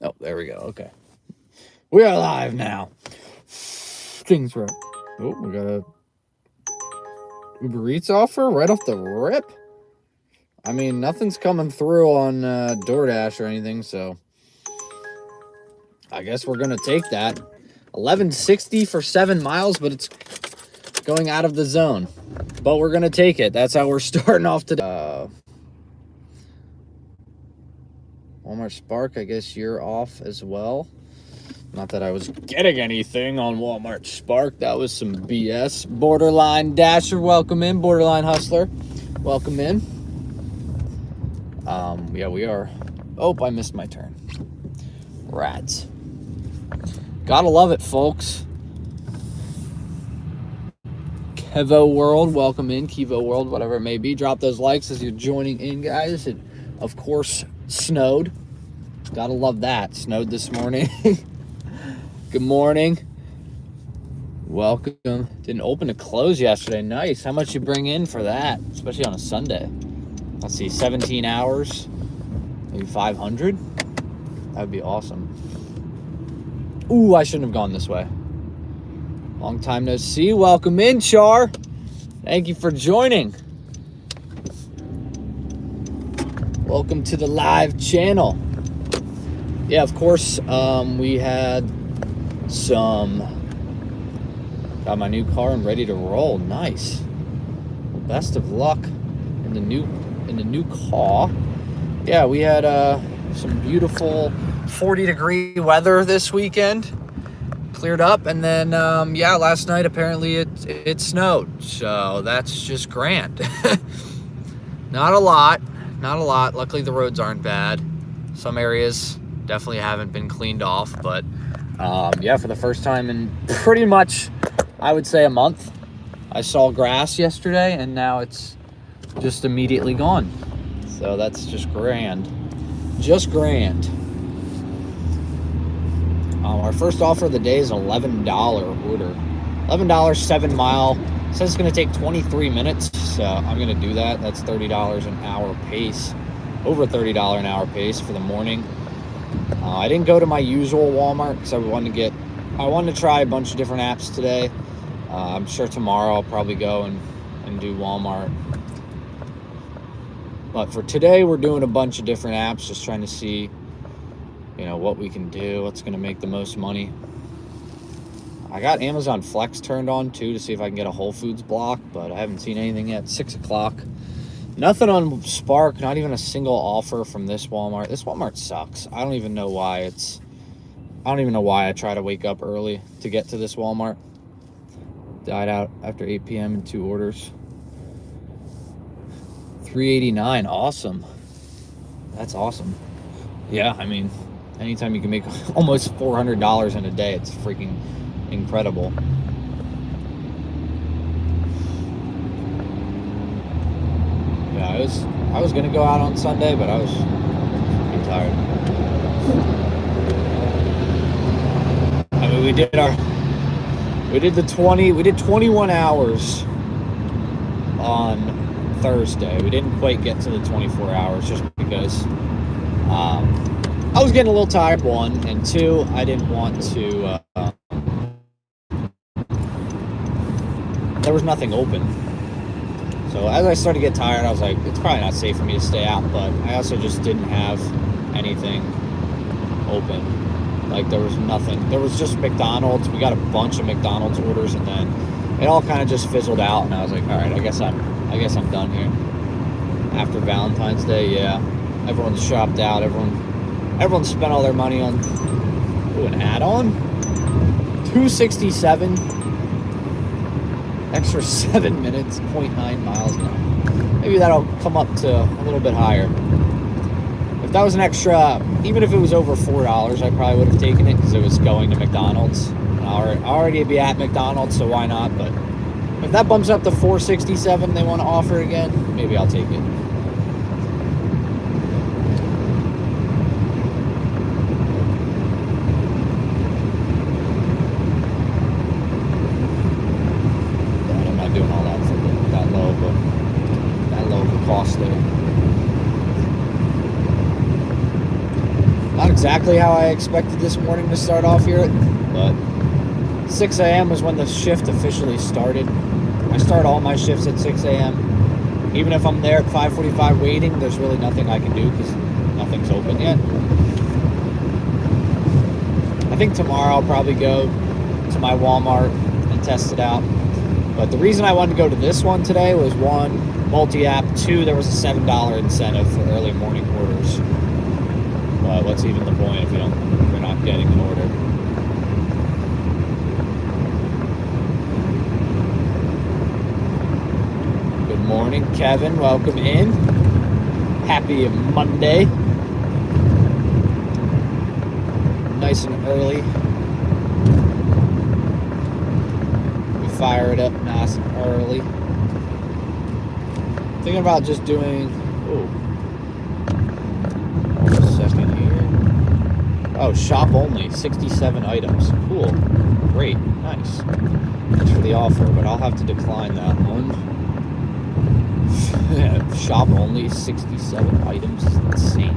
Oh, there we go. Okay. We are live now. Things right. Oh, we got a Uber Eats offer right off the rip. I mean, nothing's coming through on DoorDash or anything, so I guess we're gonna take that. 1160 for 7 miles, but it's going out of the zone. But we're gonna take it. That's how we're starting off today. Walmart Spark, I guess you're off as well. Not that I was getting anything on Walmart Spark. That was some BS. Borderline Dasher, welcome in. Borderline Hustler, welcome in. Yeah, we are. Oh, I missed my turn. Rats. Gotta love it, folks. Kevo World, welcome in. Kevo World, whatever it may be. Drop those likes as you're joining in, guys. It, of course, snowed. Gotta love that. Snowed this morning. Good morning. Welcome. Didn't open to close yesterday. Nice. How much you bring in for that? Especially on a Sunday. Let's see, 17 hours. Maybe 500? That would be awesome. Ooh, I shouldn't have gone this way. Long time no see. Welcome in, Char. Thank you for joining. Welcome to the live channel. Yeah, of course, we had got my new car and ready to roll. Nice. Well, best of luck in the new car. Yeah, we had some beautiful 40-degree weather this weekend. Cleared up, and then yeah, last night apparently it snowed, so that's just grand. Not a lot. Luckily the roads aren't bad. Some areas definitely haven't been cleaned off, but yeah, for the first time in pretty much, I would say, a month, I saw grass yesterday, and now it's just immediately gone. So that's just grand. Just grand. Our first offer of the day is an $11 order. $11, 7 mile. It says it's going to take 23 minutes, so I'm going to do that. That's $30 an hour pace. Over $30 an hour pace for the morning. I didn't go to my usual Walmart because I wanted to try a bunch of different apps today. I'm sure tomorrow I'll probably go and do Walmart. But for today, we're doing a bunch of different apps, just trying to see, what we can do, what's going to make the most money. I got Amazon Flex turned on too to see if I can get a Whole Foods block, but I haven't seen anything yet. 6 o'clock. Nothing on Spark, not even a single offer from this Walmart. This Walmart sucks. I don't even know why I try to wake up early to get to this Walmart. Died out after 8 p.m. in 2 orders. $3.89, awesome. That's awesome. Yeah, I mean, anytime you can make almost $400 in a day, it's freaking incredible. Yeah, I was gonna go out on Sunday, but I was pretty tired. I mean, we did 21 hours on Thursday. We didn't quite get to the 24 hours just because I was getting a little tired, 1, and 2, I didn't want to there was nothing open. So as I started to get tired, I was like, it's probably not safe for me to stay out, but I also just didn't have anything open. Like, there was nothing. There was just McDonald's. We got a bunch of McDonald's orders, and then it all kind of just fizzled out, and I was like, all right, I guess I'm done here. After Valentine's Day, yeah, everyone's shopped out. Everyone spent all their money on an add-on. $2.67. Extra 7 minutes, 0.9 miles an hour. Maybe that'll come up to a little bit higher. If that was an extra, even if it was over $4, I probably would have taken it because it was going to McDonald's. I already be at McDonald's, so why not? But if that bumps up to $4.67, they want to offer again, maybe I'll take it. Doing all that for that low of a cost there. A lot of exactly how I expected this morning to start off here, but 6 a.m. was when the shift officially started. I start all my shifts at 6 a.m. Even if I'm there at 5:45 waiting, there's really nothing I can do because nothing's open yet. I think tomorrow I'll probably go to my Walmart and test it out. But the reason I wanted to go to this one today was, one, multi-app, two, there was a $7 incentive for early morning orders. But what's even the point if you're not getting an order? Good morning, Kevin. Welcome in. Happy Monday. Nice and early. We fire it up nice and early. Thinking about just doing. A second here. Oh, shop only, 67 items. Cool. Great. Nice. Thanks for the offer, but I'll have to decline that one. Shop only, 67 items. It's insane.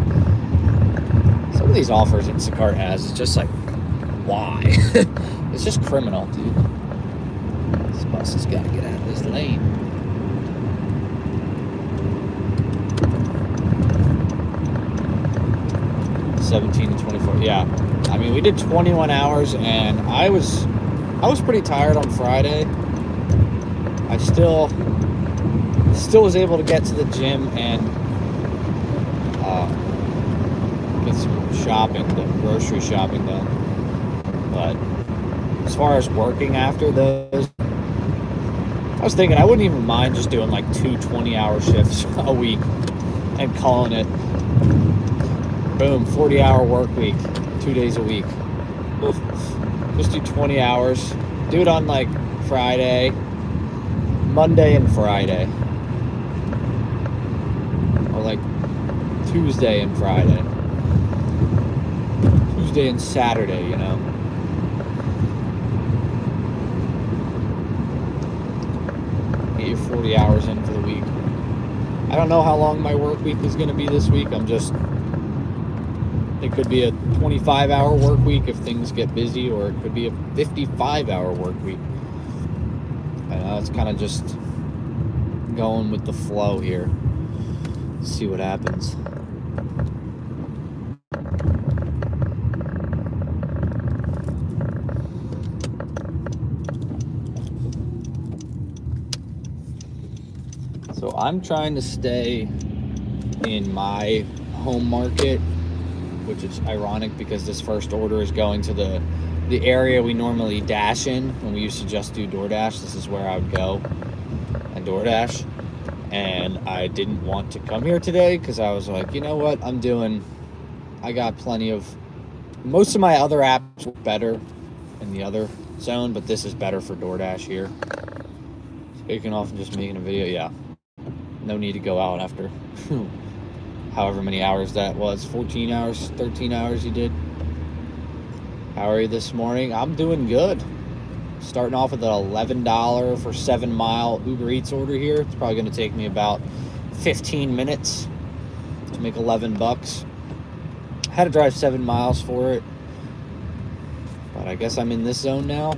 Some of these offers Instacart has, it's just like, why? It's just criminal, dude. This bus has got to get out of this lane. $17 to $24. Yeah, I mean, we did 21 hours, and I was pretty tired on Friday. I still was able to get to the gym and get some grocery shopping done. But as far as working after those, I was thinking I wouldn't even mind just doing like 2 20-hour shifts a week and calling it. Boom, 40-hour work week, 2 days a week. Just do 20 hours. Do it on like Friday, Monday and Friday. Or like Tuesday and Friday. Tuesday and Saturday, you know. Get your 40 hours in for the week. I don't know how long my work week is going to be this week. It could be a 25-hour work week if things get busy, or it could be a 55-hour work week. I know, it's kind of just going with the flow here. Let's see what happens. So I'm trying to stay in my home market, which is ironic because this first order is going to the area we normally dash in when we used to just do DoorDash. This is where I would go and DoorDash. And I didn't want to come here today because I was like, you know what, I got plenty of, most of my other apps were better in the other zone, but this is better for DoorDash here. Taking off and just making a video, yeah. No need to go out after however many hours that was, 14 hours, 13 hours you did. How are you this morning? I'm doing good. Starting off with an $11 for 7-mile Uber Eats order here. It's probably going to take me about 15 minutes to make $11. I had to drive 7 miles for it, but I guess I'm in this zone now.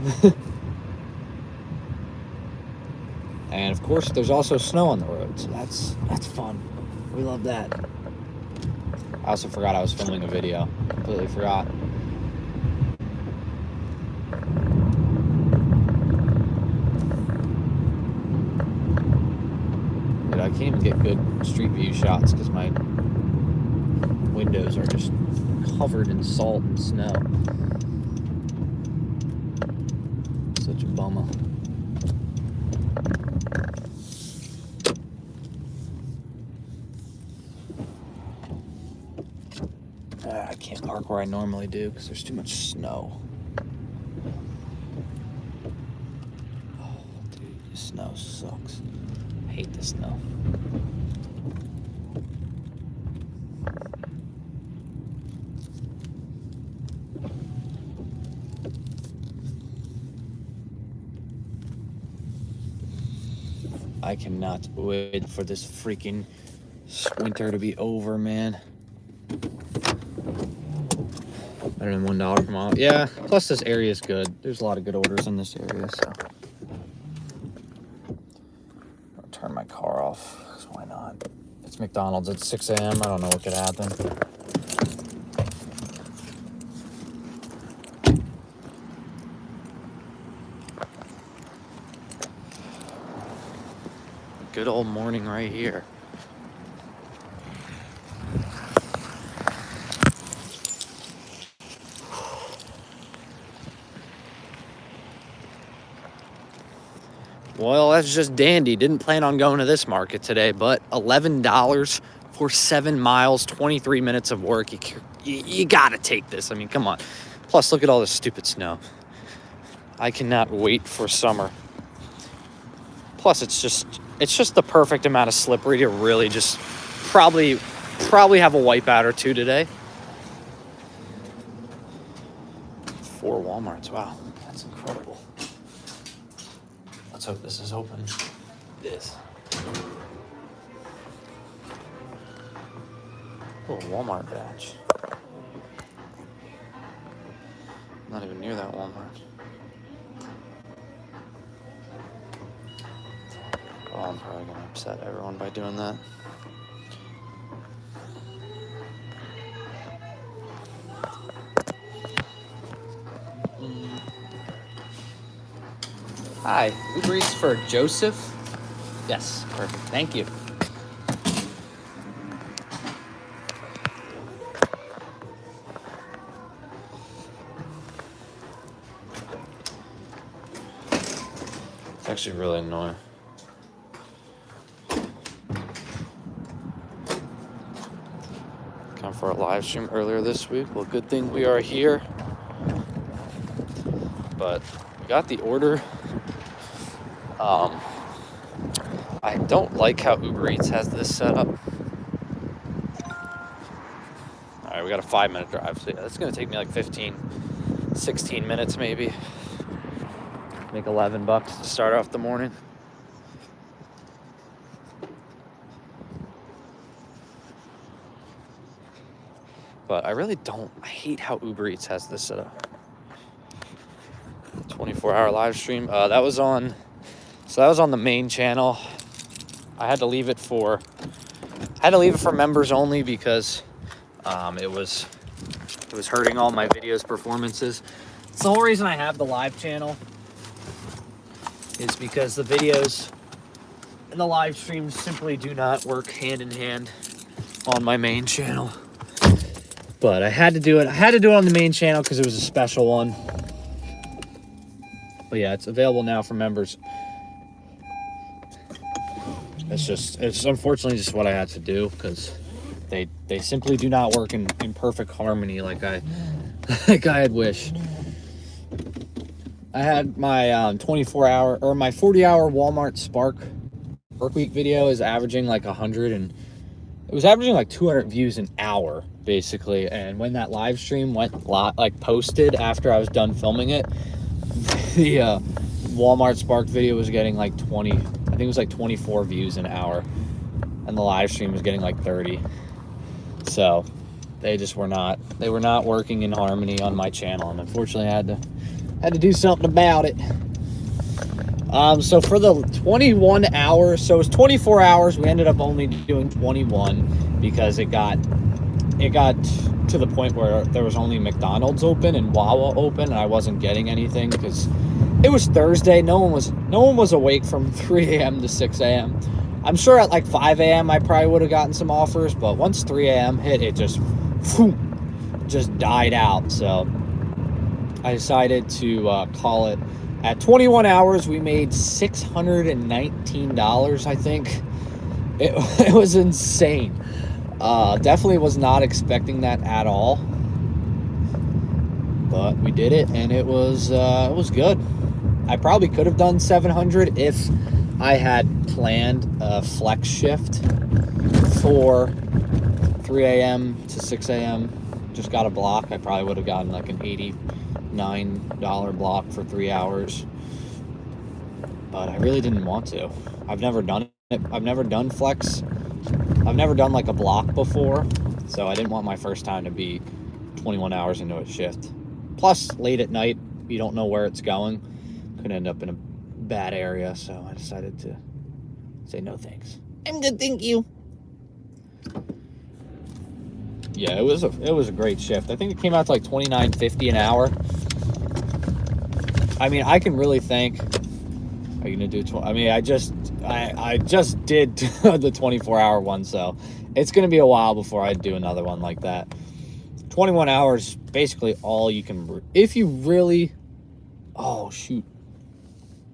And of course, there's also snow on the road, so that's fun. We love that. I also forgot I was filming a video. Completely forgot. Dude, I can't even get good street view shots because my windows are just covered in salt and snow. Such a bummer. I can't park where I normally do because there's too much snow. Oh, dude, this snow sucks. I hate the snow. I cannot wait for this freaking winter to be over, man. Better than $1 per mile. Yeah, plus this area is good. There's a lot of good orders in this area, so. I'll turn my car off, because why not? It's McDonald's at 6 a.m. I don't know what could happen. Good old morning right here. Well, that's just dandy. Didn't plan on going to this market today, but $11 for 7 miles, 23 minutes of work. You gotta take this. I mean, come on. Plus, look at all this stupid snow. I cannot wait for summer. Plus, it's just the perfect amount of slippery to really just probably have a wipeout or two today. 4 Walmarts. Wow, that's incredible. Let's hope this is open. It is. Oh, Walmart badge. Not even near that Walmart. Oh, I'm probably gonna upset everyone by doing that. Hi, Uber Eats for Joseph? Yes, perfect. Thank you. It's actually really annoying. Come for a live stream earlier this week. Well, good thing we are here. But we got the order. I don't like how Uber Eats has this set up. All right, we got a 5-minute drive. So yeah, that's gonna take me like 16 minutes maybe. Make $11 to start off the morning. But I really don't, I hate how Uber Eats has this set up. 24-hour live stream. That was on the main channel. I had to leave it for members only because it was hurting all my videos' performances. It's the whole reason I have the live channel is because the videos and the live streams simply do not work hand in hand on my main channel. But I had to do it. I had to do it on the main channel because it was a special one. But yeah, it's available now for members. It's unfortunately just what I had to do because they simply do not work in perfect harmony like I had wished. I had my 24-hour or my 40-hour Walmart Spark work week video is averaging like 100 and it was averaging like 200 views an hour basically. And when that live stream went like posted after I was done filming it, the Walmart Spark video was getting like 20, I think it was like 24 views an hour, and the live stream was getting like 30. So they were not working in harmony on my channel, and unfortunately I had to do something about it. So for the 21 hours, so it was 24 hours, we ended up only doing 21 because it got to the point where there was only McDonald's open and Wawa open, and I wasn't getting anything because it was Thursday. No one was awake from 3 a.m. to 6 a.m. I'm sure at like 5 a.m. I probably would have gotten some offers, but once 3 a.m. hit, it just died out. So I decided to call it. At 21 hours, we made $619, I think. It was insane. Definitely was not expecting that at all. But we did it, and it was good. I probably could have done 700 if I had planned a flex shift for 3 a.m. to 6 a.m. Just got a block. I probably would have gotten like an $89 block for 3 hours. But I really didn't want to. I've never done it. I've never done flex. I've never done like a block before. So I didn't want my first time to be 21 hours into a shift. Plus, late at night, you don't know where it's going. Could end up in a bad area, so I decided to say no thanks. I'm good, thank you. Yeah, it was a great shift. I think it came out to like $29.50 an hour. I mean, I can really thank. Are you gonna do? I mean, I just did the 24-hour one, so it's gonna be a while before I do another one like that. 21 hours, basically all you can. If you really, oh shoot,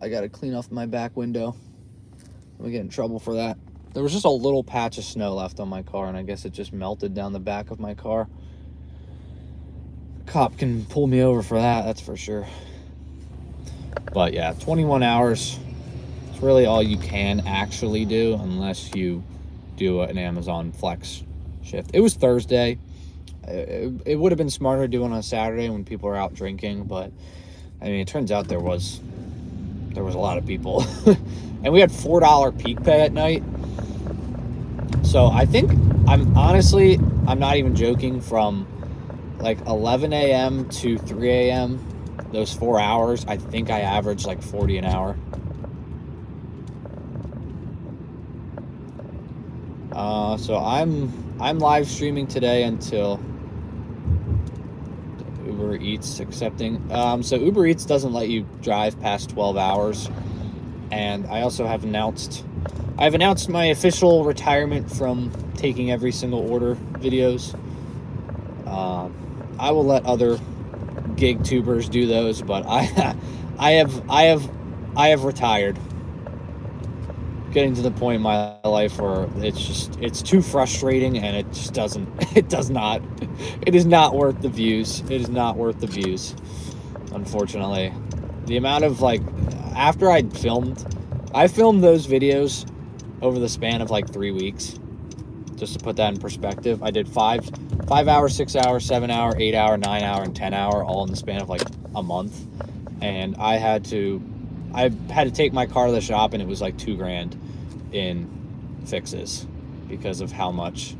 I gotta clean off my back window. I'm gonna get in trouble for that. There was just a little patch of snow left on my car, and I guess it just melted down the back of my car. Cop can pull me over for that, that's for sure. But yeah, 21 hours, it's really all you can actually do unless you do an Amazon Flex shift. It was Thursday. It would have been smarter doing on a Saturday when people are out drinking, but I mean, it turns out there was a lot of people. And we had $4 peak pay at night. So I think I'm not even joking, from like 11 a.m. to 3 a.m., those 4 hours, I think I averaged like 40 an hour. So I'm live streaming today until Uber Eats accepting. So Uber Eats doesn't let you drive past 12 hours. And I also have announced my official retirement from taking every single order videos. I will let other gig tubers do those, but I have retired. Getting to the point in my life where it's too frustrating, and it is not worth the views. It is not worth the views, unfortunately. The amount of, like, after I filmed those videos over the span of like 3 weeks, just to put that in perspective. I did 5 hour, 6 hour, 7 hour, 8 hour, 9 hour, and 10 hour, all in the span of like a month. And I had to take my car to the shop, and it was like $2,000 in fixes because of how much,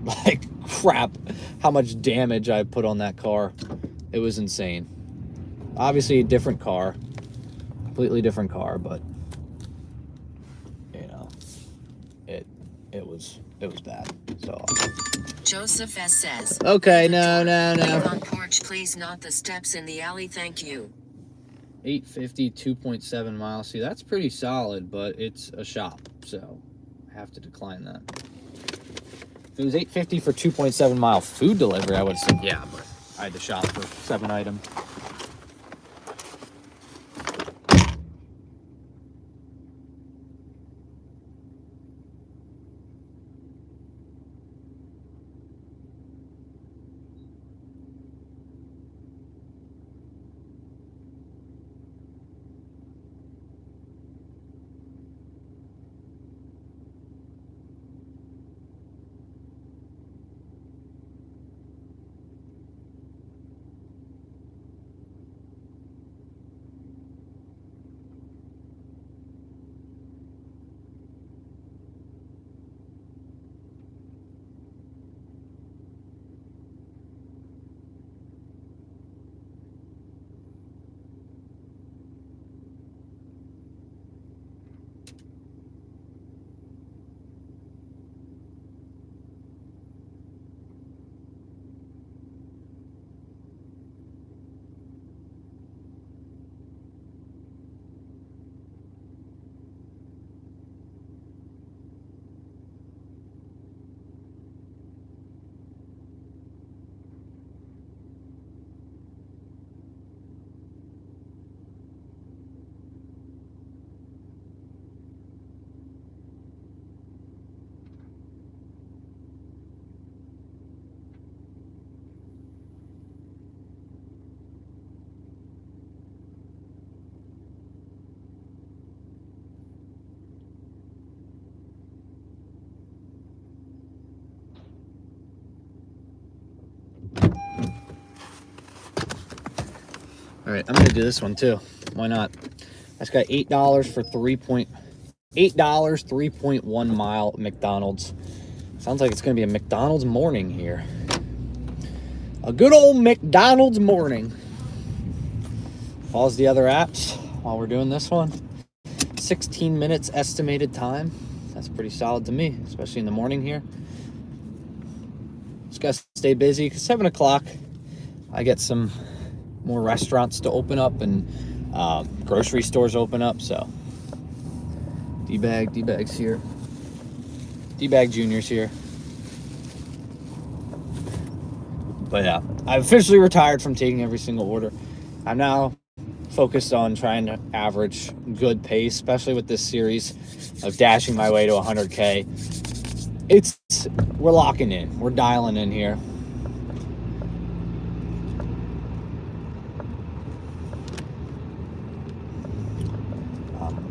like, crap, how much damage I put on that car. It was insane. Obviously a different car, completely different car, but you know, it was bad. So Joseph S. says, okay, no. On porch, please, not the steps in the alley, thank you. 850, 2.7 miles. See, that's pretty solid, but it's a shop, so I have to decline that. If it was 850 for 2.7 mile food delivery, I would have said yeah, but I had to shop for 7 items. All right, I'm gonna do this one too. Why not? That's got $8 for 3.1 mile McDonald's. Sounds like it's gonna be a McDonald's morning here. A good old McDonald's morning. Pause the other apps while we're doing this one. 16 minutes estimated time. That's pretty solid to me, especially in the morning here. Just gotta stay busy because 7 o'clock I get some more restaurants to open up and grocery stores open up. So D-Bag's here. D-Bag Junior's here. But yeah, I've officially retired from taking every single order. I'm now focused on trying to average good pace, especially with this series of dashing my way to 100K. We're locking in. We're dialing in here.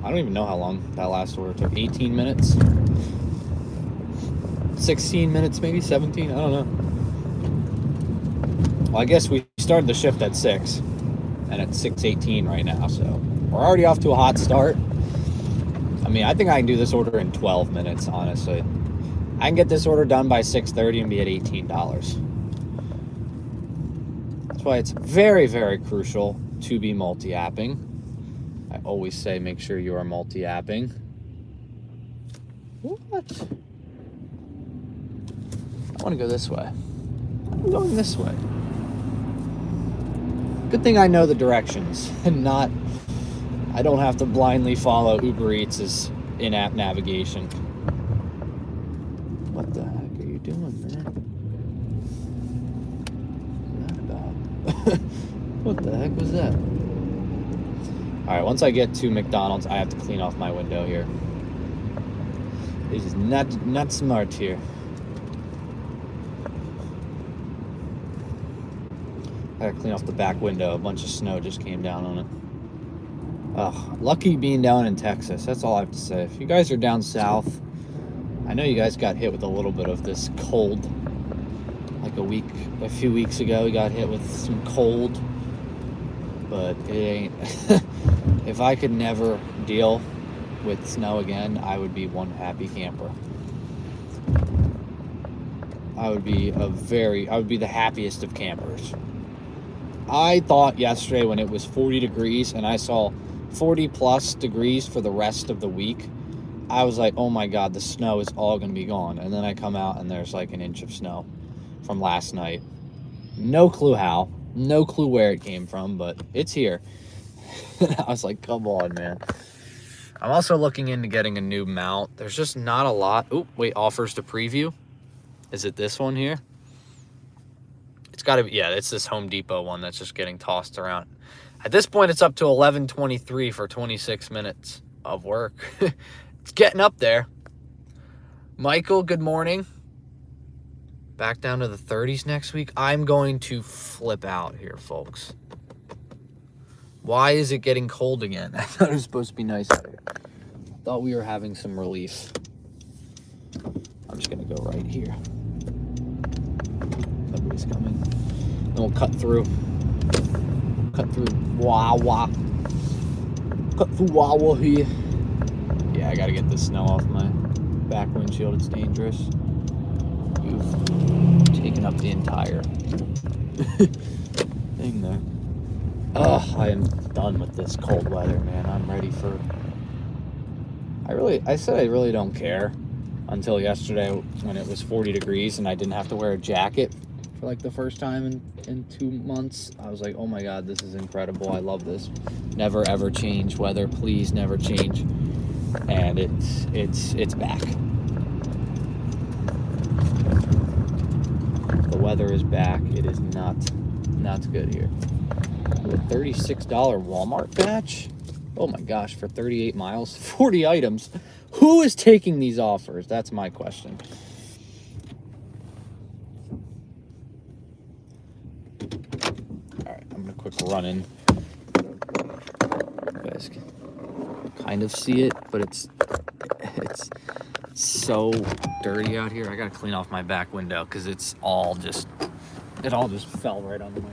I don't even know how long that last order took. 18 minutes? 16 minutes, maybe 17? I don't know. Well, I guess we started the shift at 6, and it's 6:18 right now, so we're already off to a hot start. I mean, I think I can do this order in 12 minutes, honestly. I can get this order done by 6:30 and be at $18. That's why it's very, very crucial to be multi-apping. I always say make sure you are multi-apping. What? I want to go this way. I'm going this way. Good thing I know the directions and I don't have to blindly follow Uber Eats' in-app navigation. What the heck are you doing, man? What's that about? What the heck was that? Alright, once I get to McDonald's, I have to clean off my window here. This is not smart here. I gotta clean off the back window. A bunch of snow just came down on it. Oh, lucky being down in Texas. That's all I have to say. If you guys are down south, I know you guys got hit with a little bit of this cold. Like a few weeks ago, we got hit with some cold. But it ain't. If I could never deal with snow again, I would be one happy camper. I would be the happiest of campers. I thought yesterday when it was 40 degrees and I saw 40 plus degrees for the rest of the week, I was like, oh my God, the snow is all going to be gone. And then I come out and there's like an inch of snow from last night. No clue how, no clue where it came from, but it's here. I was like, come on, man. I'm also looking into getting a new mount. There's just not a lot. Oh, wait, offers to preview. Is it this one here? It's got to be, yeah, it's this Home Depot one that's just getting tossed around. At this point, it's up to 11:23 for 26 minutes of work. It's getting up there. Michael, good morning. Back down to the 30s next week. I'm going to flip out here, folks. Why is it getting cold again? I thought it was supposed to be nice out here. I thought we were having some relief. I'm just going to go right here. Nobody's coming. Then we'll cut through. Cut through Wawa. Cut through Wawa here. Yeah, I got to get the snow off my back windshield. It's dangerous. You've taken up the entire thing there. Oh, I am done with this cold weather, man. I'm ready for... I said I really don't care until yesterday when it was 40 degrees and I didn't have to wear a jacket for like the first time in 2 months. I was like, oh my God, this is incredible. I love this. Never ever change weather. Please never change. And it's back. The weather is back. It is not good here. A $36 Walmart batch? Oh my gosh, for 38 miles, 40 items. Who is taking these offers? That's my question. All right, I'm gonna quick run in. You guys can kind of see it, but it's so dirty out here. I gotta clean off my back window because it all just fell right on my...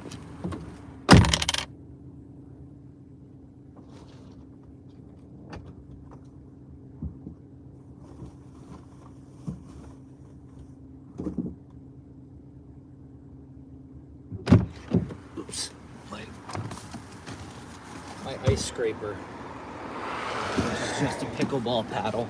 my ice scraper, which is just a pickleball paddle.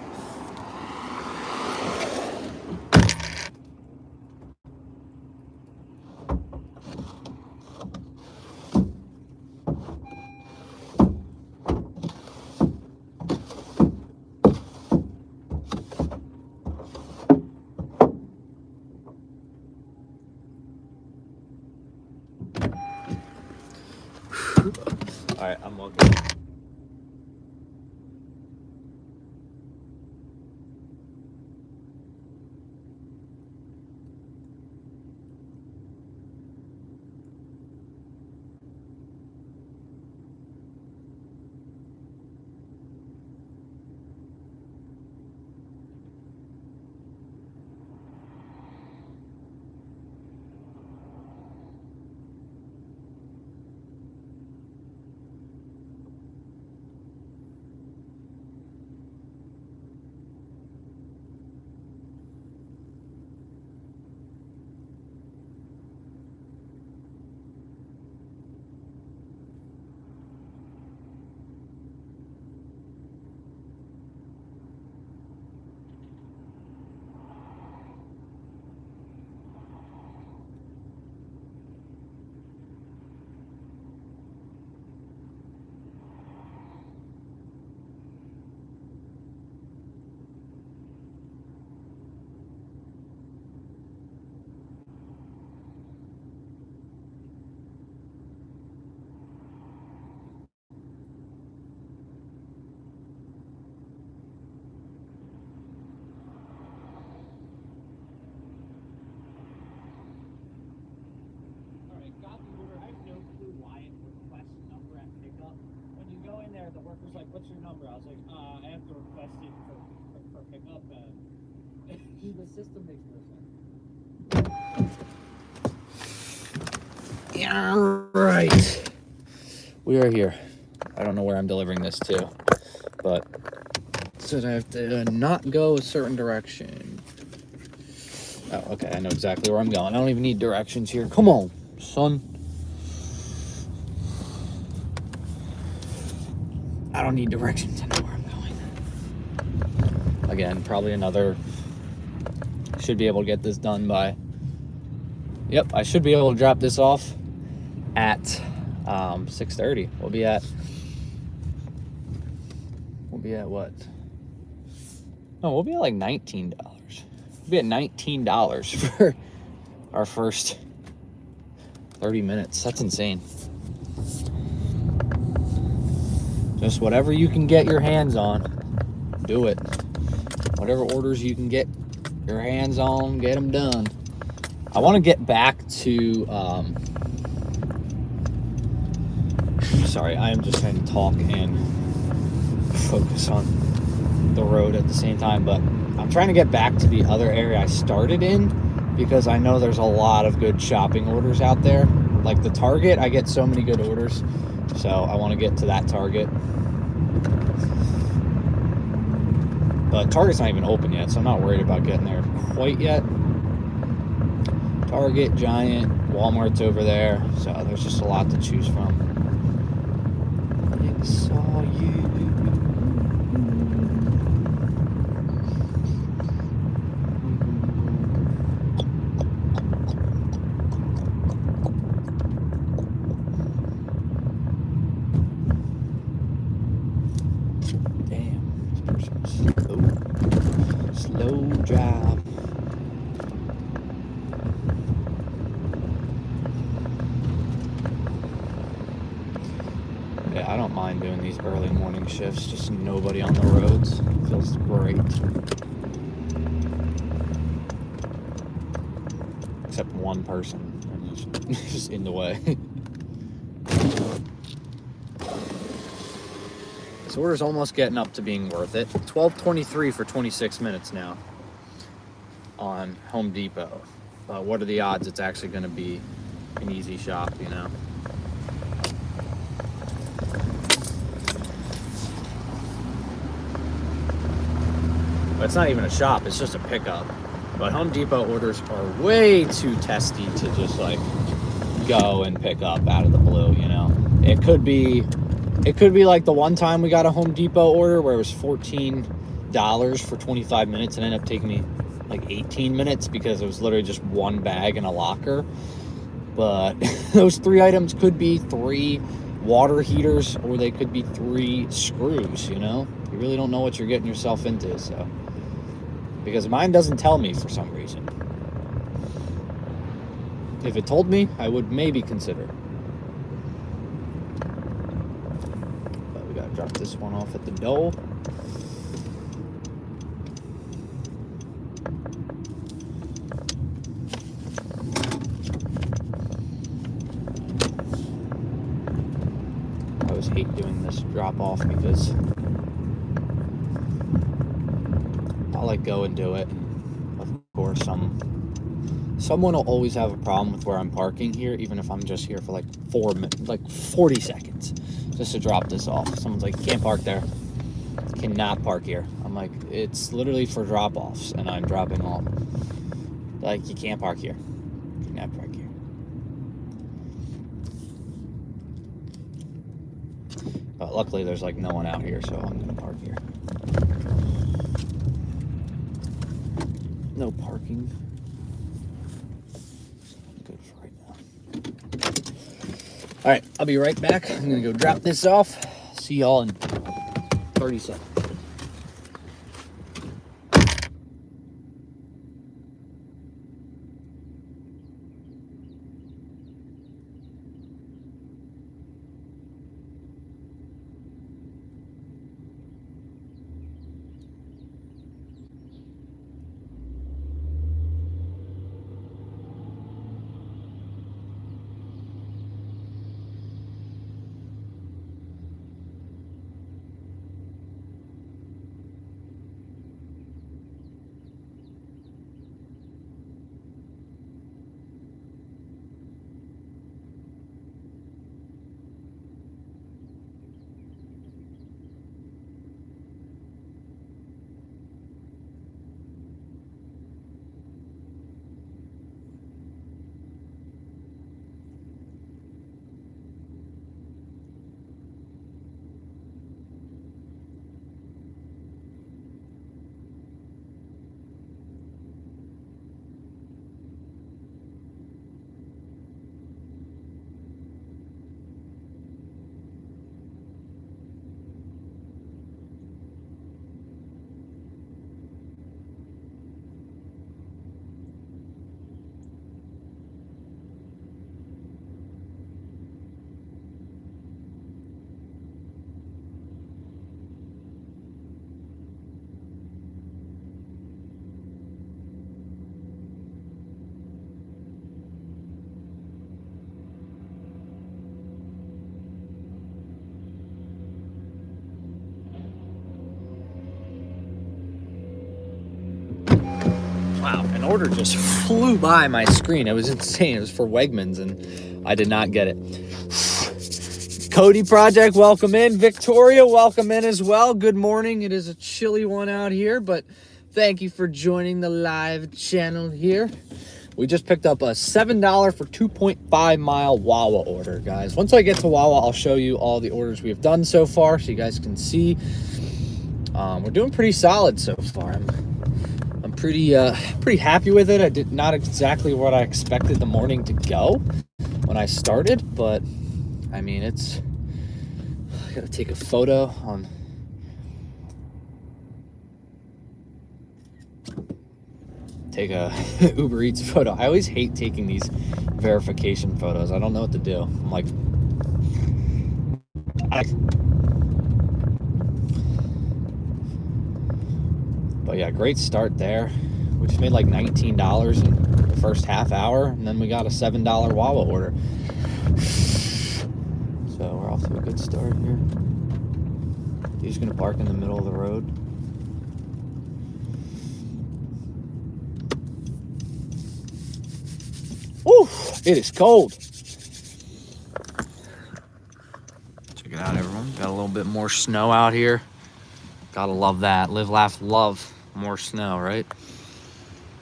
All right, I'm all good. The worker's like, "What's your number?" I was like, "I have to request it for pickup." The system makes no sense. Yeah, right. We are here. I don't know where I'm delivering this to, but it said I have to not go a certain direction. Oh, okay. I know exactly where I'm going. I don't even need directions here. Come on, son. I don't need directions. I know where I'm going. Again, probably another. Should be able to get this done by. Yep, I should be able to drop this off at 6:30. We'll be at what? No, we'll be at like $19. We'll be at $19 for our first 30 minutes. That's insane. Just whatever you can get your hands on, do it. Whatever orders you can get your hands on, get them done. I want to get back to, sorry, I am just trying to talk and focus on the road at the same time, but I'm trying to get back to the other area I started in because I know there's a lot of good shopping orders out there. Like the Target, I get so many good orders, so I want to get to that Target. But Target's not even open yet, so I'm not worried about getting there quite yet. Target, Giant, Walmart's over there, so there's just a lot to choose from. I saw you. Slow drive. Yeah, I don't mind doing these early morning shifts. Just nobody on the roads. Feels great. Except one person. And he's just in the way. This order's almost getting up to being worth it. $12.23 for 26 minutes now on Home Depot. But what are the odds it's actually going to be an easy shop, you know? But it's not even a shop, it's just a pickup. But Home Depot orders are way too testy to just like go and pick up out of the blue, you know? It could be It could be like the one time we got a Home Depot order where it was $14 for 25 minutes and ended up taking me like 18 minutes because it was literally just one bag in a locker. But those 3 items could be 3 water heaters, or they could be 3 screws, you know? You really don't know what you're getting yourself into, so. Because mine doesn't tell me for some reason. If it told me, I would maybe consider. But we gotta drop this one off at the door. I always hate doing this drop off because I'll like go and do it. Of course, someone will always have a problem with where I'm parking here, even if I'm just here for like 40 seconds just to drop this off. Someone's like, you can't park there. You cannot park here. I'm like, it's literally for drop offs and I'm dropping off. Like, you can't park here. You cannot park here. But luckily there's like no one out here, so I'm gonna park here. No parking. Good for right now. All right, I'll be right back. I'm gonna go drop this off. See y'all in 30 seconds. Wow, an order just flew by my screen. It was insane. It was for Wegmans, and I did not get it. Cody Project, welcome in. Victoria, welcome in as well. Good morning. It is a chilly one out here, but thank you for joining the live channel here. We just picked up a $7 for 2.5 mile Wawa order, guys. Once I get to Wawa, I'll show you all the orders we've done so far so you guys can see. We're doing pretty solid so far. I'm pretty happy with it. I did not exactly what I expected the morning to go when I started, but I mean, I gotta take a photo on. Take a Uber Eats photo. I always hate taking these verification photos. I don't know what to do. I'm like, but yeah, great start there. We just made like $19 in the first half hour, and then we got a $7 Wawa order. So we're off to a good start here. He's gonna park in the middle of the road. Woo! It is cold. Check it out, everyone. Got a little bit more snow out here. Gotta love that. Live, laugh, love. More snow, right?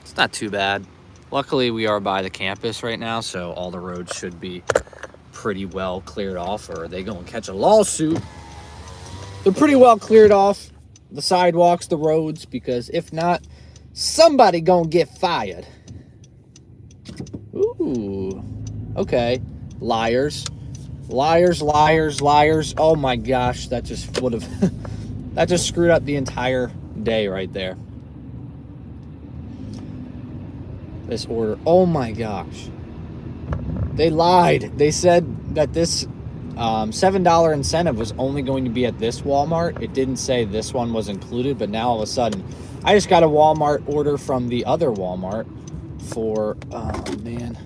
It's not too bad. Luckily, we are by the campus right now, so all the roads should be pretty well cleared off, or are they going to catch a lawsuit? They're pretty well cleared off, the sidewalks, the roads, because if not, somebody gonna get fired. Ooh, okay. Liars. Liars, liars, liars. Oh my gosh, that just would have, that just screwed up the entire day right there. This order, oh my gosh. They lied. They said that this $7 incentive was only going to be at this Walmart. It didn't say this one was included, but now all of a sudden, I just got a Walmart order from the other Walmart for, oh man.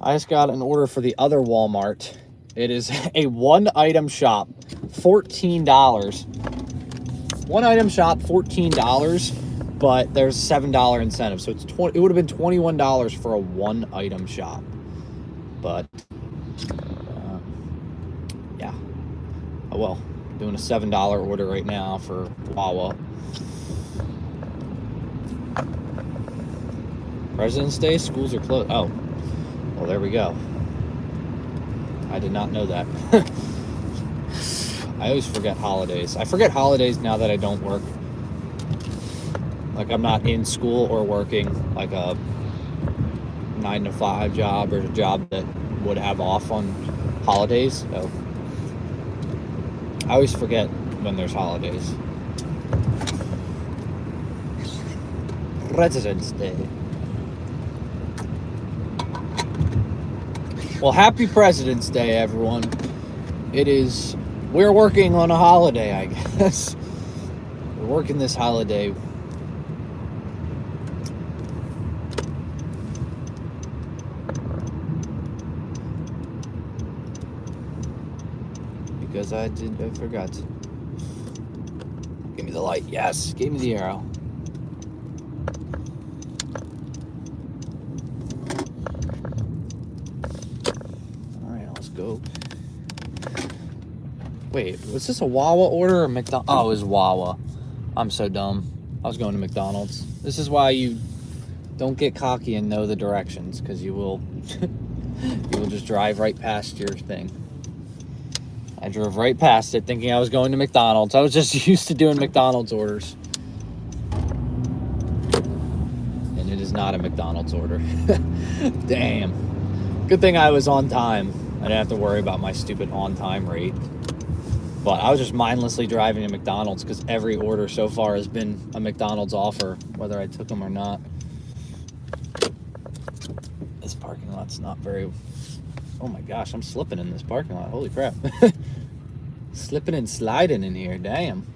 I just got an order for the other Walmart. It is a one-item shop, $14. One item shop, $14, but there's a $7 incentive. So it's it would have been $21 for a one-item shop. But, yeah. Oh well, doing a $7 order right now for Wawa. President's Day, schools are closed. Oh. Well, there we go. I did not know that. I always forget holidays. I forget holidays now that I don't work. Like, I'm not in school or working like a 9-to-5 job or a job that would have off on holidays. So I always forget when there's holidays. President's Day. Well, happy President's Day, everyone. We're working on a holiday, I guess. We're working this holiday. Because I forgot. Give me the light, yes. Give me the arrow. Go. Wait, was this a Wawa order or McDonald's? Oh, it was Wawa. I'm so dumb. I was going to McDonald's. This is why you don't get cocky and know the directions, because you will just drive right past your thing. I drove right past it thinking I was going to McDonald's. I was just used to doing McDonald's orders. And it is not a McDonald's order. Damn. Good thing I was on time. I didn't have to worry about my stupid on-time rate. But I was just mindlessly driving to McDonald's because every order so far has been a McDonald's offer, whether I took them or not. This parking lot's not very... Oh my gosh, I'm slipping in this parking lot. Holy crap. Slipping and sliding in here, damn.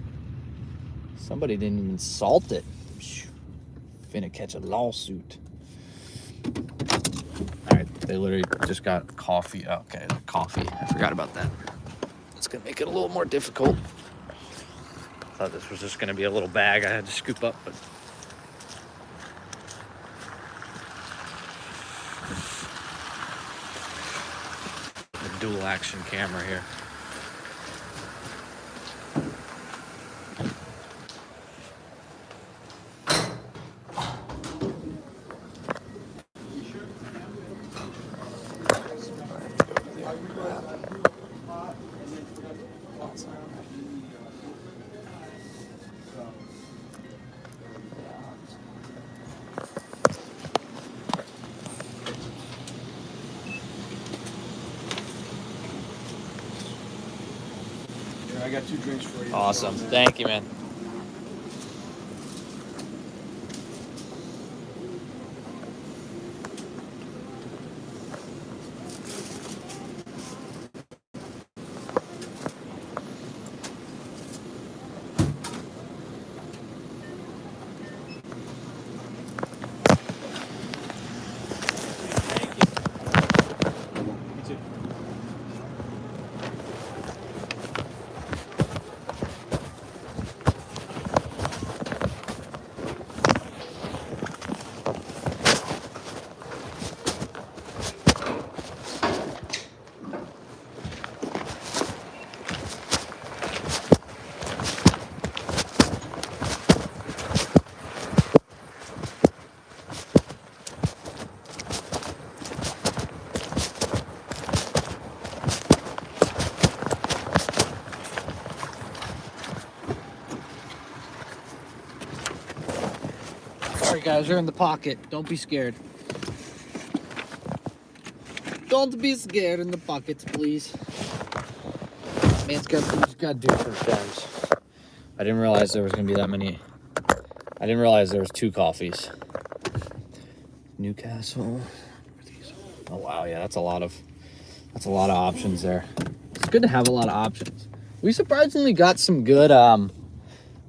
Somebody didn't even salt it. Finna catch a lawsuit. Alright, they literally just got coffee. Okay, coffee. I forgot about that. It's gonna make it a little more difficult. Thought this was just gonna be a little bag I had to scoop up, but the dual action camera here. I got 2 drinks for you. Awesome. Thank you, man. guys are in the pocket. Don't be scared. Don't be scared in the pockets, please. Man's got to do first downs. I didn't realize there was going to be that many. I didn't realize there was 2 coffees. Newcastle. Oh wow, yeah, that's a lot of options there. It's good to have a lot of options. We surprisingly got some good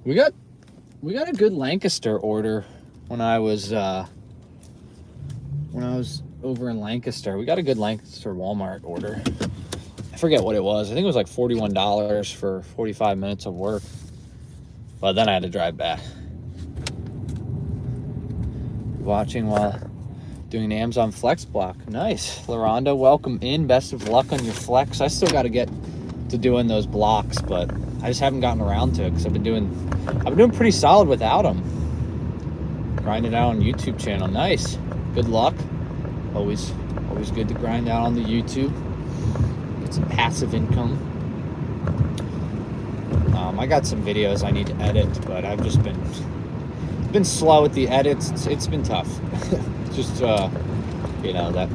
we got a good Lancaster order when I was over in Lancaster. We got a good Lancaster Walmart order. I forget what it was. I think it was like $41 for 45 minutes of work. But then I had to drive back. Watching while doing an Amazon Flex block. Nice. LaRonda, welcome in. Best of luck on your flex. I still got to get to doing those blocks, but I just haven't gotten around to it because I've been doing pretty solid without them. Grinding out on YouTube channel. Nice. Good luck. Always good to grind out on the YouTube. Get some passive income. I got some videos I need to edit, but I've just been slow with the edits. It's been tough. Just you know, that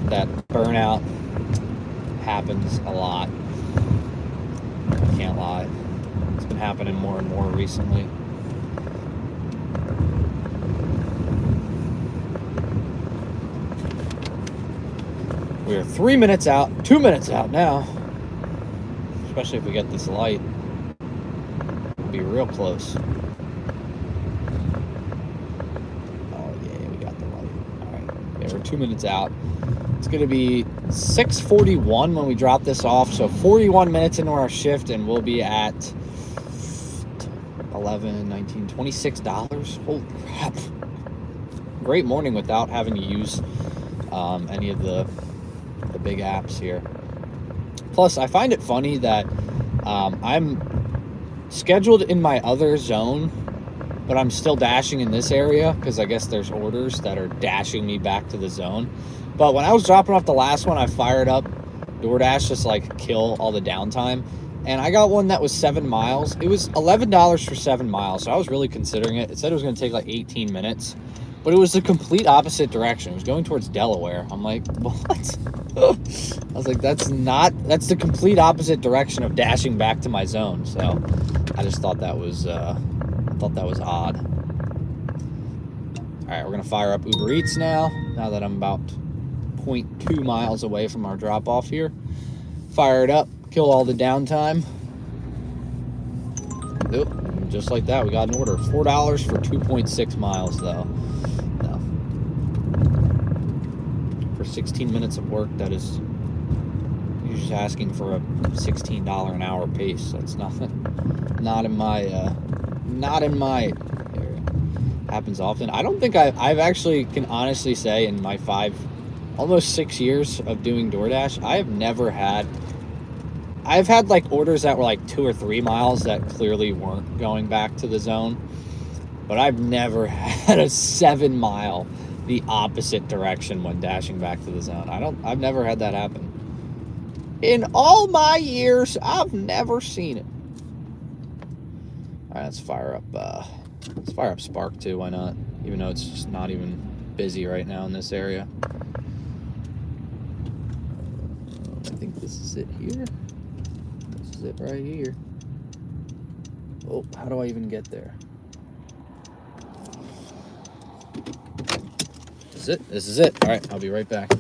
burnout happens a lot. I can't lie. It's been happening more and more recently. We are 3 minutes out, 2 minutes out now. Especially if we get this light. We'll be real close. Oh yeah, we got the light. Alright. Yeah, we're 2 minutes out. It's gonna be 6:41 when we drop this off, so 41 minutes into our shift and we'll be at $11, $19, $26. Holy crap. Great morning without having to use any of the big apps here. Plus, I find it funny that I'm scheduled in my other zone, but I'm still dashing in this area because I guess there's orders that are dashing me back to the zone. But when I was dropping off the last one, I fired up DoorDash just like kill all the downtime. And I got one that was 7 miles. It was $11 for 7 miles, so I was really considering it. It said it was going to take like 18 minutes. But it was the complete opposite direction. It was going towards Delaware. I'm like, what? I was like, that's the complete opposite direction of dashing back to my zone. So I just thought that was odd. All right, we're gonna fire up Uber Eats now that I'm about 0.2 miles away from our drop off here. Fire it up, kill all the downtime. Oop, just like that, we got an order. $4 for 2.6 miles though. 16 minutes of work, that is, you're just asking for a $16 an hour pace. That's not in my area. Happens often. I don't think I've actually can honestly say in my almost 6 years of doing DoorDash, I've had like orders that were like 2 or 3 miles that clearly weren't going back to the zone, but I've never had a 7 mile the opposite direction when dashing back to the zone. I've never had that happen. In all my years, I've never seen it. All right, let's fire up Spark too, why not? Even though it's just not even busy right now in this area. I think this is it here. This is it right here. Oh, how do I even get there? This is it. All right, I'll be right back.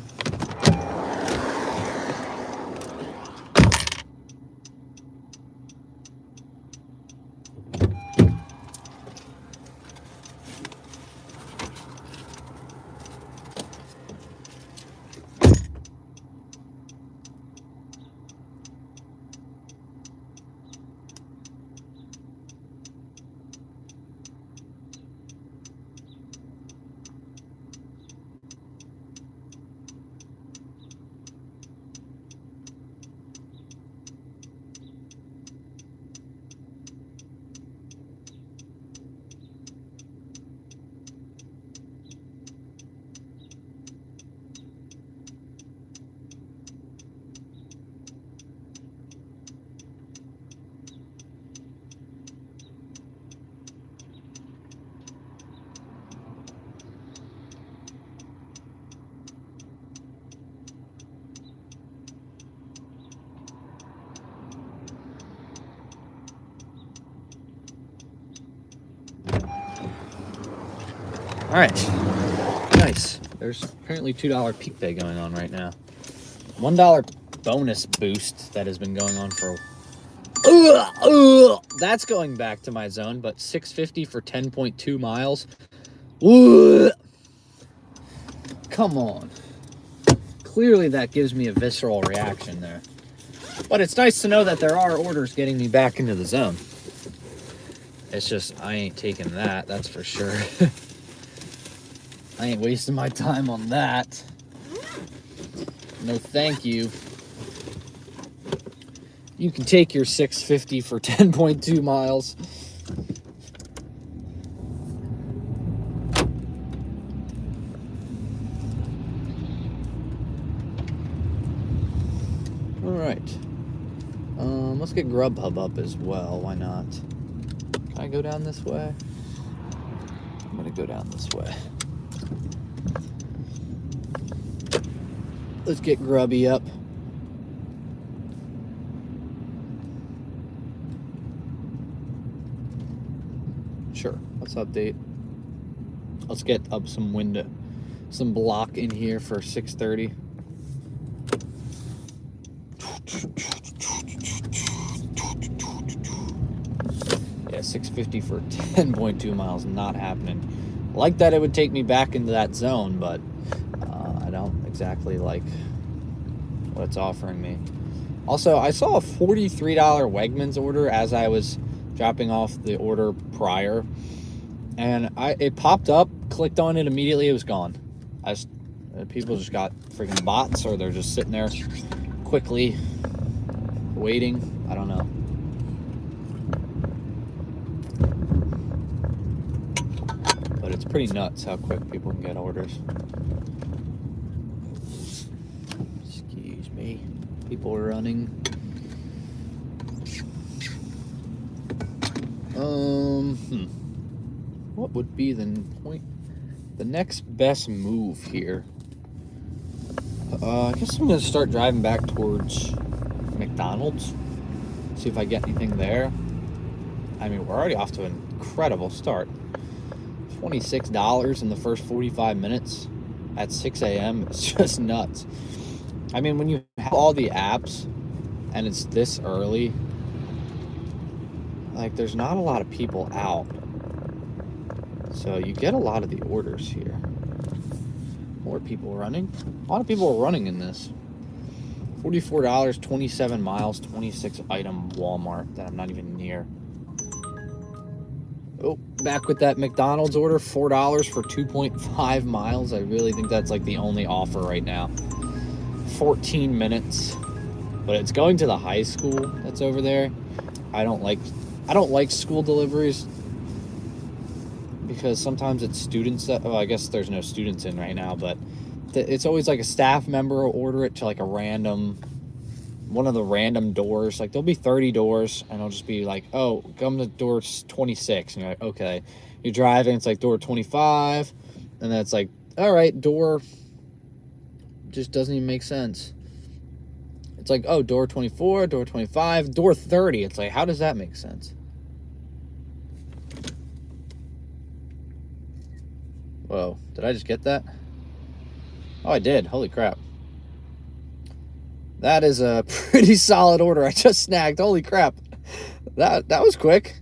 right. Nice. There's apparently $2 peak day going on right now. $1 bonus boost that has been going on for that's going back to my zone, but $6.50 for 10.2 miles. Come on. Clearly that gives me a visceral reaction there. But it's nice to know that there are orders getting me back into the zone. It's just, I ain't taking that, that's for sure. I ain't wasting my time on that. No thank you. You can take your $6.50 for 10.2 miles. All right. Let's get Grubhub up as well. Why not? Can I go down this way? I'm gonna go down this way. Let's get Grubby up. Sure, let's update. Let's get up some window, some block in here for 6:30. Yeah, 6:50 for 10.2 miles, not happening. Like that it would take me back into that zone, but I don't exactly like what it's offering me. Also, I saw a $43 Wegmans order as I was dropping off the order prior, and it popped up, clicked on it immediately, it was gone. People just got freaking bots, or they're just sitting there quickly waiting. I don't know. But it's pretty nuts how quick people can get orders. Excuse me. People are running. What would be the next best move here? I guess I'm gonna start driving back towards McDonald's. See if I get anything there. I mean, we're already off to an incredible start. $26 in the first 45 minutes at 6 a.m. It's just nuts. I mean, when you have all the apps and it's this early, like, there's not a lot of people out. So you get a lot of the orders here. More people running. A lot of people are running in this. $44, 27 miles, 26 item Walmart that I'm not even near. Oh, back with that McDonald's order, $4 for 2.5 miles. I really think that's like the only offer right now. 14 minutes. But it's going to the high school that's over there. I don't like school deliveries because sometimes it's students that, well, I guess there's no students in right now, but it's always like a staff member will order it to like one of the random doors. Like, there'll be 30 doors and it'll just be like, oh, come to door 26. And you're like, okay. You're driving, it's like door 25. And then it's like, all right, door just doesn't even make sense. It's like, oh, door 24, door 25, door 30. It's like, how does that make sense? Whoa, did I just get that? Oh, I did. Holy crap. That is a pretty solid order I just snagged. Holy crap. That was quick.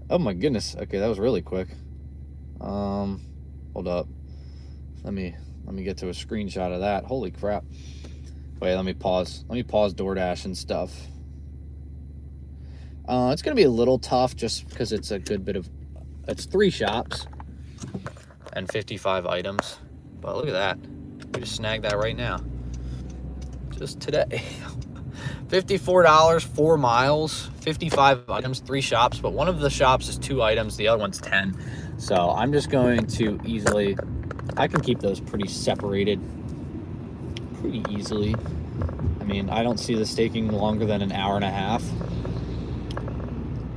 Oh my goodness. Okay, that was really quick. Hold up. Let me get to a screenshot of that. Holy crap. Wait, let me pause. Let me pause DoorDash and stuff. It's going to be a little tough just because it's a good bit of... It's 3 shops and 55 items. But look at that. We just snagged that right now. Just today. $54, 4 miles, 55 items, 3 shops. But one of the shops is 2 items. The other one's 10. So I'm just going to easily... I can keep those pretty separated pretty easily. I mean, I don't see this taking longer than an hour and a half.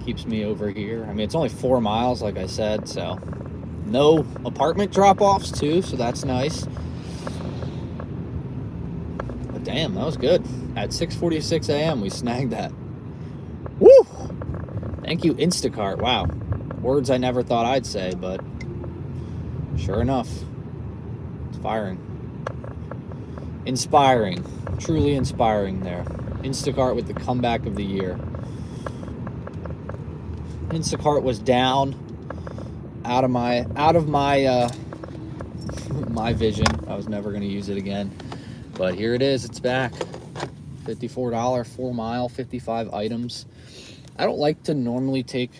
Keeps me over here. I mean, it's only 4 miles, like I said, so no apartment drop-offs too, so that's nice. But damn, that was good. At 6:46 a.m. we snagged that. Woo! Thank you, Instacart. Wow. Words I never thought I'd say, but Sure enough, it's firing. Inspiring. Truly inspiring there. Instacart with the comeback of the year. Instacart was down out of my my vision. I was never going to use it again. But here it is. It's back. $54, 4 mile, 55 items. I don't like to normally take,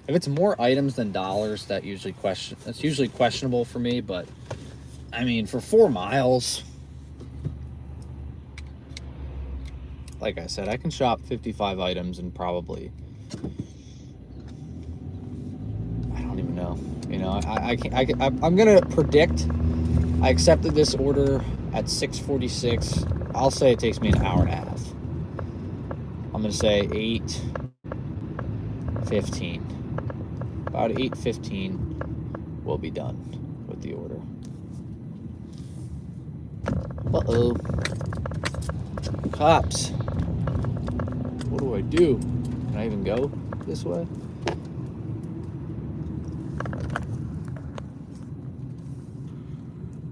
if it's more items than dollars, that's usually questionable for me. But I mean, for 4 miles, like I said, I can shop 55 items and probably, I don't even know. You know, I'm gonna predict. I accepted this order at 6:46. I'll say it takes me an hour and a half. I'm gonna say 8:15. About 8:15, we'll be done with the order. Uh-oh. Cops. What do I do? Can I even go this way?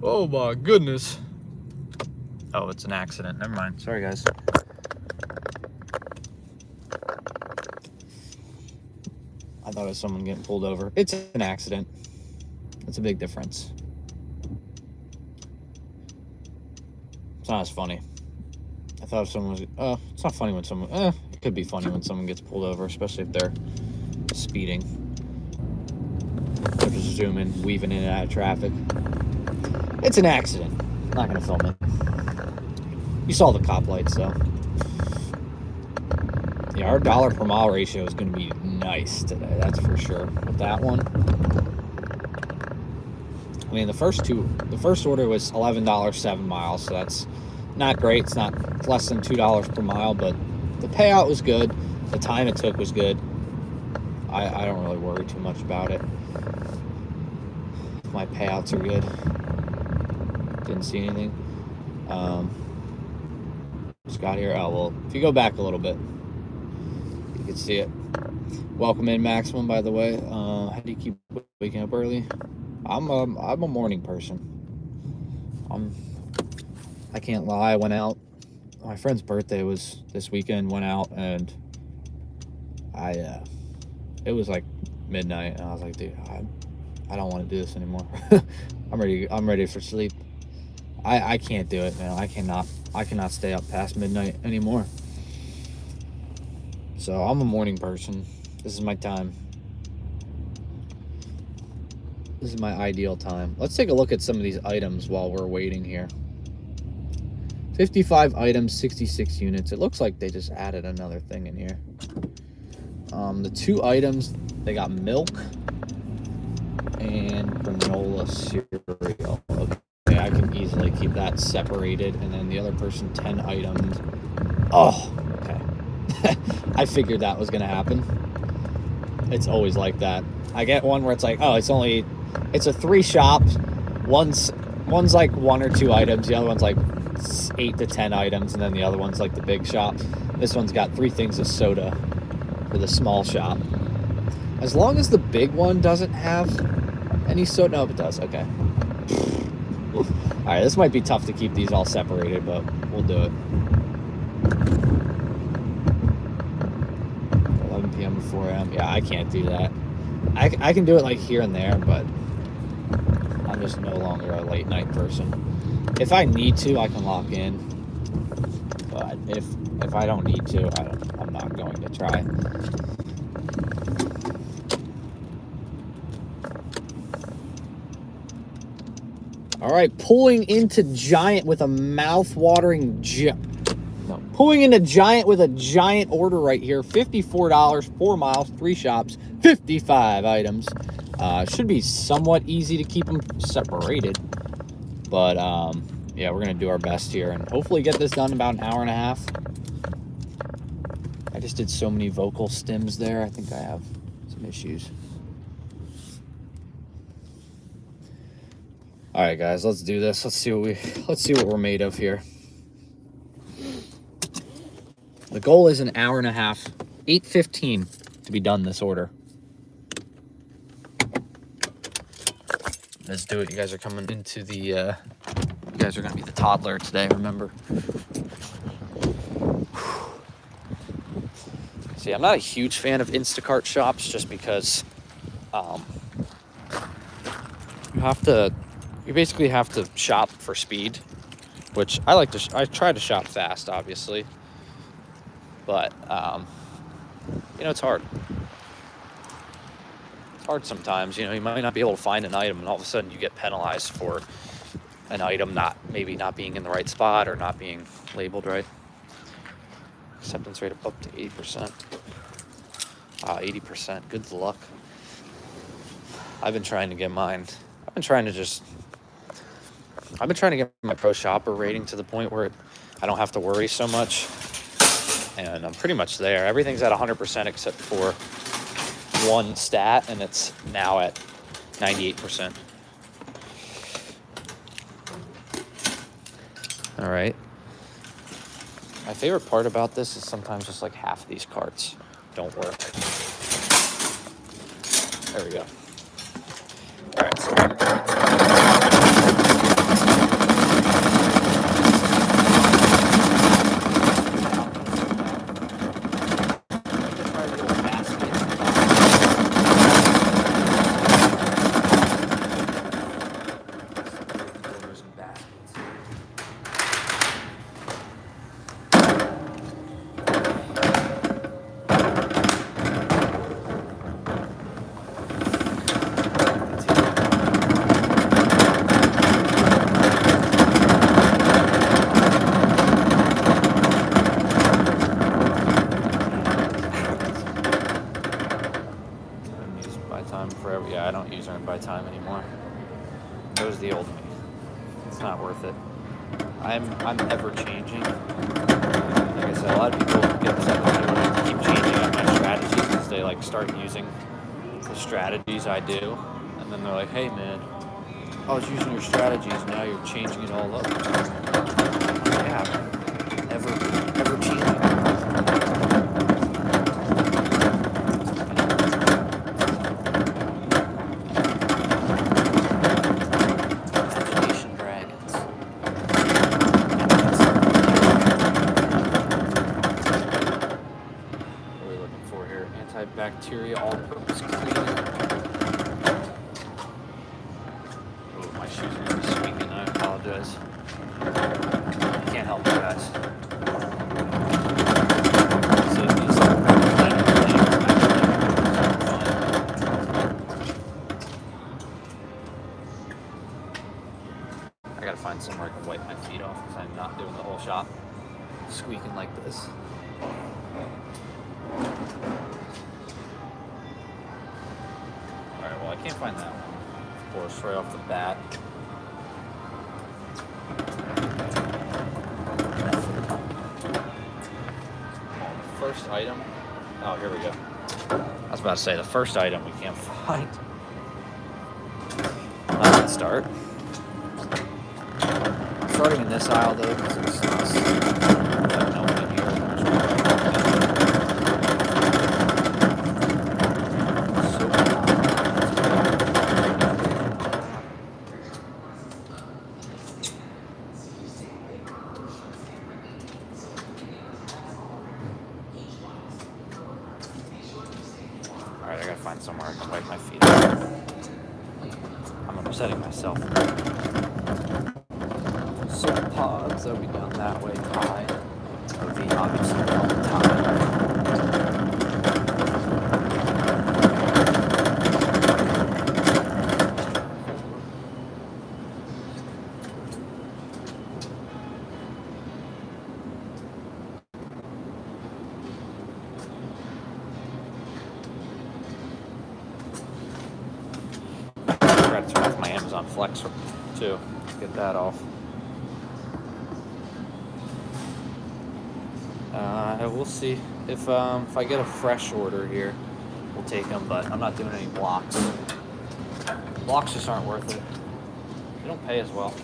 Oh my goodness. Oh, it's an accident. Never mind. Sorry, guys. I thought it was someone getting pulled over. It's an accident. It's a big difference. It's not as funny. I thought if someone was... it's not funny when someone... it could be funny when someone gets pulled over, especially if they're speeding. They're just zooming, weaving in and out of traffic. It's an accident. I'm not going to film it. You saw the cop lights, though. Yeah, our dollar per mile ratio is going to be nice today, that's for sure. With that one, I mean, the first order was $11, 7 miles, so that's not great. It's less than $2 per mile, but the payout was good. The time it took was good. I don't really worry too much about it. My payouts are good. Didn't see anything. Just got here. Oh, well, if you go back a little bit, you can see it. Welcome in, Maximum, by the way. How do you keep waking up early? I'm a morning person. I can't lie. I went out. My friend's birthday was this weekend. Went out and it was like midnight, and I was like, dude, I don't want to do this anymore. I'm ready for sleep. I can't do it, man. I cannot stay up past midnight anymore. So I'm a morning person. This is my time. This is my ideal time. Let's take a look at some of these items while we're waiting here. 55 items, 66 units. It looks like they just added another thing in here. The 2 items, they got milk and granola cereal. Okay, I can easily keep that separated. And then the other person, 10 items. Oh, okay. I figured that was going to happen. It's always like that. I get one where it's like, oh, it's a 3 shop. One's like 1 or 2 items. The other one's like 8 to 10 items. And then the other one's like the big shop. This one's got 3 things of soda for the small shop. As long as the big one doesn't have any soda. No, it does. Okay. Alright, this might be tough to keep these all separated, but we'll do it. 11 p.m. to 4 a.m. Yeah, I can't do that. I can do it like here and there, but I'm just no longer a late night person. If I need to, I can lock in. But if I don't need to, I'm not going to try. All right, pulling into Giant with a mouth-watering pulling into Giant with a giant order right here. $54, 4 miles, 3 shops, 55 items. Should be somewhat easy to keep them separated. But, yeah, we're going to do our best here and hopefully get this done in about an hour and a half. I just did so many vocal stems there. I think I have some issues. All right, guys, let's do this. Let's see what we're made of here. The goal is an hour and a half, 8:15 to be done this order. Let's do it. You guys are coming into the, you guys are going to be the toddler today, remember? See, I'm not a huge fan of Instacart shops just because you basically have to shop for speed, which I like to, I try to shop fast, obviously, but, you know, it's hard. It's hard sometimes, you know, you might not be able to find an item and all of a sudden you get penalized for an item maybe not being in the right spot or not being labeled right. Acceptance rate up to 80%. 80%, good luck. I've been trying to get mine. I've been trying to get my pro shopper rating to the point where I don't have to worry so much. And I'm pretty much there. Everything's at 100% except for one stat, and it's now at 98%. All right. My favorite part about this is sometimes just like half of these carts don't work. There we go. All right, so yeah, I don't use earn by time anymore. That was the old me. It's not worth it. I'm ever changing. Like I said, a lot of people get upset with me when I keep changing up my strategies because they like start using the strategies I do, and then they're like, "Hey man, I was using your strategies, now you're changing it all up." Yeah, ever changing. Antibacterial all-purpose cleaner. Oh, my shoes are going to be squeaking. I apologize. Can't help it, guys. So these are I gotta find somewhere I can wipe my feet off because I'm not doing the whole shop squeaking like this. I can't find that one, of course, right off the bat. First item. Oh, here we go. I was about to say the first item we can't find. Let's start. Starting in this aisle though, because it's like no one in here. Alright, I gotta find somewhere I can wipe my feet off. I'm upsetting myself. Soap pods, they'll be down that way high. Or the obviously all the time. Turn off my Amazon Flex too. Get that off. We'll see if I get a fresh order here, we'll take them. But I'm not doing any blocks. Blocks just aren't worth it. They don't pay as well.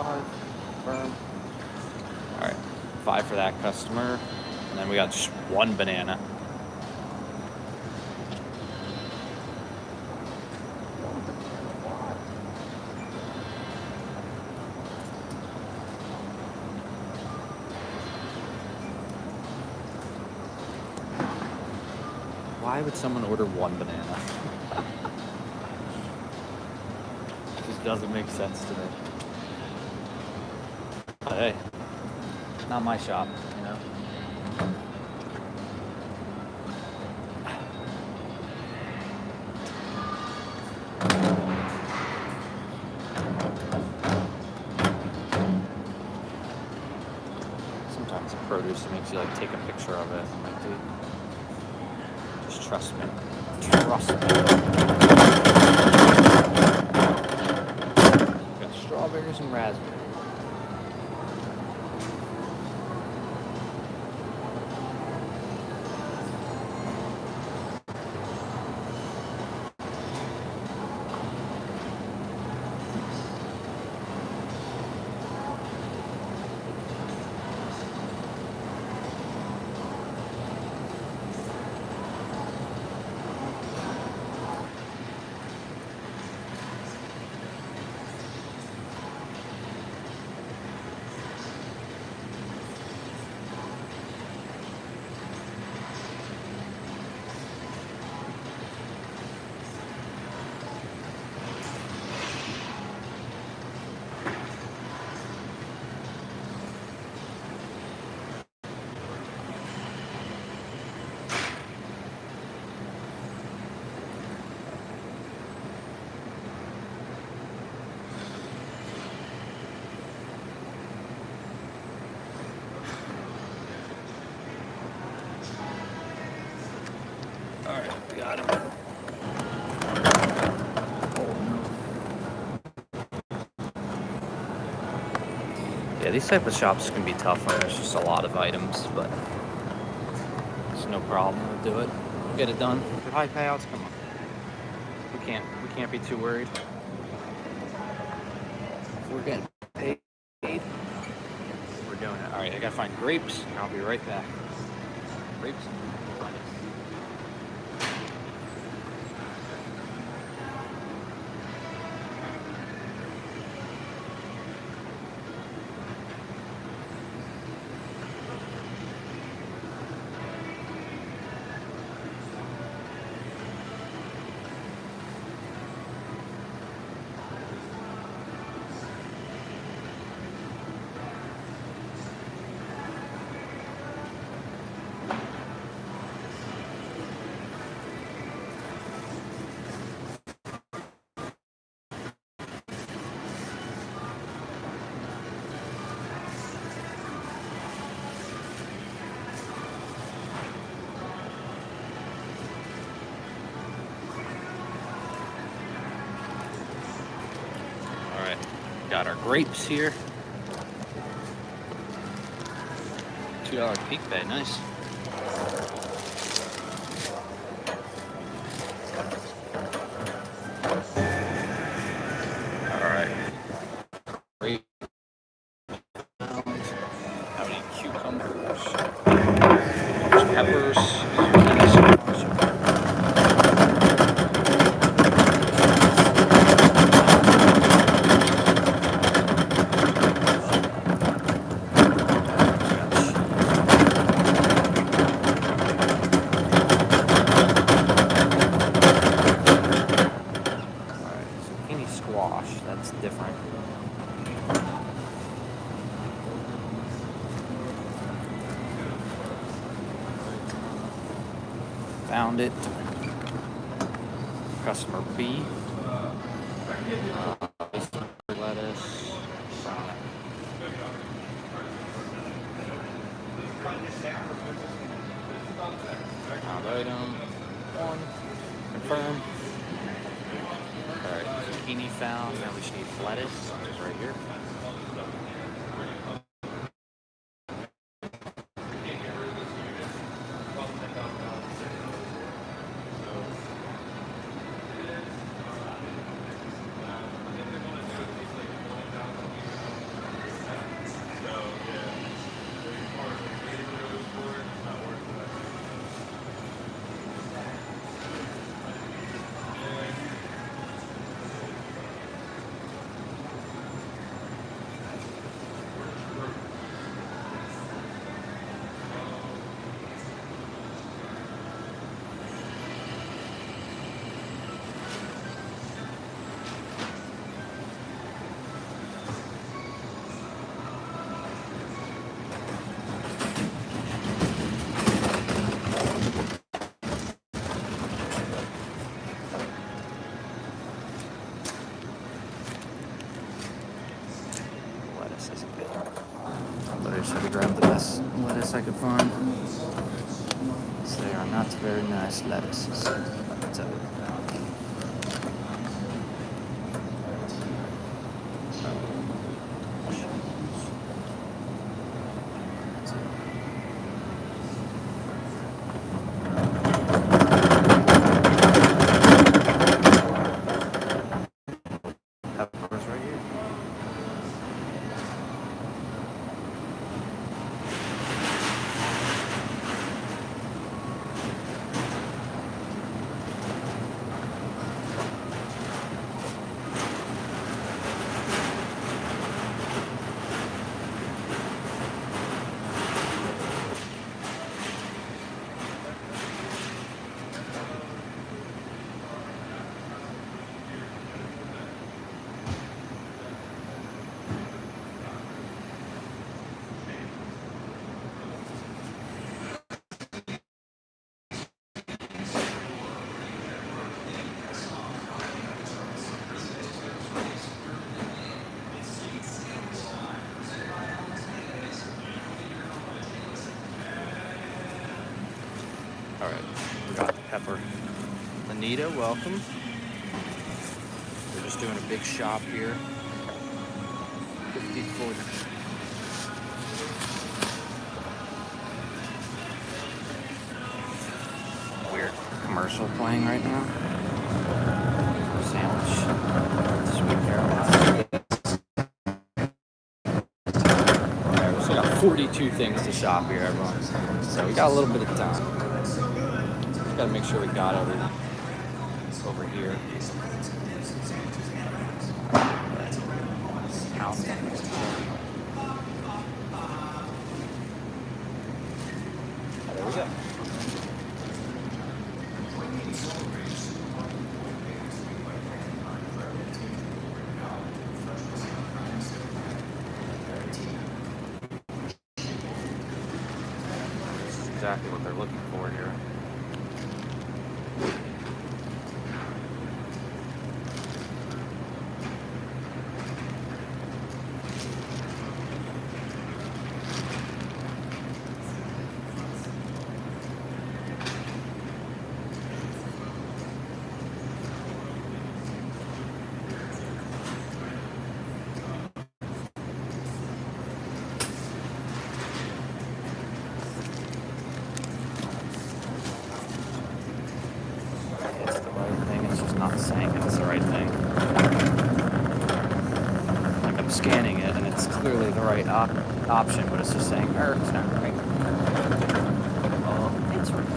5. Confirm. Alright, 5 for that customer. And then we got just 1 banana. Why would someone order 1 banana? It just doesn't make sense to me. But hey, not my shop, you know? Sometimes the produce makes you like take a picture of it. I'm like, dude, just trust me. Trust me. Got strawberries and raspberries. Alright, got him. Yeah, these type of shops can be tough when there's just a lot of items, but it's no problem. We'll do it. We'll get it done. For high payouts, come on. We can't be too worried. If we're getting paid, we're doing it. Alright, I gotta find grapes, and I'll be right back. Grapes. Got our grapes here. $2 peak bay, nice. Alright. Grape. How many cucumbers? Peppers. That's different. Found it. Customer B. Lettuce. Found item 1. Confirm. Alright, zucchini found. Now we just need lettuce, which is right here. Just had to grab the best lettuce I could find. So they are not very nice lettuces, let me tell you. Peppers right here. All right, we got the pepper. Anita, welcome. We're just doing a big shop here. 54. Weird commercial playing right now. Sandwich. Sweet Carolina. Alright, we still got 42 things to shop here, everyone. So we got a little bit of time. Just gotta make sure we got everything over here. House. There we go. This is exactly what they're looking for here. It's the right thing, it's just not saying it's the right thing. Like I'm scanning it and it's clearly the right option, but it's just saying, it's not right. Oh, it's right.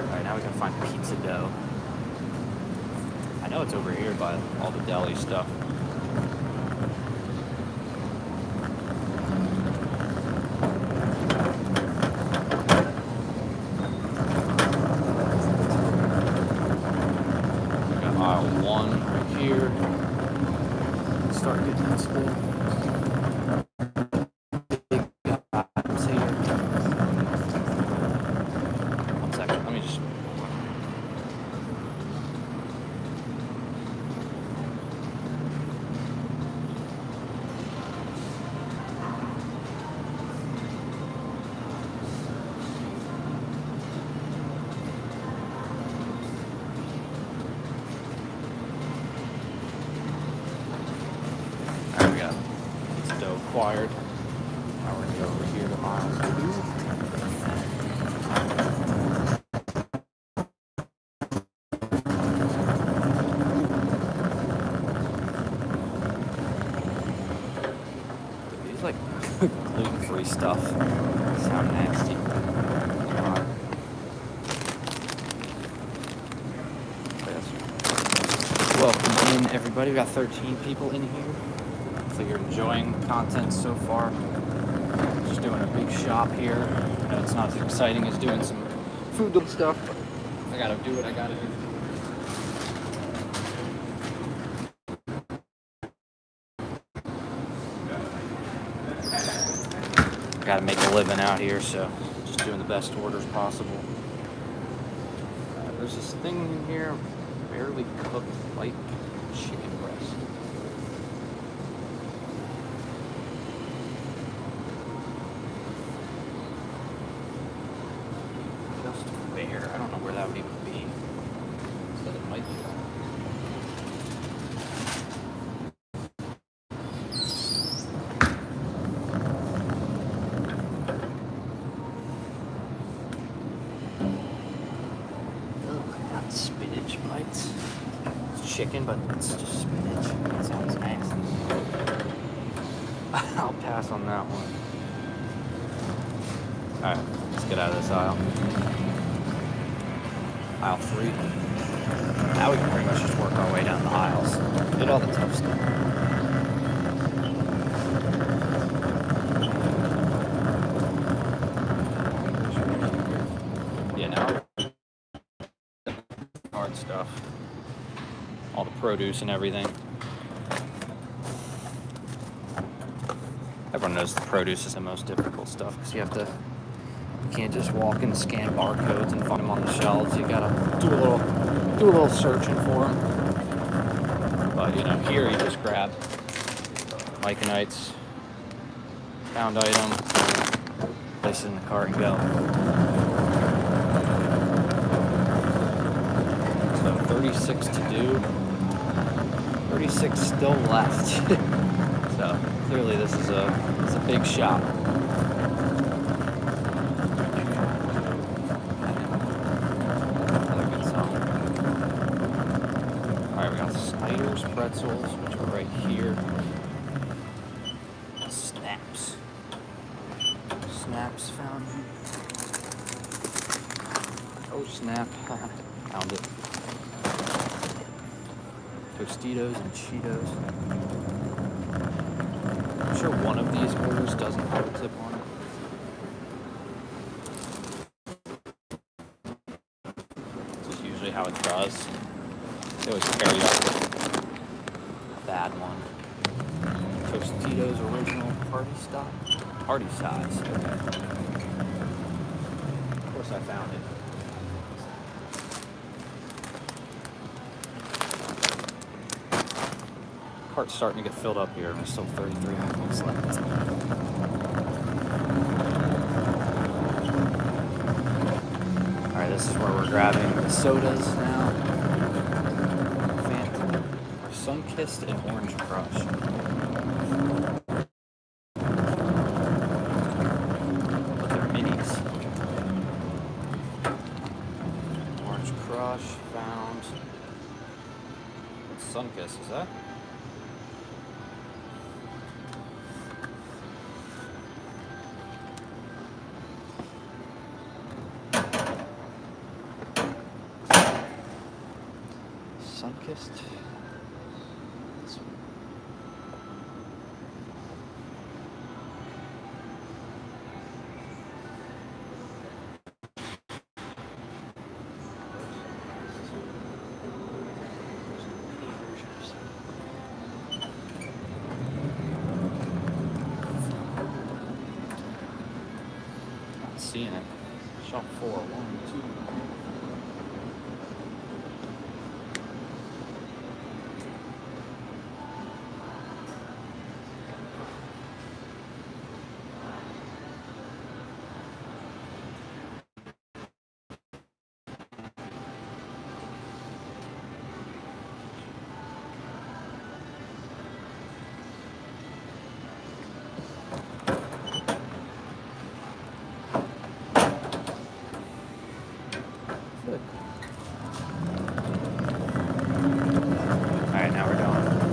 Alright, now we can find pizza dough. I know it's over here by all the deli stuff. Aisle 1 right here. Start getting this full. Big items here. One second, let me just. There we go. Pizza dough acquired. Now we're gonna go over here to aisle 2. These like gluten-free stuff sound nasty. Welcome in, everybody. We got 13 people in here. Hopefully you're enjoying the content so far. Just doing a big shop here. I know it's not as exciting as doing some food stuff, but I gotta do what I gotta do. Gotta make a living out here, so just doing the best orders possible. There's this thing in here, barely cooked light chicken breast. chicken, but it's just spinach. That sounds nasty. I'll pass on that one. Alright, let's get out of this aisle. Aisle 3. Now we can pretty much just work our way down the aisles. Did all the tough stuff. Yeah, now hard stuff. All the produce and everything. Everyone knows the produce is the most difficult stuff because you can't just walk and scan barcodes and find them on the shelves. You gotta do a little searching for them. But you know, here you just grab Myconites, found item, place it in the cart and go. So 36 to do, 36 still left. So clearly this is it's a big shop. Sliders, pretzels, which are right here. Snaps. Snaps found. Oh, snap. Found it. Tostitos and Cheetos. I'm sure one of these orders doesn't have a tip on it. This is usually how it does. They always pair you up with a bad one. Tostitos original party stock? Party size. Okay. Of course I found it. Cart's starting to get filled up here. There's still 33 items left. Alright, this is where we're grabbing the sodas now. Sunkissed and Orange Crush. But they're minis. Orange Crush found. What's Sunkissed? Is that? Sunkissed. Seeing it. Shop 4, 1, 2. Alright, now we're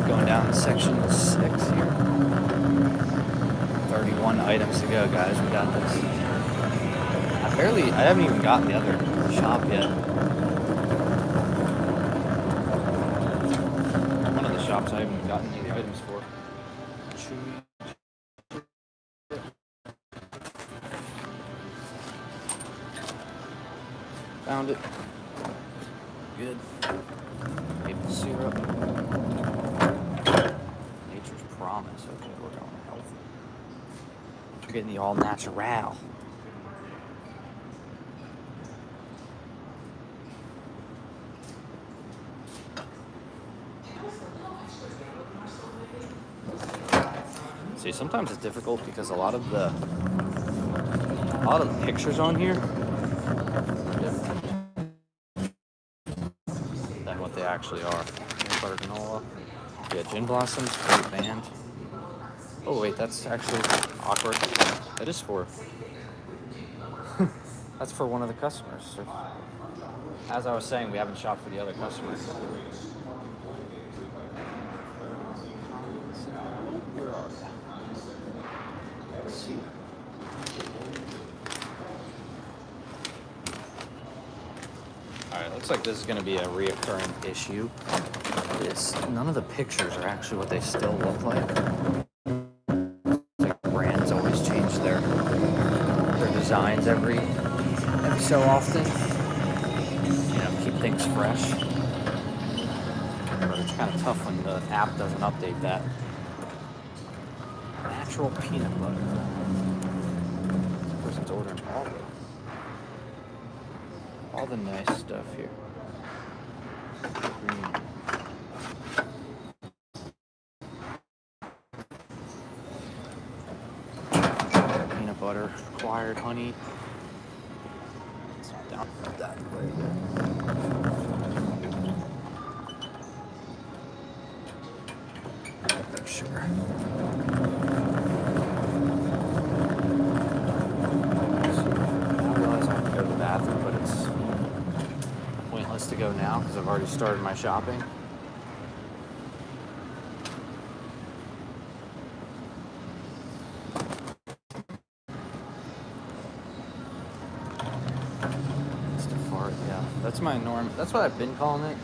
going down to section 6 here. 31 items to go, guys. We got this. I haven't even gotten the other shop yet. One of the shops I haven't gotten any items for. Chewy. Found it. Good. Maple syrup. Nature's Promise. Okay, we're going healthy. We're getting the all natural. See, sometimes it's difficult because a lot of the pictures on here are different than what they actually are. Peanut butter granola. Yeah, Gin Blossoms, great band. Oh wait, that's actually awkward. That is for that's for one of the customers. So, as I was saying, we haven't shopped for the other customers. Looks like this is going to be a reoccurring issue. None of the pictures are actually what they still look like. Like brands always change their designs every so often. Keep things fresh. But it's kind of tough when the app doesn't update that. Natural peanut butter. This person's ordering all the nice stuff here. Green. Peanut butter required, honey. It's down that way. Make sure. But it's pointless to go now because I've already started my shopping. Yeah, that's my norm. That's what I've been calling it.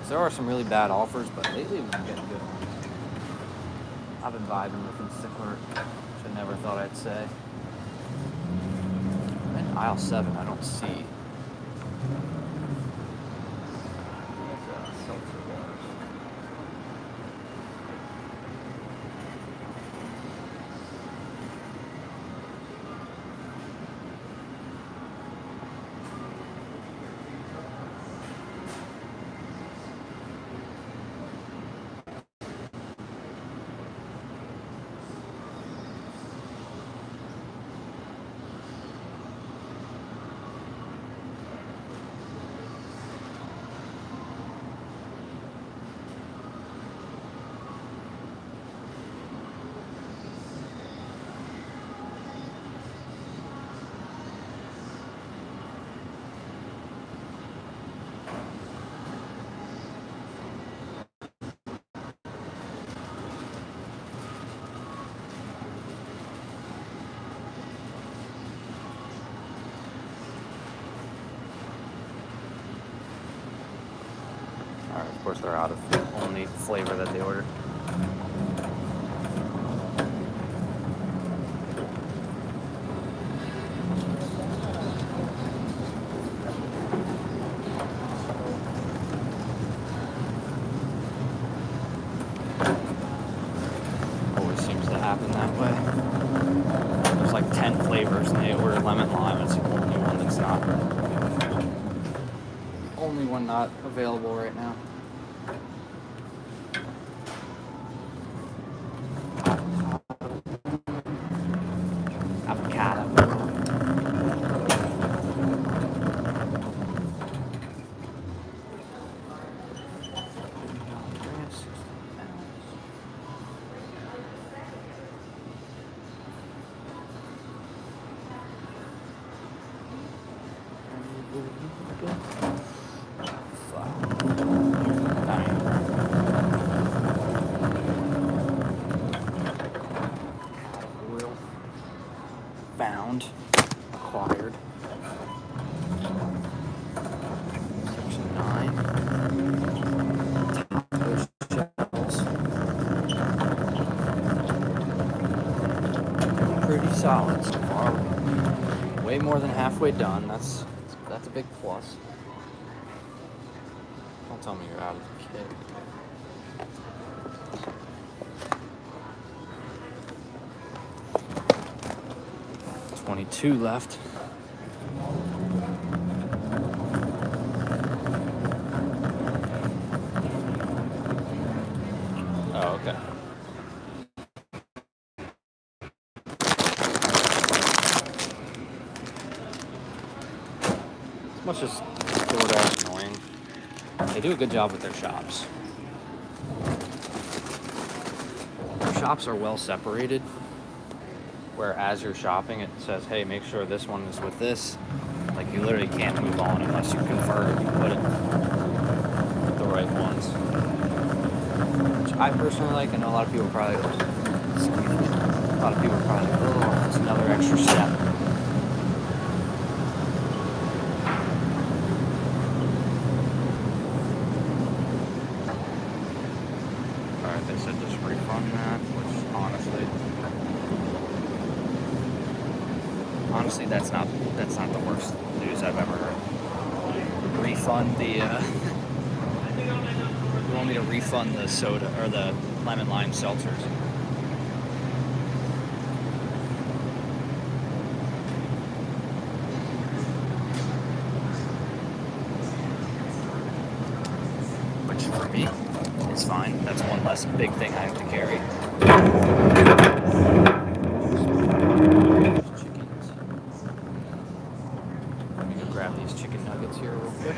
There are some really bad offers, but lately we've been getting good ones. I've been vibing with Instacart, which I never thought I'd say. In aisle 7, I don't see. Of course, they're out of the only flavor that they ordered. Always seems to happen that way. There's like 10 flavors and they order lemon lime. It's the only one that's not. Only one not available right now. Found, acquired. Section 9. Taco shells. Pretty solid so far. Way more than halfway done. That's a big plus. Don't tell me you're out of the kit. 22 left. Oh, okay. As much as Doordash is annoying, they do a good job with their shops. Their shops are well separated. Where as you're shopping, it says, hey, make sure this one is with this. Like, you literally can't move on unless you confirm you put it with the right ones. Which I personally like. I know a lot of people probably, oh, it's another extra step. they said just refund that, which honestly, that's not the worst news I've ever heard. Refund the. You want me to refund the soda or the lemon lime seltzers? Which for me, it's fine. That's one less big thing I have to carry. Chickens. Let me go grab these chicken nuggets here real quick.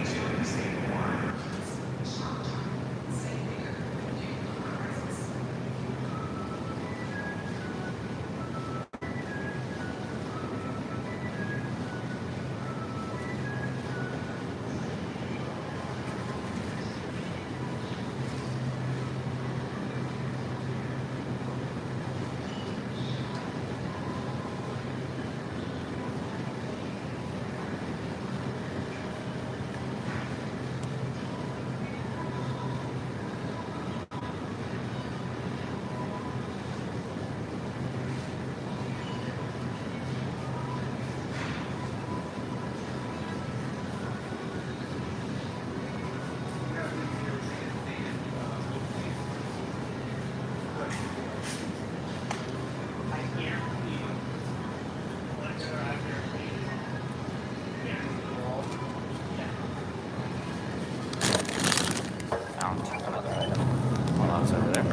Another item. Hold on, it's over there.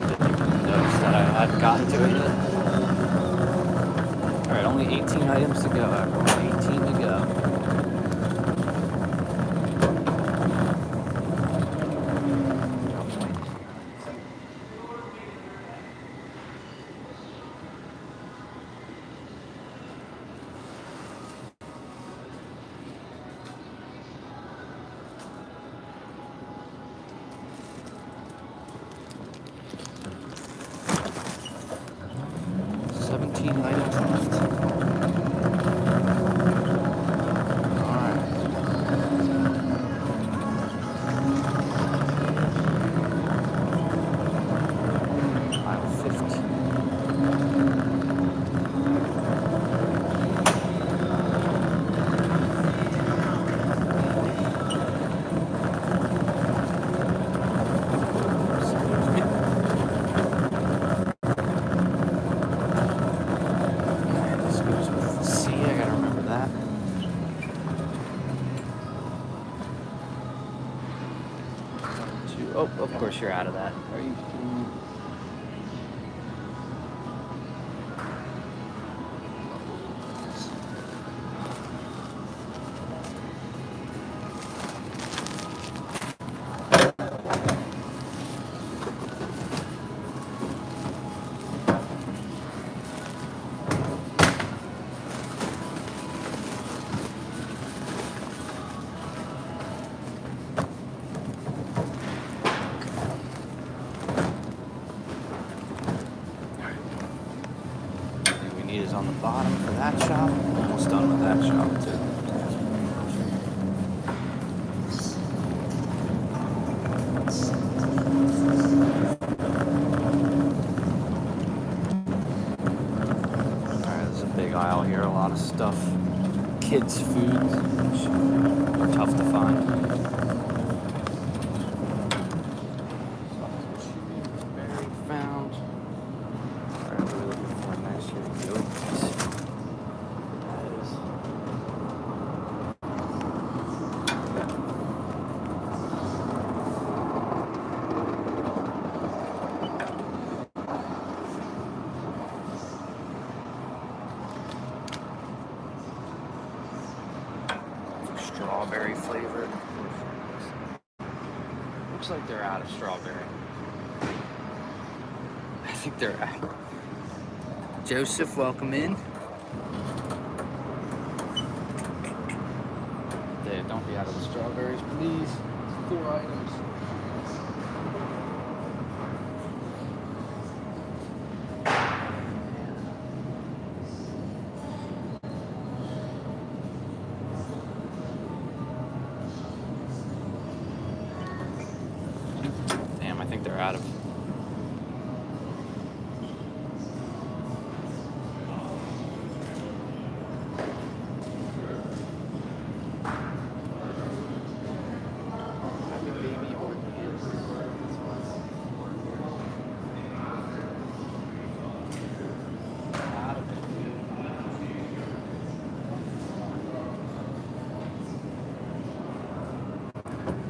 Didn't even notice that I hadn't gotten to it yet. Alright, only 18 items to go, everyone. 18 to go. Items left. Alright. Aisle 15. Oh, of course you're out of that. Are you? Is on the bottom for that shop. Almost done with that shop too. Alright, there's a big aisle here, a lot of stuff. Kids' foods, which are tough to find. Berry found. Alright, what are we looking for next year? Strawberry flavored. Looks like they're out of strawberry. I think they're out. Joseph, welcome in. Dave, don't be out of the strawberries, please. It's 4 items. They're out of.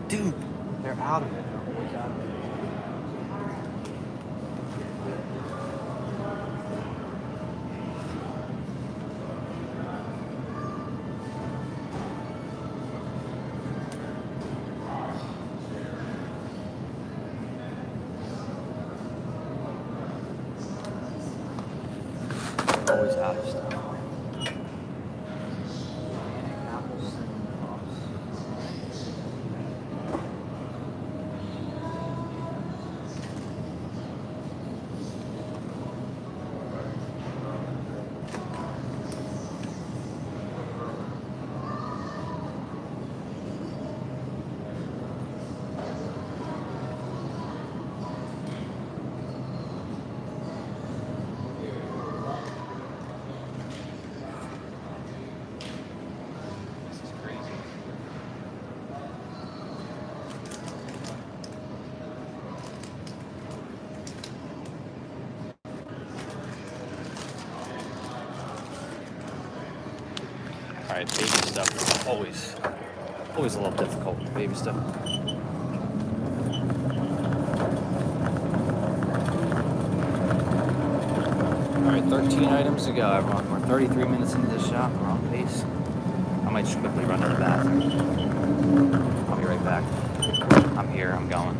Dude, they're out of it. They're always out of it. They're always out of stuff. Alright, baby stuff is always a little difficult with baby stuff. Alright, 13 items to go, everyone. We're 33 minutes into the shop. We're on pace. I might just quickly run to the bathroom. I'll be right back. I'm here, I'm going.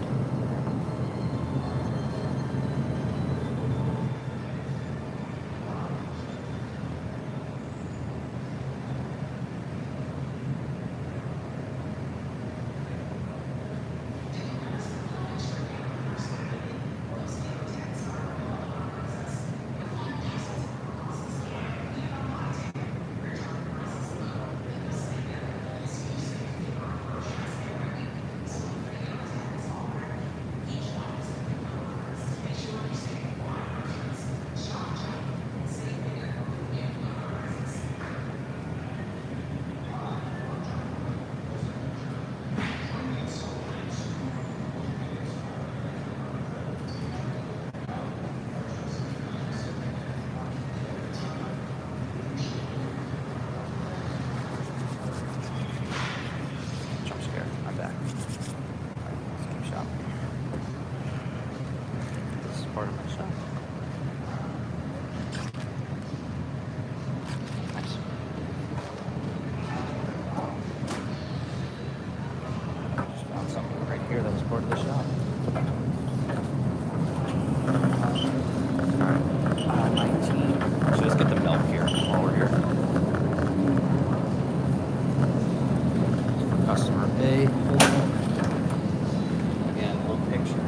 Part of my shop. Nice. Just found something right here that was part of the shop. Alright, 19. So let's get the milk here while we're here. Customer A. Again, little picture.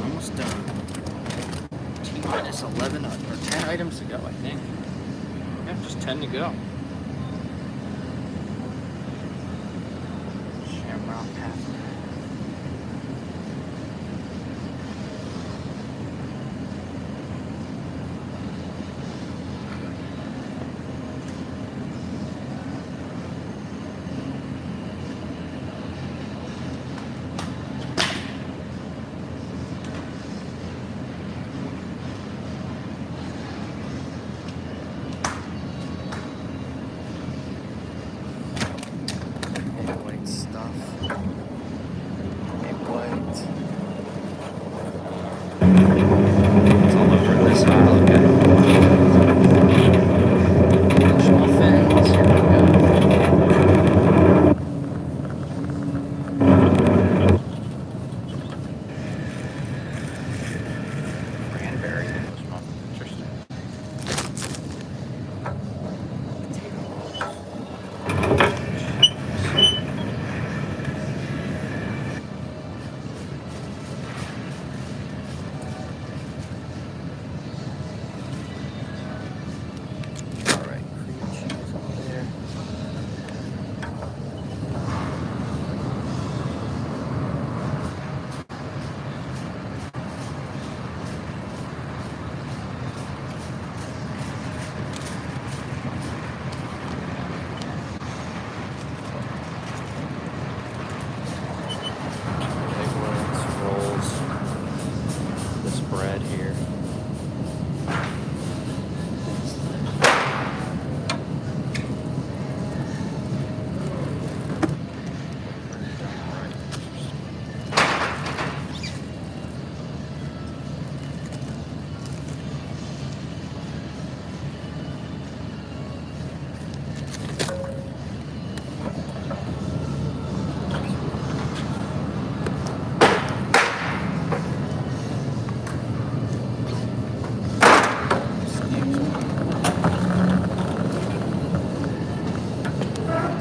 Almost done. T-minus 11 or 10 items to go, I think. Yeah, just 10 to go. Shamrock Path. Stuff.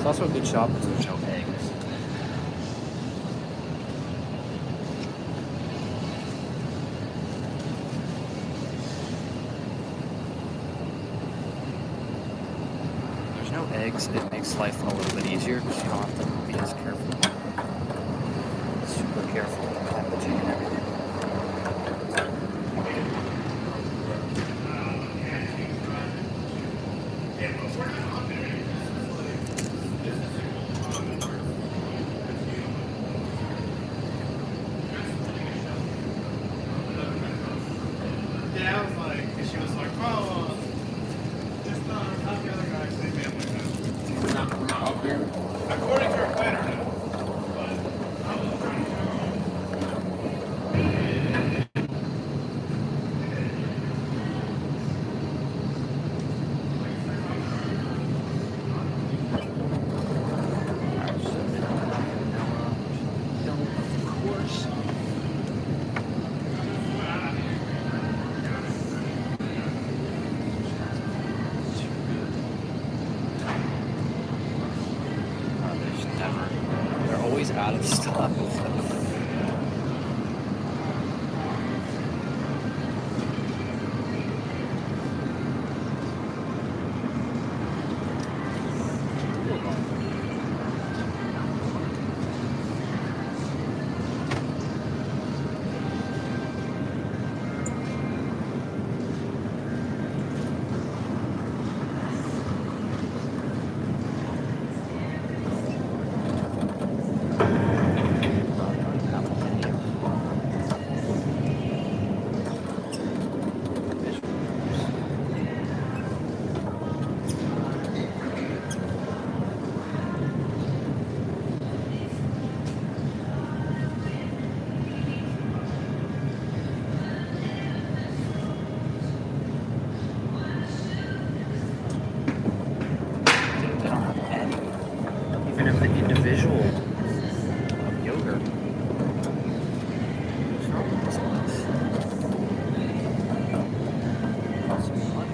also a good shop because there's no eggs. There's no eggs. It makes life a little bit easier because you don't have to be as careful. Super careful with the packaging and everything. Yeah, I was like, she was like, oh, just not the other guy, say family. According to her planner, no. They're always out of stock. They don't have any. Even if the individual of yogurt. What's wrong with this place? Costs some money.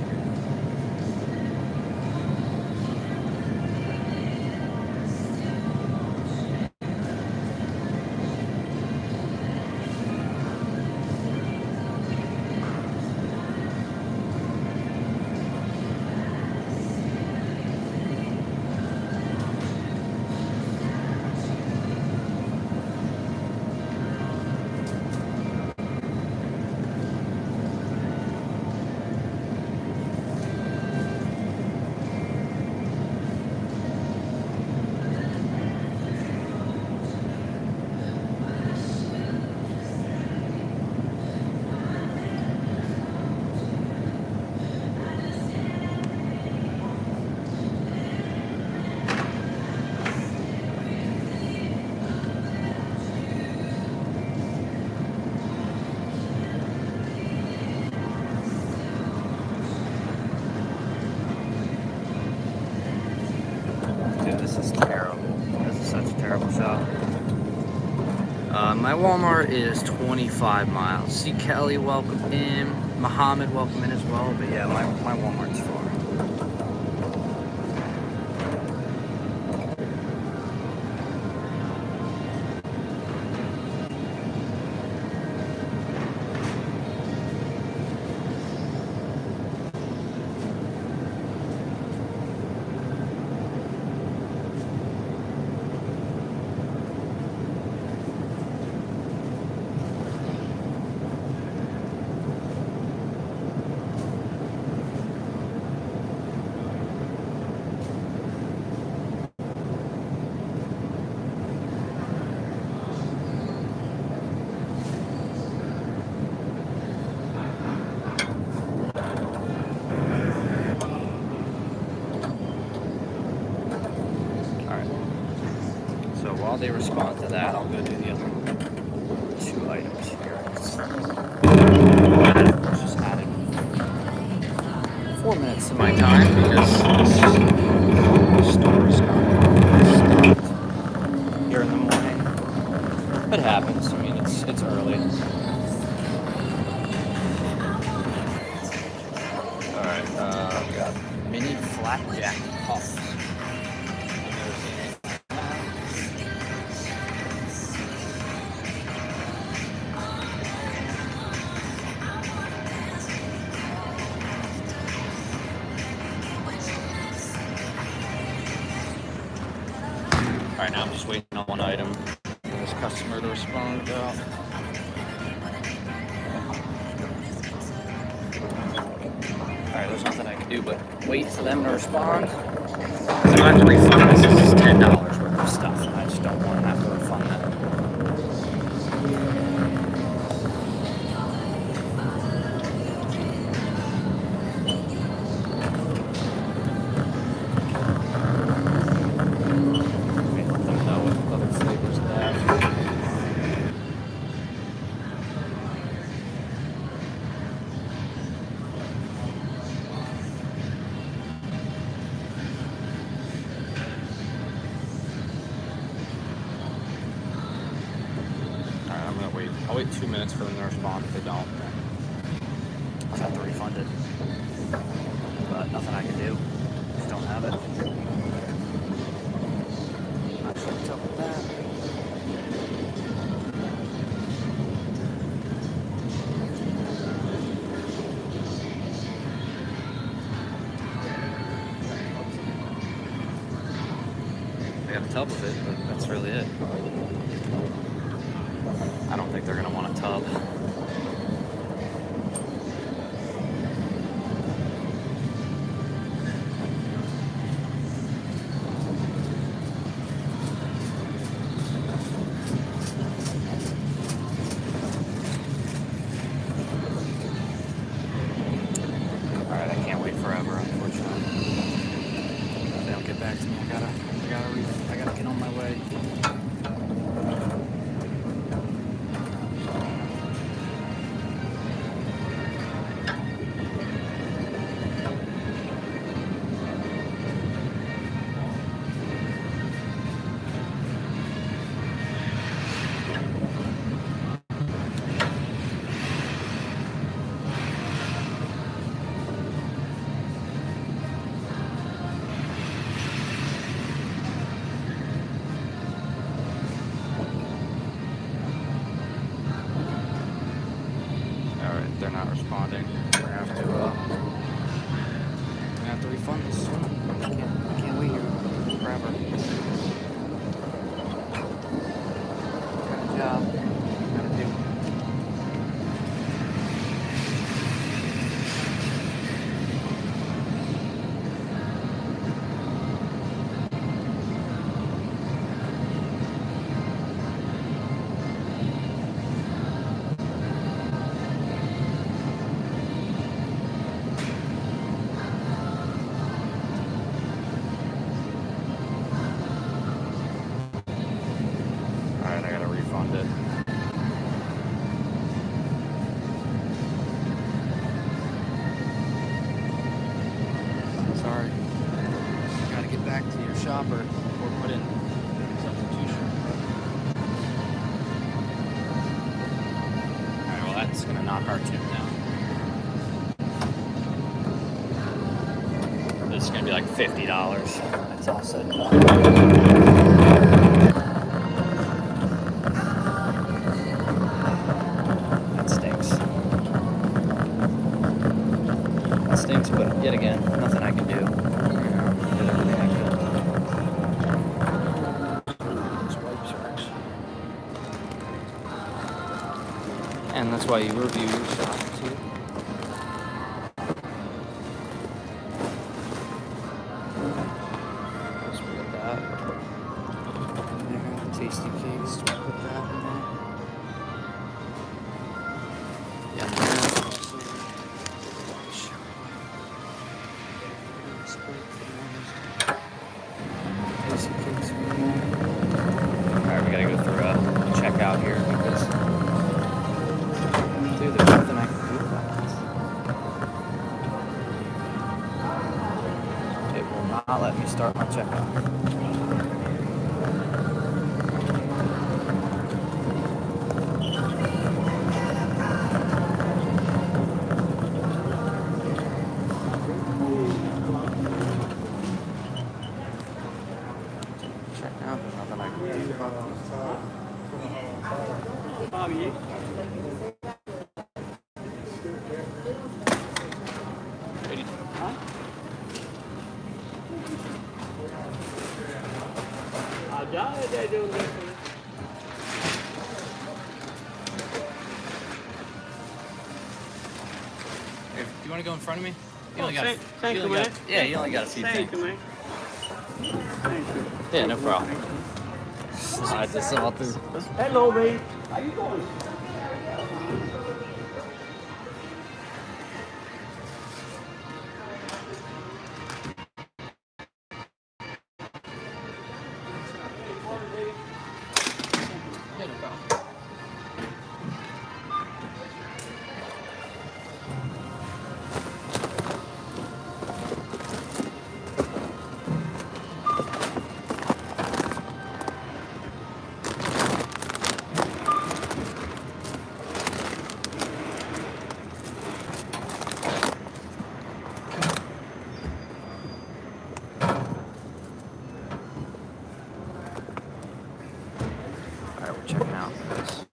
Dude, this is terrible. This is such a terrible shop. My Walmart is 25 miles. See Kelly, welcome in. Muhammad, welcome in as well. But yeah, my Walmart's far. While they respond to that, I'll go do the other two items here. Just added 4 minutes to my time because this store is not stopped here in the morning. It happens. I mean, it's early. All right, we got mini flapjack puffs. I've never seen Alright, now I'm just waiting on one item for this customer to respond about. Alright, there's nothing I can do but wait for them to respond. I'm going to refund this. This is $10 worth of stuff, and I just don't want to have to refund that. Let them know what other flavors they have. I'll wait 2 minutes for them to respond. If they don't, then I'll have to refund it. But nothing I can do. Just don't have it. Not sure what's up with that. They got a tub of it, but that's really it. I don't think they're going to want a tub. Alright, I can't wait forever, unfortunately. If they don't get back to me, I gotta get on my way. They're not responding. We're gonna have to refund this. I can't wait here forever. Got a job. Gotta do. Alright, I gotta refund it. Sorry. Gotta get back to your shopper or put in substitution. Alright, well that's gonna knock our tip down. This is gonna be like $50. That's all said and done. Stinks, but yet again, nothing I can do. Did everything I could. These wipes are actually. And that's why you review your shop too. So we got that. And tasty cakes. So we'll put that in there. Yeah. Alright, we gotta go through a checkout here because, dude, there's nothing I can do about this. It will not let me start my checkout. Ja, det är det. Here, do you want to go in front of me? You Oh, only got, thank you you, only man. got, yeah, you only got a few Thank things. you, man. Thank you. Yeah, no problem. Slide this all through. Hello, babe. How you doing? Yeah, no problem. All right, we're checking out this.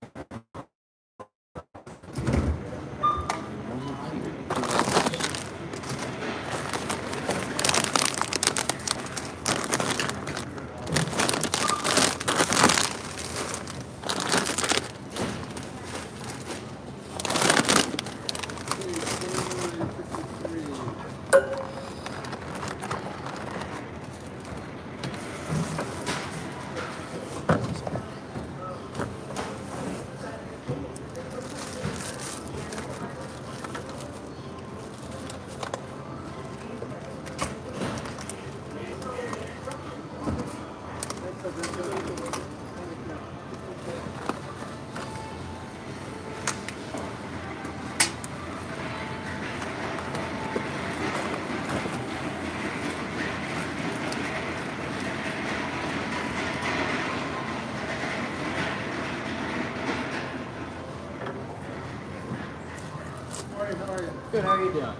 How are you? Good, how are you doing?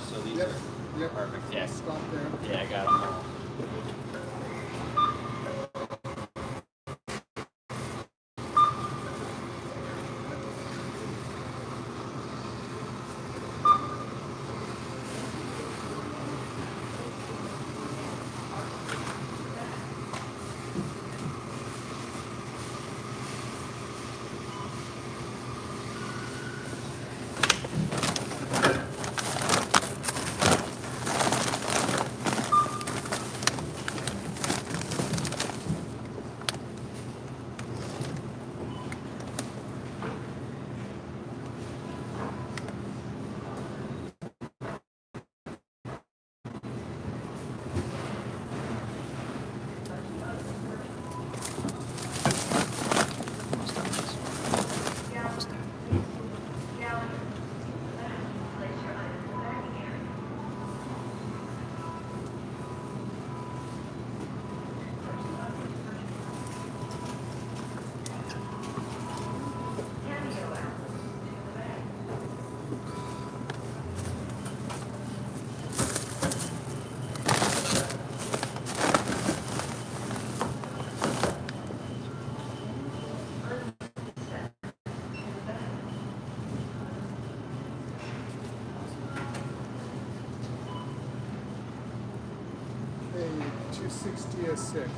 So these Yep. are Yep. perfect. Yes. Stop there. Yeah, I got them all. 60 a 6.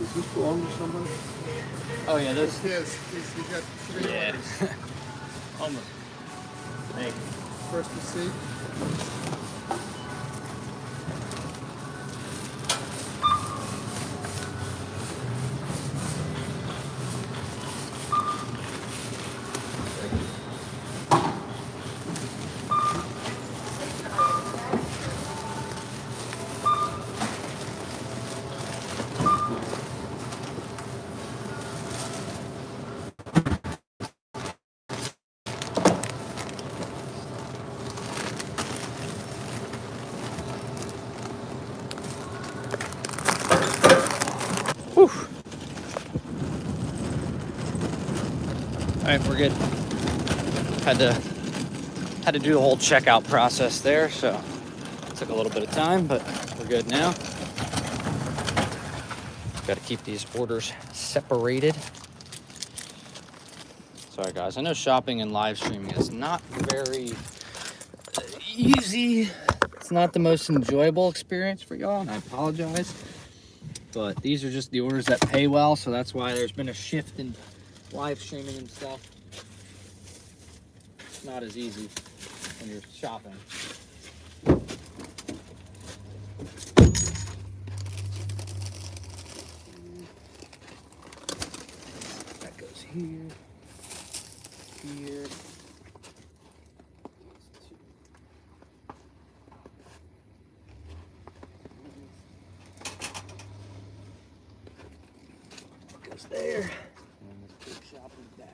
Is this belong to somebody? Oh yeah, those. Yes, you got 3 Yeah. orders. Almost. Thank you. First receipt. Whew. All right, we're good. Had to do the whole checkout process there, so it took a little bit of time, but we're good now. Got to keep these orders separated. Sorry guys, I know shopping and live streaming is not very easy. It's not the most enjoyable experience for y'all, and I apologize. But these are just the orders that pay well, so that's why there's been a shift in live streaming and stuff. It's not as easy when you're shopping. That goes here, here. Goes there. And this big shopping bag.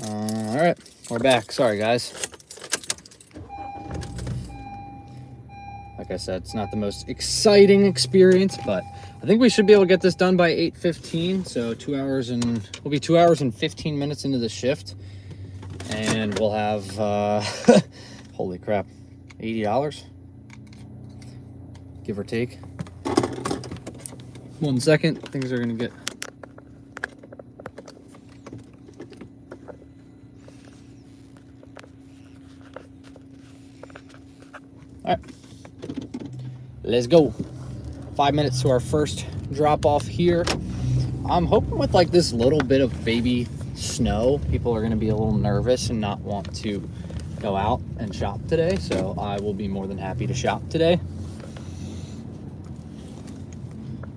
All right, we're back. Sorry, guys. Like I said, it's not the most exciting experience, but I think we should be able to get this done by 8:15. So we'll be 2 hours and 15 minutes into the shift, and we'll have holy crap, $80, give or take. 1 second, things are gonna get. All right, let's go. 5 minutes to our first drop off here. I'm hoping with like this little bit of baby snow, people are gonna be a little nervous and not want to go out and shop today. So I will be more than happy to shop today.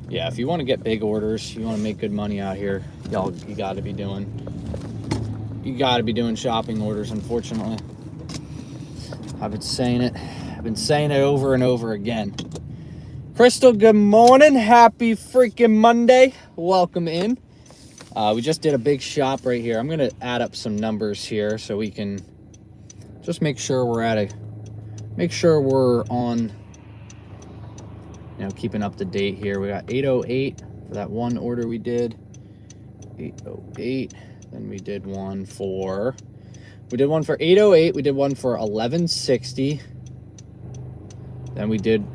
Yeah, if you want to get big orders, you want to make good money out here, y'all, you got to be doing shopping orders. Unfortunately, I've been saying it over and over again. Crystal, good morning. Happy freaking Monday. Welcome in. We just did a big shop right here. I'm gonna add up some numbers here so we can just make sure we're at make sure we're on, keeping up to date here. We got 808 for that one order we did. 808. Then we did one for 808. We did one for 1160. Then we did,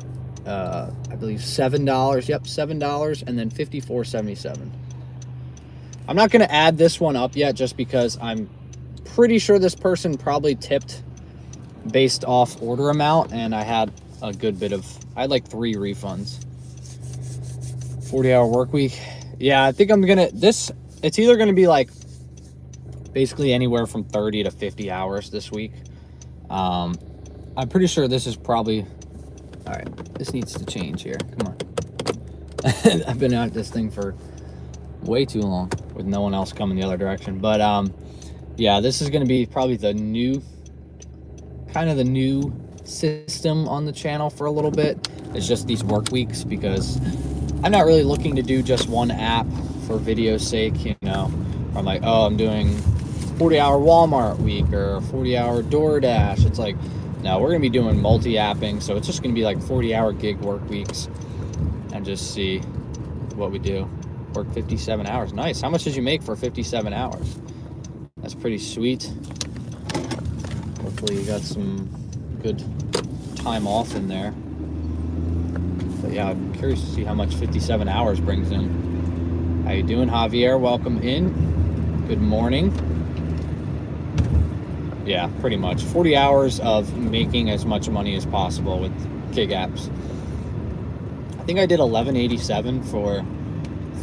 I believe $7. Yep, $7, and then 54.77. I'm not going to add this one up yet, just because I'm pretty sure this person probably tipped based off order amount, and I had a good bit of, I had like 3 refunds. 40-hour work week. Yeah, I think I'm gonna, it's either gonna be like basically anywhere from 30 to 50 hours this week. I'm pretty sure this is probably, all right, this needs to change here. Come on. I've been at this thing for way too long with no one else coming the other direction. But yeah, this is going to be probably the new system on the channel for a little bit. It's just these work weeks, because I'm not really looking to do just one app for video's sake. I'm like, oh, I'm doing 40-hour Walmart week or 40-hour Doordash. It's like, no, we're gonna be doing multi-apping, so it's just gonna be like 40-hour gig work weeks, and just see what we do. Work 57 hours. Nice. How much did you make for 57 hours? That's pretty sweet. Hopefully you got some good time off in there. But yeah, I'm curious to see how much 57 hours brings in. How you doing, Javier? Welcome in. Good morning. Yeah, pretty much 40 hours of making as much money as possible with gig apps. I think I did 1187 for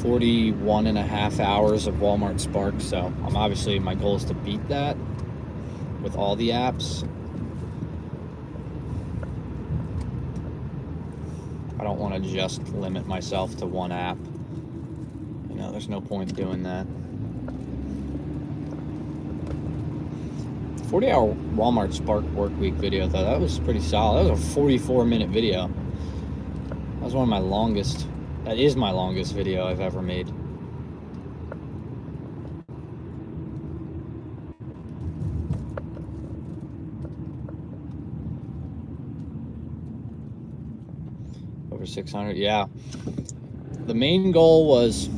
41 and a half hours of Walmart Spark. So obviously my goal is to beat that with all the apps. I don't want to just limit myself to one app. There's no point in doing that. 40-hour Walmart Spark work week video, though, that was pretty solid. That was a 44-minute video. That was one of my longest. That is my longest video I've ever made. Over 600, yeah. The goal was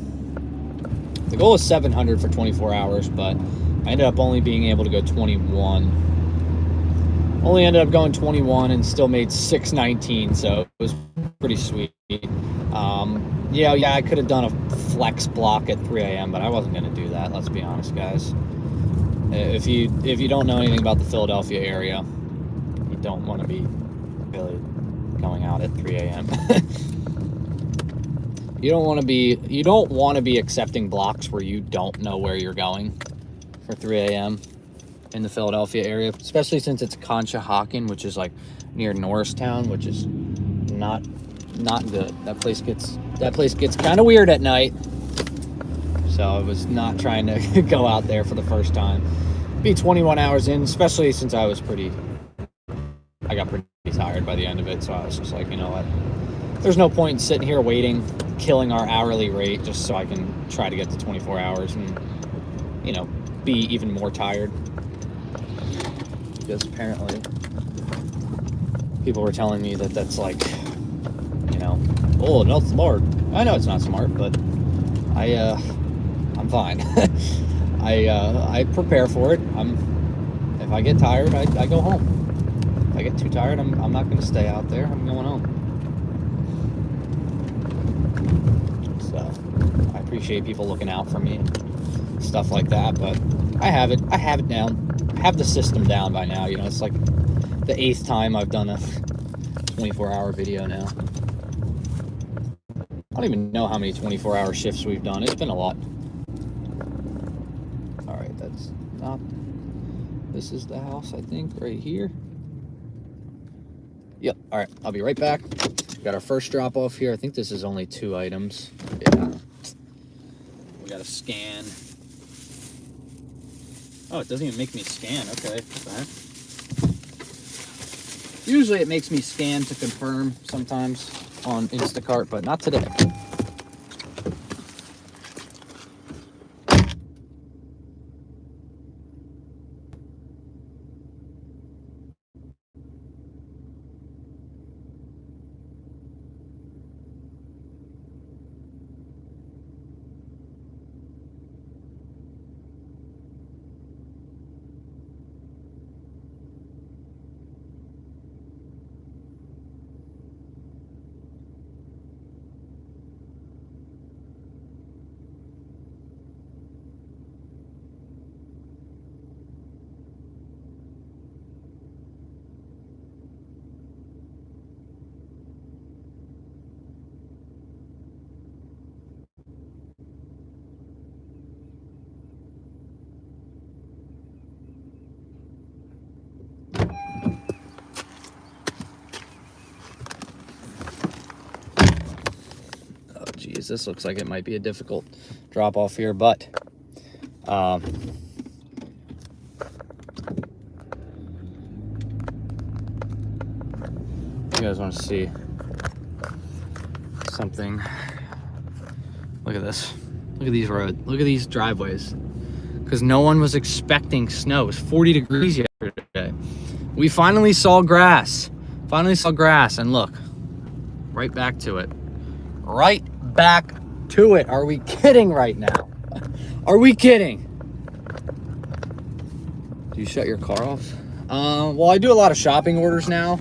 700 for 24 hours, but I ended up only being able to go 21. Only ended up going 21 and still made 619, so it was pretty sweet. Yeah, I could have done a flex block at 3 a.m., but I wasn't going to do that, let's be honest, guys. If you don't know anything about the Philadelphia area, you don't want to be really going out at 3 a.m. You don't want to be accepting blocks where you don't know where you're going for 3 a.m. in the Philadelphia area, especially since it's Conshohocken, which is like near Norristown, which is not good. That place gets kind of weird at night. So I was not trying to go out there for the first time. Be 21 hours in, especially since I got pretty tired by the end of it. So I was just like, you know what? There's no point in sitting here waiting, killing our hourly rate just so I can try to get to 24 hours and, be even more tired. Because apparently people were telling me that that's like, oh, not smart. I know it's not smart, but I'm fine. I prepare for it. If I get tired, I go home. If I get too tired, I'm not going to stay out there. I'm going home. So I appreciate people looking out for me, stuff like that. But I have it down. I have the system down by now. It's like the 8th time I've done a 24-hour video now. I don't even know how many 24-hour shifts we've done. It's been a lot. All right, this is the house, I think, right here. Yep, all right, I'll be right back. Got our first drop off here. I think this is only 2 items. Yeah. We got to scan. Oh, it doesn't even make me scan. Okay, usually it makes me scan to confirm sometimes on Instacart, but not today. geez, this looks like it might be a difficult drop off here, but you guys want to see something? Look at this. Look at these roads. Look at these driveways. Because no one was expecting snow. It was 40 degrees yesterday. We finally saw grass. And look, right back to it. Right back to it. Are we kidding right now? Are we kidding? Do you shut your car off? Well, I do a lot of shopping orders now.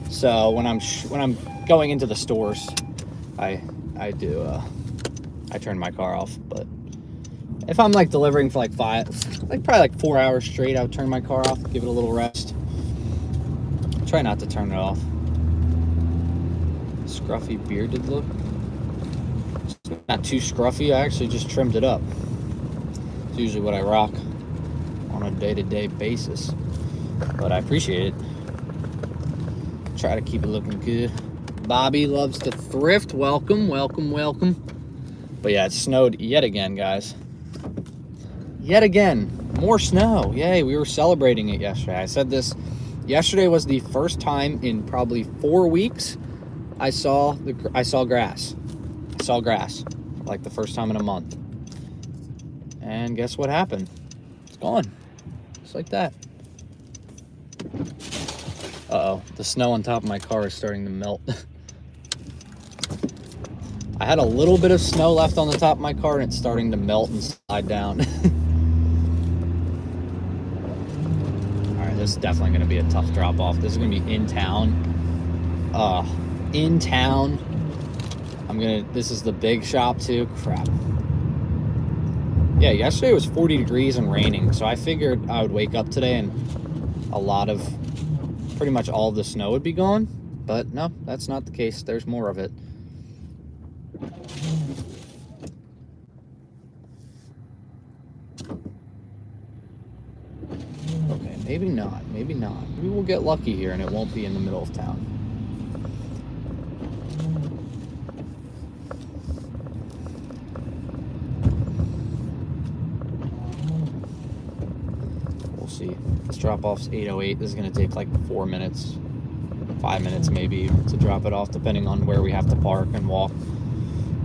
So when I'm going into the stores, I turn my car off. But if I'm like delivering for like probably 4 hours straight, I would turn my car off, give it a little rest. Try not to turn it off. Scruffy bearded look. It's not too scruffy. I actually just trimmed it up. It's usually what I rock on a day-to-day basis. But I appreciate it. Try to keep it looking good. Bobby loves to thrift. Welcome. But yeah, it snowed yet again, guys. Yet again. More snow. Yay, we were celebrating it yesterday. I said this. Yesterday was the first time in probably 4 weeks I saw grass. I saw grass. Like the first time in a month. And guess what happened? It's gone. Just like that. Uh-oh, the snow on top of my car is starting to melt. I had a little bit of snow left on the top of my car and it's starting to melt and slide down. All right, this is definitely going to be a tough drop off. This is going to be in town. This is the big shop too. Crap. Yeah, yesterday was 40 degrees and raining, so I figured I would wake up today and pretty much all of the snow would be gone, but no, that's not the case. There's more of it. Okay, maybe not. Maybe we'll get lucky here and it won't be in the middle of town. See, this drop off's 8:08. This is going to take like 4 minutes, 5 minutes maybe to drop it off, depending on where we have to park and walk.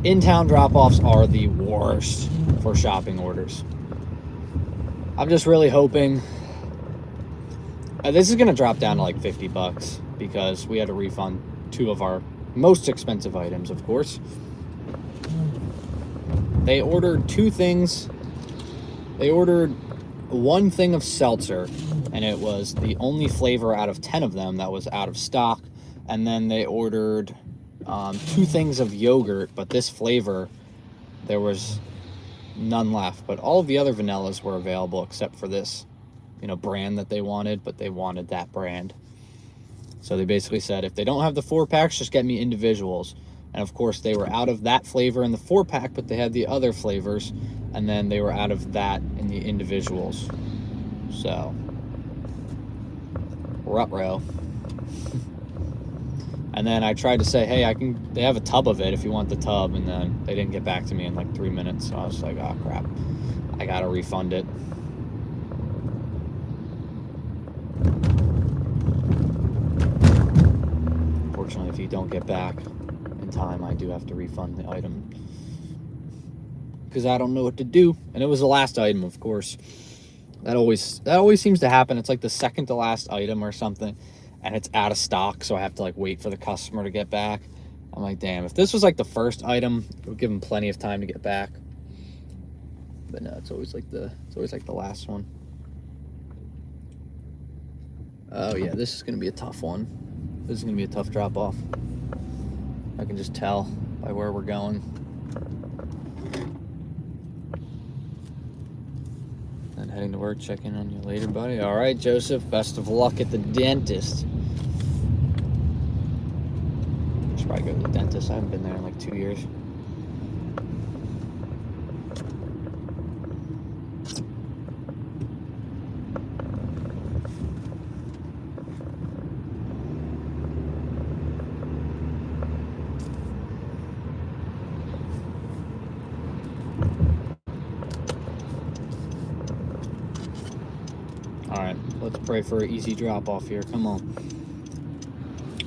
In-town drop-offs are the worst for shopping orders. I'm just really hoping this is going to drop down to like $50 because we had to refund 2 of our most expensive items, of course. They ordered 2 things. They ordered 1 thing of seltzer, and it was the only flavor out of 10 of them that was out of stock. And then they ordered 2 things of yogurt, but this flavor, there was none left. But all of the other vanillas were available except for this, brand that they wanted, but they wanted that brand. So they basically said, if they don't have the 4-packs, just get me individuals. And of course, they were out of that flavor in the 4-pack, but they had the other flavors. And then they were out of that in the individuals. So, ruh-roh. And then I tried to say, hey, they have a tub of it if you want the tub. And then they didn't get back to me in like 3 minutes. So I was like, oh, crap. I got to refund it. Fortunately, if you don't get back in time, I do have to refund the item. Because I don't know what to do. And it was the last item, of course. That always seems to happen. It's like the second to last item or something. And it's out of stock, so I have to like wait for the customer to get back. I'm like, damn, if this was like the first item, it would give them plenty of time to get back. But no, it's always like the last one. Oh yeah, this is gonna be a tough one. This is gonna be a tough drop off. I can just tell by where we're going. And heading to work, check in on you later, buddy. All right, Joseph, best of luck at the dentist. Should probably go to the dentist. I haven't been there in like 2 years. Let's pray for an easy drop off here. Come on.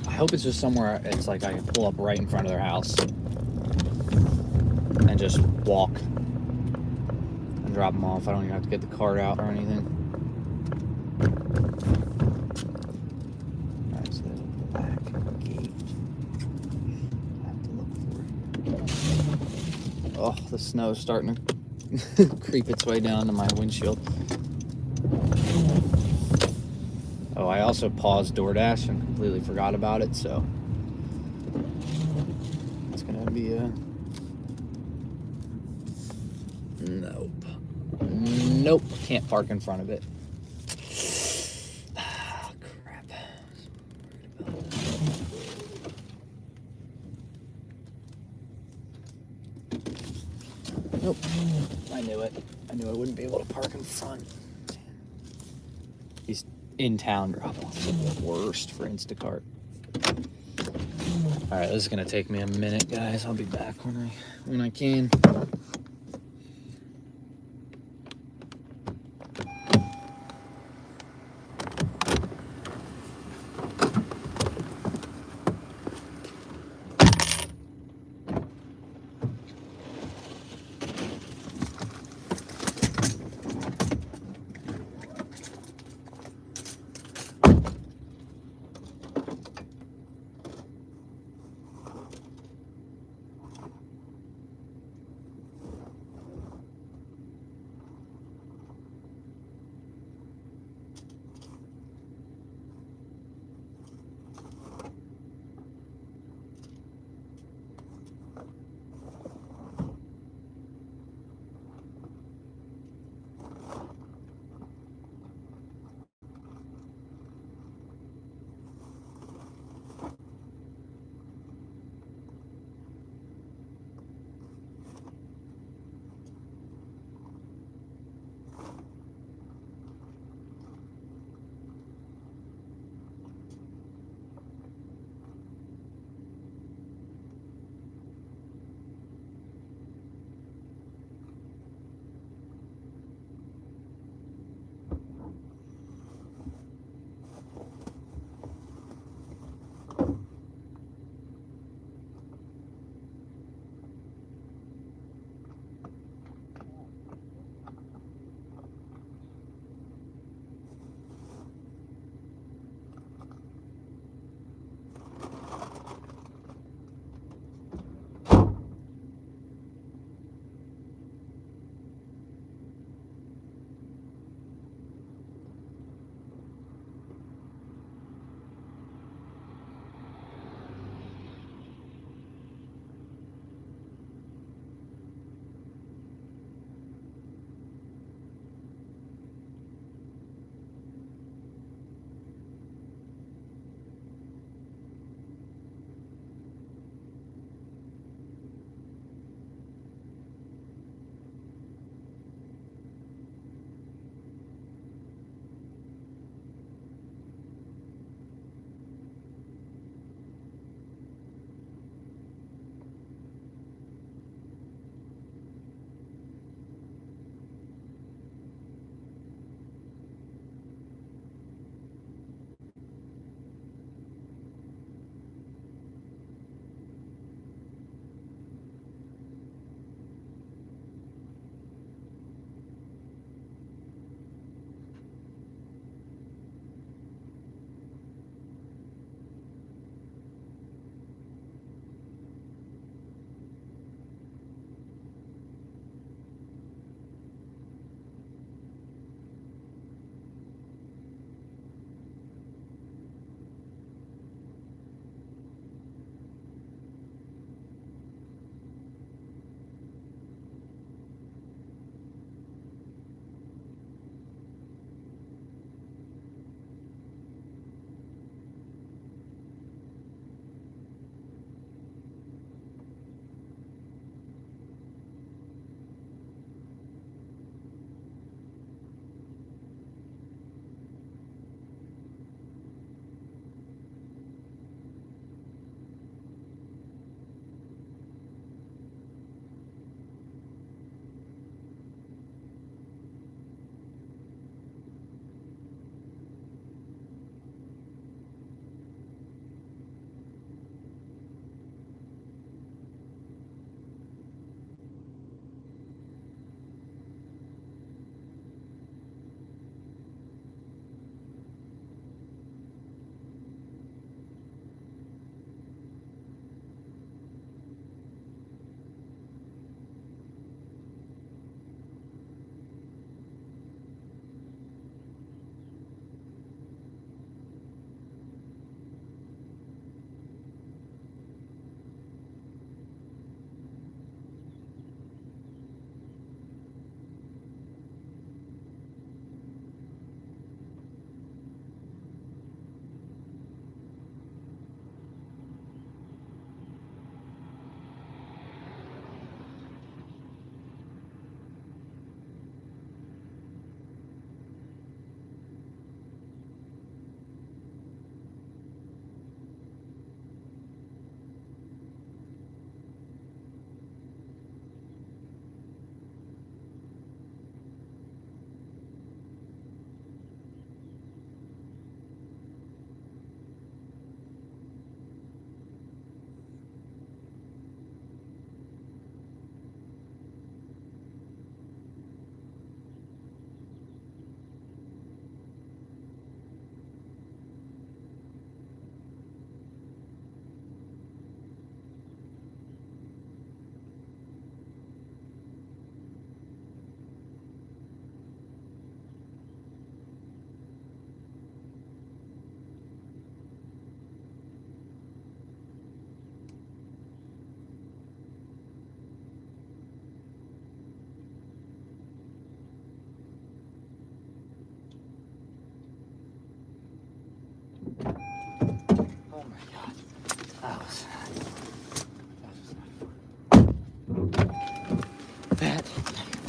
I hope it's just somewhere it's like I can pull up right in front of their house and just walk and drop them off. I don't even have to get the cart out or anything. Alright, so there's a black gate. I have to look for it. Oh, the snow's starting to creep its way down to my windshield. Oh, I also paused Doordash and completely forgot about it, so it's gonna be a nope. Can't park in front of it. Ah, crap. Nope. I knew it. I knew I wouldn't be able to park in front. These in-town drop-offs are the worst for Instacart. All right, this is gonna take me a minute, guys. I'll be back when I can.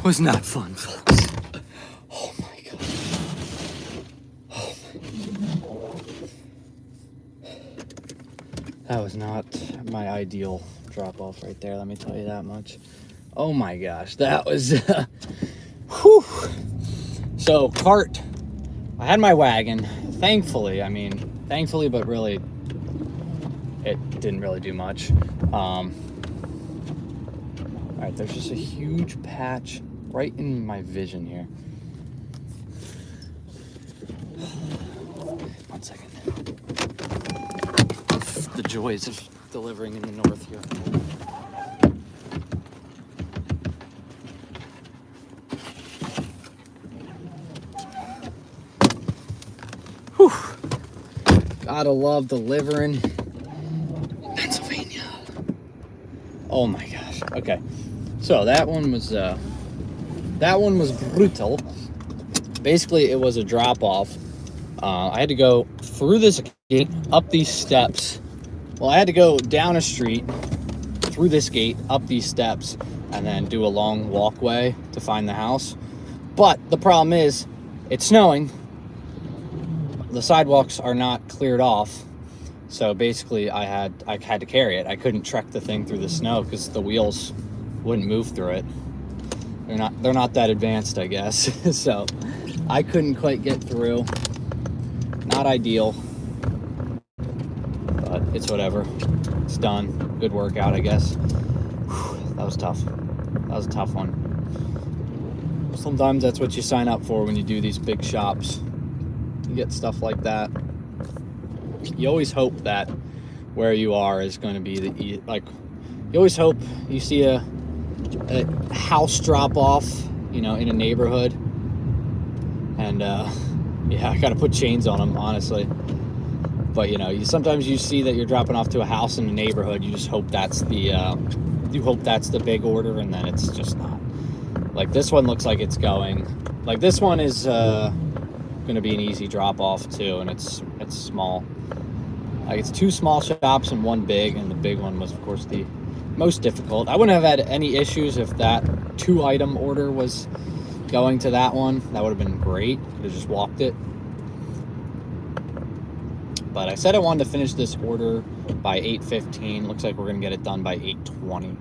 was not fun, folks. Oh my god. Oh my. That was not my ideal drop off right there, let me tell you that much. Oh my gosh, that was whew. So cart, I had my wagon, thankfully, but really it didn't really do much. All right, there's just a huge patch right in my vision here. 1 second. The joys of delivering in the north here. Whew. Gotta love delivering in Pennsylvania. Oh my gosh. Okay. So that one was brutal. Basically, it was a drop off. I had to go through this gate, up these steps. Well, I had to go down a street, through this gate, up these steps, and then do a long walkway to find the house. But the problem is, it's snowing. The sidewalks are not cleared off. So basically, I had to carry it. I couldn't trek the thing through the snow because the wheels wouldn't move through it. They're not that advanced, I guess. So I couldn't quite get through. Not ideal, but it's whatever. It's done. Good workout, I guess. Whew, that was tough. That was a tough one. Sometimes that's what you sign up for when you do these big shops. You get stuff like that. You always hope that where you are is going to be you always hope you see a house drop off, in a neighborhood, and yeah, I gotta put chains on them, honestly. But sometimes you see that you're dropping off to a house in a neighborhood. You just hope that's the big order, and then it's just not. Like this one looks like it's going. Like this one is going to be an easy drop off too, and it's small. Like it's 2 small shops and 1 big, and the big one was of course the most difficult. I wouldn't have had any issues if that 2-item order was going to that one. That would have been great. Could have just walked it. But I said I wanted to finish this order by 8:15. Looks like we're going to get it done by 8:20.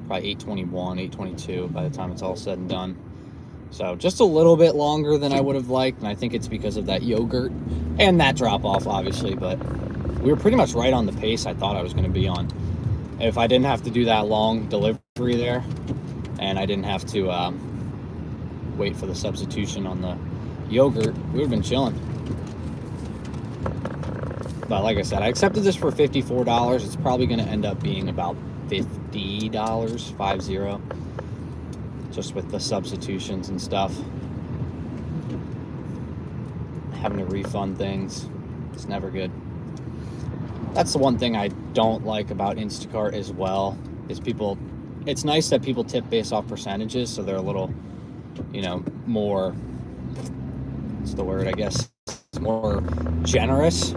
Probably 8:21, 8:22 by the time it's all said and done. So just a little bit longer than I would have liked, and I think it's because of that yogurt and that drop-off, obviously. But we were pretty much right on the pace I thought I was going to be on. If I didn't have to do that long delivery there, and I didn't have to wait for the substitution on the yogurt, we would have been chilling. But like I said, I accepted this for $54. It's probably going to end up being about $50, 50, just with the substitutions and stuff. Having to refund things, it's never good. That's the one thing I don't like about Instacart as well, is it's nice that people tip based off percentages, so they're a little, more, what's the word, I guess, more generous.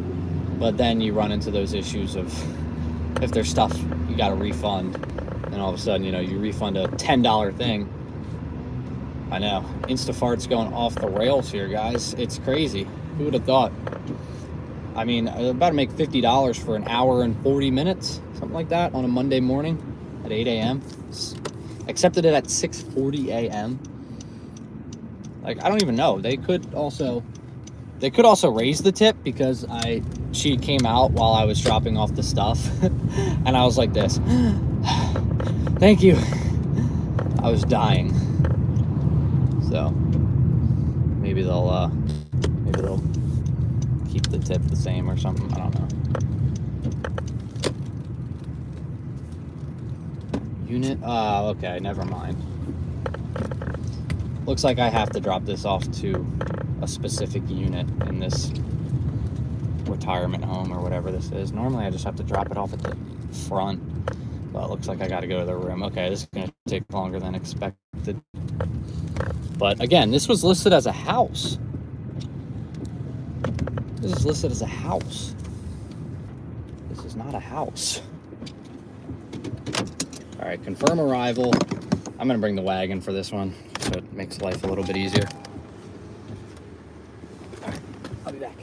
But then you run into those issues of if there's stuff you got to refund, and all of a sudden, you refund a $10 thing. I know, Instafart's going off the rails here, guys. It's crazy. Who would have thought? I mean, I'm about to make $50 for an hour and 40 minutes, something like that, on a Monday morning at 8 a.m. Accepted it at 6:40 a.m. Like, I don't even know. They could also raise the tip, because she came out while I was dropping off the stuff, and I was like this. Thank you. I was dying. So maybe they'll keep the tip the same or something. I don't know. Unit. Okay, never mind. Looks like I have to drop this off to a specific unit in this retirement home or whatever this is. Normally I just have to drop it off at the front, but it looks like I got to go to the room. Okay, this is going to take longer than expected. But again, this was listed as a house. This is listed as a house. This is not a house. All right, confirm arrival. I'm gonna bring the wagon for this one, so it makes life a little bit easier. All right, I'll be back.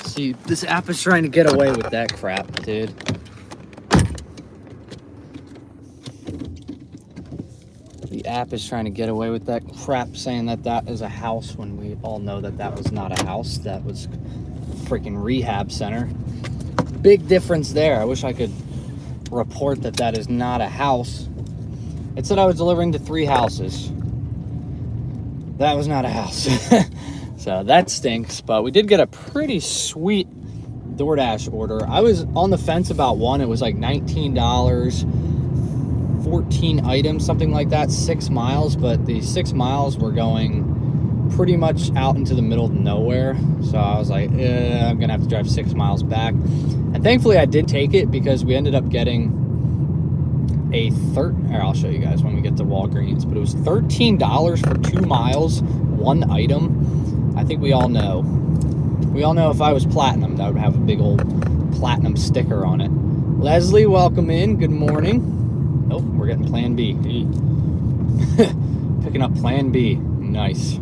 See, this app is trying to get away with that crap, dude. The app is trying to get away with that crap, saying that that is a house when we all know that that was not a house. That was a freaking rehab center. Big difference there. I wish I could report that that is not a house. It said I was delivering to 3 houses. That was not a house. So that stinks, but we did get a pretty sweet DoorDash order. I was on the fence about one. It was like $19, 14 items, something like that, 6 miles, but the 6 miles were going pretty much out into the middle of nowhere. So I was like, I'm gonna have to drive 6 miles back. And thankfully I did take it, because we ended up getting a I'll show you guys when we get to Walgreens, but it was $13 for 2 miles, one item. I think we all know if I was platinum, that would have a big old platinum sticker on it. Leslie, welcome in. Good morning. Oh, we're getting Plan B. Picking up Plan B. Nice.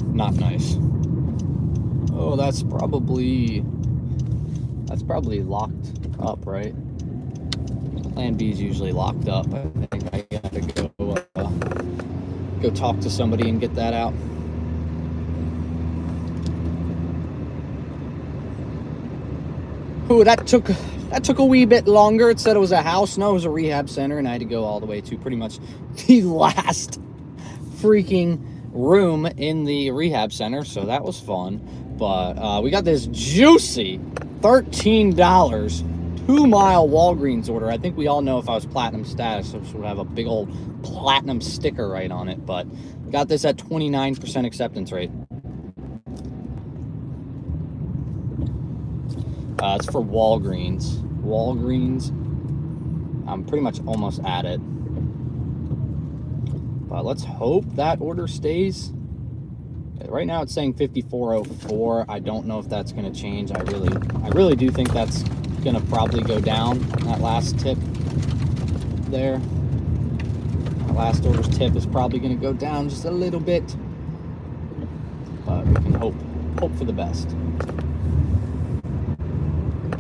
Not nice. Oh, that's probably locked up, right? Plan B is usually locked up. I think I gotta go talk to somebody and get that out. Ooh, that took a wee bit longer. It said it was a house. No, it was a rehab center, and I had to go all the way to pretty much the last freaking room in the rehab center, so that was fun. But we got this juicy $13 2-mile Walgreens order. I think we all know if I was platinum status, this would have a big old platinum sticker right on it, but got this at 29% acceptance rate. It's for Walgreens. I'm pretty much almost at it. But let's hope that order stays. Right now it's saying 5404. I don't know if that's going to change. I really do think that's going to probably go down. That last tip there. That last order's tip is probably going to go down just a little bit. But we can hope for the best.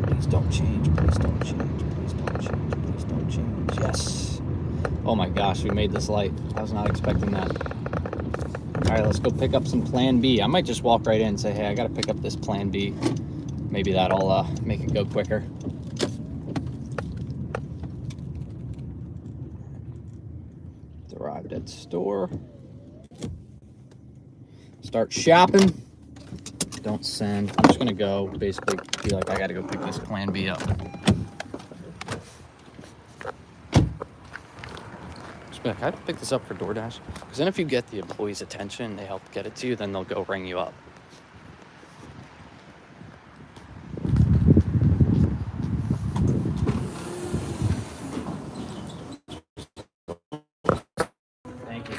Please don't change. Please don't change. Please don't change. Please don't change. Yes. Oh my gosh, we made this light. I was not expecting that. All right, let's go pick up some Plan B. I might just walk right in and say, hey, I got to pick up this Plan B. Maybe that'll make it go quicker. Arrived at the store. Start shopping. Don't send. I'm just going to go basically be like, I got to go pick this Plan B up. Can I pick this up for DoorDash? Because then if you get the employee's attention, they help get it to you, then they'll go ring you up. Thank you.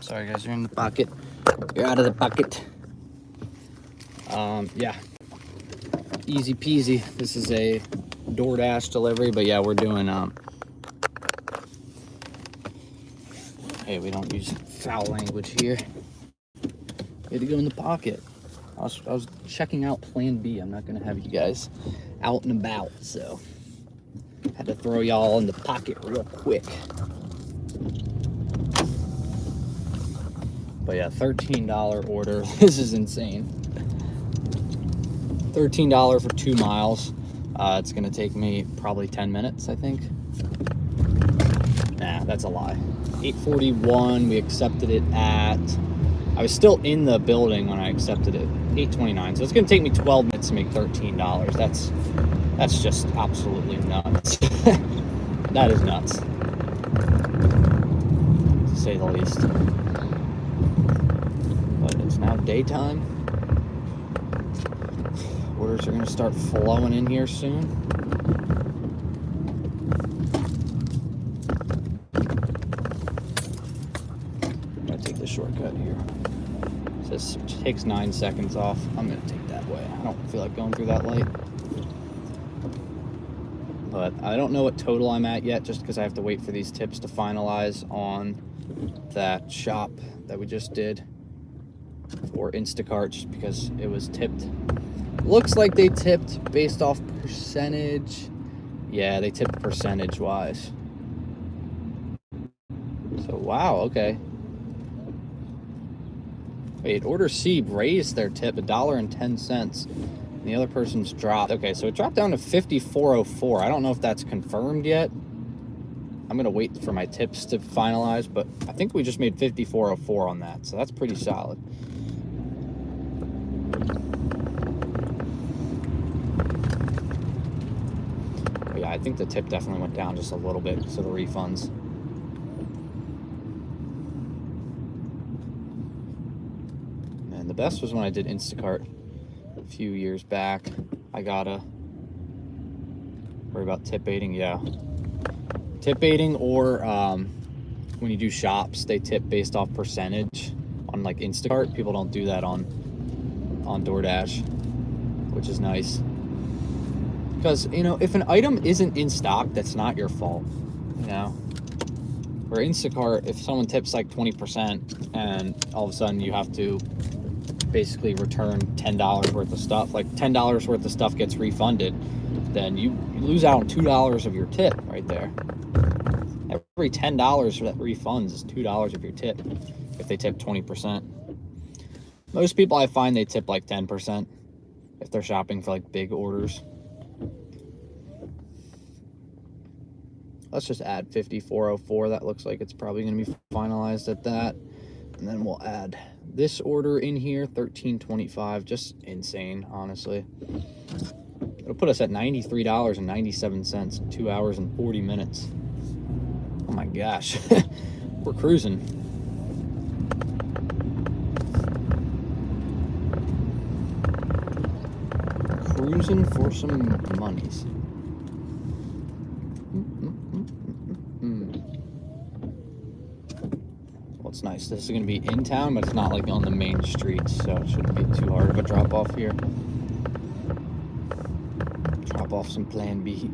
Sorry guys, you're in the pocket. You're out of the pocket. Yeah. Easy peasy. This is a DoorDash delivery, but yeah, we're doing hey, we don't use foul language here. We had to go in the pocket. I was checking out Plan B. I'm not gonna have you guys out and about, so had to throw y'all in the pocket real quick. But yeah, $13 order. This is insane. $13 for 2 miles. It's gonna take me probably 10 minutes, I think. Nah, that's a lie. 8:41, we accepted it at, I was still in the building when I accepted it, 8:29. So it's gonna take me 12 minutes to make $13. That's just absolutely nuts. That is nuts, to say the least. It's now daytime. Orders are going to start flowing in here soon. I'm going to take the shortcut here. It says it takes 9 seconds off. I'm going to take that way. I don't feel like going through that light. But I don't know what total I'm at yet, just because I have to wait for these tips to finalize on that shop that we just did. Or Instacart, just because it was tipped. Looks like they tipped based off percentage. Yeah, they tipped percentage wise. So wow, okay. Wait, order C raised their tip $1.10. And the other person's dropped. Okay, so it dropped down to $54.04. I don't know if that's confirmed yet. I'm gonna wait for my tips to finalize, but I think we just made $54.04 on that, so that's pretty solid. But yeah, I think the tip definitely went down just a little bit because of the refunds. And the best was when I did Instacart a few years back. I gotta worry about tip baiting, yeah. Tip baiting, or when you do shops, they tip based off percentage on like Instacart. People don't do that on DoorDash, which is nice. Because, you know, if an item isn't in stock, that's not your fault, you know? Where Instacart, if someone tips like 20% and all of a sudden you have to basically return $10 worth of stuff, like $10 worth of stuff gets refunded, then you lose out on $2 of your tip right there. Every $10 that refunds is $2 of your tip if they tip 20%. Most people I find they tip like 10% if they're shopping for like big orders. Let's just add $54.04. That looks like it's probably going to be finalized at that. And then we'll add this order in here, $13.25. Just insane, honestly. It'll put us at $93.97 in 2 hours and 40 minutes. Oh my gosh. We're cruising. Cruising for some monies. Well, it's nice. This is going to be in town, but it's not like on the main streets, so it shouldn't be too hard of a drop off here. Drop off some Plan B.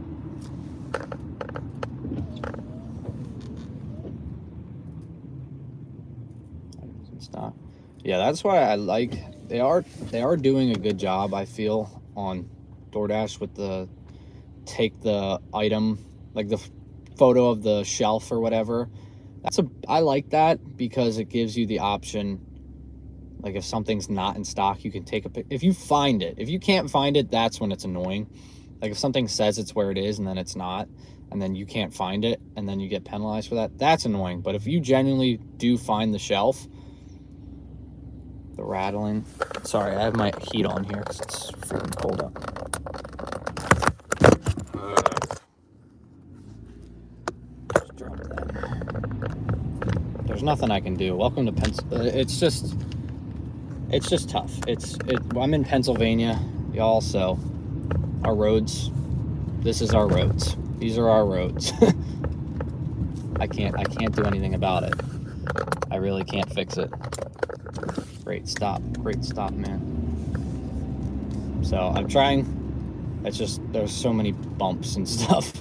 Stock. Yeah, that's why I like, they are doing a good job, I feel, on DoorDash with the take the item, like the photo of the shelf or whatever. I like that because it gives you the option, like if something's not in stock, you can take a pic. If you find it, if you can't find it, that's when it's annoying. Like if something says it's where it is and then it's not, and then you can't find it and then you get penalized for that, that's annoying. But if you genuinely do find the shelf, the rattling. Sorry, I have my heat on here because it's freaking cold out. Just drop that. There's nothing I can do. Welcome to Pennsylvania. It's just tough. I'm in Pennsylvania, y'all. So our roads. This is our roads. These are our roads. I can't do anything about it. I really can't fix it. Great stop, man. So I'm trying. It's just there's so many bumps and stuff.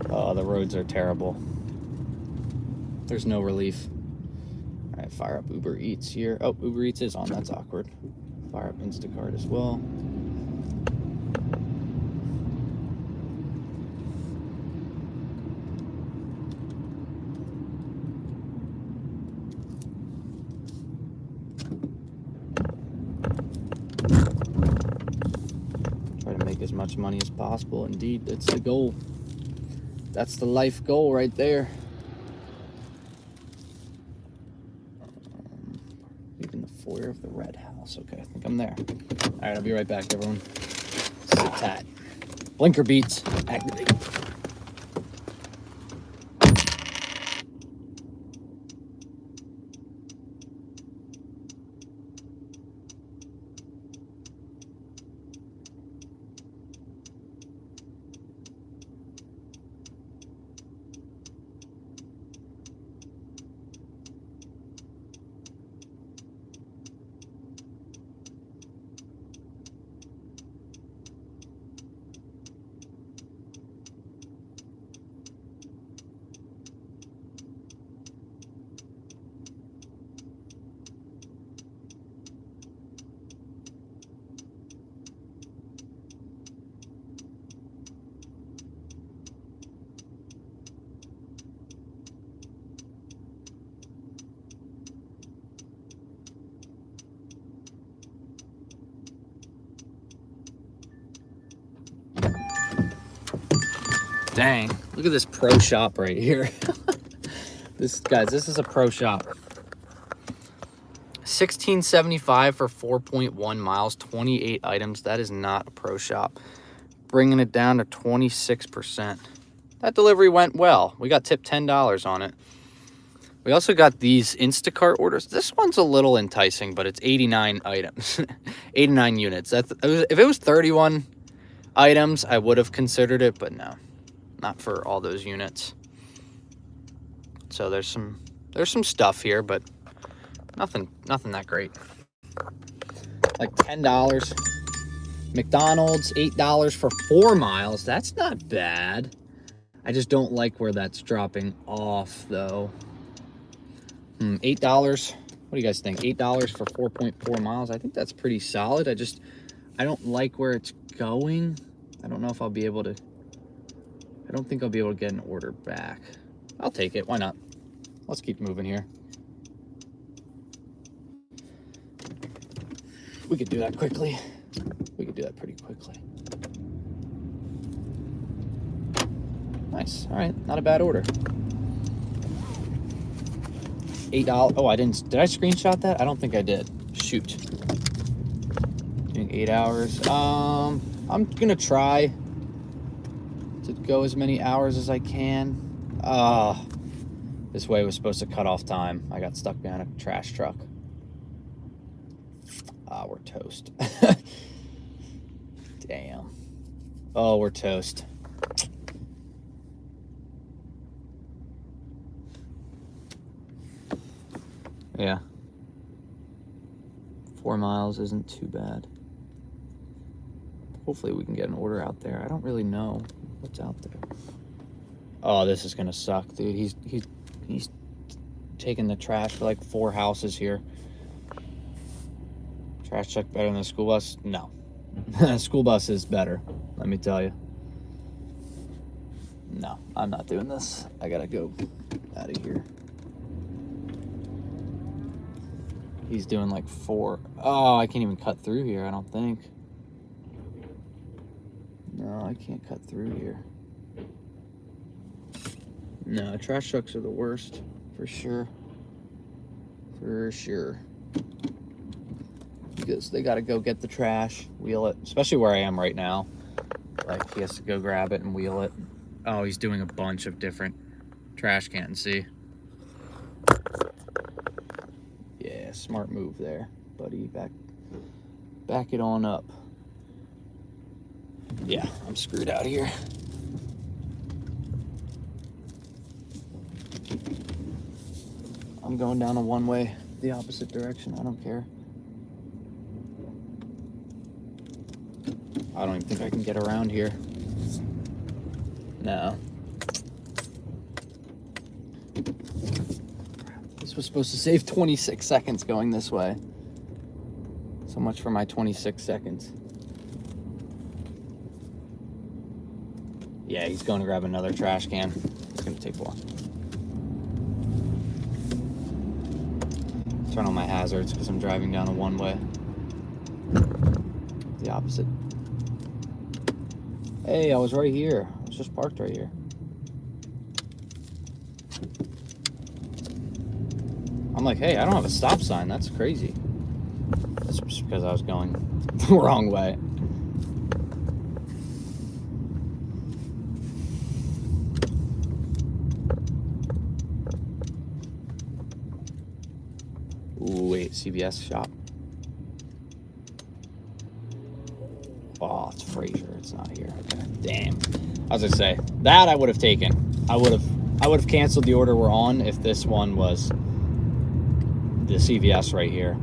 Oh, the roads are terrible. There's no relief. All right, fire up Uber Eats here. Oh, Uber Eats is on. That's awkward. Fire up Instacart as well. As much money as possible. Indeed, it's the goal. That's the life goal right there. Leaving the foyer of the red house. Okay, I think I'm there. All right, I'll be right back, everyone. Sit tight. Blinker beats activate. Dang, look at this pro shop right here. This is a pro shop. $16.75 for 4.1 miles, 28 items. That is not a pro shop. Bringing it down to 26%. That delivery went well. We got tipped $10 on it. We also got these Instacart orders. This one's a little enticing, but it's 89 items, 89 units. If it was 31 items, I would have considered it, but no, not for all those units. So there's some stuff here, but nothing that great. Like $10. McDonald's, $8 for 4 miles. That's not bad. I just don't like where that's dropping off, though. $8. What do you guys think? $8 for 4.4 miles. I think that's pretty solid. I don't like where it's going. I don't know if I'll be able to. I don't think I'll be able to get an order back. I'll take it. Why not? Let's keep moving here. We could do that quickly. We could do that pretty quickly. Nice. All right. Not a bad order. $8. Oh, did I screenshot that? I don't think I did. Shoot. Doing 8 hours. I'm gonna try to go as many hours as I can. This way was supposed to cut off time. I got stuck behind a trash truck. We're toast. Damn. Oh, we're toast. Yeah. 4 miles isn't too bad. Hopefully we can get an order out there. I don't really know what's out there. Oh, this is gonna suck, dude. He's taking the trash for like 4 houses here. Trash truck better than the school bus? No. School bus is better, let me tell you. No, I'm not doing this. I gotta go out of here. He's doing like 4. Oh, I can't even cut through here, I don't think. No, I can't cut through here. No, trash trucks are the worst, for sure. For sure. Because they gotta go get the trash, wheel it, especially where I am right now. Like, he has to go grab it and wheel it. Oh, he's doing a bunch of different trash cans, see? Yeah, smart move there, buddy. Back it on up. Yeah, I'm screwed out here. I'm going down a one-way, the opposite direction. I don't care. I don't even think I can get around here. No. This was supposed to save 26 seconds going this way. So much for my 26 seconds. Yeah, he's going to grab another trash can. It's going to take a while. Turn on my hazards because I'm driving down a one-way. The opposite. Hey, I was right here. I was just parked right here. I'm like, hey, I don't have a stop sign. That's crazy. That's just because I was going the wrong way. Ooh, wait, CVS shop. Oh, it's Fraser. It's not here. Okay. Damn. I was gonna say that I would have taken. I would have canceled the order we're on if this one was the CVS right here.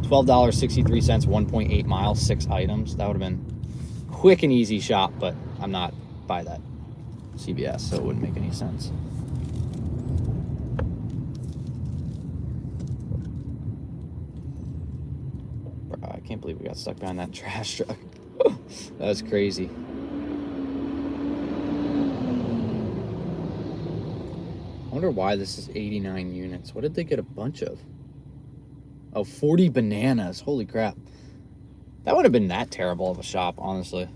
$12.63, 1.8 miles, 6 items. That would have been quick and easy shop, but I'm not by that CVS, so it wouldn't make any sense. Bro, I can't believe we got stuck behind that trash truck. That was crazy. I wonder why this is 89 units. What did they get a bunch of? Oh, 40 bananas. Holy crap. That wouldn't have been that terrible of a shop, honestly.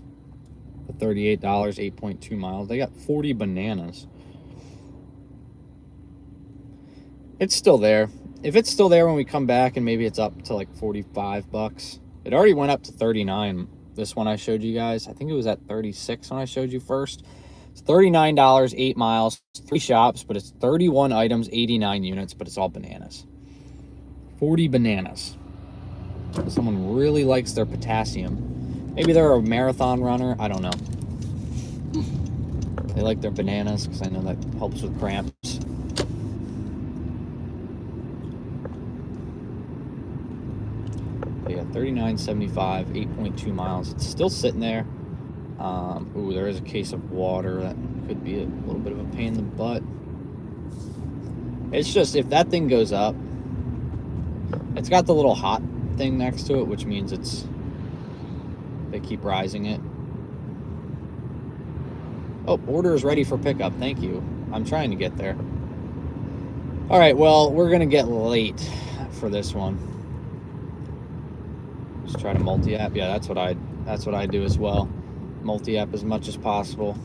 For $38, 8.2 miles. They got 40 bananas. It's still there. If it's still there when we come back and maybe it's up to like 45 bucks. It already went up to 39. This one I showed you guys. I think it was at 36 when I showed you first. It's $39, 8 miles, 3 shops, but it's 31 items, 89 units, but it's all bananas. 40 bananas. Someone really likes their potassium. Maybe they're a marathon runner. I don't know. They like their bananas because I know that helps with cramps. But yeah, 39.75, 8.2 miles. It's still sitting there. Ooh, there is a case of water. That could be a little bit of a pain in the butt. It's just, if that thing goes up, it's got the little hot thing next to it, which means they keep rising it. Oh, order is ready for pickup. Thank you. I'm trying to get there. All right, well, we're gonna get late for this one. Just try to multi-app. Yeah, that's what I do as well. Multi-app as much as possible.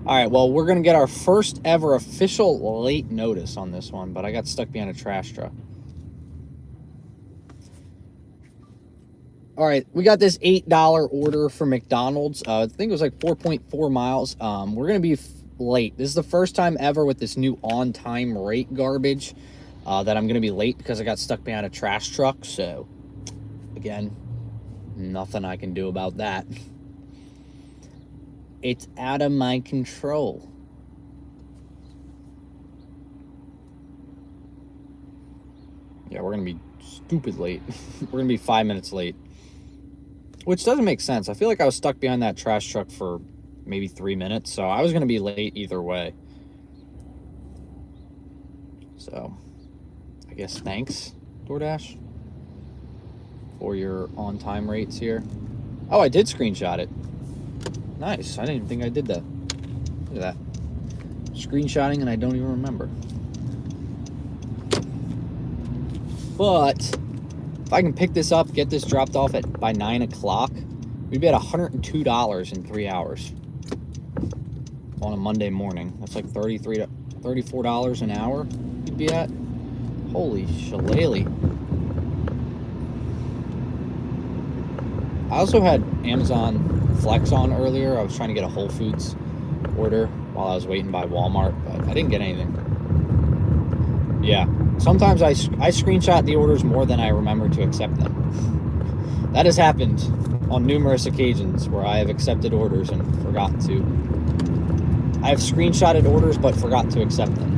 All right, well, we're gonna get our first ever official late notice on this one, but I got stuck behind a trash truck. All right, we got this $8 order from McDonald's. I think it was like 4.4 miles. We're gonna be late. This is the first time ever with this new on-time rate garbage that I'm gonna be late because I got stuck behind a trash truck. So, again, nothing I can do about that. It's out of my control. Yeah, we're gonna be stupid late. We're gonna be 5 minutes late. Which doesn't make sense. I feel like I was stuck behind that trash truck for maybe 3 minutes, so I was gonna be late either way. So, I guess thanks, DoorDash, for your on-time rates here. Oh, I did screenshot it. Nice. I didn't even think I did that. Look at that. Screenshotting and I don't even remember. But if I can pick this up, get this dropped off by 9 o'clock, we'd be at $102 in 3 hours on a Monday morning. That's like $33 to $34 an hour you'd be at. Holy shillelagh. I also had Amazon Flex on earlier. I was trying to get a Whole Foods order while I was waiting by Walmart, but I didn't get anything. Yeah, sometimes I screenshot the orders more than I remember to accept them. That has happened on numerous occasions where I have accepted orders and forgot to. I have screenshotted orders but forgot to accept them.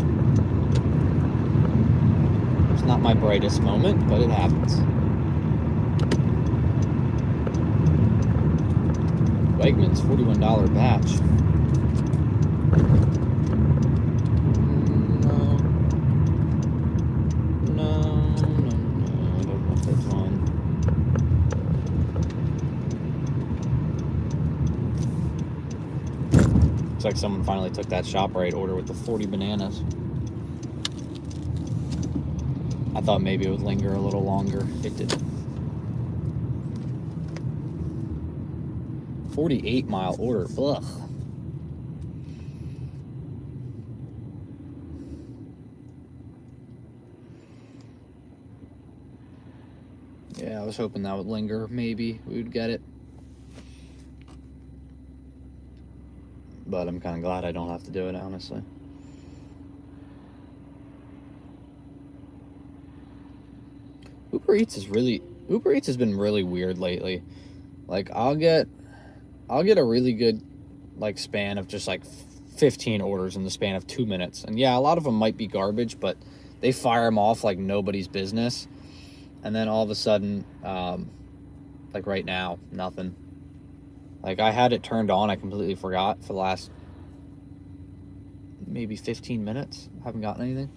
It's not my brightest moment, but it happens. Wegmans, $41 batch. No, I don't know if that's on. Looks like someone finally took that ShopRite order with the 40 bananas. I thought maybe it would linger a little longer. It didn't. 48-mile order. Ugh. Yeah, I was hoping that would linger. Maybe we would get it. But I'm kind of glad I don't have to do it, honestly. Uber Eats has been really weird lately. Like, I'll get a really good like span of just like 15 orders in the span of 2 minutes. And yeah, a lot of them might be garbage, but they fire them off like nobody's business. And then all of a sudden, like right now, nothing. Like I had it turned on, I completely forgot for the last maybe 15 minutes. I haven't gotten anything.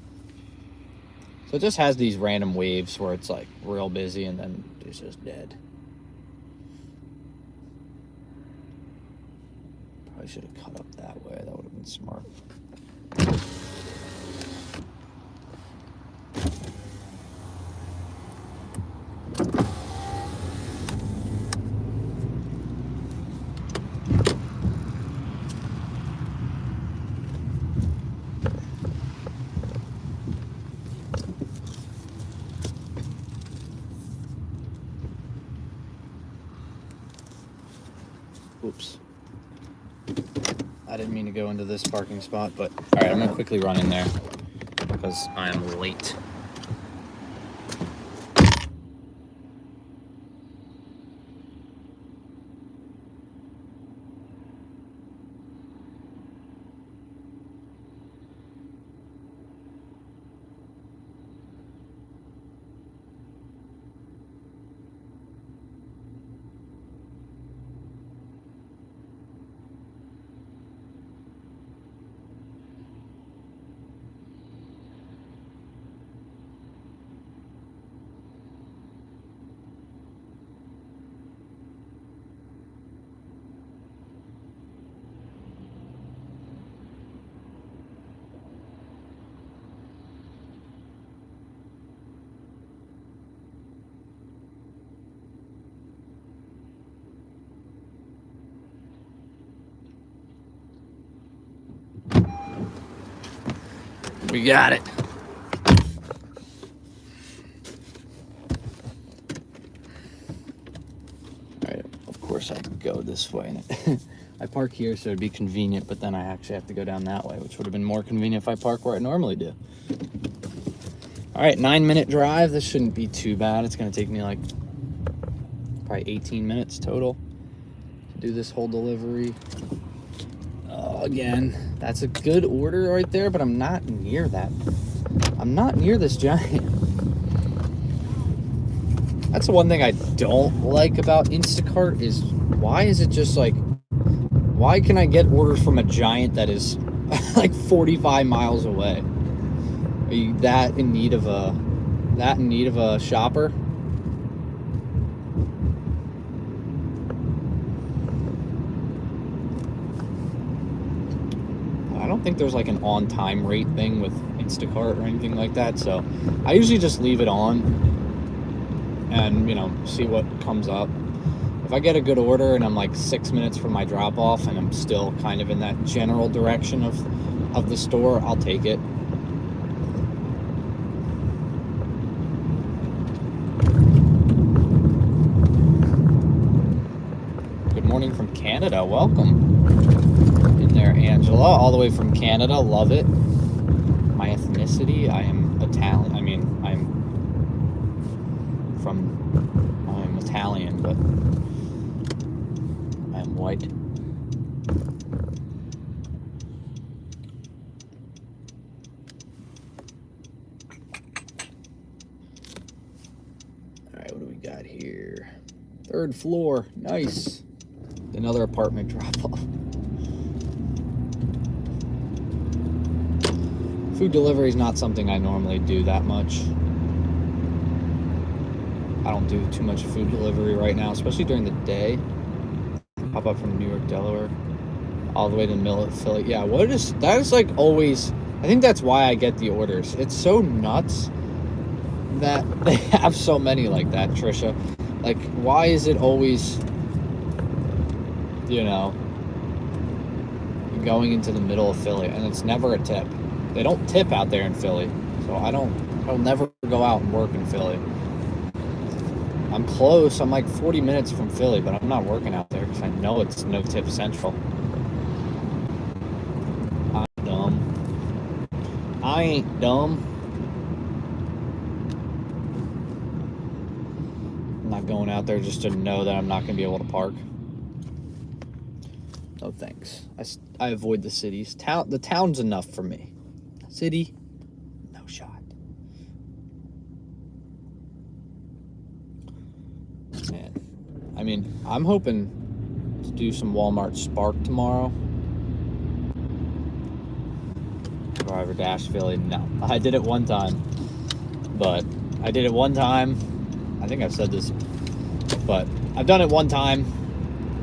So it just has these random waves where it's like real busy and then it's just dead. Probably should have cut up that way. That would have been smart. Oops. I didn't mean to go into this parking spot, but all right, I'm gonna quickly run in there because I am late. We got it. All right, of course I can go this way. I park here so it'd be convenient, but then I actually have to go down that way, which would have been more convenient if I park where I normally do. All right, 9-minute drive. This shouldn't be too bad. It's gonna take me like probably 18 minutes total to do this whole delivery. Again, that's a good order right there, but I'm not near that. I'm not near this giant. That's the one thing I don't like about Instacart is why is it just like, why can I get orders from a giant that is like 45 miles away? Are you that in need of a shopper? I don't think there's like an on-time rate thing with Instacart or anything like that, so I usually just leave it on and, you know, see what comes up. If I get a good order and I'm like 6 minutes from my drop-off and I'm still kind of in that general direction of the store, I'll take it. Good morning from Canada. Welcome. There, Angela, all the way from Canada. Love it. My ethnicity, I am Italian. I mean, I'm Italian, but I'm white. All right, what do we got here? 3rd floor. Nice. Another apartment drop-off. Food delivery is not something I normally do that much. I don't do too much food delivery right now, especially during the day. Pop up from New York, Delaware, all the way to the middle of Philly. Yeah, that is like always, I think that's why I get the orders. It's so nuts that they have so many like that, Trisha. Like, why is it always, you know, going into the middle of Philly, and it's never a tip. They don't tip out there in Philly, so I'll never go out and work in Philly. I'm close. I'm like 40 minutes from Philly, but I'm not working out there because I know it's no tip central. I'm dumb. I ain't dumb. I'm not going out there just to know that I'm not going to be able to park. No thanks. I avoid the cities. The town's enough for me. City, no shot. Man, I mean, I'm hoping to do some Walmart Spark tomorrow. Driver Dash Philly, no. I did it one time, I think I've said this, but I've done it one time.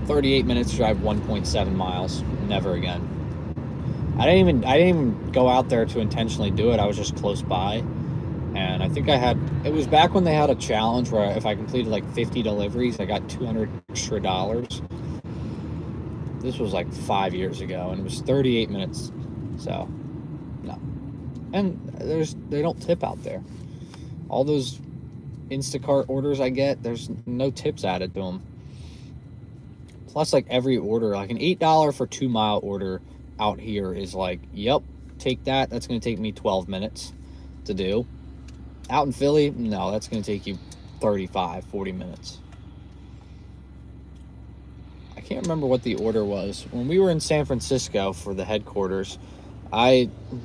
38 minutes, drive 1.7 miles. Never again. I didn't even go out there to intentionally do it. I was just close by, and I think it was back when they had a challenge where if I completed like 50 deliveries, I got $200 extra. This was like 5 years ago, and it was 38 minutes. So, no. And they don't tip out there. All those Instacart orders I get, there's no tips added to them. Plus, like, every order, like an $8 for 2-mile order out here is like, yep, take that. That's going to take me 12 minutes to do. Out in Philly, no, that's going to take you 35, 40 minutes. I can't remember what the order was. When we were in San Francisco for the headquarters,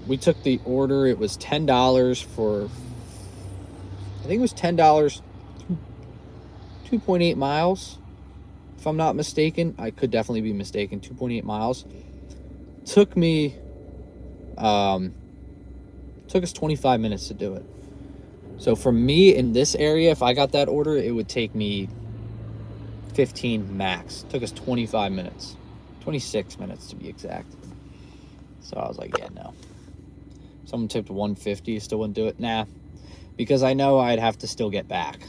we took the order. It was $10 for, I think it was $10, 2.8 miles, if I'm not mistaken. I could definitely be mistaken. 2.8 miles. Took us 25 minutes to do it. So for me in this area, if I got that order, it would take me 15 max. Took us 25 minutes. 26 minutes to be exact. So I was like, yeah, no. Someone tipped 150, still wouldn't do it. Nah, because I know I'd have to still get back.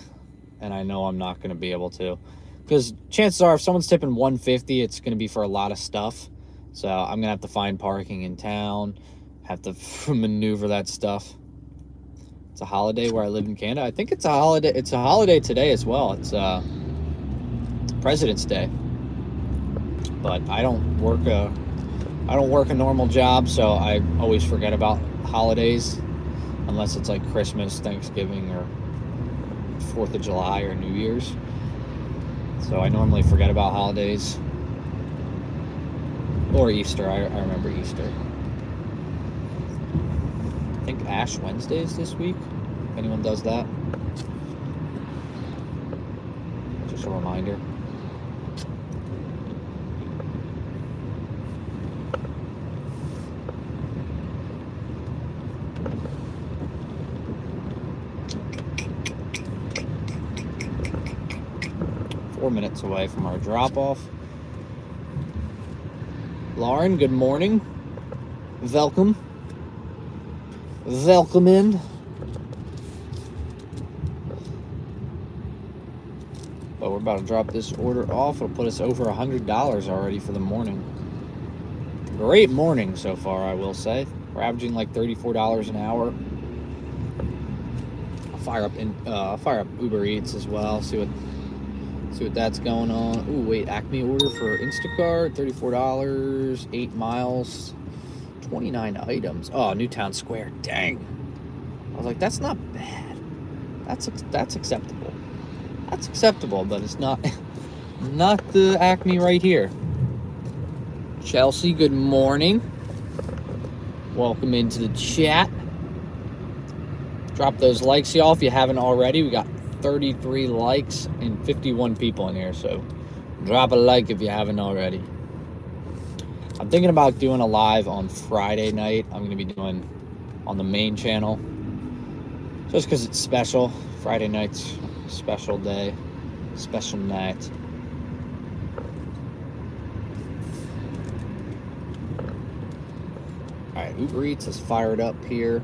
And I know I'm not going to be able to. Because chances are if someone's tipping 150, it's going to be for a lot of stuff. So I'm going to have to find parking in town. Have to maneuver that stuff. It's a holiday where I live in Canada. I think it's a holiday. It's a holiday today as well. It's President's Day. But I don't work a normal job, so I always forget about holidays unless it's like Christmas, Thanksgiving, or 4th of July or New Year's. So I normally forget about holidays. Or Easter. I remember Easter. I think Ash Wednesday is this week. If anyone does that. Just a reminder. Minutes away from our drop-off. Lauren, good morning. Welcome. Welcome in. But we're about to drop this order off. It'll put us over $100 already for the morning. Great morning so far, I will say. We're averaging like $34 an hour. I'll fire up Uber Eats as well. See what that's going on. Ooh, wait, Acme order for Instacart, $34, 8 miles, 29 items. Oh, Newtown Square, dang. I was like, that's not bad. That's acceptable. That's acceptable, but it's not the Acme right here. Chelsea, good morning. Welcome into the chat. Drop those likes, y'all, if you haven't already. We got 33 likes and 51 people in here, so drop a like if you haven't already. I'm thinking about doing a live on Friday night. I'm going to be doing on the main channel just because it's special. Friday night's special day, special night. Alright, Uber Eats is fired up here.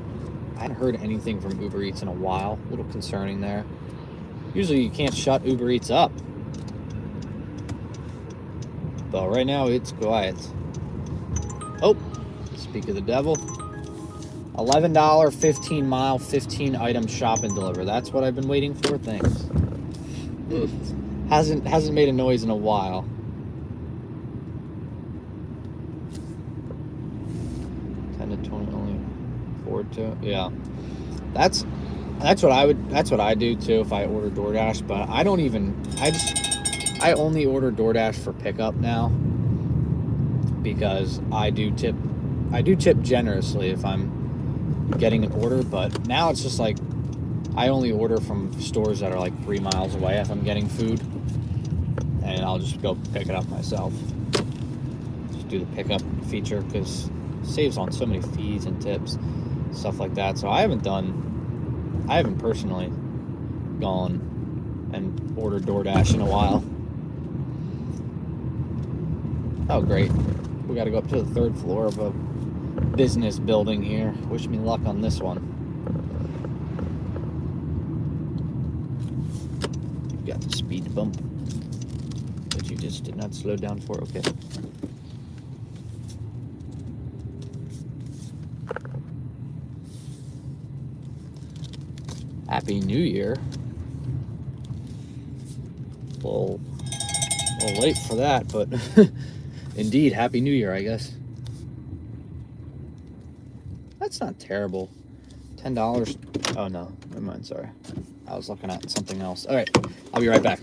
I hadn't heard anything from Uber Eats in a while. A little concerning there. Usually you can't shut Uber Eats up. But right now it's quiet. Oh, speak of the devil. $11, 15 mile, 15 item shop and deliver. That's what I've been waiting for. Thanks. Hasn't made a noise in a while. Only forward to. Yeah. That's what I do too if I order DoorDash, but I only order DoorDash for pickup now because I do tip generously if I'm getting an order, but now it's just like I only order from stores that are like 3 miles away if I'm getting food, and I'll just go pick it up myself. Just do the pickup feature because it saves on so many fees and tips, stuff like that. So I haven't personally gone and ordered DoorDash in a while. Oh, great. We got to go up to the 3rd floor of a business building here. Wish me luck on this one. Got the speed bump that you just did not slow down for. Okay. Happy New Year. Well, A little late for that, but indeed, Happy New Year, I guess. That's not terrible. $10. Oh, no. Never mind, sorry. I was looking at something else. All right, I'll be right back.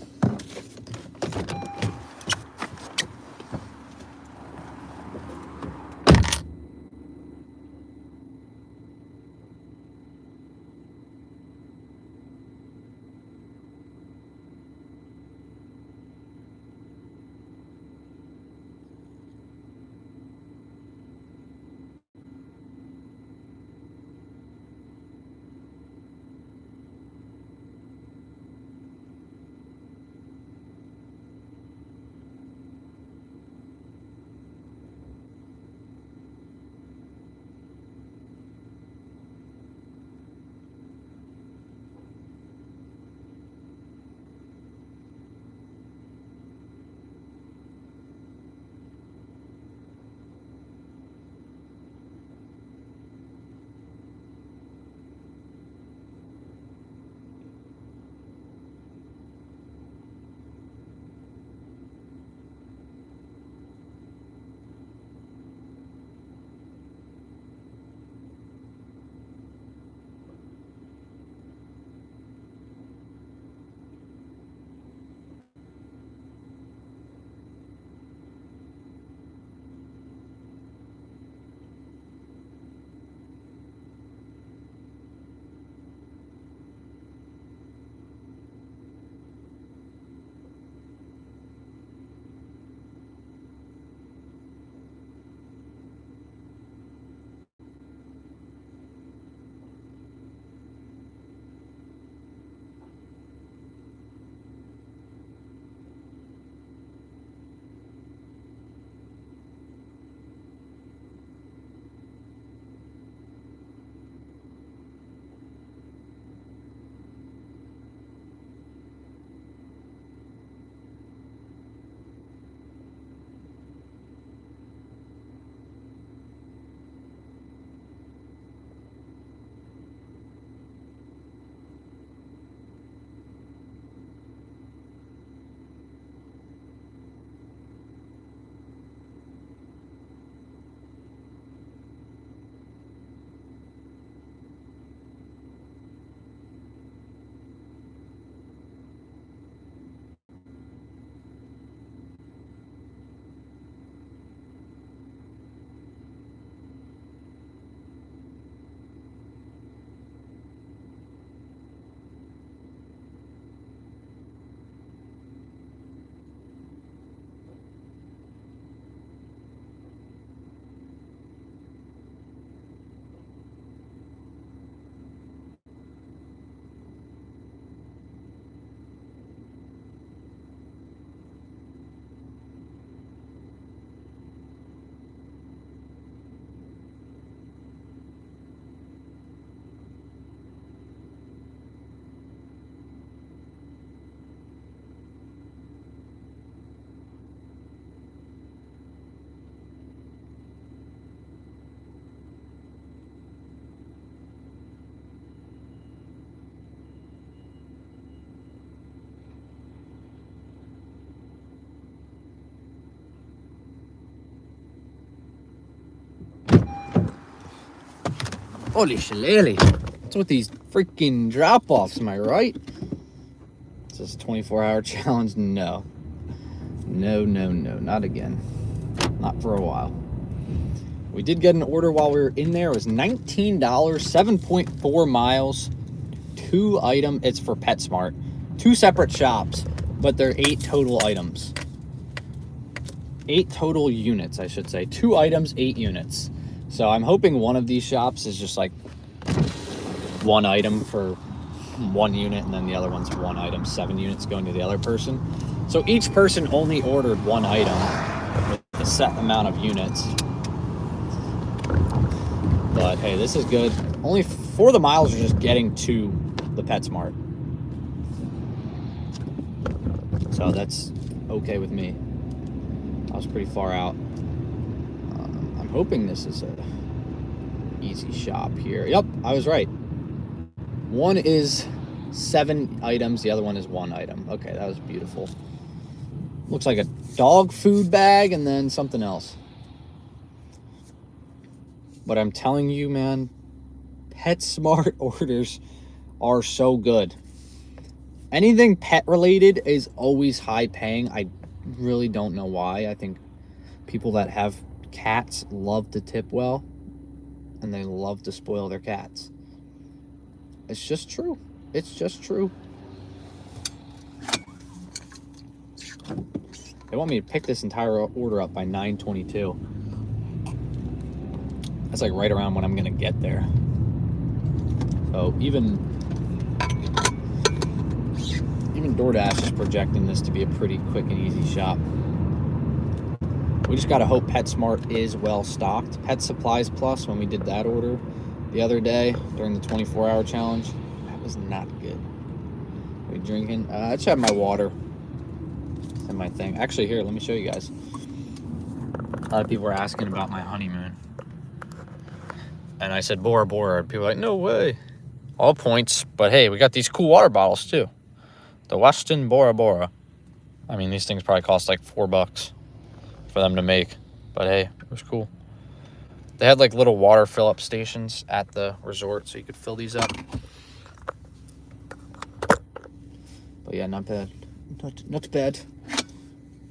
Holy shillelagh. What's with these freaking drop-offs, am I right? Is this a 24-hour challenge? No. No, not again. Not for a while. We did get an order while we were in there. It was $19, 7.4 miles, 2 item. It's for PetSmart. 2 separate shops, but they're 8 total items. 8 total units, I should say. 2 items, 8 units. So I'm hoping one of these shops is just like 1 item for 1 unit, and then the other one's 1 item, 7 units going to the other person. So each person only ordered 1 item with a set amount of units. But hey, this is good. Only 4 of the miles are just getting to the PetSmart. So that's okay with me. I was pretty far out. I'm hoping this is a easy shop here. Yep, I was right. One is 7 items, the other one is 1 item. Okay, that was beautiful. Looks like a dog food bag and then something else. But I'm telling you, man, PetSmart orders are so good. Anything pet related is always high paying. I really don't know why. I think people that have cats love to tip well, and they love to spoil their cats. It's just true. It's just true. They want me to pick this entire order up by 9:22. That's like right around when I'm gonna get there. So even DoorDash is projecting this to be a pretty quick and easy shop. We just gotta hope PetSmart is well stocked. Pet Supplies Plus, when we did that order the other day during the 24-hour challenge, that was not good. Are we drinking? I just have my water and my thing. Actually, here, let me show you guys. A lot of people were asking about my honeymoon. And I said, Bora Bora. And people were like, no way. All points. But hey, we got these cool water bottles too. The Weston Bora Bora. I mean, these things probably cost like $4 for them to make. But hey, it was cool. They had like little water fill-up stations at the resort, so you could fill these up. But yeah, not bad. Not bad.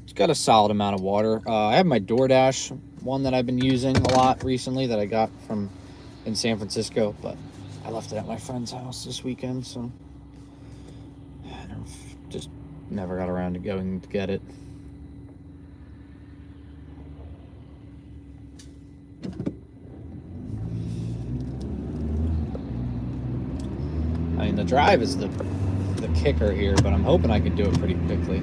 It's got a solid amount of water. I have my DoorDash one that I've been using a lot recently that I got from in San Francisco, but I left it at my friend's house this weekend, so I just never got around to going to get it. I mean, the drive is the kicker here, but I'm hoping I can do it pretty quickly.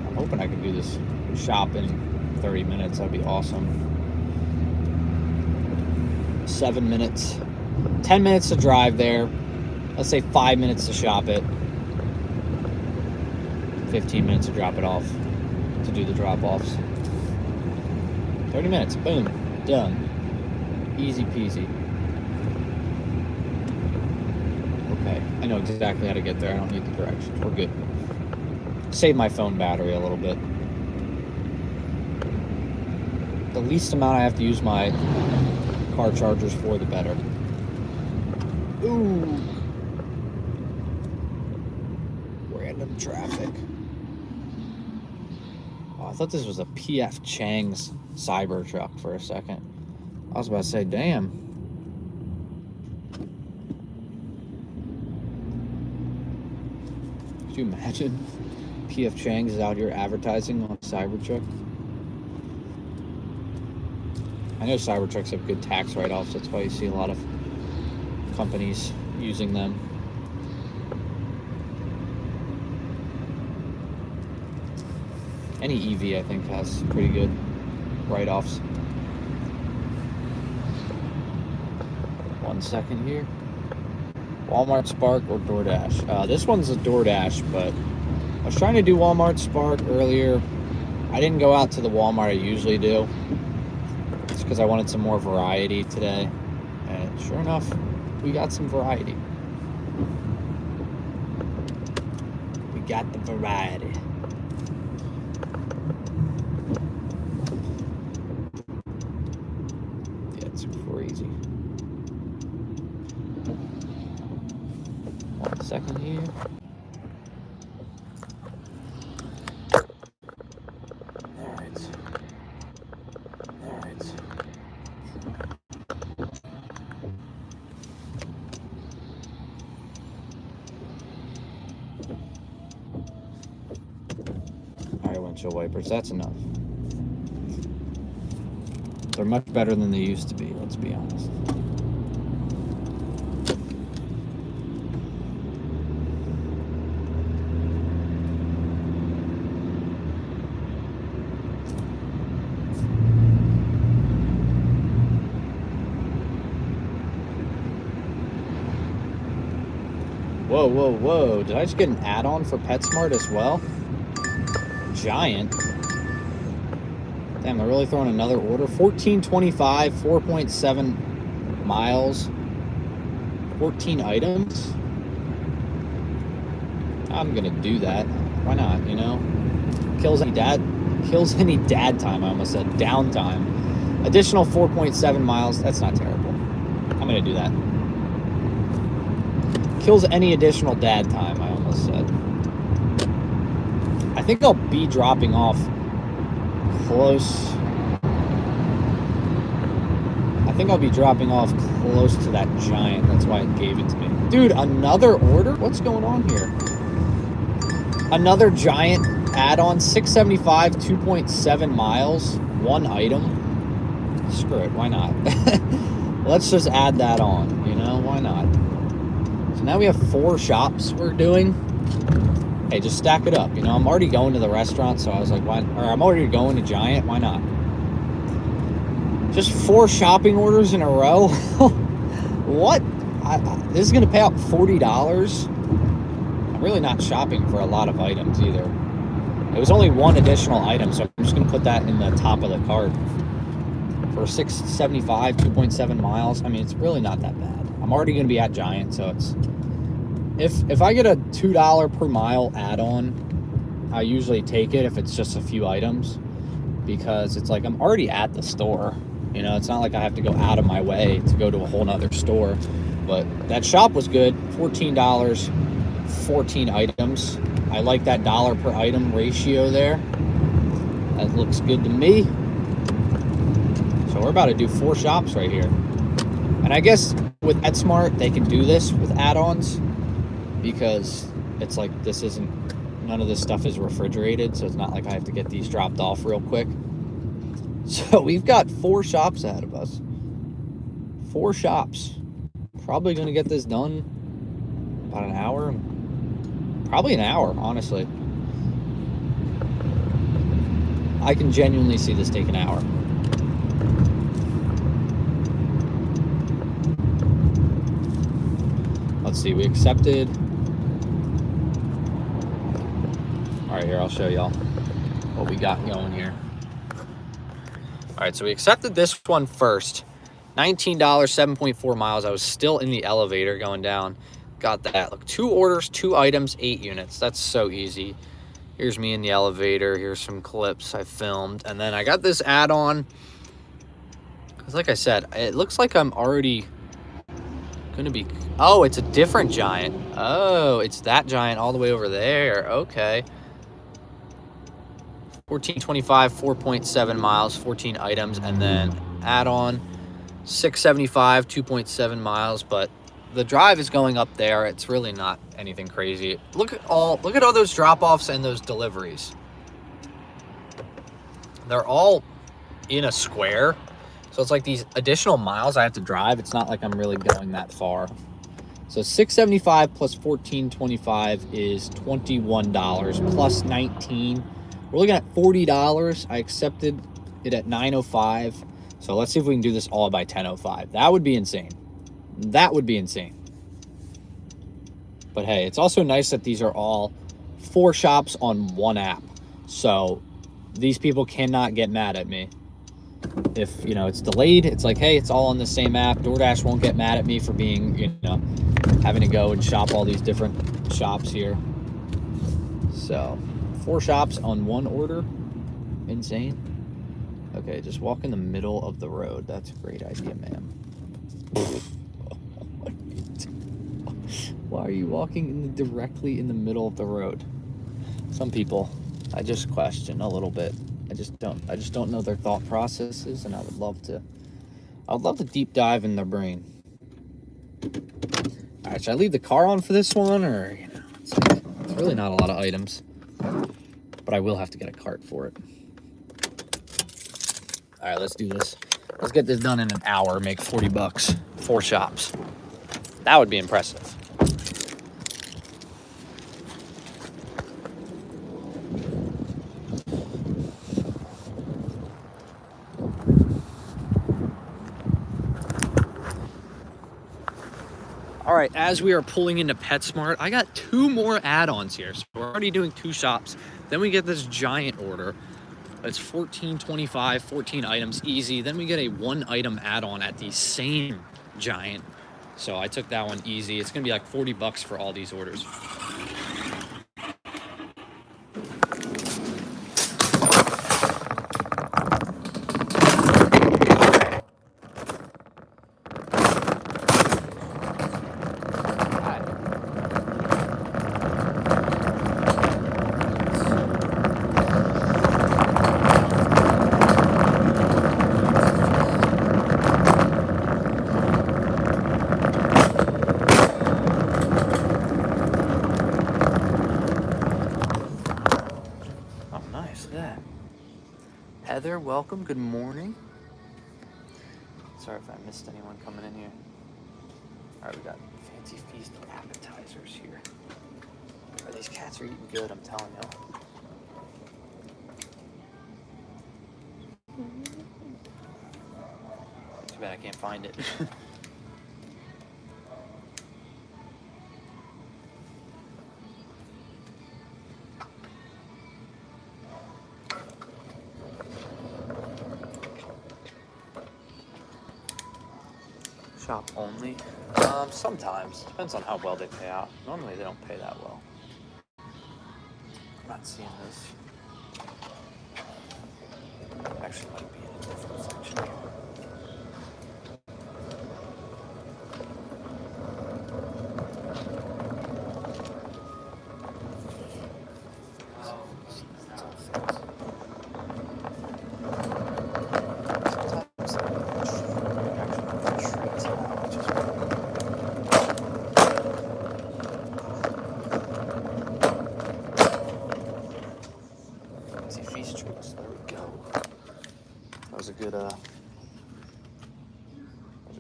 I'm hoping I can do this shop in 30 minutes. That'd be awesome. 7 minutes. 10 minutes to drive there. Let's say 5 minutes to shop it. 15 minutes to drop it off. To do the drop-offs. 30 minutes. Boom. Done. Easy peasy. Okay. I know exactly how to get there. I don't need the directions. We're good. Save my phone battery a little bit. The least amount I have to use my car chargers for, the better. Ooh. Random traffic. Oh, I thought this was a P.F. Chang's Cybertruck for a second. I was about to say, damn. Could you imagine P.F. Chang's is out here advertising on a Cybertruck? I know Cybertrucks have good tax write-offs. That's why you see a lot of companies using them. Any EV, I think, has pretty good write-offs. 1 second here. Walmart Spark or DoorDash? This one's a DoorDash, but I was trying to do Walmart Spark earlier. I didn't go out to the Walmart I usually do. It's because I wanted some more variety today. And sure enough, we got some variety. We got the variety. Yeah, it's crazy. 1 second here. Windshield wipers, that's enough. They're much better than they used to be, let's be honest. Whoa, whoa, whoa. Did I just get an add-on for PetSmart as well? Giant. Damn, they're really throwing another order. 1425, 4.7 miles, 14 items. I'm gonna do that. Why not, you know? Kills any dad time. I almost said downtime. Additional 4.7 miles. That's not terrible. I'm gonna do that. Kills any additional dad time, I almost said. I think I'll be dropping off close. I think I'll be dropping off close to that giant. That's why it gave it to me. Dude, another order? What's going on here? Another giant add-on, 675, 2.7 miles, one item. Screw it, why not? Let's just add that on, you know, why not? So now we have 4 shops we're doing. Hey, just stack it up, you know, I'm already going to the restaurant, so I was like, why, or I'm already going to Giant, why not? Just 4 shopping orders in a row? What? This is going to pay out $40. I'm really not shopping for a lot of items either. It was only 1 additional item, so I'm just going to put that in the top of the cart. For 675, 2.7 miles, I mean, it's really not that bad. I'm already going to be at Giant, so it's... If I get a $2 per mile add-on, I usually take it if it's just a few items. Because it's like I'm already at the store. You know, it's not like I have to go out of my way to go to a whole nother store. But that shop was good. $14, 14 items. I like that dollar per item ratio there. That looks good to me. So we're about to do 4 shops right here. And I guess with PetSmart, they can do this with add-ons. Because it's like none of this stuff is refrigerated. So it's not like I have to get these dropped off real quick. So we've got 4 shops ahead of us. 4 shops. Probably going to get this done about an hour. Probably an hour, honestly. I can genuinely see this take an hour. Let's see, we accepted. All right, here, I'll show y'all what we got going here. All right, so we accepted this one first. $19, 7.4 miles. I was still in the elevator going down. Got that. Look, 2 orders, 2 items, 8 units. That's so easy. Here's me in the elevator. Here's some clips I filmed. And then I got this add-on. Because like I said, it looks like I'm already going to be... Oh, it's a different giant. Oh, it's that giant all the way over there. Okay. 1425, 4.7 miles, 14 items, and then add-on 675, 2.7 miles, but the drive is going up there. It's really not anything crazy. Look at all those drop-offs and those deliveries. They're all in a square. So it's like these additional miles I have to drive. It's not like I'm really going that far. So 675 plus 1425 is $21 plus 19. We're looking at $40. I accepted it at 9:05. So let's see if we can do this all by 10:05. That would be insane. That would be insane. But hey, it's also nice that these are all 4 shops on 1 app. So these people cannot get mad at me. If, you know, it's delayed, it's like, hey, it's all on the same app. DoorDash won't get mad at me for being, you know, having to go and shop all these different shops here. So 4 shops on 1 order. Insane. Okay, just walk in the middle of the road. That's a great idea, ma'am. Why are you walking directly in the middle of the road? Some people, I just question a little bit. I just don't know their thought processes, and I would love to deep dive in their brain. All right, should I leave the car on for this one, or, you know, it's really not a lot of items. But I will have to get a cart for it. All right, let's do this. Let's get this done in an hour, make $40, 4 shops. That would be impressive. All right, as we are pulling into PetSmart, I got 2 more add-ons here. So we're already doing 2 shops. Then we get this giant order. It's $14.25, 14 items, easy. Then we get a 1 item add-on at the same giant. So I took that one easy. It's gonna be like $40 for all these orders. there. Welcome. Good morning. Sorry if I missed anyone coming in here. All right, we got fancy feast appetizers here. These cats are eating good, I'm telling you. Too bad I can't find it. Shop only? Sometimes. Depends on how well they pay out. Normally they don't pay that well. I'm not seeing this. Actually might be in a different section here.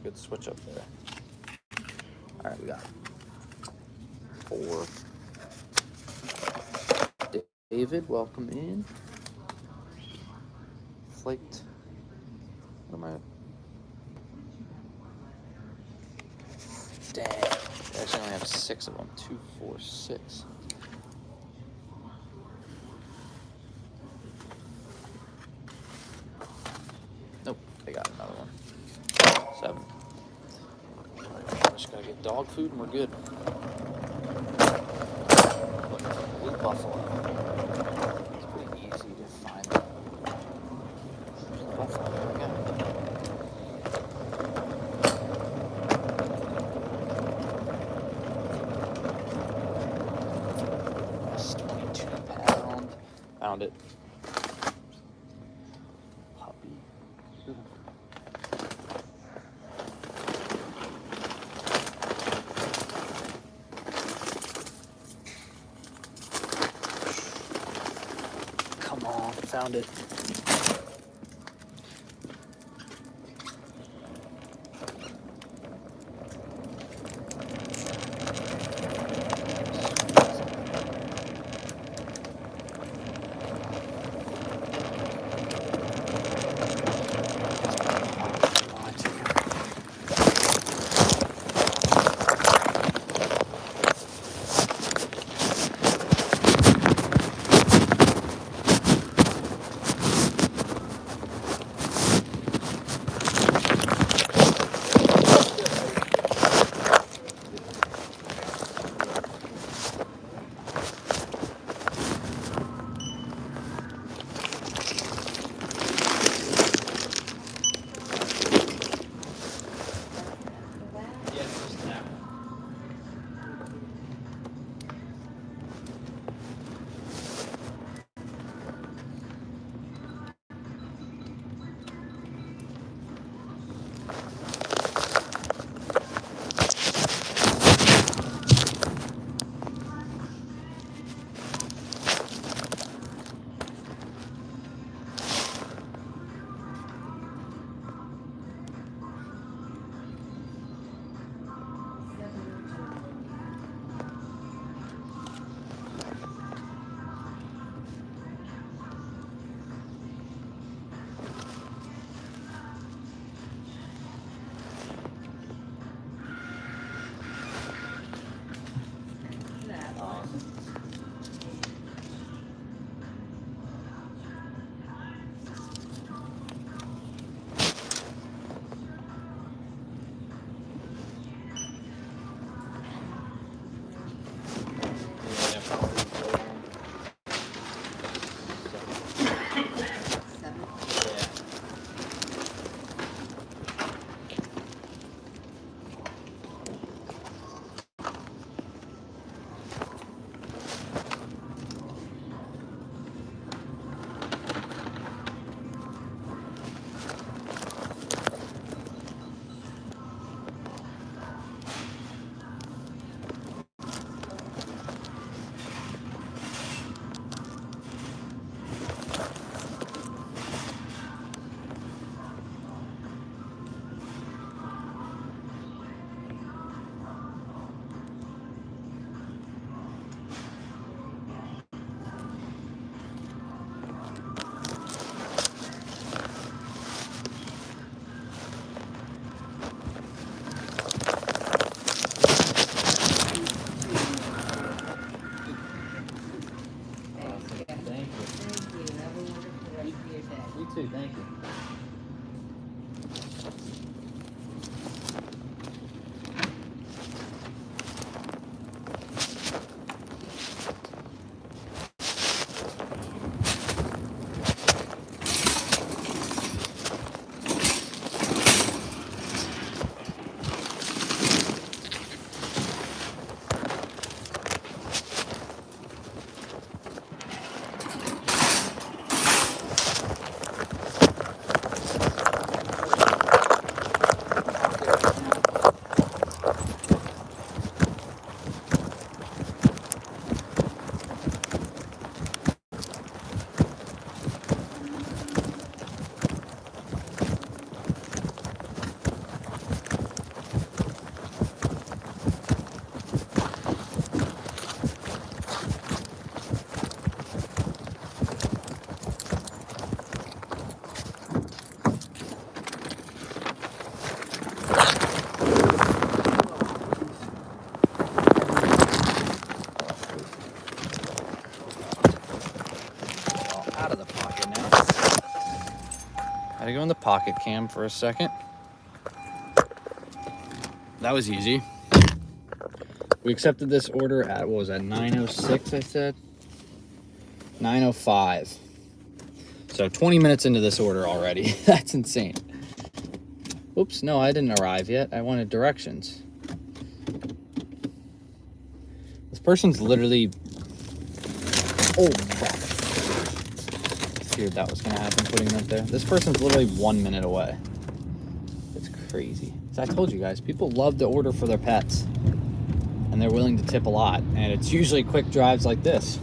Good switch up there. All right, we got 4. David, welcome in. Flaked. What am I? Dang. I actually only have 6 of them. 2, 4, 6. Nope, I got another one. 7. Just gotta get dog food and we're good. Looking for blue buffalo. It's pretty easy to find them. Blue buffalo, there we go. That's 22 pound. Found it. Puppy. Ooh. Found it. Had to go in the pocket cam for a second. That was easy. We accepted this order at, what was that, 9:06, I said? 9:05. So 20 minutes into this order already. That's insane. Oops, no, I didn't arrive yet. I wanted directions. This person's literally... Oh, crap. Feared that was going to happen, putting that there. This person's literally 1 minute away. It's crazy. As I told you guys, people love to order for their pets. And they're willing to tip a lot. And it's usually quick drives like this.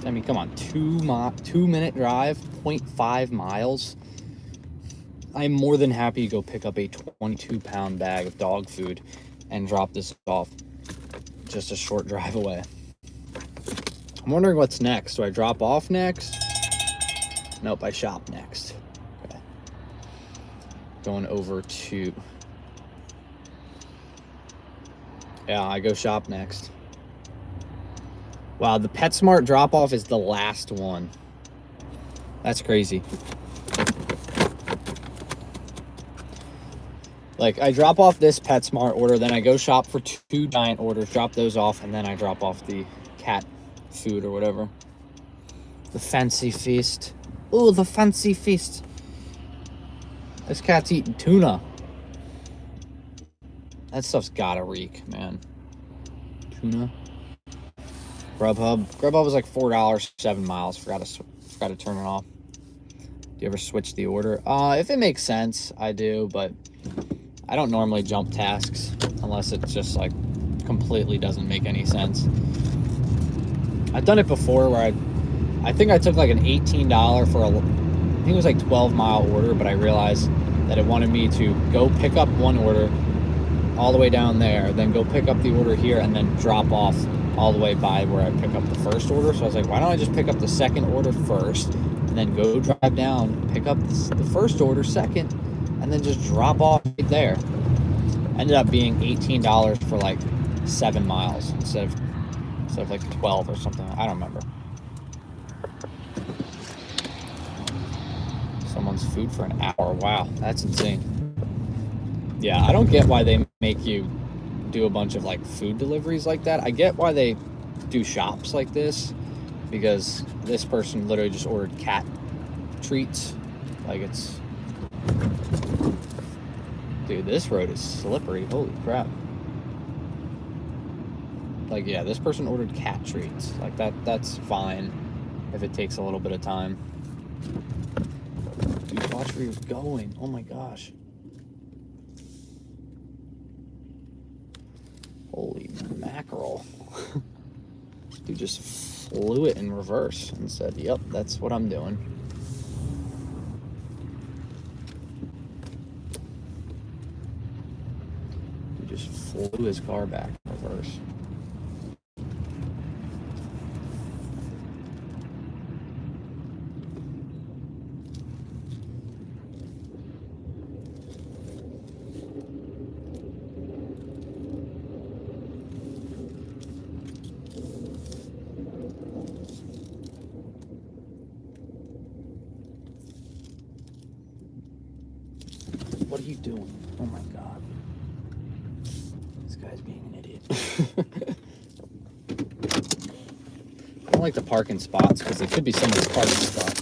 I mean, come on, 2 minute drive, 0.5 miles. I'm more than happy to go pick up a 22-pound bag of dog food and drop this off just a short drive away. I'm wondering what's next. Do I drop off next? Nope, I shop next. Okay. Going over to... Yeah, I go shop next. Wow, the PetSmart drop-off is the last one. That's crazy. Like, I drop off this PetSmart order, then I go shop for 2 giant orders, drop those off, and then I drop off the cat food or whatever. The fancy feast. Oh, the fancy feast. This cat's eating tuna. That stuff's gotta reek, man. Tuna. Grubhub was like $4, 7 miles. Forgot to turn it off. Do you ever switch the order? If it makes sense, I do, but I don't normally jump tasks unless it's just like completely doesn't make any sense. I've done it before where I think I took like an $18 for I think it was like 12-mile order, but I realized that it wanted me to go pick up one order all the way down there, then go pick up the order here, and then drop off all the way by where I pick up the first order. So I was like, why don't I just pick up the second order first, and then go drive down, pick up the first order second, and then just drop off right there. Ended up being $18 for like 7 miles instead of like 12 or something. I don't remember. Someone's food for an hour. Wow, that's insane. Yeah, I don't get why they make you do a bunch of like food deliveries like that. I get why they do shops like this, because this person literally just ordered cat treats. Like, it's... Dude, this road is slippery. Holy crap. Like, yeah, this person ordered cat treats. Like, that's fine if it takes a little bit of time. Dude, watch where you're going. Oh my gosh. Holy mackerel. Dude just flew it in reverse and said, yep, that's what I'm doing. Dude just flew his car back in reverse. What are you doing? Oh my god. This guy's being an idiot. I don't like the parking spots because it could be someone's parking spot.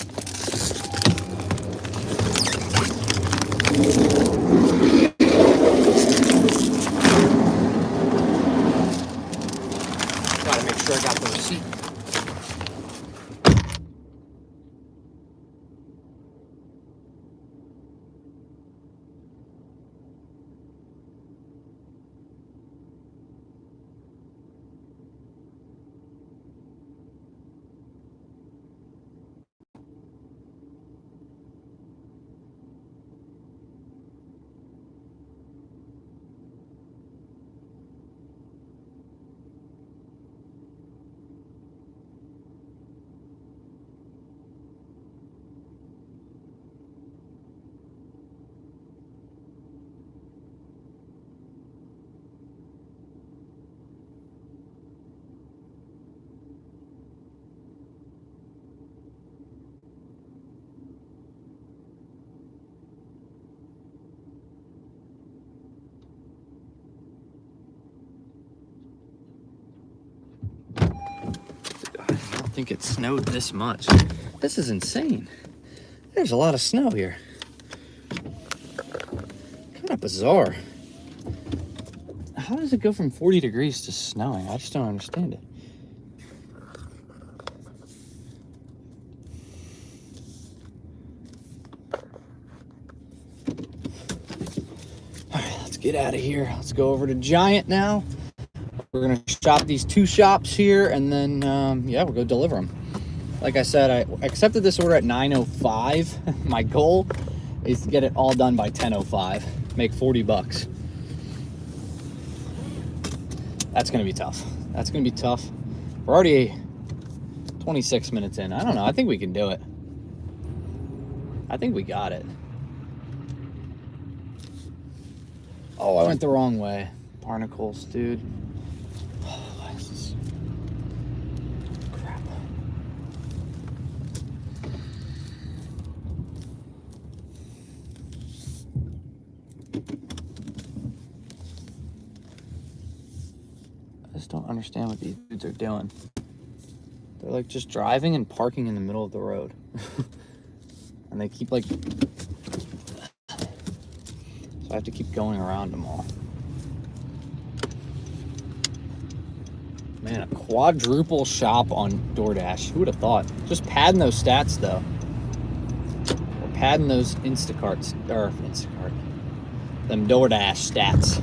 Gotta make sure I got the receipt. think it snowed this much. This is insane. There's a lot of snow here. Kind of bizarre. How does it go from 40 degrees to snowing? I just don't understand it. All right, let's get out of here. Let's go over to Giant now. We're gonna shop these 2 shops here, and then yeah, we'll go deliver them. Like I said, I accepted this order at 9:05. My goal is to get it all done by 10:05. Make $40. That's gonna be tough. That's gonna be tough. We're already 26 minutes in. I don't know. I think we can do it. I think we got it. Oh, I went the wrong way. Barnacles, dude. Oh, this is... crap. I just don't understand what these dudes are doing. They're like just driving and parking in the middle of the road. And they keep like... So I have to keep going around them all. Man, a quadruple shop on DoorDash. Who would have thought? Just padding those stats though. We're padding those Instacart, them DoorDash stats.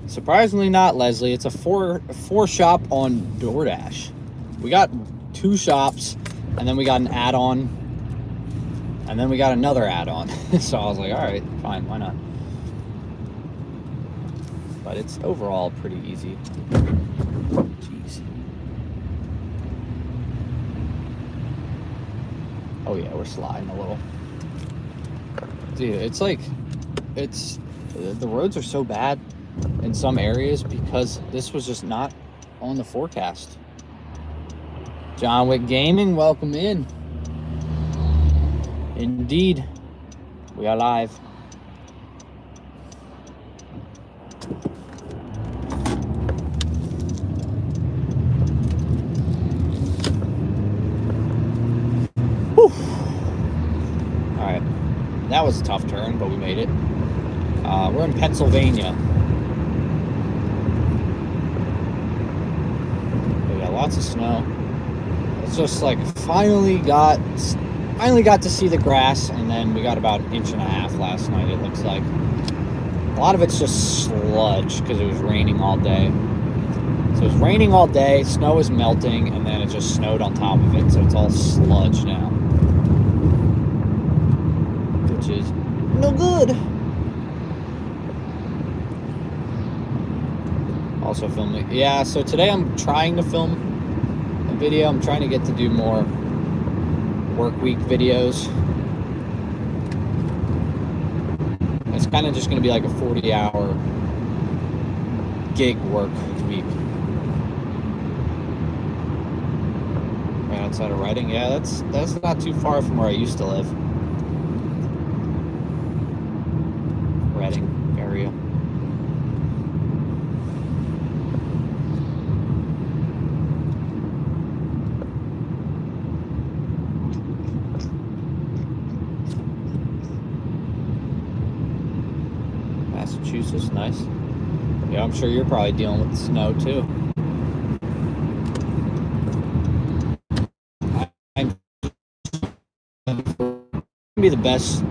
Surprisingly not, Leslie. It's a four shop on DoorDash. We got 2 shops, and then we got an add-on, and then we got another add-on. So I was like, all right, fine, why not? But it's overall pretty easy. Jeez. Oh yeah, we're sliding a little. Dude, it's like, the roads are so bad in some areas because this was just not on the forecast. John Wick Gaming, welcome in. Indeed, we are live. Whew. All right, that was a tough turn, but we made it. We're in Pennsylvania. We got lots of snow. It's just like finally got to see the grass, and then we got about 1.5 inches last night, it looks like. A lot of it's just sludge because it was raining all day. So it was raining all day, snow was melting, and then it just snowed on top of it, so it's all sludge now. Which is no good. Also filming. Yeah, so today I'm trying to film a video. I'm trying to get to do more work week videos. It's kind of just going to be like a 40-hour gig work week. Right outside of Reading. Yeah, that's not too far from where I used to live. Reading area. Massachusetts, nice. Yeah, I'm sure you're probably dealing with the snow too. Be the best.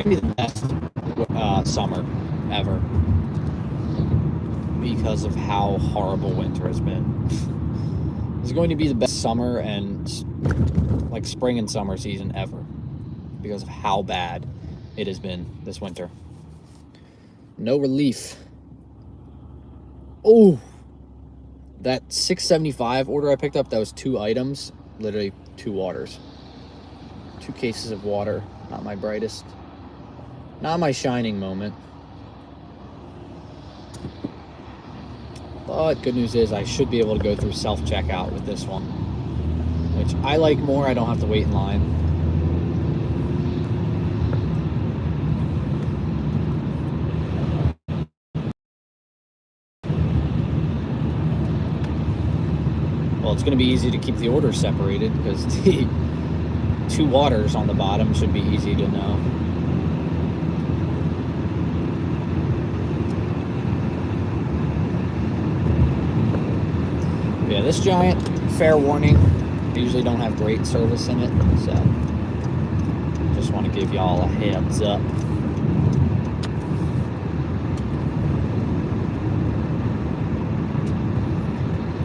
Be the best summer ever because of how horrible winter has been. It's going to be the best summer and like spring and summer season ever because of how bad it has been this winter. No relief. Oh, that $6.75 order I picked up, that was 2 items, literally 2 waters. 2 cases of water. Not my brightest. Not my shining moment. But good news is I should be able to go through self-checkout with this one, which I like more. I don't have to wait in line. it's going to be easy to keep the orders separated because the 2 waters on the bottom should be easy to know. Yeah, this Giant, fair warning, I usually don't have great service in it, so just want to give y'all a heads up.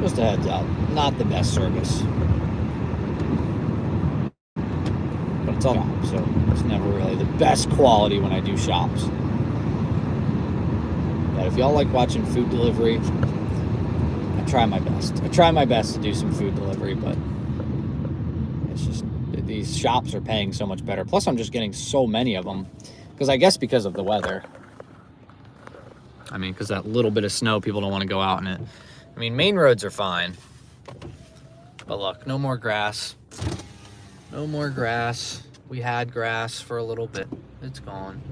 Just a heads up, not the best service. But it's all shop, so it's never really the best quality when I do shops. But if y'all like watching food delivery, I try my best. I try my best to do some food delivery, but it's just, these shops are paying so much better. Plus, I'm just getting so many of them, because I guess because of the weather. I mean, because that little bit of snow, people don't want to go out in it. I mean, main roads are fine. But look, no more grass. No more grass. We had grass for a little bit. It's gone.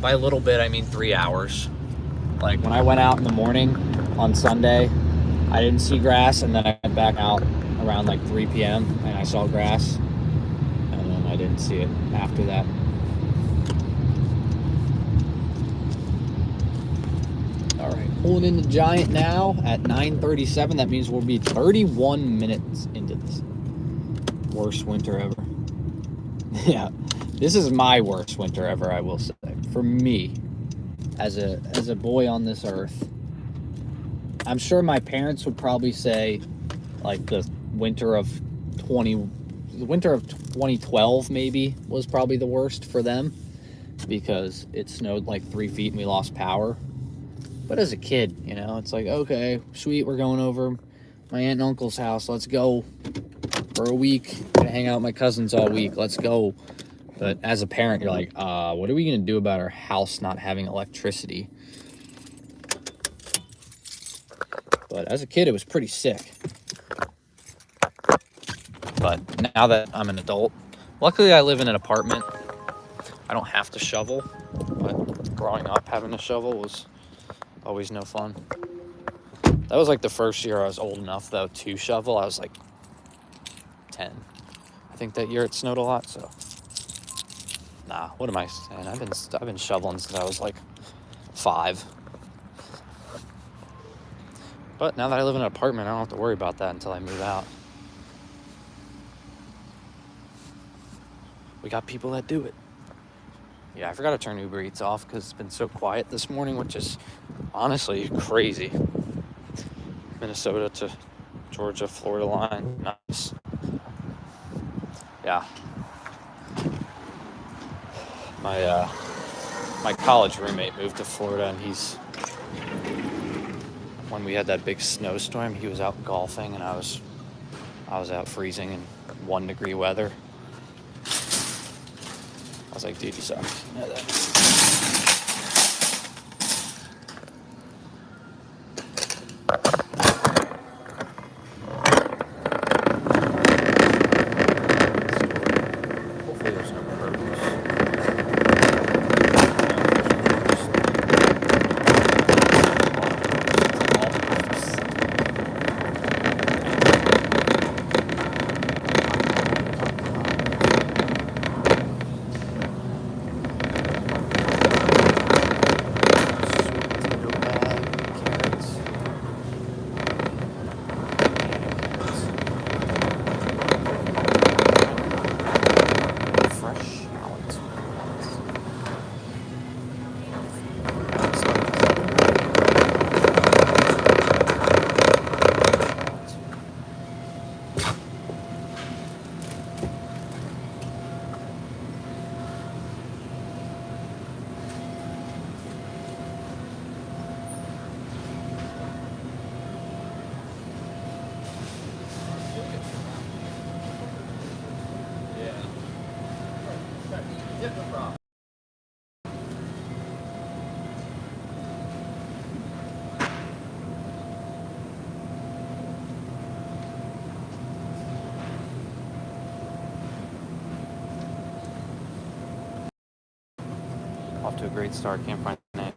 By a little bit, I mean 3 hours. Like, when I went out in the morning on Sunday, I didn't see grass, and then I went back out around like 3 p.m. and I saw grass, and then I didn't see it after that. All right, pulling in the Giant now at 9:37. That means we'll be 31 minutes into this. Worst winter ever. Yeah, this is my worst winter ever, I will say. For me, as a boy on this earth. I'm sure my parents would probably say, like, the winter of 2012 maybe was probably the worst for them, because it snowed like 3 feet and we lost power. But as a kid, you know, it's like, okay, sweet, we're going over my aunt and uncle's house. Let's go for a week. Gonna hang out with my cousins all week. Let's go. But as a parent, you're like, what are we gonna do about our house not having electricity? But as a kid, it was pretty sick. But now that I'm an adult, luckily I live in an apartment. I don't have to shovel, but growing up, having to shovel was always no fun. That was like the first year I was old enough, though, to shovel. I was like 10. I think that year it snowed a lot, so. Nah, what am I saying? I've been shoveling since I was like 5. But now that I live in an apartment, I don't have to worry about that until I move out. We got people that do it. Yeah, I forgot to turn Uber Eats off because it's been so quiet this morning, which is honestly crazy. Minnesota to Georgia, Florida line. Nice. Yeah. My college roommate moved to Florida, and when we had that big snowstorm, he was out golfing, and I was out freezing in 1 degree weather. I was like, dude, you suck. You know that. Hopefully there's no produce. Off to a great start. Can't find anything.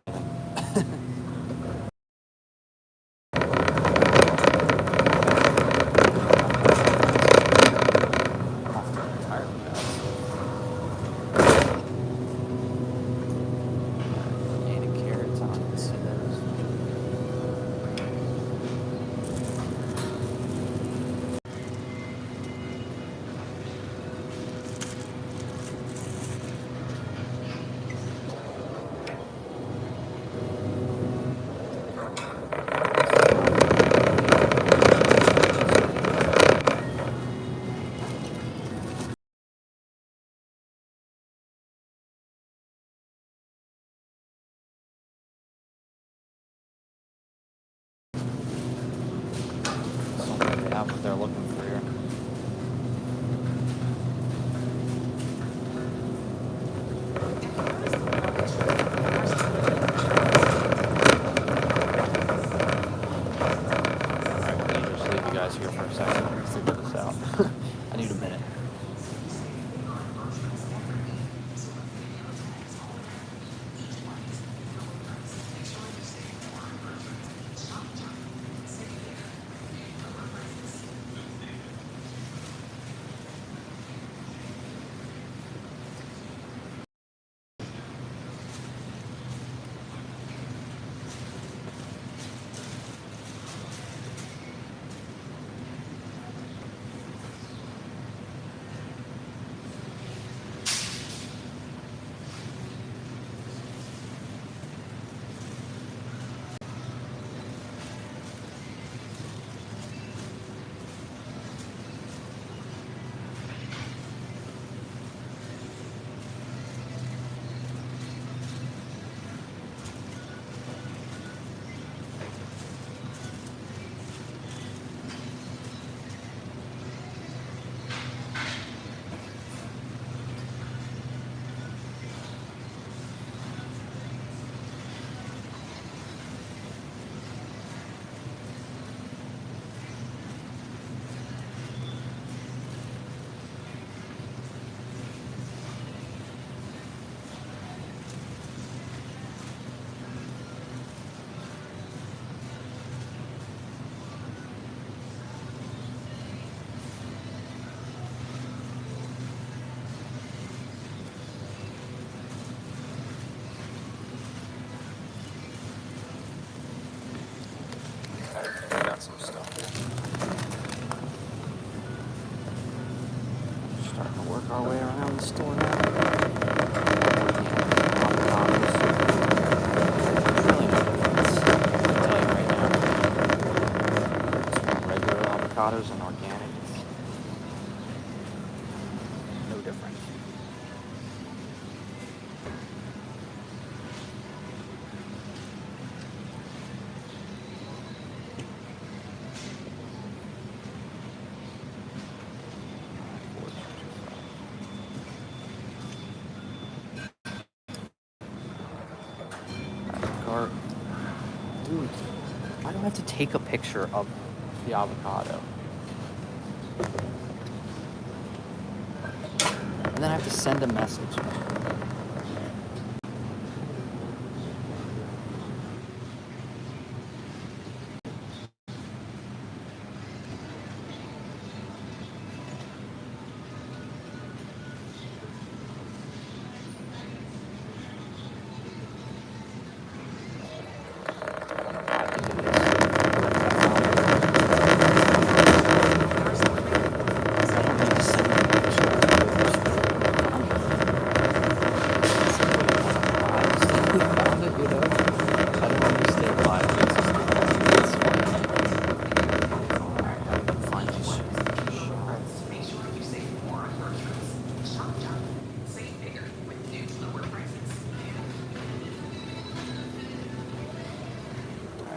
what they're looking for here. Alright, let me just leave you guys here for a second. Let me figure this out. I need a minute. Got some stuff here. Starting to work our way around the store now. Avocados. There's really no difference. I'll tell you right now. Between regular avocados and organic, it's no difference. Cart. Dude, why do I have to take a picture of the avocado? And then I have to send a message.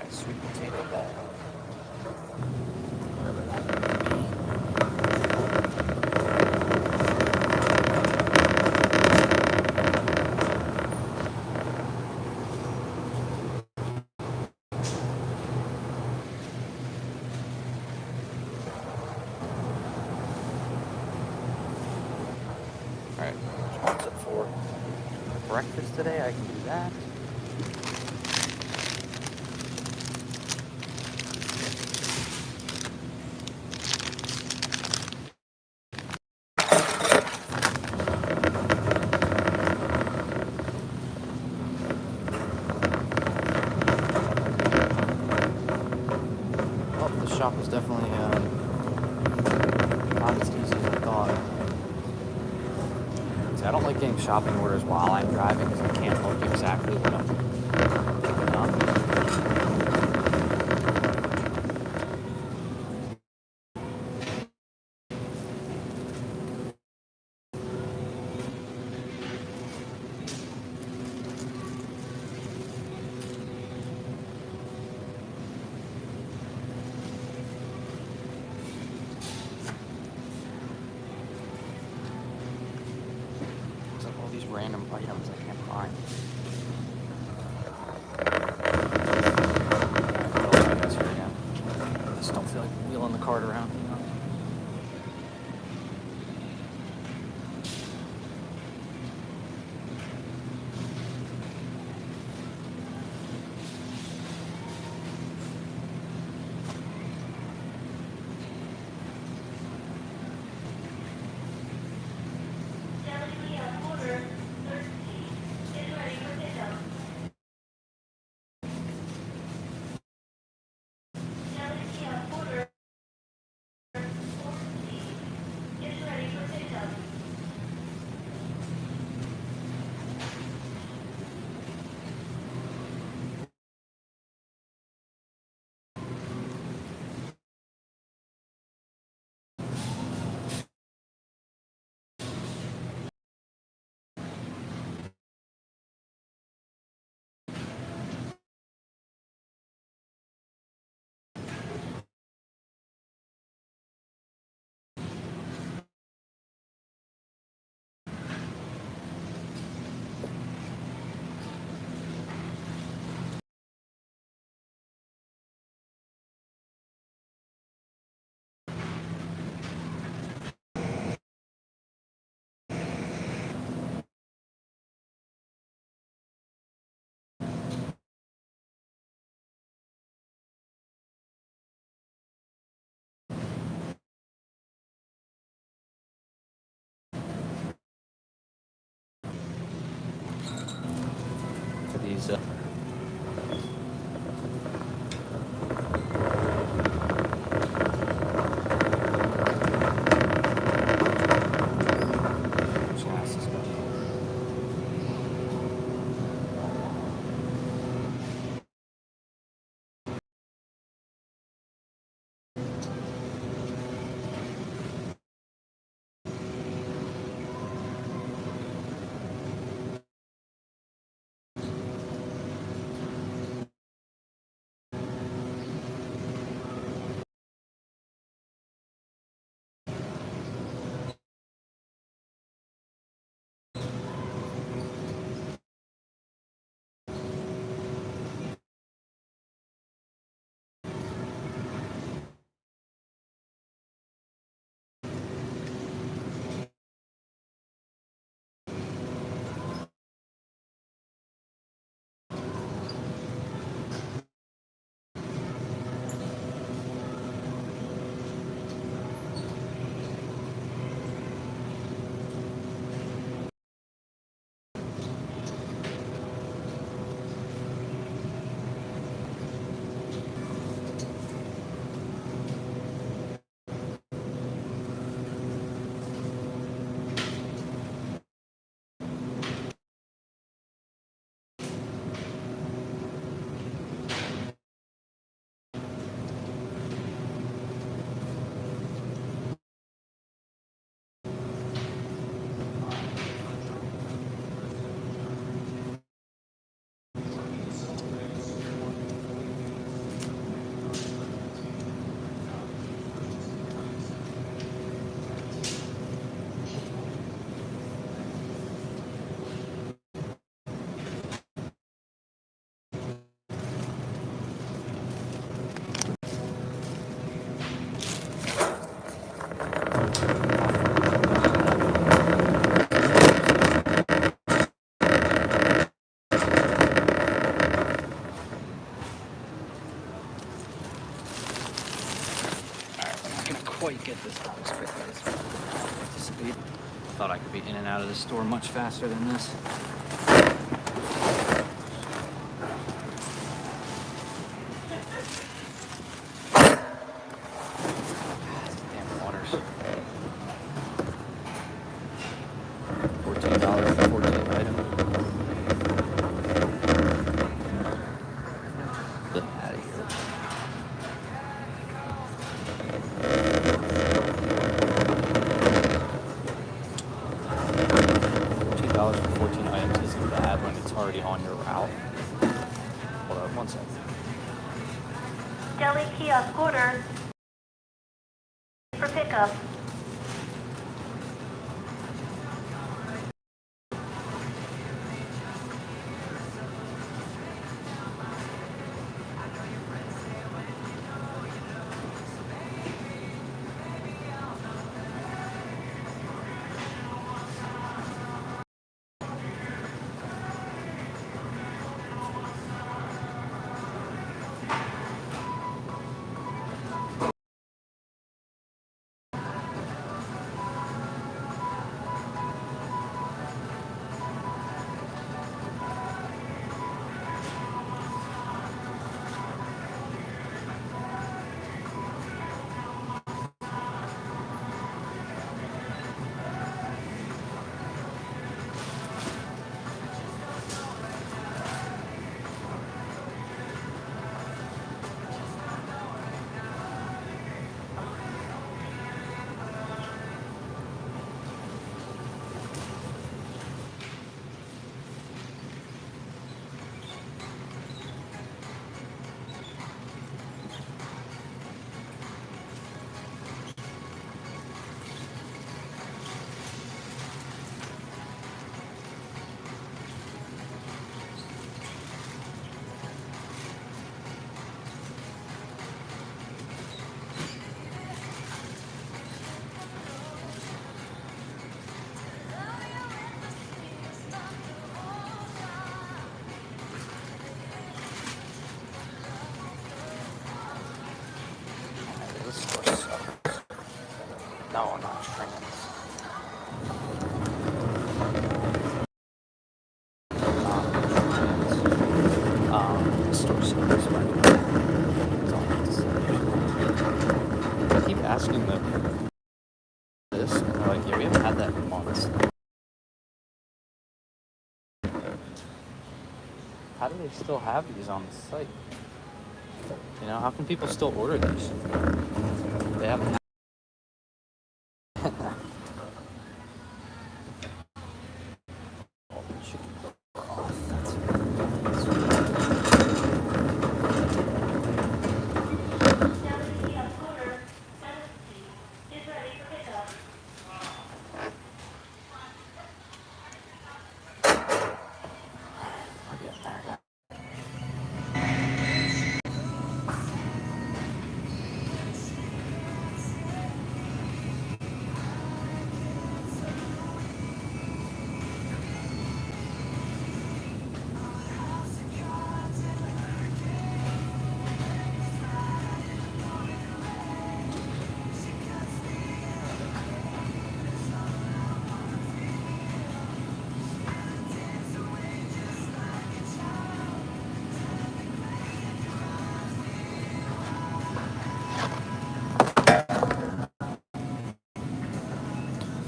Sweet potato ball. Whatever that may be. Alright, what's it for breakfast today? I can do that. The shop is definitely not as easy as I thought. See, I don't like getting shopping orders while I'm driving because I can't look exactly what I'm picking up. these. Quite get this done as quickly as I anticipate. Thought I could be in and out of the store much faster than this. Damn waters. $14 for 14 items. Get out of here. $14 for 14 items isn't bad when it's already on your route. Hold on one second. Deli kiosk order for pickup. asking them this, and they're like, yeah, we haven't had that in months. How do they still have these on the site? You know, how can people still order these? They haven't had all the chicken broth. Deli kiosk order 7C is ready for pickup. We're getting there.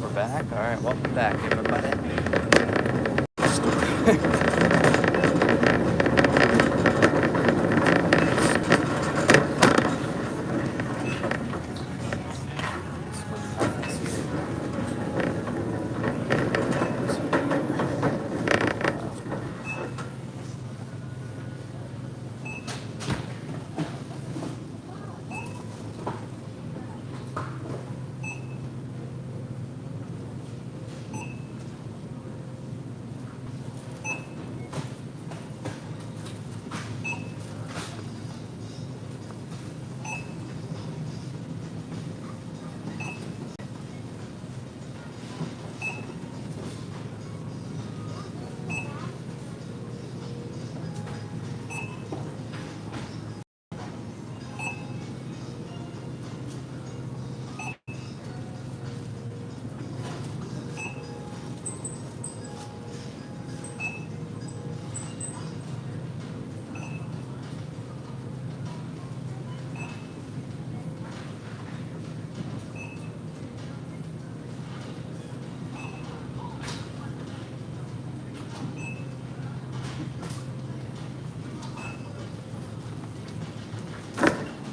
We're back. All right, welcome back, everybody.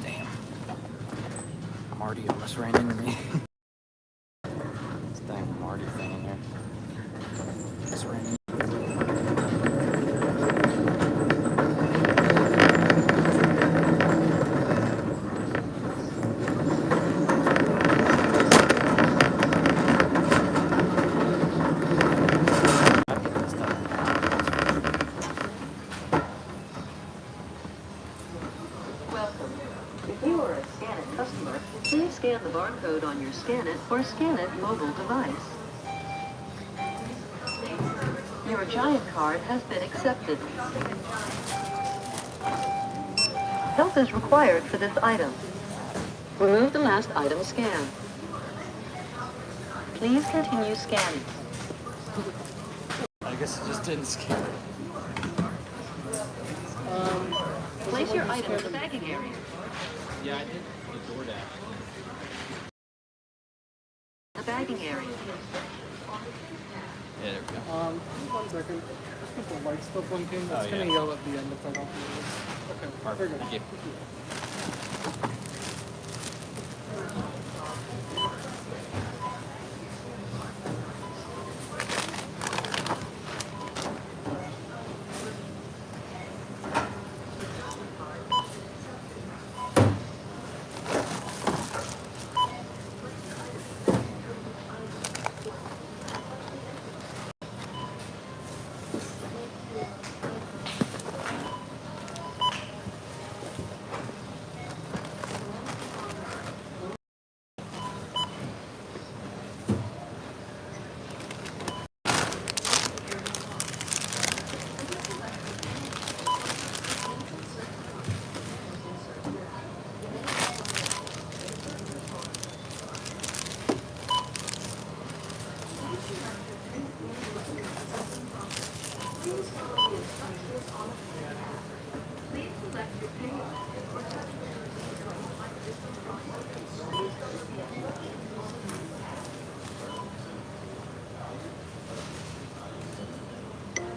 Damn. Marty almost ran into me. This dang Marty thing in here. Just ran into me. Welcome. If you are a Scan It customer, please scan the barcode on your Scan It or Scan It mobile device. Your Giant card has been accepted. Help is required for this item. Remove the last item scanned. Please continue scanning. I guess it just didn't scan it. Place your item in the bagging area. Yeah, I did the Doordash. The bagging area. Yeah, there we go. 1 second. Just put the light still blinking. It's Oh, gonna yeah. yell at the end if I don't do this. Okay, Perfect. very good. Thank you.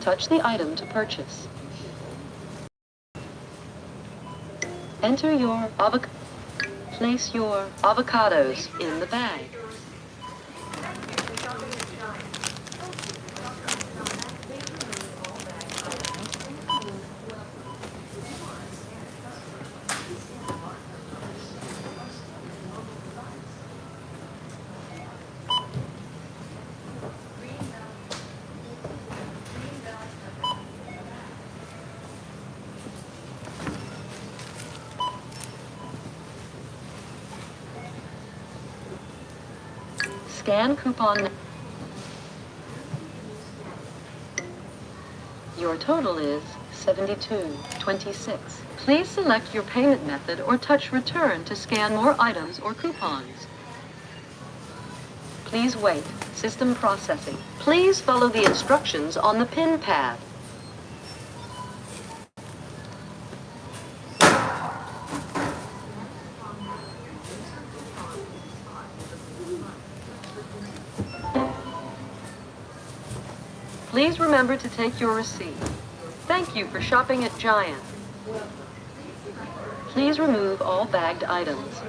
Touch the item to purchase. Enter your avocado. Place your avocados in the bag. Scan coupon. Your total is $72.26. Please select your payment method or touch return to scan more items or coupons. Please wait. System processing. Please follow the instructions on the pin pad. Please remember to take your receipt. Thank you for shopping at Giant. Please remove all bagged items.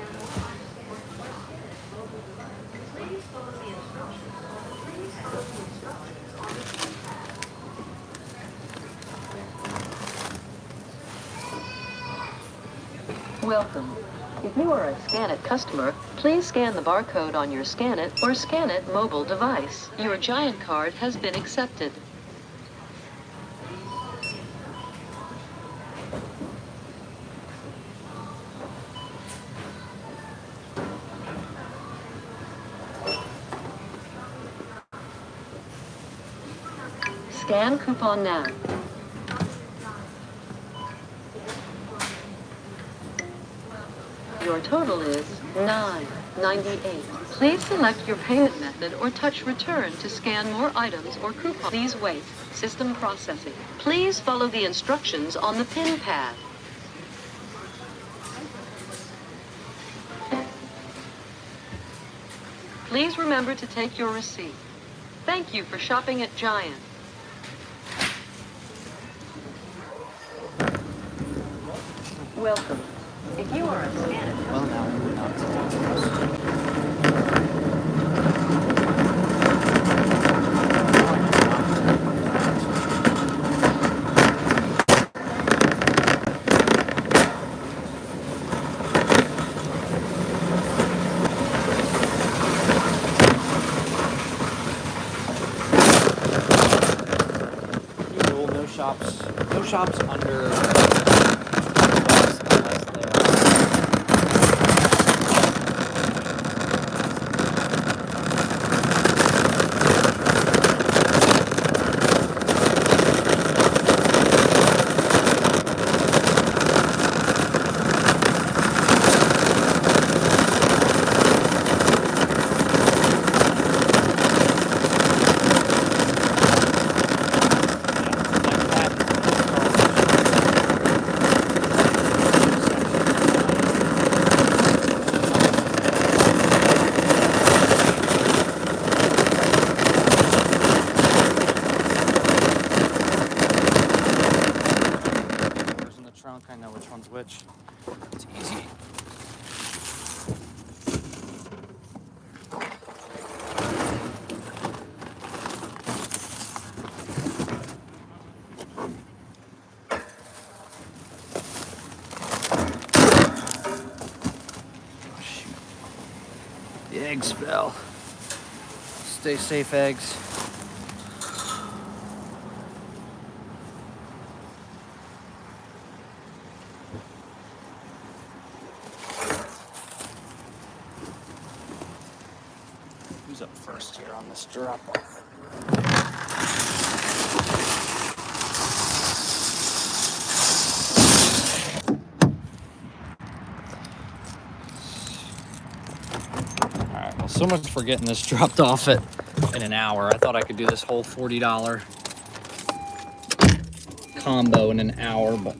Welcome. If you are a Scan It customer, please scan the barcode on your Scan It or Scan It mobile device. Your Giant card has been accepted. Scan coupon now. Your total is $9.98. Please select your payment method or touch return to scan more items or coupons. Please wait. System processing. Please follow the instructions on the pin pad. Please remember to take your receipt. Thank you for shopping at Giant. Welcome. If you are a Scan It Well, now we're not to usual, no shops under $20 unless they're in the trunk. I know which one's which. It's easy. Oh, shoot. The eggs fell. Stay safe, eggs. Who's up first here on this drop off? Alright, well, so much for getting this dropped off in an hour. I thought I could do this whole $40 combo in an hour, but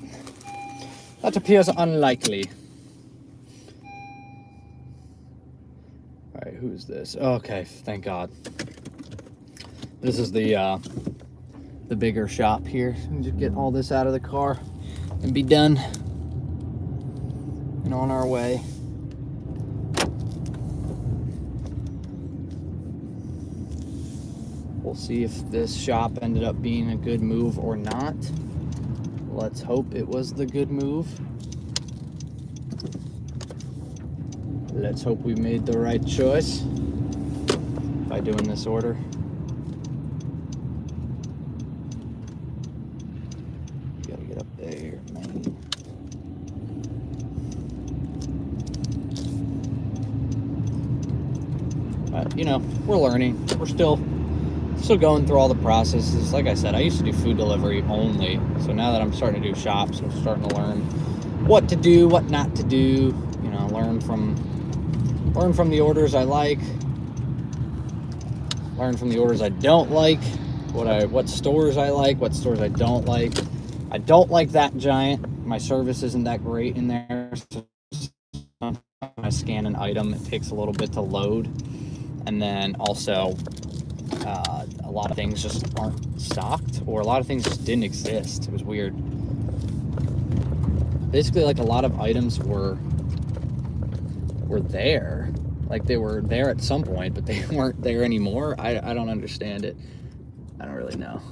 that appears unlikely. Alright, who's this? Okay, thank God. This is the the bigger shop here. And just get all this out of the car and be done. And on our way. We'll see if this shop ended up being a good move or not. Let's hope it was the good move. Let's hope we made the right choice by doing this order. Gotta get up there, man. But, you know, we're learning. We're still going through all the processes. Like I said, I used to do food delivery only. So now that I'm starting to do shops, I'm starting to learn what to do, what not to do. You know, learn from the orders I like, learn from the orders I don't like, what stores I like, what stores I don't like. I don't like that Giant. My service isn't that great in there. So when I scan an item, it takes a little bit to load. And then also, a lot of things just aren't stocked, or a lot of things just didn't exist. It was weird. Basically, like, a lot of items were there. Like, they were there at some point, but they weren't there anymore. I don't understand it. I don't really know.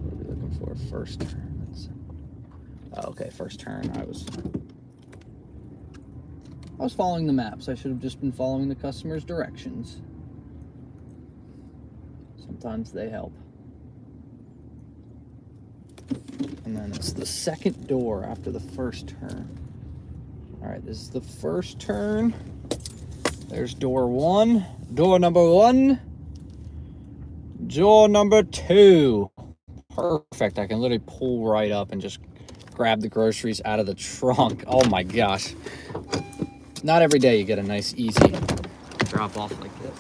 What are we looking for? First turn. Oh, okay, first turn. I was following the maps. I should have just been following the customer's directions. Sometimes they help. And then it's the second door after the first turn. All right, this is the first turn. There's door one, door number one, door number two. Perfect. I can literally pull right up and just grab the groceries out of the trunk. Oh my gosh. Not every day you get a nice, easy drop off like this.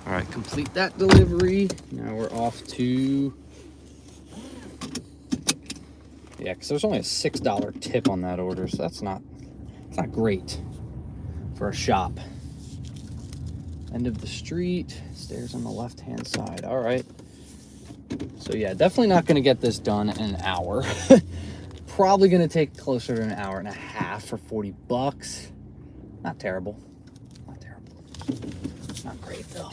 All right, complete that delivery. Now we're off to, yeah, because there's only a $6 tip on that order, so it's not great for a shop. End of the street, stairs on the left-hand side. All right. So yeah, definitely not going to get this done in an hour. Probably going to take closer to an hour and a half for $40. Not terrible. Not terrible. Not great though.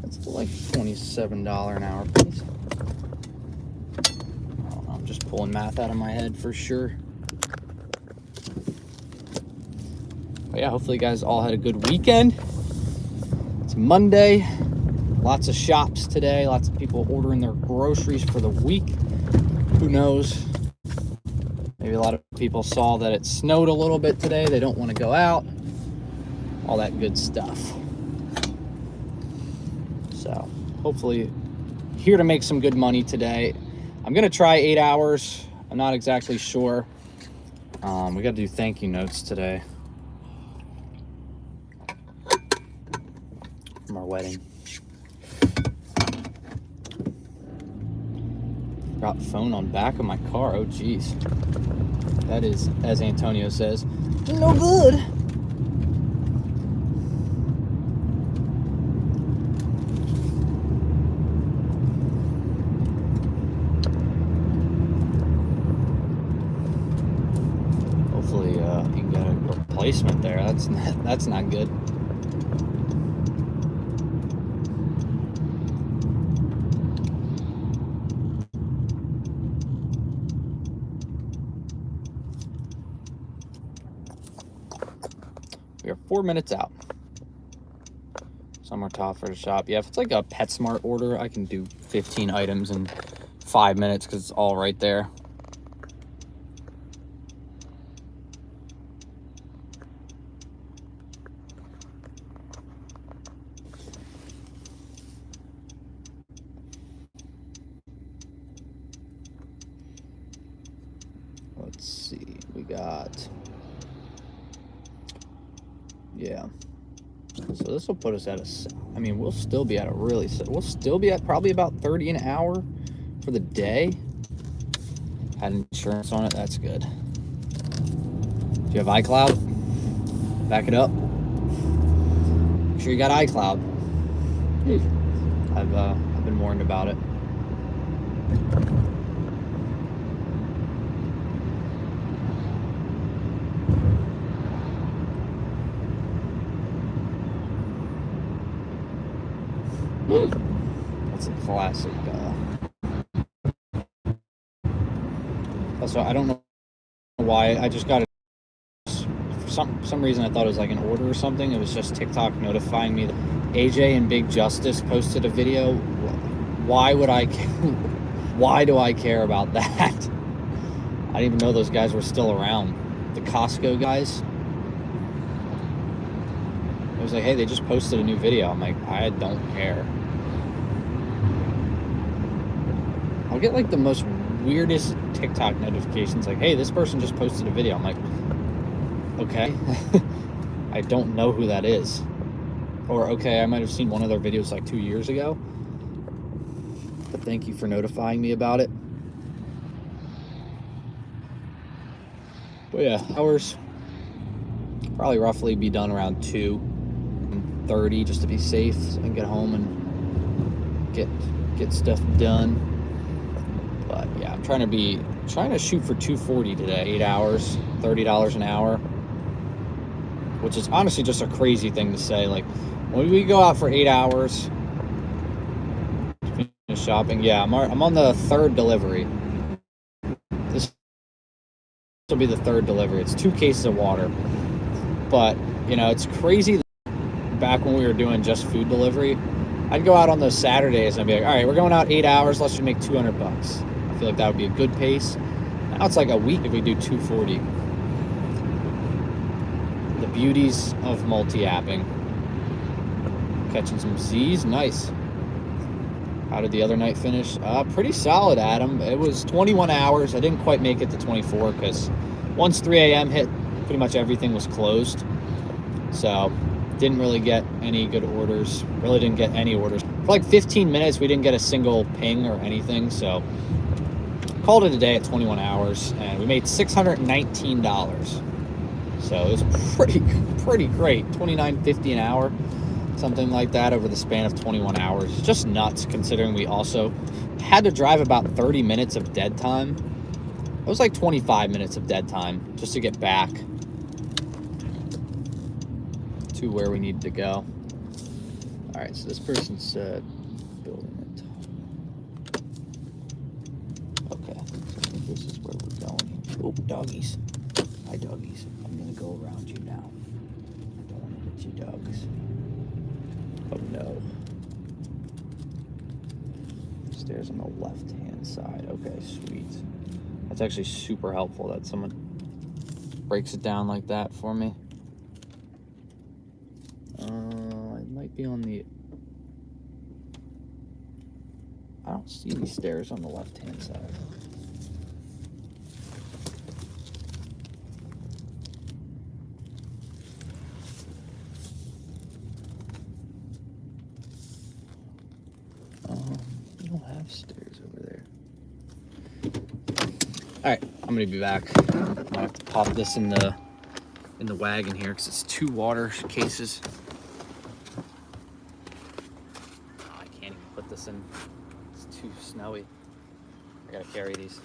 That's like $27 an hour, please. I don't know, I'm just pulling math out of my head for sure. But yeah, hopefully you guys all had a good weekend. It's Monday. Lots of shops today. Lots of people ordering their groceries for the week. Who knows? Maybe a lot of people saw that it snowed a little bit today. They don't want to go out. All that good stuff. So hopefully here to make some good money today. I'm going to try 8 hours. I'm not exactly sure. We got to do thank you notes today from our wedding. Got the phone on back of my car. Oh, geez. That is, as Antonio says, no good. Hopefully, you can get a replacement there. That's not good. We are 4 minutes out. Somewhere top for the shop. Yeah, if it's like a PetSmart order, I can do 15 items in 5 minutes because it's all right there. let's see. We got, yeah. So this will put us at I mean, we'll still be at we'll still be at probably about 30 an hour for the day. Had insurance on it, that's good. Do you have iCloud? Back it up. Make sure you got iCloud. I've been warned about it. That's a classic. Also, I don't know why I just got it. For some reason, I thought it was like an order or something. It was just TikTok notifying me that AJ and Big Justice posted a video. Why would I? Why do I care about that? I didn't even know those guys were still around. The Costco guys. It was like, hey, they just posted a new video. I'm like, I don't care. I'll get like the most weirdest TikTok notifications, like, hey, this person just posted a video. I'm like, okay. I don't know who that is. Or, okay, I might have seen one of their videos like 2 years ago. But thank you for notifying me about it. But yeah, hours. Probably roughly be done around 2:30 just to be safe and get home and get stuff done. But yeah, I'm trying to shoot for 240 today. 8 hours, $30 an hour. Which is honestly just a crazy thing to say. Like, when we go out for 8 hours, finish shopping, yeah, I'm on the third delivery. This will be the third delivery. It's 2 cases of water. But, you know, it's crazy that back when we were doing just food delivery, I'd go out on those Saturdays and I'd be like, all right, we're going out 8 hours, let's just make $200. I feel like that would be a good pace. Now it's like a week if we do 240. The beauties of multi-apping. Catching some Z's, nice. How did the other night finish? Pretty solid, Adam. It was 21 hours. I didn't quite make it to 24 because once 3 a.m. hit, pretty much everything was closed. So didn't really get any good orders. Really didn't get any orders. For like 15 minutes, we didn't get a single ping or anything. So called it a day at 21 hours, and we made $619. So it was pretty great. $29.50 an hour, something like that over the span of 21 hours. It's just nuts considering we also had to drive about 30 minutes of dead time. It was like 25 minutes of dead time just to get back to where we needed to go. All right, so this person said building it. Okay, so I think this is where we're going. Oh, doggies. Hi, doggies. I'm gonna go around you now. I don't want to hit you, dogs. Oh no. Stairs on the left-hand side. Okay, sweet. That's actually super helpful that someone breaks it down like that for me. It might be on the... I don't see these stairs on the left-hand side. We don't have stairs over there. All right, I'm gonna be back. I have to pop this in the wagon here because it's 2 water cases. Oh, I can't even put this in. It's too snowy. I gotta carry these.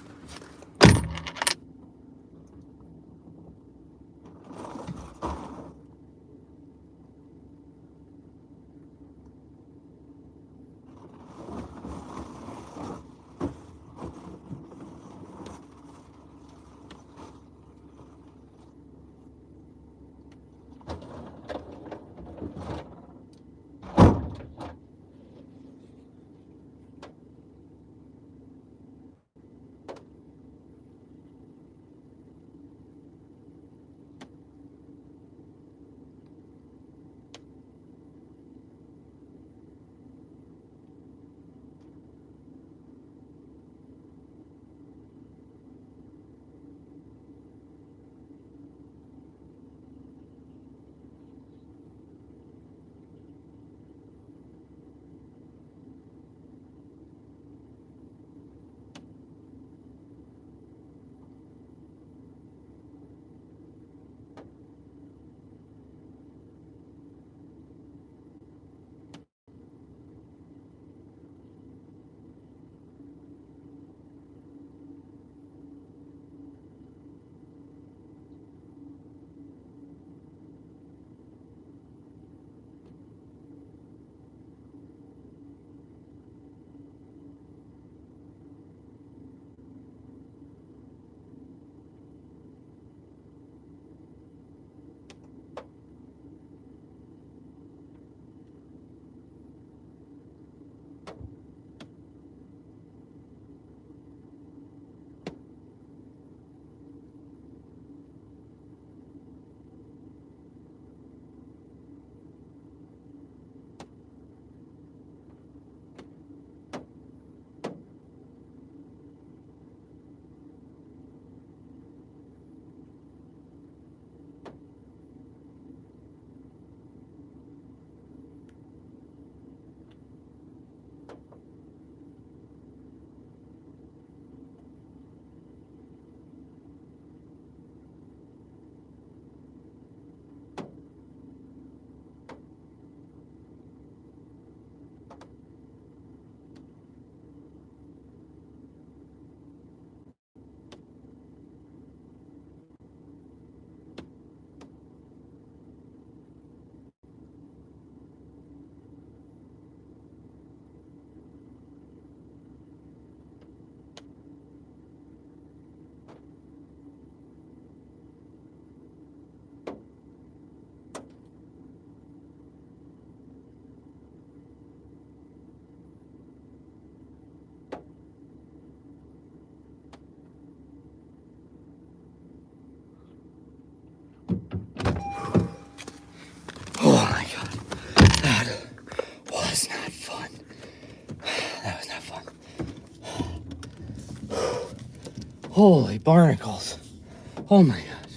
Holy barnacles. Oh my gosh.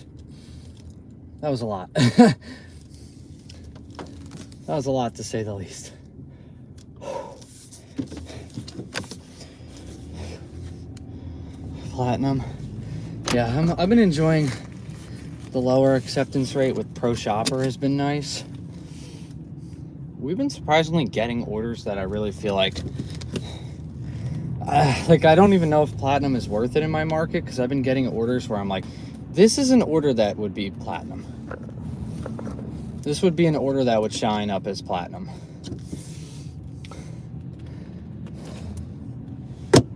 That was a lot. That was a lot to say the least. Platinum. Yeah, I've been enjoying the lower acceptance rate with Pro Shopper has been nice. We've been surprisingly getting orders that I really feel like I don't even know if Platinum is worth it in my market, because I've been getting orders where I'm like, this is an order that would be Platinum. This would be an order that would shine up as Platinum.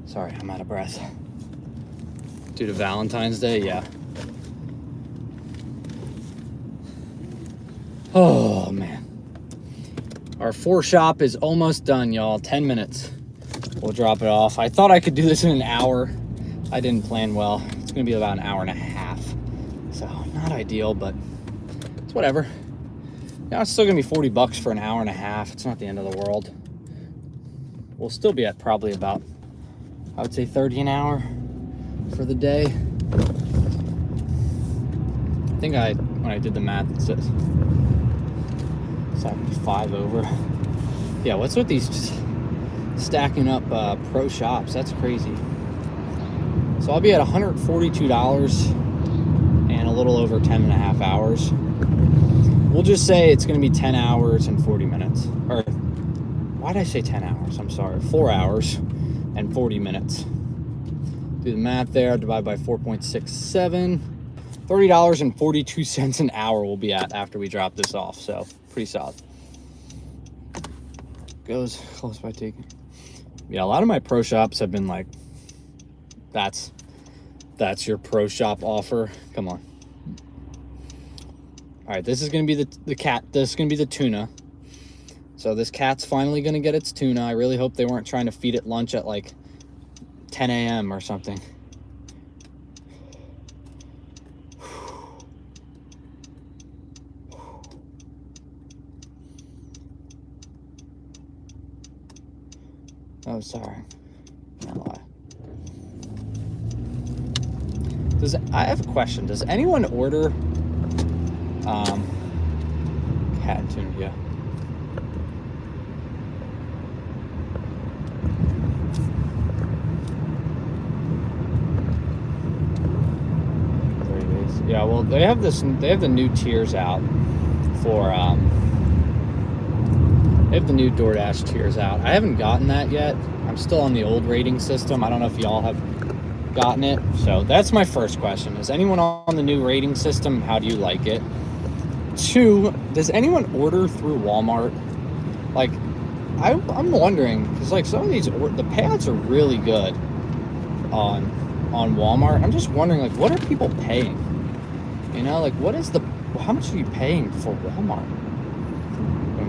Sorry, I'm out of breath. Due to Valentine's Day, yeah. Oh, man. Our 4 shop is almost done, y'all. 10 minutes. We'll drop it off. I thought I could do this in an hour. I didn't plan well. It's going to be about an hour and a half. So, not ideal, but it's whatever. Now it's still going to be $40 for an hour and a half. It's not the end of the world. We'll still be at probably about, I would say, 30 an hour for the day. I think when I did the math, it says 75 over. Yeah, what's with these stacking up Pro shops? That's crazy. So I'll be at $142 and a little over 10 and a half hours. We'll just say it's going to be 10 hours and 40 minutes. Or, why did I say 10 hours? I'm sorry. 4 hours and 40 minutes. Do the math there. Divide by 4.67. $30.42 an hour we'll be at after we drop this off. So, pretty solid. Goes close by taking. Yeah, a lot of my Pro shops have been like, that's your Pro shop offer. Come on. All right, this is going to be the cat. This is going to be the tuna. So this cat's finally going to get its tuna. I really hope they weren't trying to feed it lunch at like 10 a.m. or something. Oh, sorry. Can't lie. I have a question. Does anyone order cat and tuna? Yeah. Yeah, well, they have this. They have the new tiers out for. They have the new DoorDash tiers out. I haven't gotten that yet. I'm still on the old rating system. I don't know if y'all have gotten it. So that's my first question. Is anyone on the new rating system? How do you like it? 2, does anyone order through Walmart? Like, I'm wondering, because like some of these, the payouts are really good on Walmart. I'm just wondering, like, what are people paying? You know, like, how much are you paying for Walmart?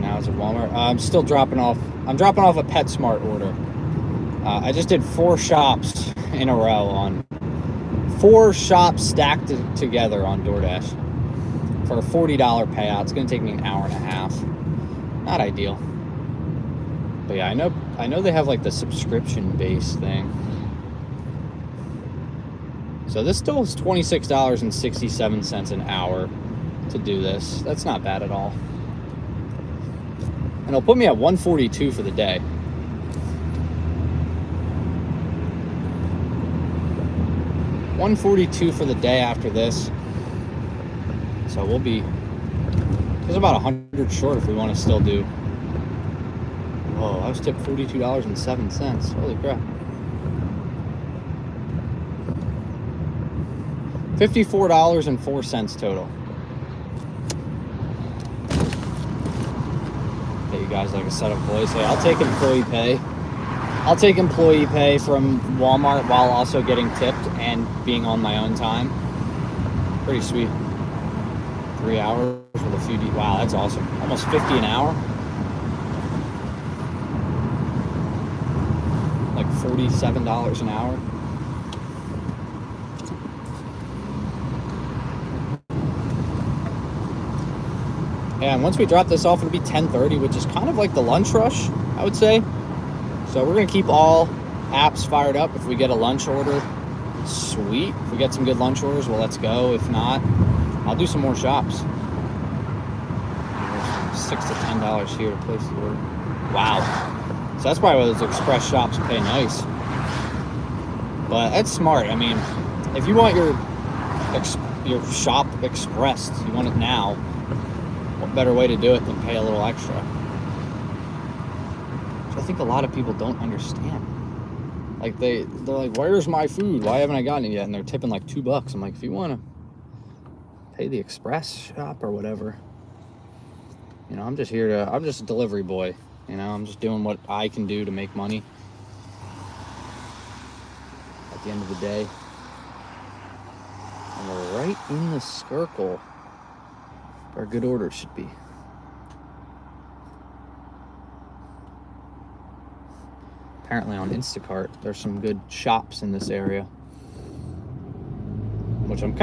Now is a Walmart. I'm still dropping off a PetSmart order. I just did 4 shops in a row on 4 shops stacked together on DoorDash for a $40 payout. It's going to take me an hour and a half. Not ideal. But yeah, I know they have like the subscription based thing. So this still is $26.67 an hour to do this. That's not bad at all. And it'll put me at 142 for the day. $142 for the day after this. So we'll be just about 100 short if we want to still do. Whoa, I was tipped $42.07. Holy crap. $54.04 total. Hey, you guys like a set of employees? Hey, I'll take employee pay. I'll take employee pay from Walmart while also getting tipped and being on my own time. Pretty sweet. 3 hours with a few wow, that's awesome. Almost 50 an hour. Like $47 an hour. And once we drop this off, it'll be 10:30, which is kind of like the lunch rush, I would say. So we're going to keep all apps fired up if we get a lunch order. sweet. If we get some good lunch orders, well, let's go. If not, I'll do some more shops. $6 to $10 here to place the order. Wow. So that's probably why those express shops pay nice. But that's smart. I mean, if you want your shop expressed, you want it now, what better way to do it than pay a little extra? Which I think a lot of people don't understand. Like they're like, where's my food? Why haven't I gotten it yet? And they're tipping like $2. I'm like, if you want to pay the express shop or whatever, you know, I'm just a delivery boy. You know, I'm just doing what I can do to make money at the end of the day. And we're right in the circle where good orders should be. Apparently on Instacart, there's some good shops in this area. Which I'm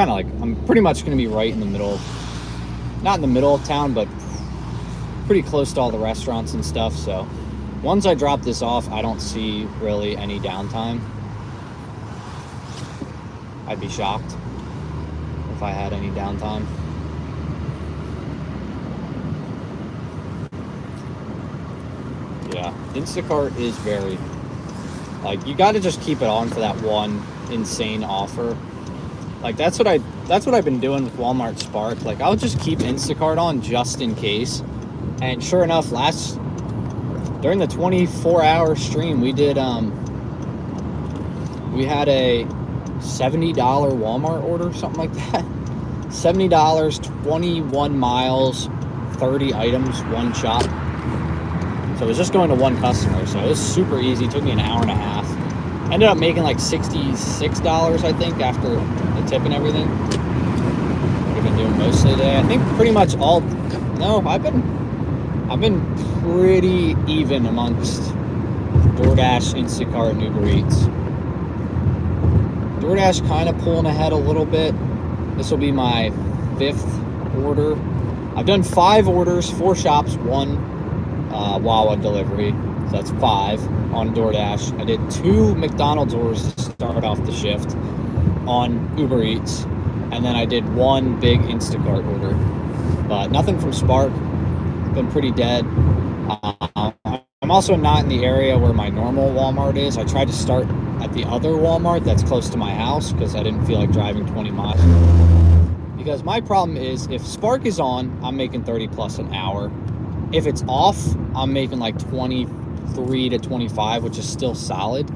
pretty much going to be right in the middle. Not in the middle of town, but pretty close to all the restaurants and stuff. So once I drop this off, I don't see really any downtime. I'd be shocked if I had any downtime. Yeah, Instacart is very, like, you got to just keep it on for that one insane offer. Like that's what I've been doing with Walmart Spark. Like I'll just keep Instacart on just in case. And sure enough, during the 24-hour stream, we had a $70 Walmart order, something like that. $70, 21 miles, 30 items, one shop. So it was just going to one customer. So it was super easy. It took me an hour and a half. Ended up making like $66, I think, after the tip and everything. I've been doing mostly today. I think pretty much all. No, I've been pretty even amongst DoorDash, Instacart, and Uber Eats. DoorDash kind of pulling ahead a little bit. This will be my 5th order. I've done 5 orders, 4 shops, 1 Wawa delivery. So that's 5 on DoorDash. I did 2 McDonald's orders to start off the shift on Uber Eats. And then I did 1 big Instacart order. But nothing from Spark. Been pretty dead. I'm also not in the area where my normal Walmart is. I tried to start at the other Walmart that's close to my house because I didn't feel like driving 20 miles. Because my problem is if Spark is on, I'm making 30 plus an hour. If it's off, I'm making like 23 to 25, which is still solid.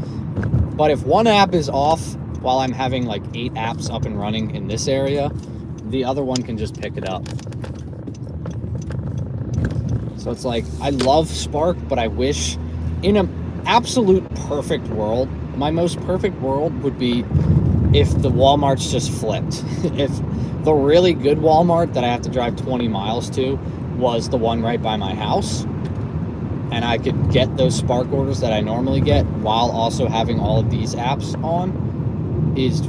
But if one app is off while I'm having like 8 apps up and running in this area, the other one can just pick it up. So it's like, I love Spark, but I wish in an absolute perfect world, my most perfect world would be if the Walmarts just flipped. If the really good Walmart that I have to drive 20 miles to was the one right by my house, and I could get those Spark orders that I normally get while also having all of these apps on,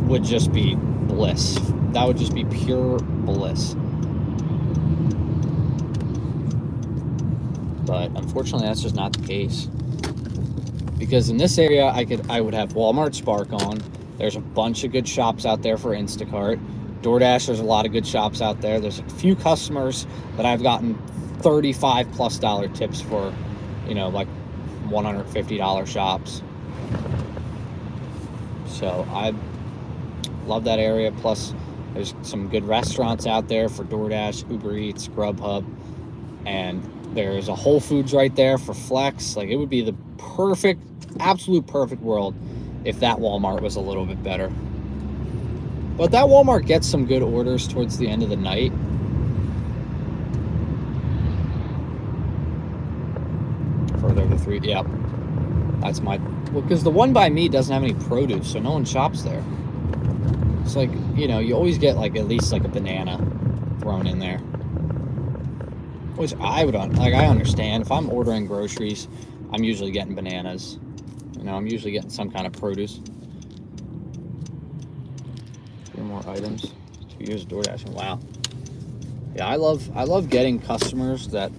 would just be bliss. That would just be pure bliss. But unfortunately, that's just not the case. Because in this area, I would have Walmart Spark on. There's a bunch of good shops out there for Instacart. DoorDash, there's a lot of good shops out there. There's a few customers that I've gotten $35+ tips for, you know, like $150 shops. So I love that area. Plus, there's some good restaurants out there for DoorDash, Uber Eats, Grubhub, and there's a Whole Foods right there for Flex. Like, it would be the perfect, absolute perfect world if that Walmart was a little bit better. But that Walmart gets some good orders towards the end of the night. Further to 3, yep. That's my, well, because the one by me doesn't have any produce, so no one shops there. It's like, you know, you always get like at least like a banana thrown in there. Which I would, like, I understand. If I'm ordering groceries, I'm usually getting bananas. You know, I'm usually getting some kind of produce. 2 more items. 2 years of DoorDashing. Wow. Yeah, I love getting customers that,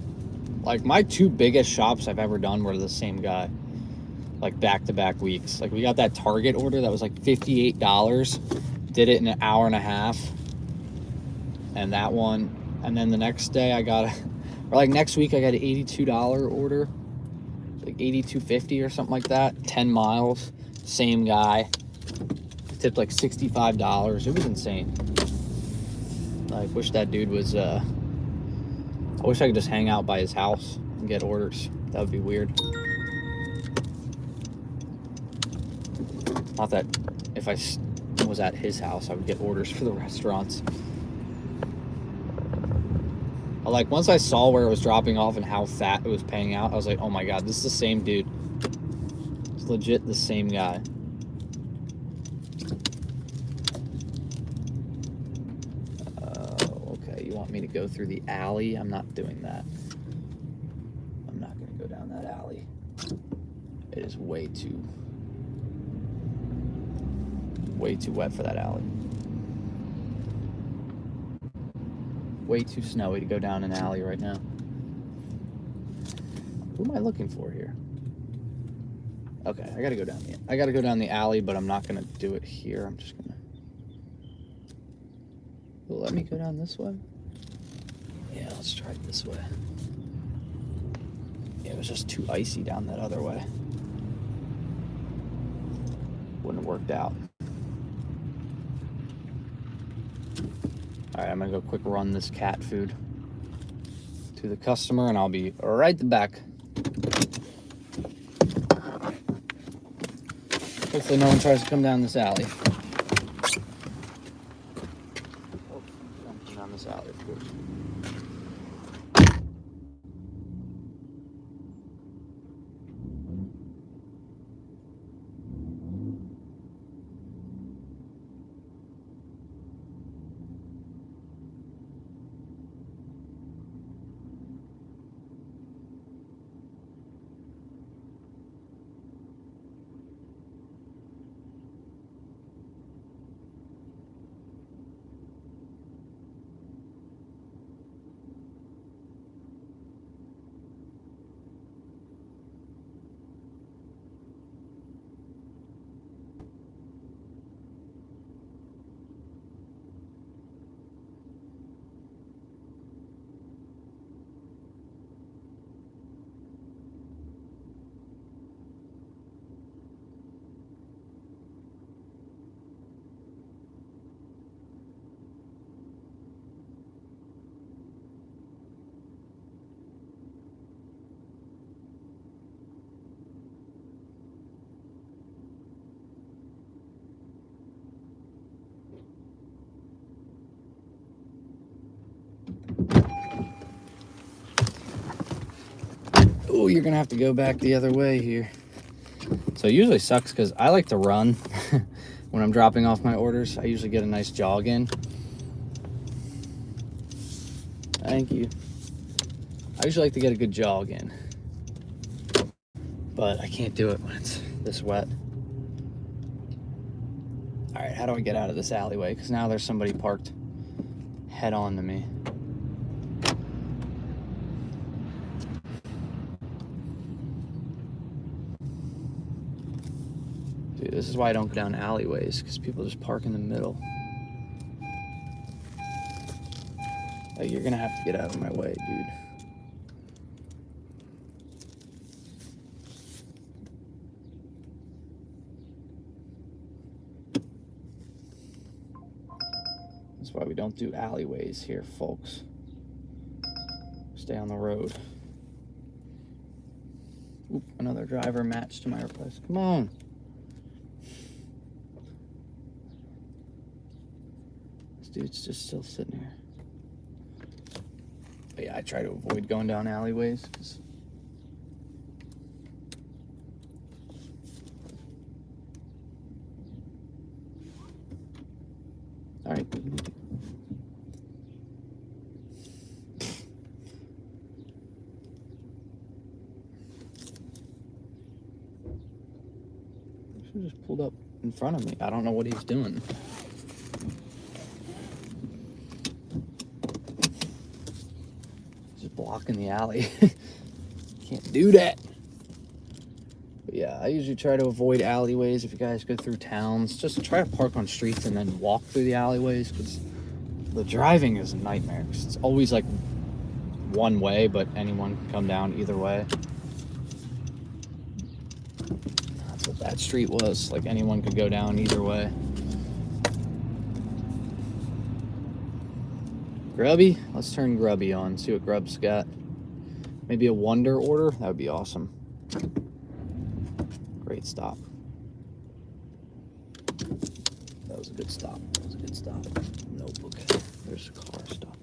like, my 2 biggest shops I've ever done were the same guy. like back-to-back weeks. Like we got that Target order that was like $58. Did it in an hour and a half. And that one, and then the next day I got or like next week I got an $82 order. Like $82.50 or something like that. 10 miles. Same guy. Tipped like $65. It was insane. I wish that dude was I wish I could just hang out by his house and get orders. That would be weird. Not that if I was at his house I would get orders for the restaurants. Like once I saw where it was dropping off and how fat it was paying out, I was like, oh my god, this is the same dude. It's legit the same guy. Okay, you want me to go through the alley? I'm not doing that. I'm not going to go down that alley. It is way too wet for that alley. Way too snowy to go down an alley right now. Who am I looking for here? Okay, I gotta go down the alley, but I'm not gonna do it here. I'm just gonna. Will it let me go down this way? Yeah, let's try it this way. Yeah, it was just too icy down that other way. Wouldn't have worked out. All right, I'm gonna go quick run this cat food to the customer and I'll be right back. Hopefully no one tries to come down this alley. Oh, jumping down this alley, of course. Oh, you're gonna have to go back the other way here. So it usually sucks because I like to run when I'm dropping off my orders. I usually get a nice jog in. Thank you. I usually like to get a good jog in, but I can't do it when it's this wet. All right, how do I get out of this alleyway? Because now there's somebody parked head on to me. Dude, this is why I don't go down alleyways, because people just park in the middle. Like, you're gonna have to get out of my way, dude. That's why we don't do alleyways here, folks. Stay on the road. Oop, another driver matched to my request. Come on. This dude's just still sitting here. But yeah, I try to avoid going down alleyways because all right. He just pulled up in front of me. I don't know what he's doing. Just blocking the alley. Can't do that. Yeah, I usually try to avoid alleyways if you guys go through towns. Just try to park on streets and then walk through the alleyways, because the driving is a nightmare. 'Cause it's always like one way, but anyone can come down either way. That's what that street was. Like anyone could go down either way. Grubby? Let's turn Grubby on, see what Grub's got. Maybe a Wonder order? That would be awesome. Great stop. That was a good stop. That was a good stop. Notebook. There's a car stop.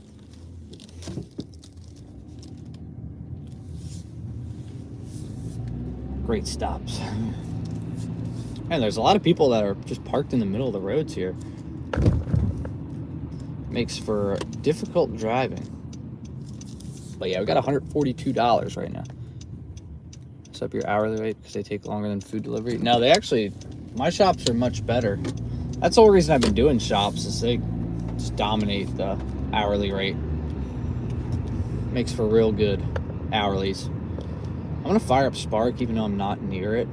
Great stops. And there's a lot of people that are just parked in the middle of the roads here. Makes for difficult driving. But yeah, we got $142 right now. What's up your hourly rate because they take longer than food delivery? No, they actually, my shops are much better. That's the whole reason I've been doing shops, is they just dominate the hourly rate. Makes for real good hourlies. I'm gonna fire up Spark even though I'm not near it.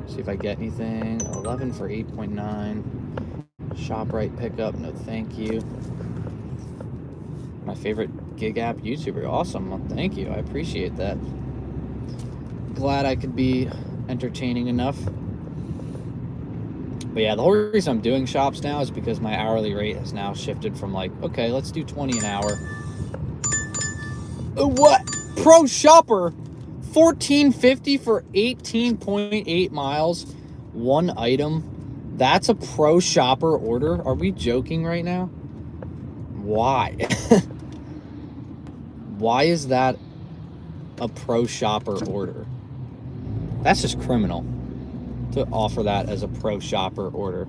See if I get anything. 11 for 8.9. ShopRite pickup, no thank you. My favorite gig app YouTuber. Awesome. Well, thank you. I appreciate that. Glad I could be entertaining enough. But yeah, the whole reason I'm doing shops now is because my hourly rate has now shifted from like, okay, let's do 20 an hour. What? Pro shopper, $14.50 for 18.8 miles, one item. That's a pro shopper order. Are we joking right now? Why? Why is that a pro shopper order? That's just criminal to offer that as a pro shopper order.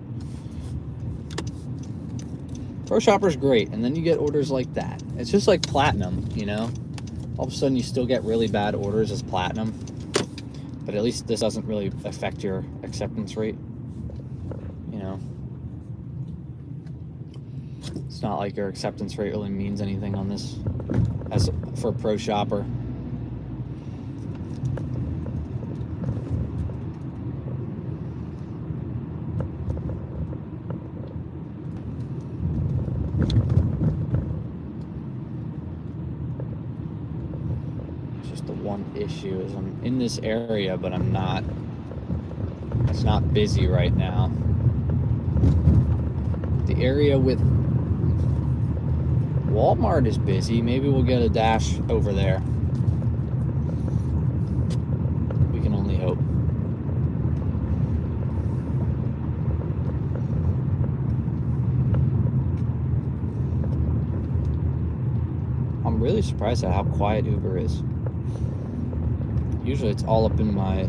Pro shopper's great, and then you get orders like that. It's just like platinum, you know? All of a sudden you still get really bad orders as platinum, but at least this doesn't really affect your acceptance rate, you know? It's not like your acceptance rate really means anything on this as for a pro shopper. It's just the one issue is I'm in this area, but I'm not. It's not busy right now. The area with Walmart is busy. Maybe we'll get a dash over there. We can only hope. I'm really surprised at how quiet Uber is. Usually it's all up in my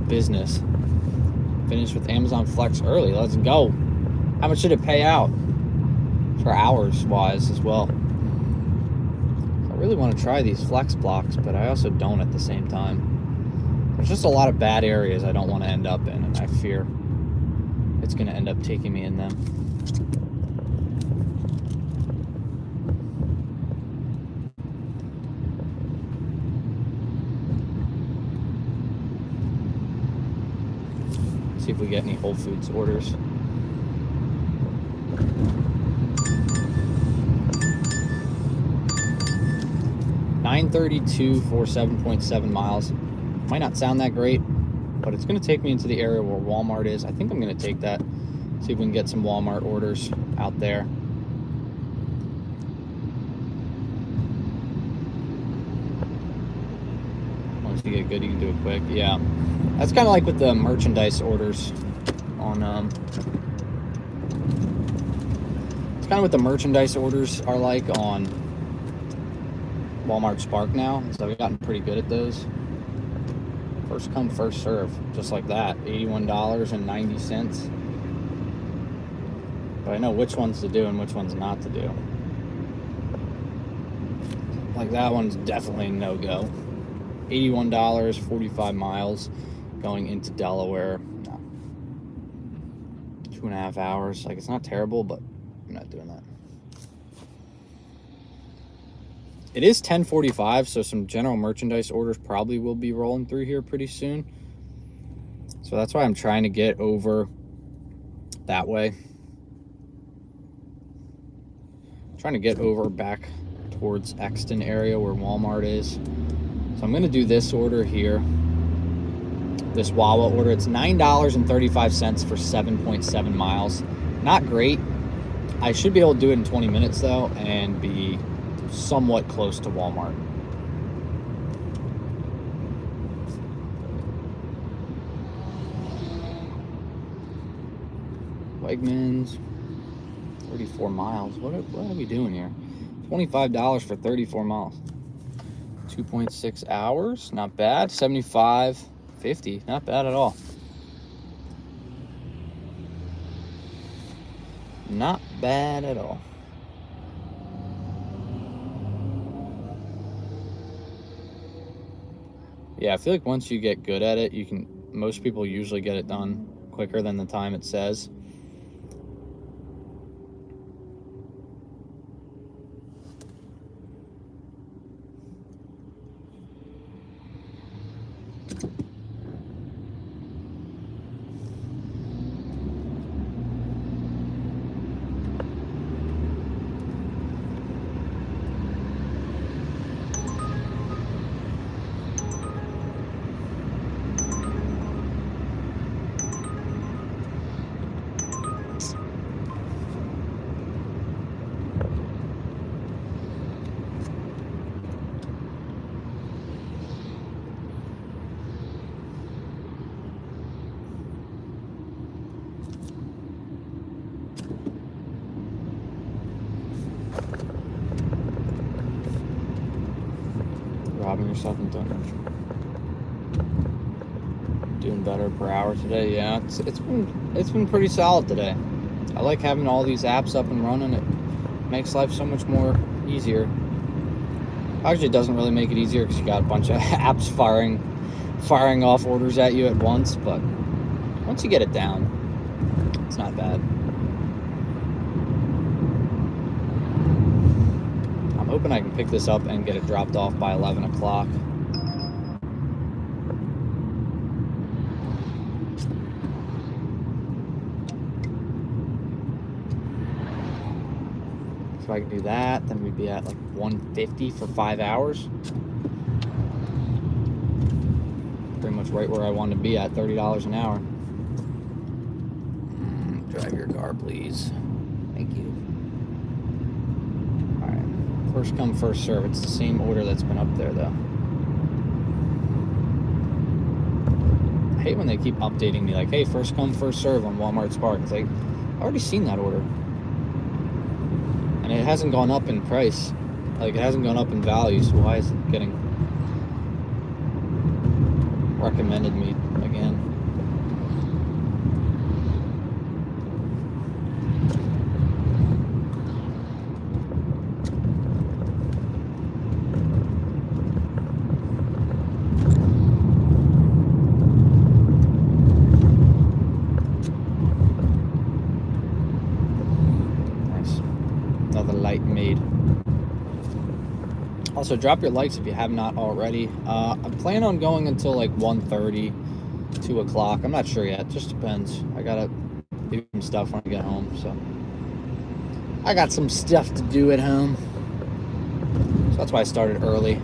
business. Finished with Amazon Flex early. Let's go. How much did it pay out? For hours wise as well. I really want to try these flex blocks, but I also don't at the same time. There's just a lot of bad areas I don't want to end up in, and I fear it's going to end up taking me in them. See if we get any Whole Foods orders. $9.32 for 7.7 miles. Might not sound that great, but it's going to take me into the area where Walmart is. I think I'm going to take that. See if we can get some Walmart orders out there. Once you get good, you can do it quick. Yeah, that's kind of like with the merchandise orders on. It's kind of what the merchandise orders are like on Walmart Spark now, so I've gotten pretty good at those. First come, first serve, just like that. $81.90. But I know which ones to do and which ones not to do. Like that one's definitely no-go. $81, 45 miles, going into Delaware. No. 2.5 hours. Like, it's not terrible, but I'm not doing that. It is 10:45, so some general merchandise orders probably will be rolling through here pretty soon. So that's why I'm trying to get over that way. Trying to get over back towards Exton area where Walmart is. So I'm going to do this order here. This Wawa order. It's $9.35 for 7.7 miles. Not great. I should be able to do it in 20 minutes though and be somewhat close to Walmart. Wegmans, 34 miles. What are we doing here? $25 for 34 miles. 2.6 hours, not bad. 75.50, not bad at all. Not bad at all. Yeah, I feel like once you get good at it, most people usually get it done quicker than the time it says. Robbing yourself in thunder. Doing better per hour today. Yeah, it's been pretty solid today. I like having all these apps up and running. It makes life so much more easier. Actually, it doesn't really make it easier because you got a bunch of apps firing off orders at you at once. But once you get it down, it's not bad. I'm hoping I can pick this up and get it dropped off by 11 o'clock. If I could do that, then we'd be at like 150 for 5 hours. Pretty much right where I want to be at, $30 an hour. Drive your car, please. Thank you. All right. First come, first serve. It's the same order that's been up there, though. I hate when they keep updating me like, hey, first come, first serve on Walmart Spark. It's like, I've already seen that order. And it hasn't gone up in price. Like, it hasn't gone up in value, so why is it getting recommended me again? Also, drop your likes if you have not already. I'm planning on going until like 1:30, 2 o'clock. I'm not sure yet. Just depends. I gotta do some stuff when I get home. So I got some stuff to do at home. So that's why I started early.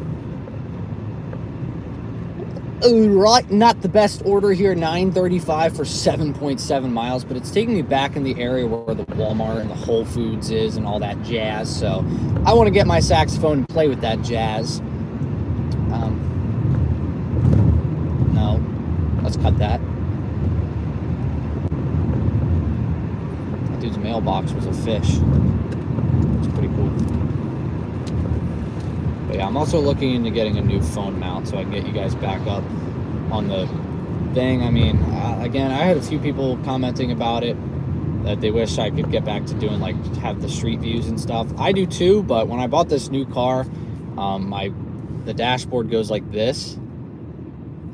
All right, not the best order here. $9.35 for 7.7 miles, but it's taking me back in the area where the Walmart and the Whole Foods is and all that jazz. So I want to get my saxophone and play with that jazz. No, let's cut that. That dude's mailbox was a fish. It's pretty cool. But yeah, I'm also looking into getting a new phone mount so I can get you guys back up on the thing. I mean, again, I had a few people commenting about it, that they wish I could get back to doing, like, have the street views and stuff. I do too, but when I bought this new car, the dashboard goes like this,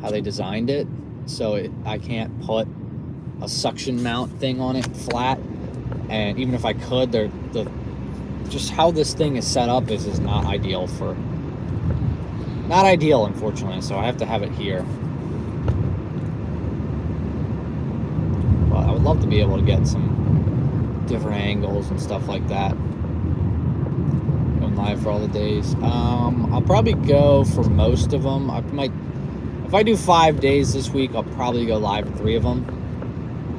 how they designed it, so I can't put a suction mount thing on it flat, and even if I could, just how this thing is set up is not ideal, unfortunately, so I have to have it here. love to be able to get some different angles and stuff like that. Going live for all the days. I'll probably go for most of them. If I do 5 days this week, I'll probably go live for 3 of them.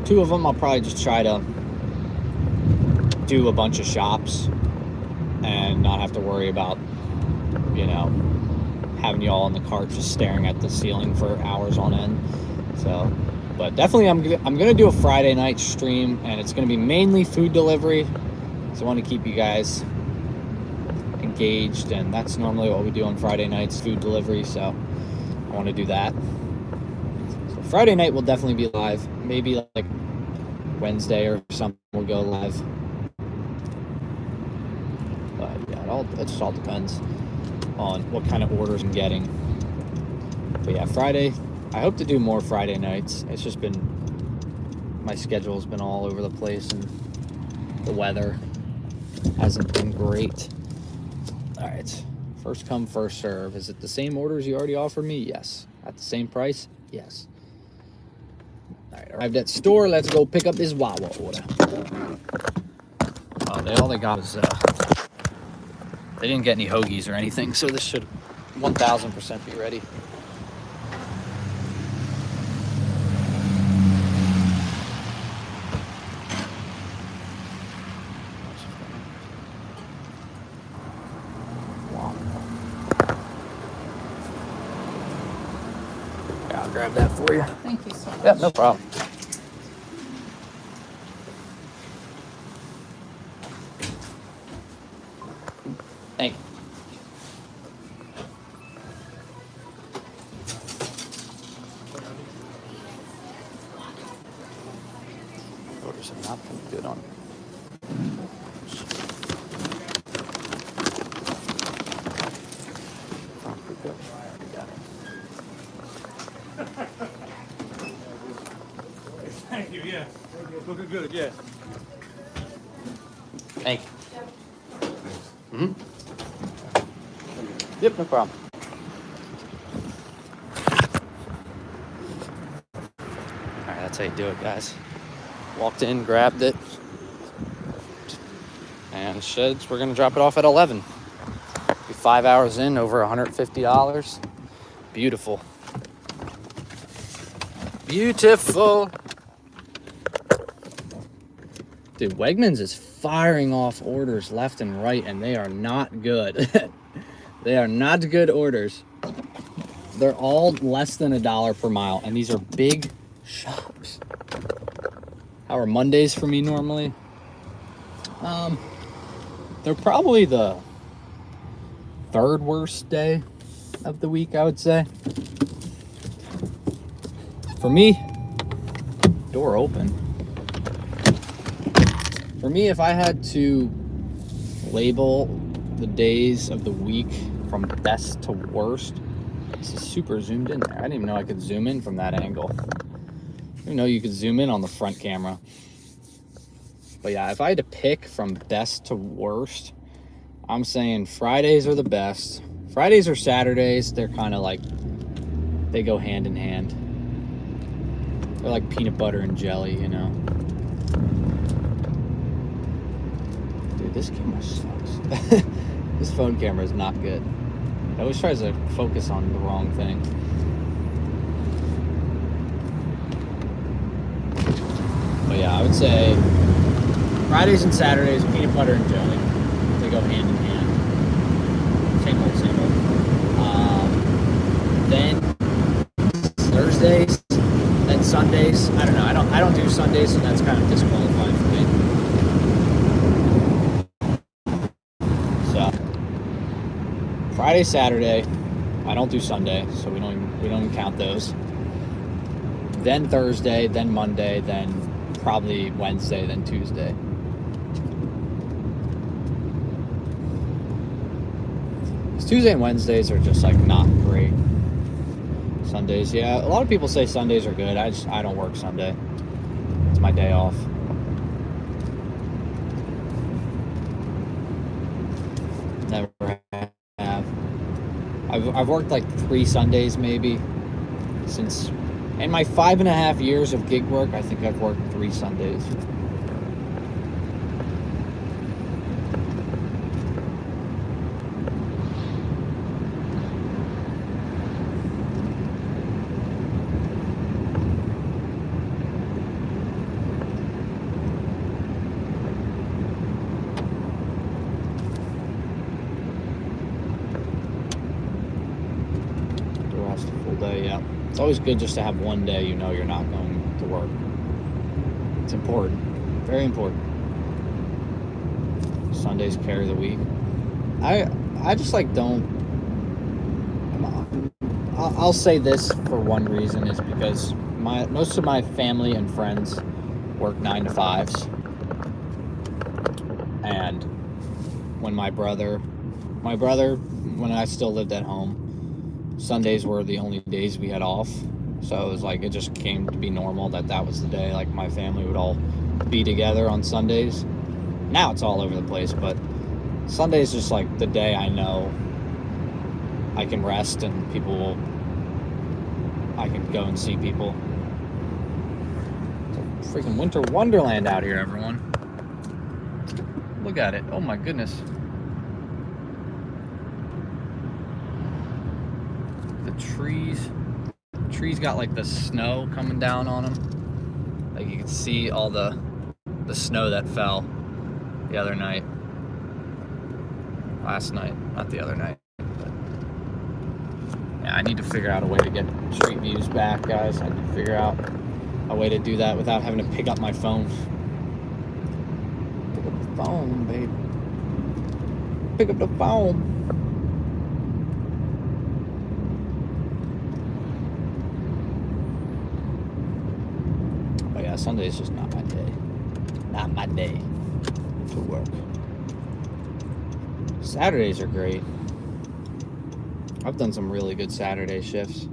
2 of them, I'll probably just try to do a bunch of shops and not have to worry about, having you all in the cart just staring at the ceiling for hours on end. So, but definitely I'm gonna do a Friday night stream, and it's gonna be mainly food delivery. So I want to keep you guys engaged, and that's normally what we do on Friday nights, food delivery. So I want to do that. So Friday night will definitely be live. Maybe like Wednesday or something we'll go live. But yeah, it just all depends on what kind of orders I'm getting. But yeah, Friday, I hope to do more Friday nights. It's just been, my schedule's been all over the place, and the weather hasn't been great. All right, first come, first serve. Is it the same orders you already offered me? Yes. At the same price? Yes. All right, arrived at store. Let's go pick up this Wawa order. All they got was, they didn't get any hoagies or anything, so this should 1000% be ready. Yeah, I'll grab that for you. Thank you so much. Yeah, no problem. Thank you. Orders have not been good on. Thank you, yeah. Looking good, yeah. Thank you. Yep, no problem. All right, that's how you do it, guys. Walked in, grabbed it, and sheds. We're gonna drop it off at 11. Be 5 hours in, over $150. Beautiful. Beautiful. Dude, Wegmans is firing off orders left and right, and they are not good. They are not good orders. They're all less than $1 per mile, and these are big shops. How are Mondays for me normally? They're probably the 3rd worst day of the week, I would say. For me, door open. For me, if I had to label the days of the week from best to worst, this is super zoomed in there. I didn't even know I could zoom in from that angle. I didn't know you could zoom in on the front camera. But yeah, if I had to pick from best to worst, I'm saying Fridays are the best. Fridays or Saturdays, they're kind of like, they go hand in hand. They're like peanut butter and jelly, you know? Dude, this camera sucks. This phone camera is not good. It always tries to focus on the wrong thing. But yeah, I would say Fridays and Saturdays, peanut butter and jelly. They go hand in hand. Same old, same old. Then Thursdays, then Sundays. I don't know. I don't do Sundays, so that's kind of disqualified for me. So Friday, Saturday. I don't do Sunday, so we don't even count those. Then Thursday, then Monday, then probably Wednesday, then Tuesday. Tuesday and Wednesdays are just like not great. Sundays, yeah. A lot of people say Sundays are good. I don't work Sunday. It's my day off. Never have. I've worked like 3 Sundays maybe since In my 5.5 years of gig work, I think I've worked 3 Sundays. The rest of the full day, yeah. It's always good just to have one day you know you're not going to work. It's important. Very important. Sundays carry the week. I just like don't. I'll say this for one reason is because most of my family and friends work 9 to 5s, and when my brother, when I still lived at home, Sundays were the only days we had off. So it was like, it just came to be normal that was the day, like, my family would all be together on Sundays. Now it's all over the place, but Sunday's just like the day I know I can rest and I can go and see people. It's a freaking winter wonderland out here, everyone. Look at it. Oh my goodness. The trees got like the snow coming down on them. Like, you can see all the snow that fell the other night. Last night, not the other night. But yeah, I need to figure out a way to get street views back, guys. I need to figure out a way to do that without having to pick up my phone. Pick up the phone, babe. Pick up the phone. But yeah, Sunday is just not my day. Not my day to work. Saturdays are great. I've done some really good Saturday shifts.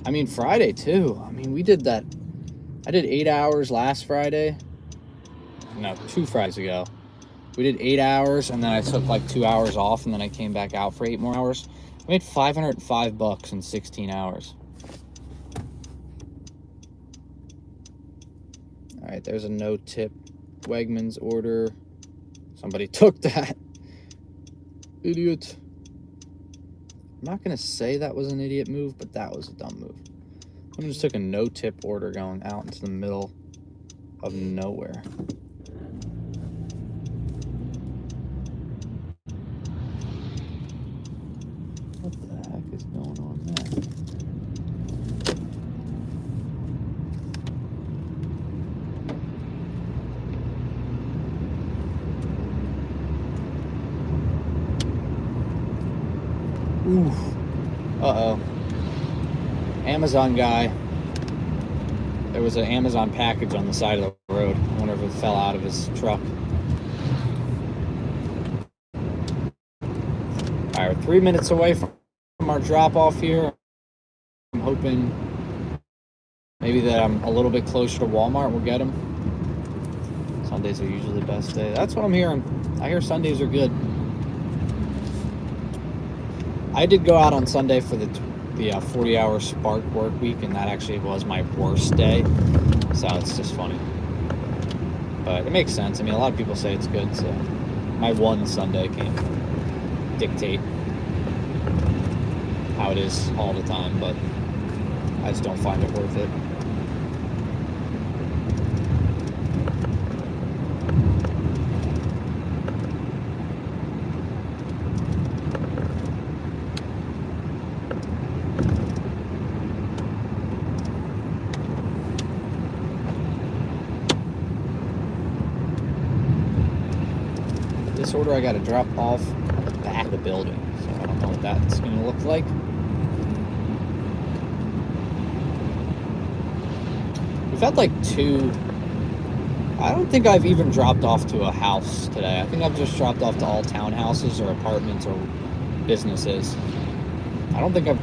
I mean, Friday too. I mean, we did that. I did 8 hours last Friday. No, 2 Fridays ago. We did 8 hours, and then I took like 2 hours off, and then I came back out for 8 more hours. I made $505 in 16 hours. All right, there's a no-tip Wegmans order. Somebody took that. Idiot. I'm not gonna say that was an idiot move, but that was a dumb move. I just took a no-tip order going out into the middle of nowhere. What the heck is going on there? Ooh. Uh-oh. Amazon guy. There was an Amazon package on the side of the road. I wonder if it fell out of his truck. Alright, we're 3 minutes away from our drop-off here. I'm hoping maybe that I'm a little bit closer to Walmart. We'll get them. Sundays are usually the best day. That's what I'm hearing. I hear Sundays are good. I did go out on Sunday for the 40-hour Spark work week, and that actually was my worst day. So it's just funny. But it makes sense. I mean, a lot of people say it's good, so my one Sunday can't dictate how it is all the time, but I just don't find it worth it. This order I got to drop off at the back of the building, so I don't know what that's going to look like. We've had like 2. I don't think I've even dropped off to a house today. I think I've just dropped off to all townhouses or apartments or businesses. I don't think I've...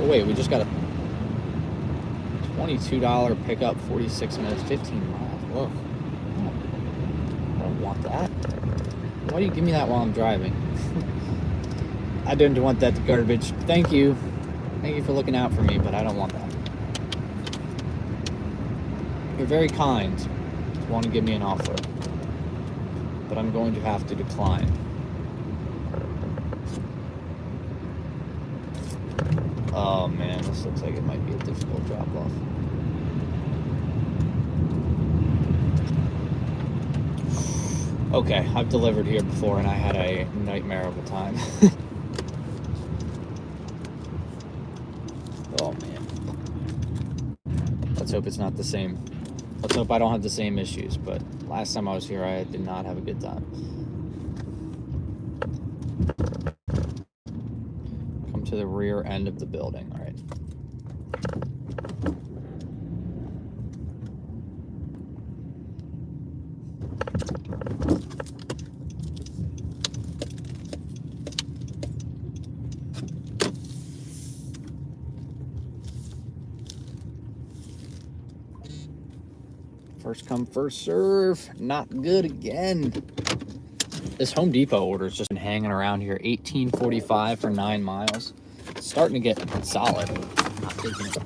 Oh wait, we just got a $22 pickup, 46 minutes, 15 miles. Whoa. I don't want that. Why do you give me that while I'm driving? I didn't want that garbage. Thank you. Thank you for looking out for me, but I don't want that. You're very kind to want to give me an offer, but I'm going to have to decline. Oh man, this looks like it might be a difficult drop-off. Okay, I've delivered here before and I had a nightmare of a time. Oh man. Let's hope it's not the same. Let's hope I don't have the same issues, but last time I was here I did not have a good time. Come to the rear end of the building, all right. First come, first serve. Not good again. This Home Depot order's just been hanging around here. $18.45 for 9 miles. It's starting to get solid. Not taking it.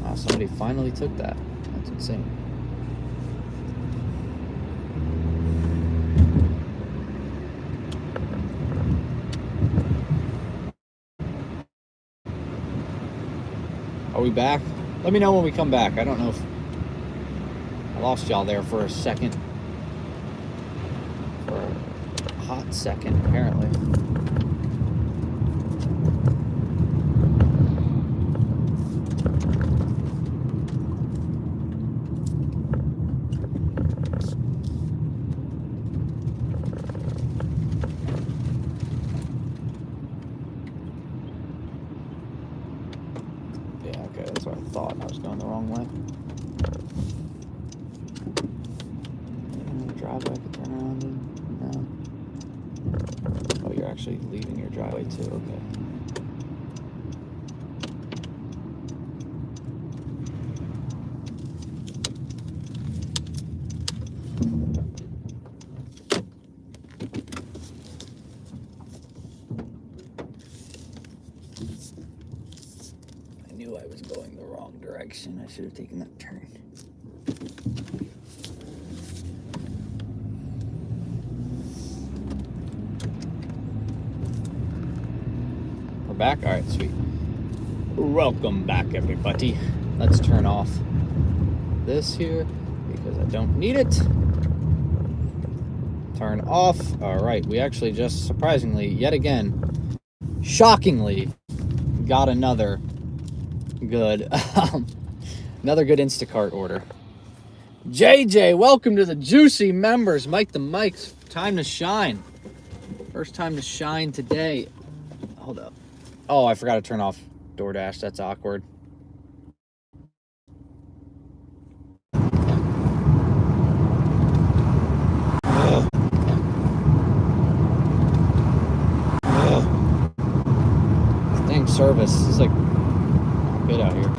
Wow, somebody finally took that. That's insane. Are we back? Let me know when we come back. I don't know if I lost y'all there for a second. For a hot second, apparently. That's what I thought. I was going the wrong way. Driveway I could turn around in? No. Oh, you're actually leaving your driveway too. Okay. I was going the wrong direction. I should have taken that turn. We're back? Alright, sweet. Welcome back, everybody. Let's turn off this here because I don't need it. Turn off. Alright, we actually just surprisingly, yet again, shockingly, got another good Instacart order. JJ, welcome to the Juicy members. Mike the Mike's time to shine. First time to shine today. Hold up. Oh, I forgot to turn off DoorDash. That's awkward. Dang service. It's like good out here.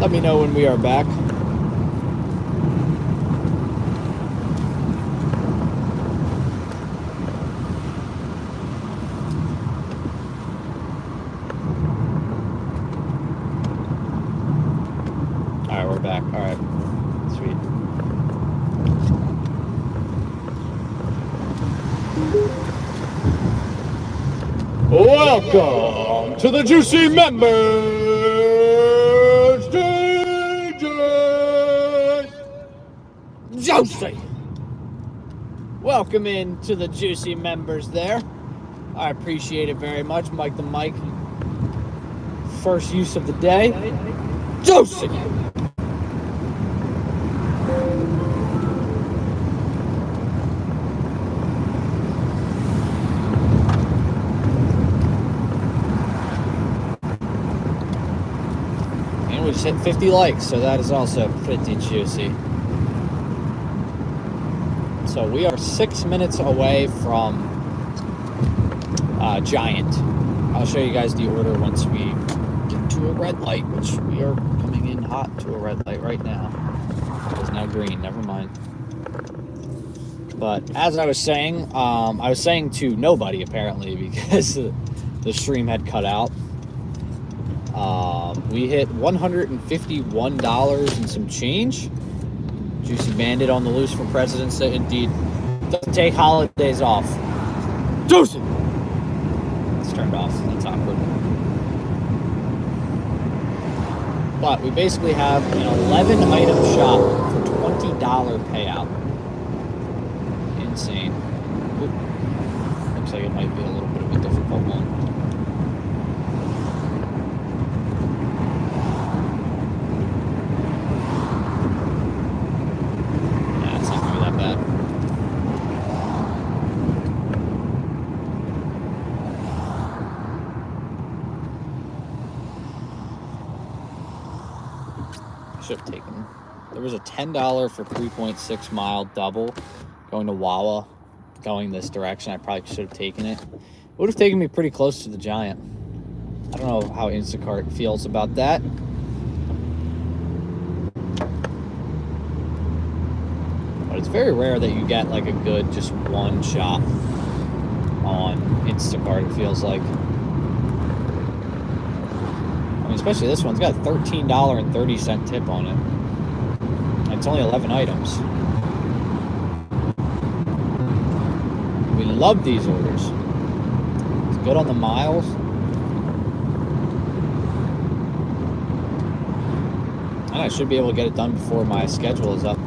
Let me know when we are back. Alright, we're back. Alright. Sweet. Welcome to the Juicy members. Juicy! Welcome in to the Juicy members there. I appreciate it very much. Mike the Mike. First use of the day. Juicy! just hit 50 likes, so that is also pretty juicy. So we are 6 minutes away from Giant. I'll show you guys the order once we get to a red light, which we are coming in hot to a red light right now. It's now green, never mind. But as I was saying to nobody apparently because the stream had cut out. We hit $151 and some change. Juicy Bandit on the loose for President's Day. Indeed, doesn't take holidays off. Juicy! It's turned off. That's awkward. But we basically have an 11 item shop for $20 payout. Insane. Oop. Looks like it might be a little bit of a difficult one. Yeah, it's not gonna be that bad. I should have taken. There was a $10 for 3.6 mile double going to Wawa, going this direction. I probably should have taken it. It would have taken me pretty close to the Giant. I don't know how Instacart feels about that. But it's very rare that you get like a good just one shop on Instacart, it feels like. I mean, especially this one's got a $13.30 tip on it. And it's only 11 items. We love these orders. It's good on the miles. And I should be able to get it done before my schedule is up.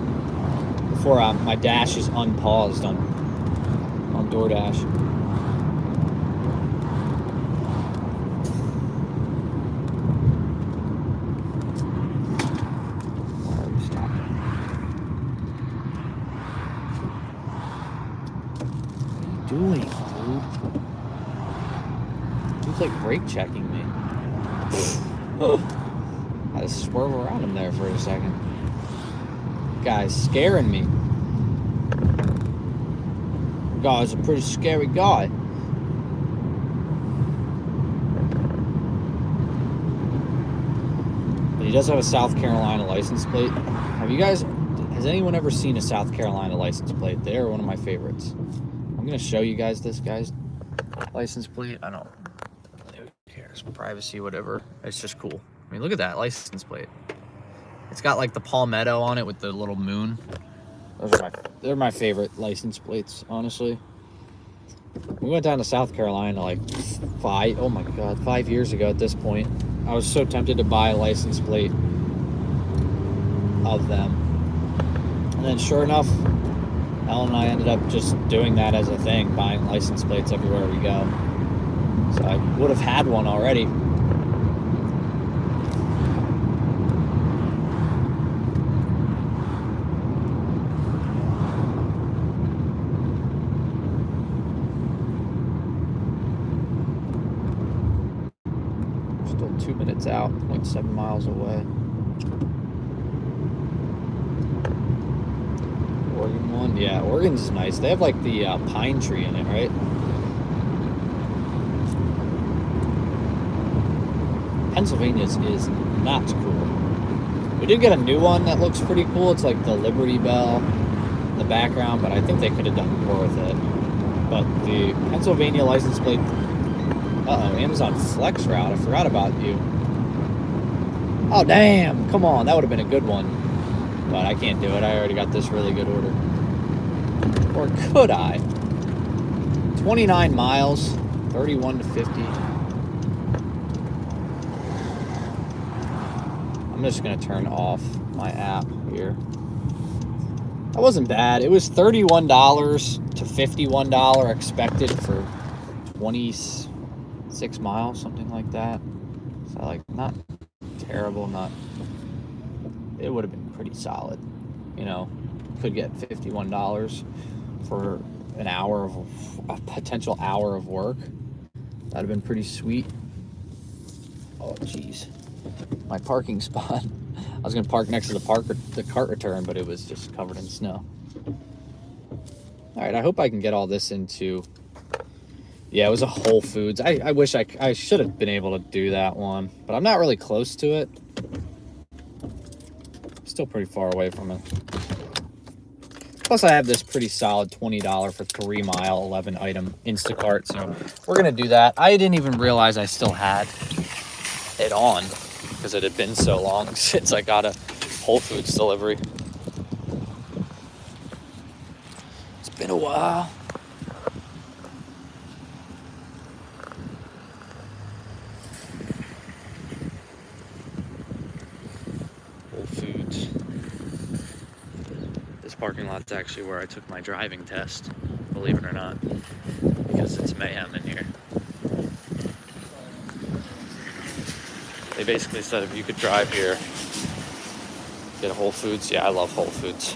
Before my dash is unpaused on Doordash. Where are we stopping? Doing, dude? Dude's like brake checking me. I just swerve around him there for a second. Guy's scaring me. Guy's a pretty scary guy. But he does have a South Carolina license plate. Has anyone ever seen a South Carolina license plate? They are one of my favorites. I'm gonna show you guys this guy's license plate. I don't, who cares, privacy, whatever. It's just cool. I mean, look at that license plate. It's got like the palmetto on it with the little moon. They're my favorite license plates, honestly. We went down to South Carolina like 5 years ago at this point. I was so tempted to buy a license plate of them. And then sure enough, Ellen and I ended up just doing that as a thing, buying license plates everywhere we go. So I would have had one already. Still 2 minutes out, 0.7 miles away. Oregon one? Yeah, Oregon's nice. They have like the pine tree in it, right? Pennsylvania's is not cool. We did get a new one that looks pretty cool. It's like the Liberty Bell in the background, but I think they could have done more with it. But the Pennsylvania license plate... Uh-oh, Amazon Flex route. I forgot about you. Oh, damn. Come on. That would have been a good one. But I can't do it. I already got this really good order. Or could I? 29 miles, 31 to 50. I'm just going to turn off my app here. That wasn't bad. It was $31 to $51 expected for 26 miles, something like that. So, like, not terrible, not... It would have been pretty solid, you know. Could get $51 for an hour of a potential hour of work. That'd have been pretty sweet. Oh, jeez. my parking spot. I was gonna park next to the cart return, but it was just covered in snow. All right, I hope I can get all this into. Yeah, it was a Whole Foods. I wish I should have been able to do that one, but I'm not really close to it. I'm still pretty far away from it. Plus, I have this pretty solid $20 for 3 mile, 11 item Instacart, so we're gonna do that. I didn't even realize I still had it on because it had been so long since I got a Whole Foods delivery. It's been a while. Whole Foods. This parking lot's actually where I took my driving test, believe it or not, because it's mayhem in here. They basically said if you could drive here, get a Whole Foods. Yeah, I love Whole Foods.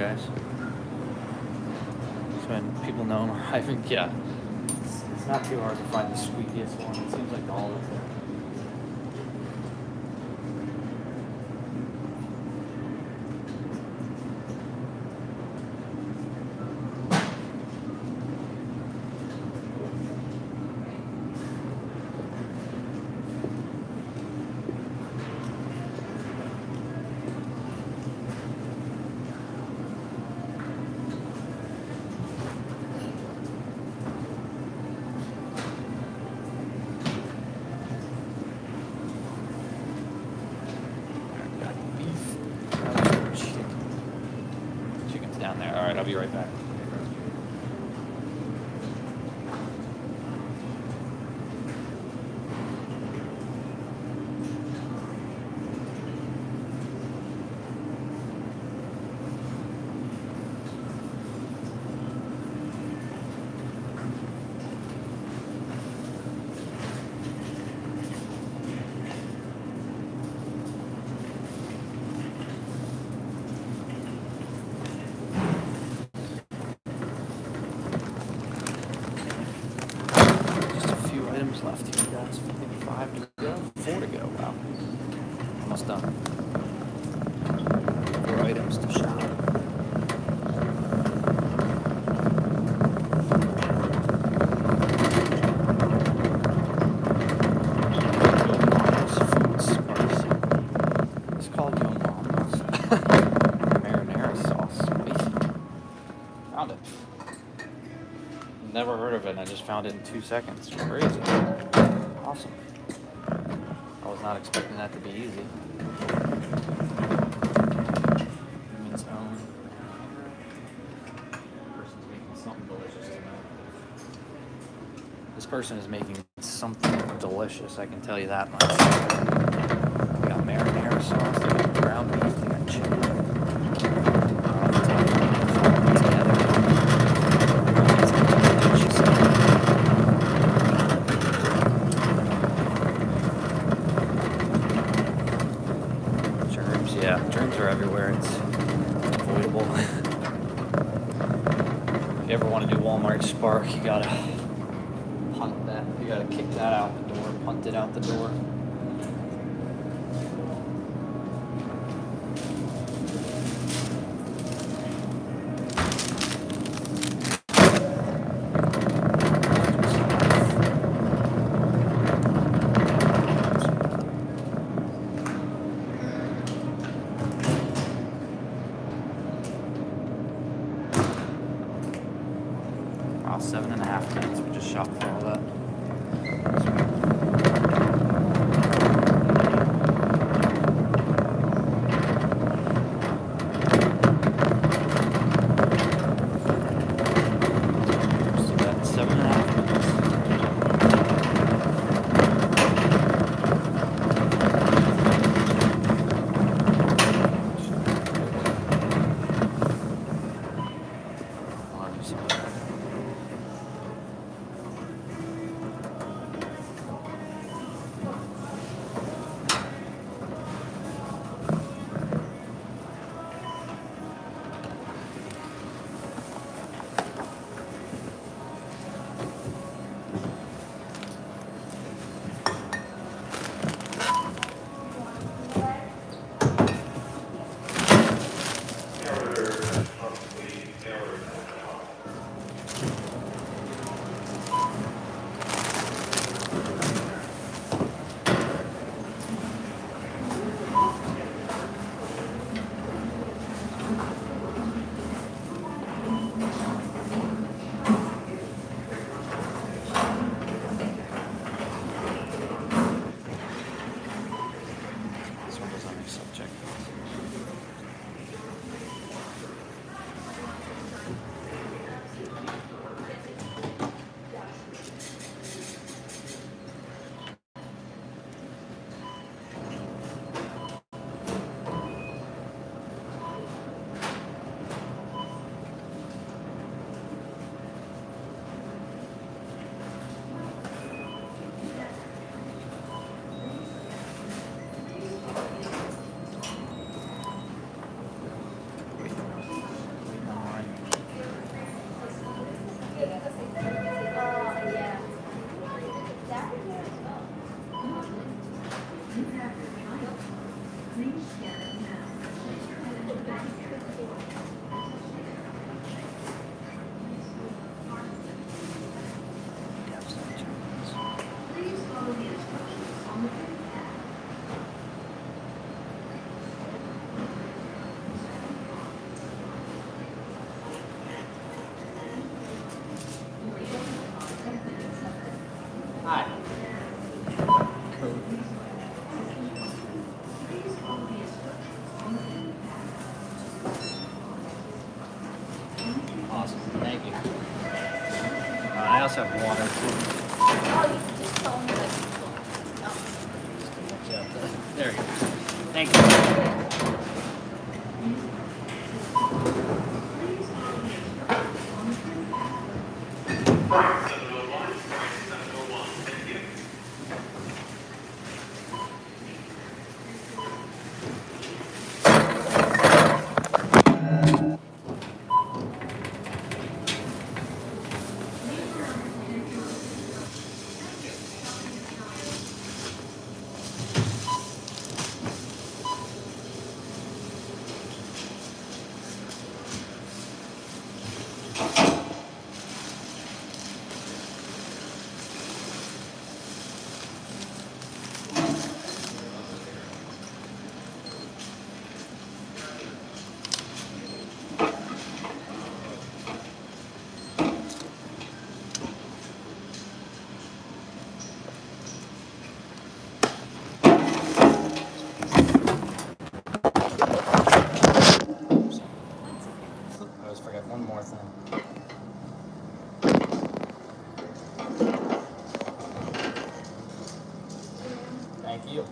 guys. So when people know I'm arriving, yeah. It's not too hard to find the squeakiest one. It seems like all of them. Down there. All right, I'll be right back. Items left here, guys. I think 5 to go, 4 to go. Wow, almost done. 4 items to shop. Food spicy. It's called Yo Mama's. Marinara sauce. Sweet. Found it. Never heard of it, and I just found it in 2 seconds. Crazy. Awesome. I was not expecting that to be easy. Women's own. Person's making something delicious tonight. This person is making something delicious, I can tell you that much. They got marinara sauce, they got ground beef, they got chicken. Yeah, germs are everywhere. It's unavoidable. If you ever want to do Walmart Spark, you gotta punt that. You gotta kick that out the door, punt it out the door. Wow, 7.5 minutes. We just shopped for all that. So that's 7.5 minutes. have water too. Oh, you just told me that you told me. There you go. Thank you. I always forget one more thing. Thank you.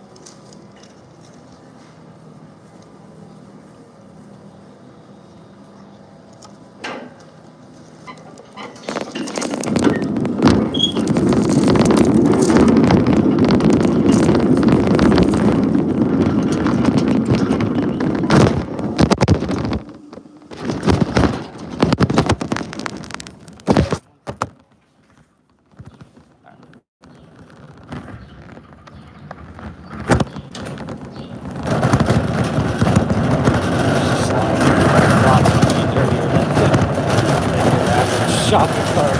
Shopping cart.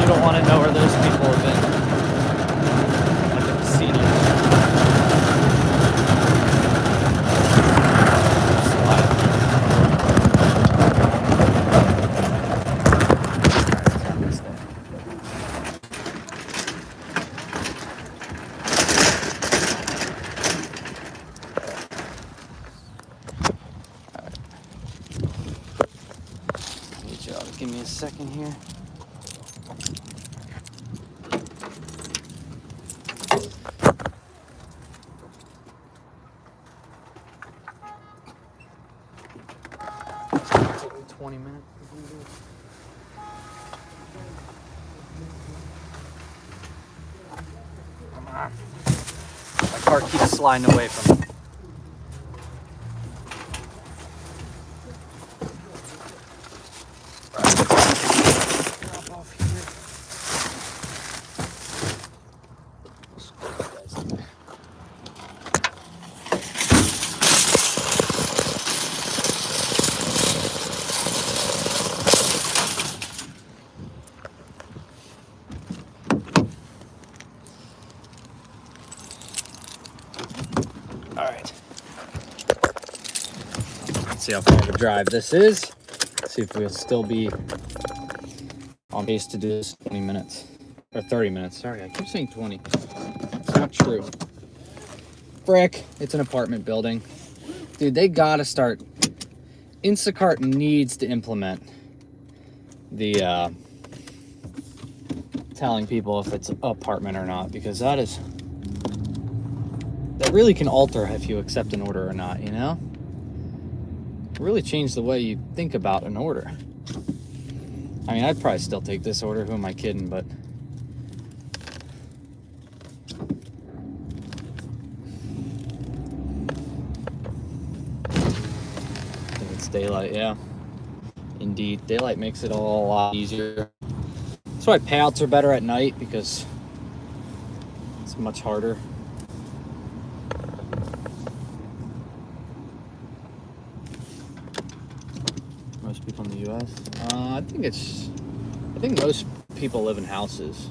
You don't want to know where those people have been. Like a casino. Need y'all to give me a second here. Took me 20 minutes to do this. Come on. My car keeps sliding away from me. Drop off here. All right. Let's see how far of a drive this is. See if we'll still be on pace to do this 20 minutes. Or 30 minutes. Sorry, I keep saying 20. It's not true. Frick, it's an apartment building. Dude, they gotta start. Instacart needs to implement the telling people if it's an apartment or not, because that really can alter if you accept an order or not, you know? Really change the way you think about an order. I mean, I'd probably still take this order. Who am I kidding? But I think it's daylight, yeah. Indeed, daylight makes it all a lot easier. That's why payouts are better at night, because it's much harder. Most people in the U.S. I think most people live in houses.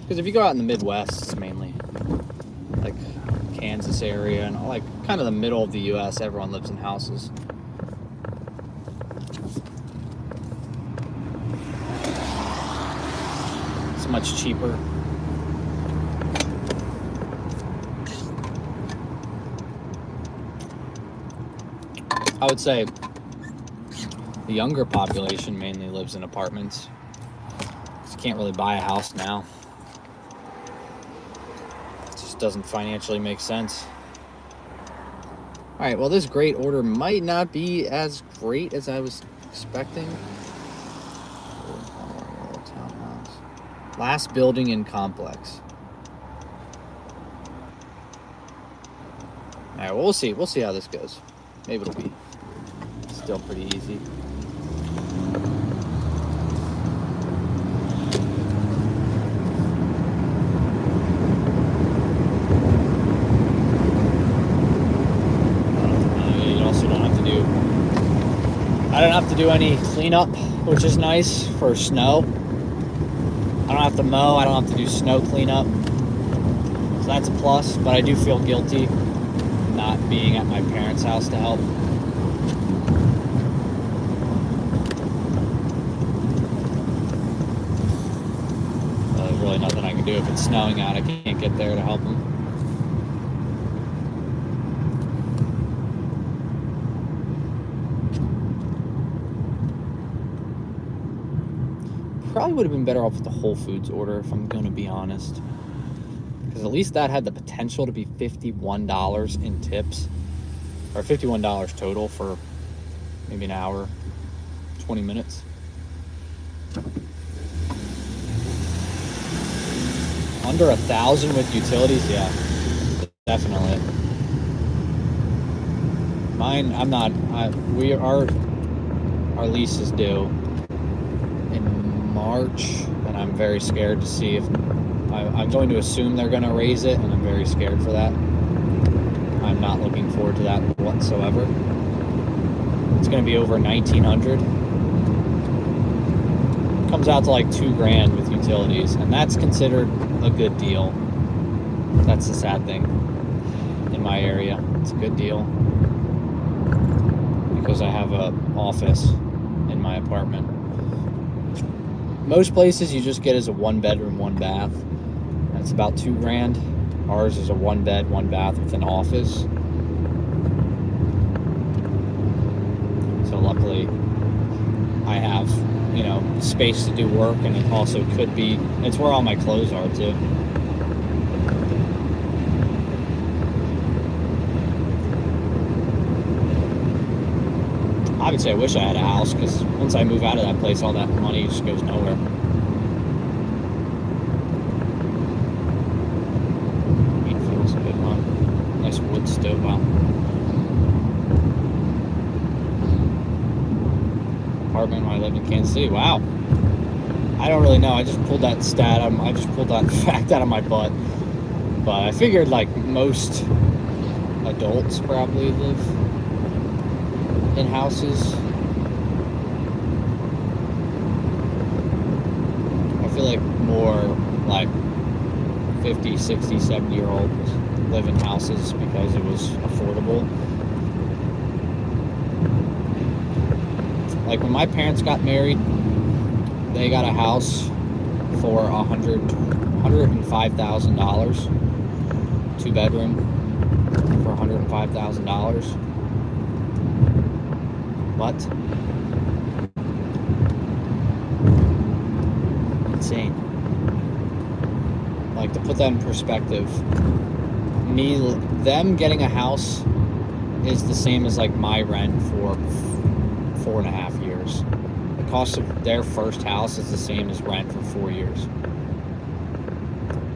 Because if you go out in the Midwest, it's mainly like Kansas area and like kind of the middle of the U.S. Everyone lives in houses. It's much cheaper. I would say the younger population mainly lives in apartments. can't really buy a house now. It just doesn't financially make sense. All right, well, this great order might not be as great as I was expecting. Last building in complex. All right, well, we'll see. We'll see how this goes. Maybe it'll be still pretty easy. I don't have to do any cleanup, which is nice for snow. I don't have to mow. I don't have to do snow cleanup. So that's a plus, but I do feel guilty not being at my parents' house to help. There's really nothing I can do. If it's snowing out, I can't get there to help them. Probably would have been better off with the Whole Foods order, if I'm going to be honest. Because at least that had the potential to be $51 in tips. Or $51 total for maybe an hour, 20 minutes. Under $1,000 with utilities? Yeah, definitely. Mine, I'm not, our lease is due in March, and I'm very scared to see if, I'm going to assume they're going to raise it, and I'm very scared for that. I'm not looking forward to that whatsoever. It's going to be over $1,900. Comes out to like $2,000 with utilities, and that's considered a good deal. That's the sad thing in my area. It's a good deal because I have an office in my apartment. Most places you just get is a 1-bedroom, 1-bath. That's about $2,000. Ours is a 1-bed, 1-bath with an office. So luckily I have, space to do work, and it also could be, it's where all my clothes are too. Obviously I wish I had a house, because once I move out of that place, all that money just goes nowhere. Meat feels good, huh? Nice wood stove out. Apartment when I lived in Kansas City. Wow. I don't really know. I just pulled that stat. I just pulled that fact out of my butt. But I figured like most adults probably live in houses. I feel like more like 50, 60, 70-year-olds live in houses because it was affordable. Like when my parents got married, they got a house for $105,000, 2-bedroom for $105,000. What? Insane. Like, to put that in perspective, them getting a house is the same as like my rent for 4.5 years. The cost of their first house is the same as rent for 4 years.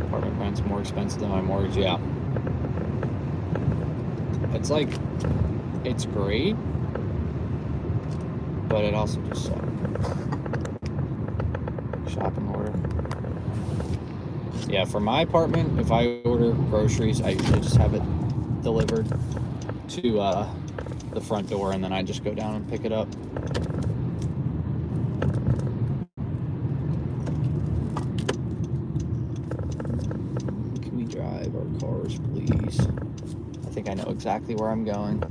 Apartment rent's more expensive than my mortgage, yeah. It's like, it's great, but it also just sucks. Shopping order. Yeah, for my apartment, if I order groceries, I usually just have it delivered to the front door, and then I just go down and pick it up. Can we drive our cars, please? I think I know exactly where I'm going.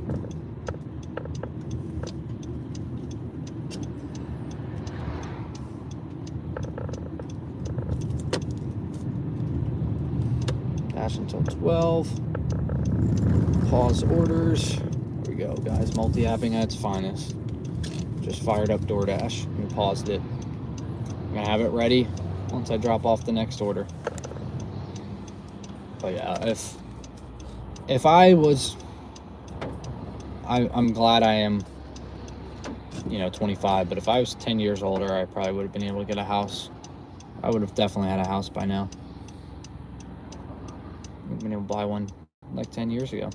Dash until 12. Pause orders. Here we go, guys. Multi-apping at its finest. Just fired up DoorDash and paused it. I'm gonna have it ready once I drop off the next order. But yeah, if I was, I'm glad I am, 25. But if I was 10 years older, I probably would have been able to get a house. I would have definitely had a house by now. I would have been able to buy one like 10 years ago.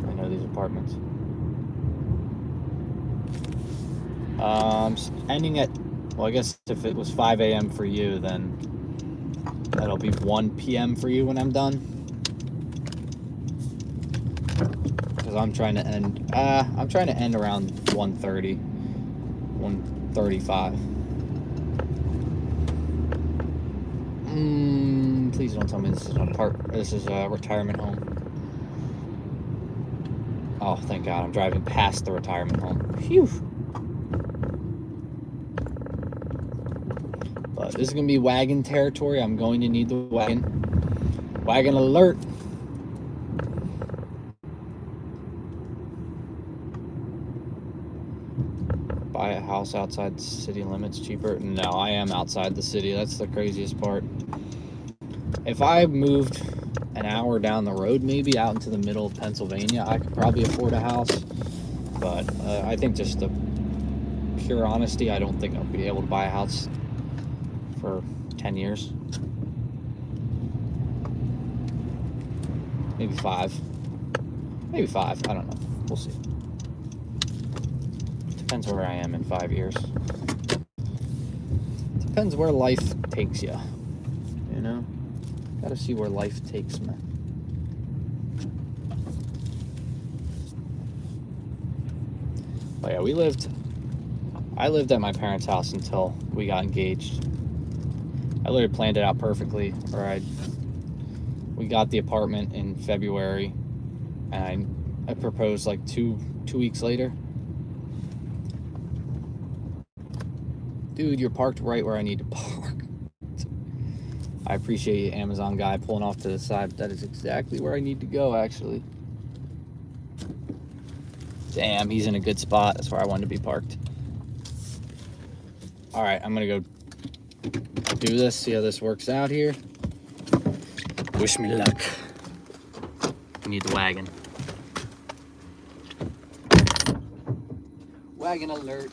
I know these apartments. Ending at, well, I guess if it was 5 a.m. for you, then that'll be 1 p.m. for you when I'm done. Because I'm trying to end around 1:30, 1:35. Please don't tell me this is a retirement home. Oh, thank God, I'm driving past the retirement home. Phew. But this is going to be wagon territory. I'm going to need the wagon. Wagon alert. Buy a house outside the city limits cheaper. No, I am outside the city. That's the craziest part. If I moved an hour down the road, maybe out into the middle of Pennsylvania, I could probably afford a house. But I think just the pure honesty, I don't think I'll be able to buy a house for 10 years. Maybe 5. Maybe 5. I don't know. We'll see. Depends where I am in 5 years. Depends where life takes you. Gotta see where life takes me. But yeah, I lived at my parents' house until we got engaged. I literally planned it out perfectly. We got the apartment in February, and I proposed like two weeks later. Dude, you're parked right where I need to park. I appreciate you, Amazon guy, pulling off to the side. That is exactly where I need to go, actually. Damn, he's in a good spot. That's where I wanted to be parked. All right, I'm going to go do this, see how this works out here. Wish me luck. We need the wagon. Wagon alert.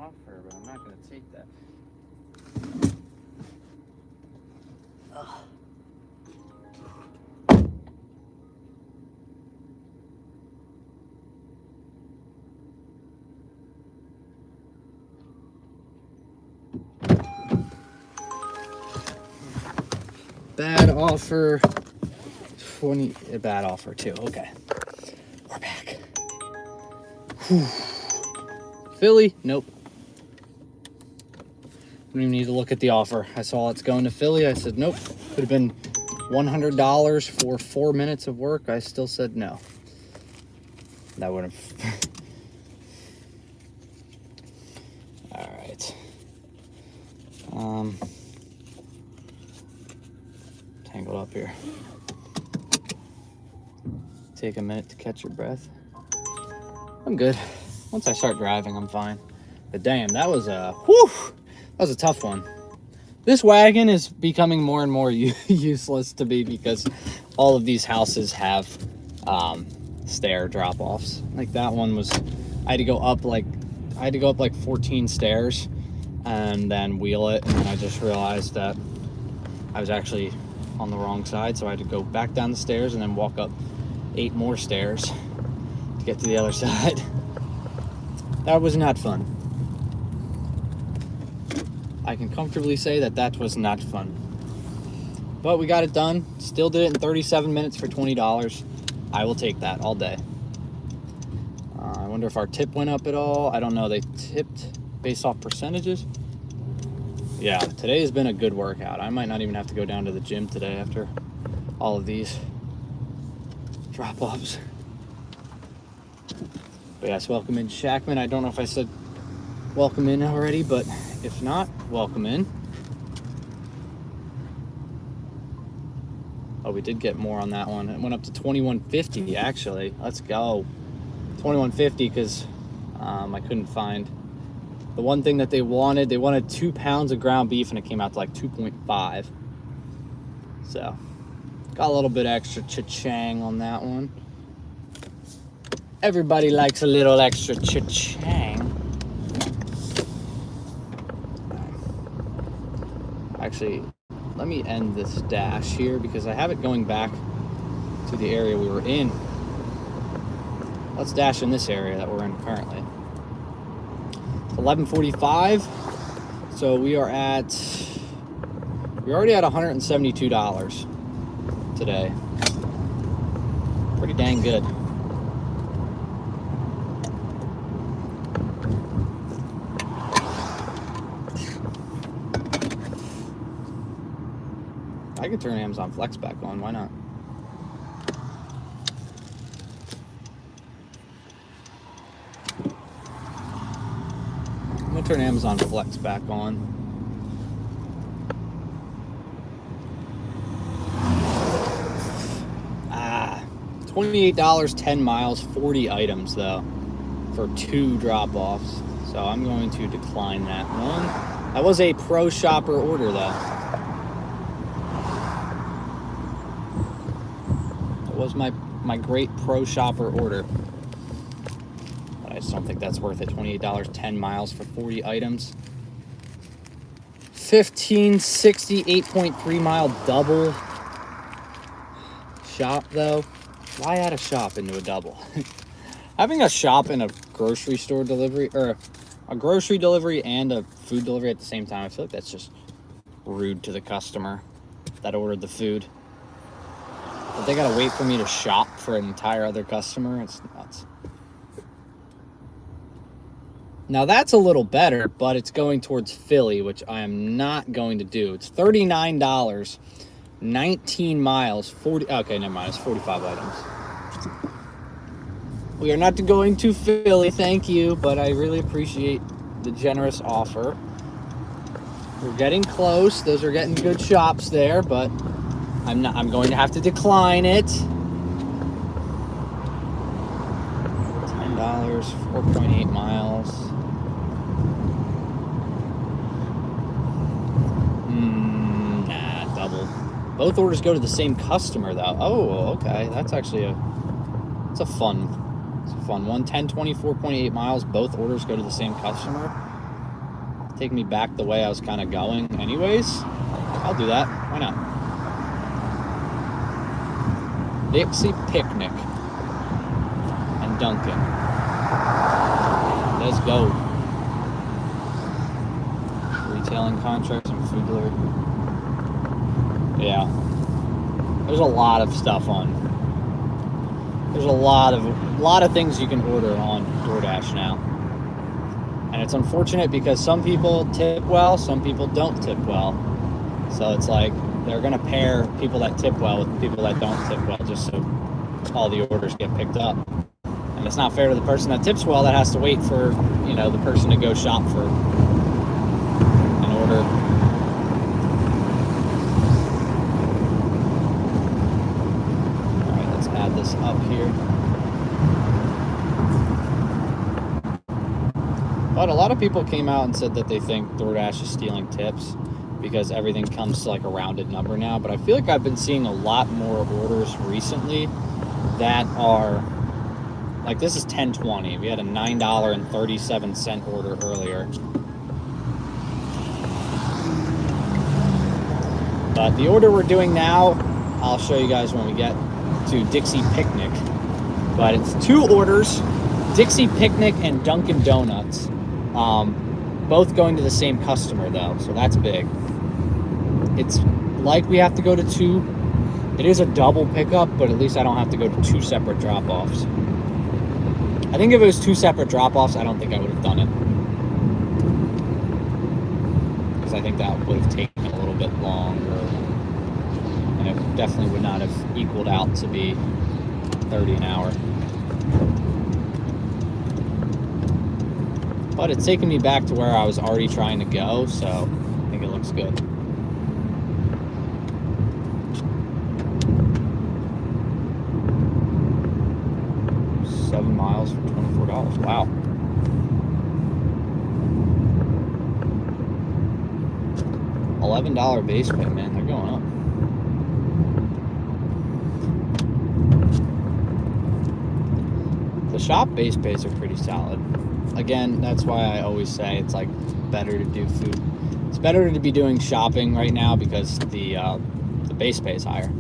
offer, but I'm not going to take that. Ugh. Bad offer. 20. A bad offer too. Okay, we're back. Whew. Philly? Nope. Don't even need to look at the offer. I saw it's going to Philly. I said nope. Could have been $100 for 4 minutes of work. I still said no. That would have. All right. Tangled up here. Take a minute to catch your breath. I'm good. Once I start driving, I'm fine. But damn, that was a tough one. This wagon is becoming more and more useless to me because all of these houses have stair drop-offs. Like that one was, I had to go up like 14 stairs and then wheel it, and then I just realized that I was actually on the wrong side, so I had to go back down the stairs and then walk up 8 more stairs to get to the other side. That was not fun. I can comfortably say that was not fun. But we got it done. Still did it in 37 minutes for $20. I will take that all day. I wonder if our tip went up at all. I don't know. They tipped based off percentages. Yeah, today has been a good workout. I might not even have to go down to the gym today after all of these drop-offs. But yes, welcome in Shackman. I don't know if I said welcome in already, but if not, welcome in. Oh, we did get more on that one. It went up to $21.50 actually. Let's go. $21.50 because I couldn't find the one thing that they wanted. They wanted 2 pounds of ground beef and it came out to like 2.5. So got a little bit extra cha-chang on that one. Everybody likes a little extra cha-chang. Actually, let me end this dash here because I have it going back to the area we were in. Let's dash in this area that we're in currently. It's 11:45, so we're already at $172 today. Pretty dang good. I could turn Amazon Flex back on, why not? I'm gonna turn Amazon Flex back on. $28, 10 miles, 40 items though, for 2 drop-offs. So I'm going to decline that one. That was a pro shopper order though. Was my great pro shopper order, but I just don't think that's worth it. $28, 10 miles for 40 items. 1560, 8.3 mile double shop though. Why add a shop into a double? Having a shop and a grocery store delivery, or a grocery delivery and a food delivery at the same time, I feel like that's just rude to the customer that ordered the food. But they gotta wait for me to shop for an entire other customer. It's nuts. Now that's a little better, but it's going towards Philly, which I am not going to do. It's $39, 19 miles, 40. Okay, never mind. It's 45 items. We are not going to Philly, thank you, but I really appreciate the generous offer. We're getting close. Those are getting good shops there, but I'm going to have to decline it. $10, 4.8 miles. Nah, double. Both orders go to the same customer though. Oh, okay. That's actually it's a fun one. 10, 24.8 miles. Both orders go to the same customer. take me back the way I was kind of going anyways, I'll do that. Why not? Dixie Picnic and Dunkin'. Let's go. Retailing contracts and food delivery. Yeah. There's a lot of stuff on. There's a lot of things you can order on DoorDash now. And it's unfortunate because some people tip well, some people don't tip well. So it's like they're going to pair people that tip well with people that don't tip well just so all the orders get picked up. And it's not fair to the person that tips well that has to wait for, you know, the person to go shop for an order. All right, let's add this up here. But a lot of people came out and said that they think DoorDash is stealing tips because everything comes to like a rounded number now. But I feel like I've been seeing a lot more orders recently that are like, this is 10.20. We had a $9.37 order earlier. But the order we're doing now, I'll show you guys when we get to Dixie Picnic. But it's 2 orders, Dixie Picnic and Dunkin' Donuts. Both going to the same customer though, so that's big. It's like we have to go to 2. It is a double pickup, but at least I don't have to go to 2 separate drop-offs. I think if it was 2 separate drop-offs, I don't think I would have done it. Because I think that would have taken a little bit longer. And it definitely would not have equaled out to be 30 an hour. But it's taken me back to where I was already trying to go, so I think it looks good. $7 miles for $24. Wow. $11 base pay, man. They're going up. The shop base pays are pretty solid. Again, that's why I always say it's like better to do food. It's better to be doing shopping right now because the base pay is higher.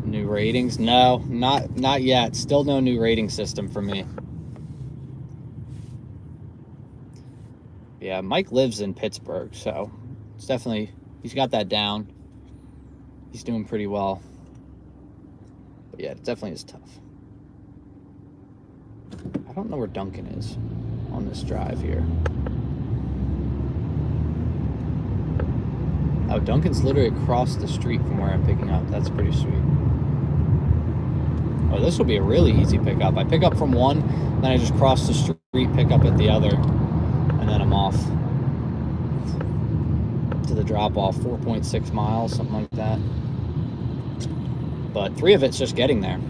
New ratings? No, not yet. Still no new rating system for me. Yeah, Mike lives in Pittsburgh, so it's definitely, he's got that down. He's doing pretty well. But yeah, it definitely is tough. I don't know where Dunkin' is on this drive here. Oh, Dunkin's literally across the street from where I'm picking up. That's pretty sweet. Oh, this will be a really easy pickup. I pick up from one, then I just cross the street, pick up at the other, and then I'm off to the drop-off. 4.6 miles, something like that. But 3 of it's just getting there.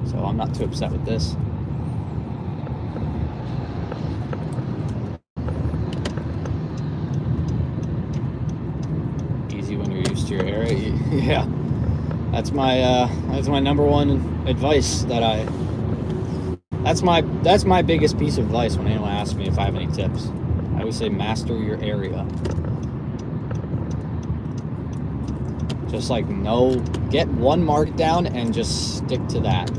So I'm not too upset with this. Easy when you're used to your area. Yeah, that's my number one advice that's my biggest piece of advice when anyone asks me if I have any tips. I always say master your area. Just like get one market down and just stick to that.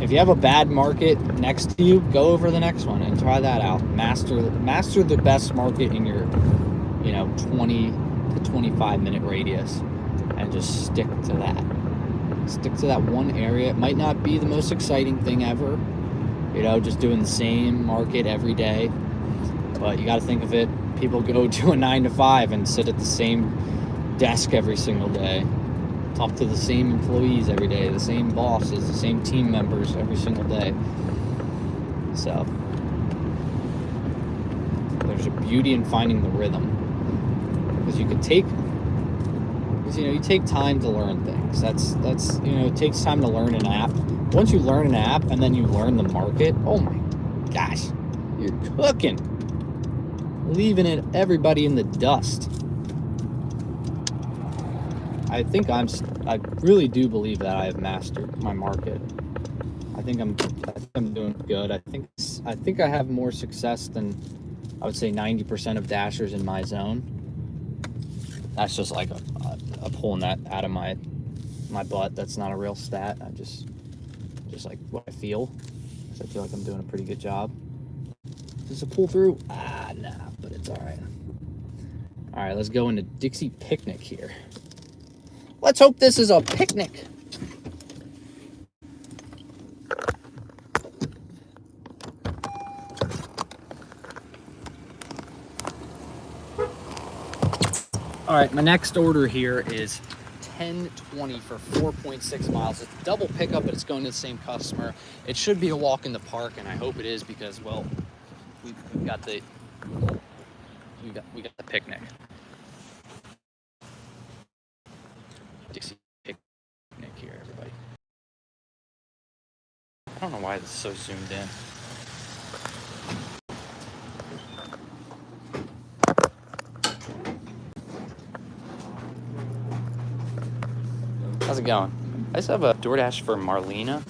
If you have a bad market next to you, go over the next one and try that out. Master the best market in your, 20 to 25 minute radius, and just stick to that. Stick to that one area. It might not be the most exciting thing ever, just doing the same market every day, but you got to think of it. People go to a 9 to 5 and sit at the same desk every single day. Talk to the same employees every day, the same bosses, the same team members every single day. So there's a beauty in finding the rhythm, because you take time to learn things. That's it takes time to learn an app. Once you learn an app and then you learn the market, oh my gosh, you're cooking, leaving everybody in the dust. I really do believe that I have mastered my market. I think I'm doing good. I think I have more success than I would say 90% of dashers in my zone. That's just like a pulling that out of my butt. That's not a real stat. I just like what I feel. So I feel like I'm doing a pretty good job. Is this a pull through? Ah, nah, but it's all right. All right, let's go into Dixie Picnic here. Let's hope this is a picnic. All right, my next order here is 1020 for 4.6 miles. It's a double pickup, but it's going to the same customer. It should be a walk in the park, and I hope it is because, well, we got the picnic. Dixie Picnic here, everybody. I don't know why this is so zoomed in. How's it going? I just have a DoorDash for Marlena.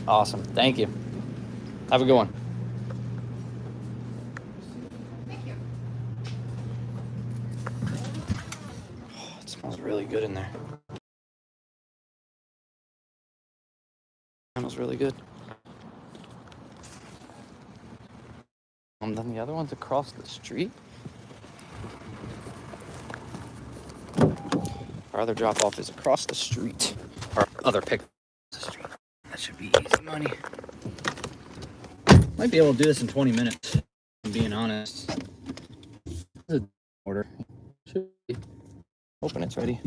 Awesome. Thank you. Have a good one. Thank you. Oh, it smells really good in there. It smells really good. And then the other one's across the street. Our other drop off is across the street. Our other pick the street. That should be easy money. Might be able to do this in 20 minutes, if I'm being honest. This is an order. Should be. Hoping it's ready.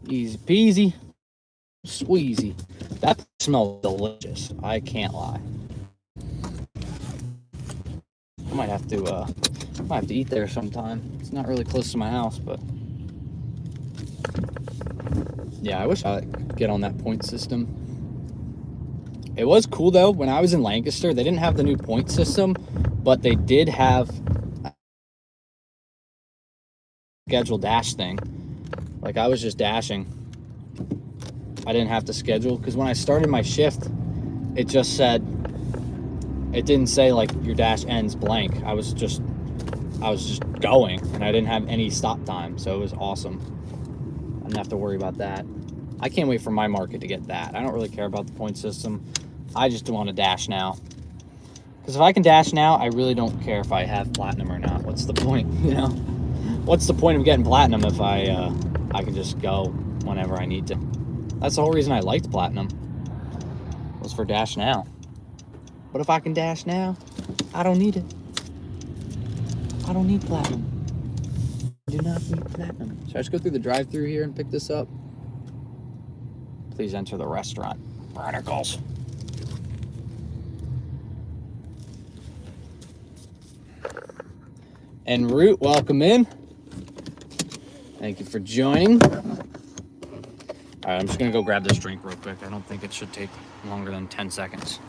Easy peasy. Squeezy. That smells delicious. I can't lie. I might have to eat there sometime. It's not really close to my house, but yeah, I wish I could get on that point system. It was cool though. When I was in Lancaster, they didn't have the new point system, but they did have a scheduled dash thing. Like I was just dashing. I didn't have to schedule because when I started my shift, it just said, it didn't say like your dash ends blank. I was just going and I didn't have any stop time. So it was awesome. I didn't have to worry about that. I can't wait for my market to get that. I don't really care about the point system. I just want to dash now. Because if I can dash now, I really don't care if I have platinum or not. What's the point, you know? What's the point of getting platinum if I can just go whenever I need to? That's the whole reason I liked platinum, was for dash now. But if I can dash now, I don't need it. I don't need platinum. I do not need platinum. Should I just go through the drive-thru here and pick this up? Please enter the restaurant. Barnacles. En route, welcome in. Thank you for joining. All right, I'm just gonna go grab this drink real quick. I don't think it should take longer than 10 seconds.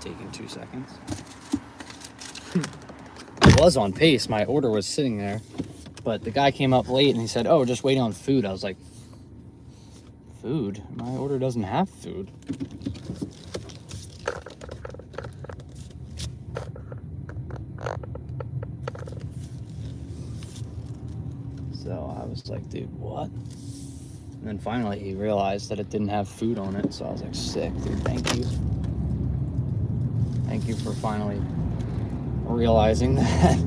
taking 2 seconds. I was on pace. My order was sitting there, but the guy came up late and he said, "Oh, we're just waiting on food." I was like, "Food? My order doesn't have food." So I was like, "Dude, what?" And then finally he realized that it didn't have food on it. So I was like, "Sick, dude. Thank you. Thank you for finally realizing that."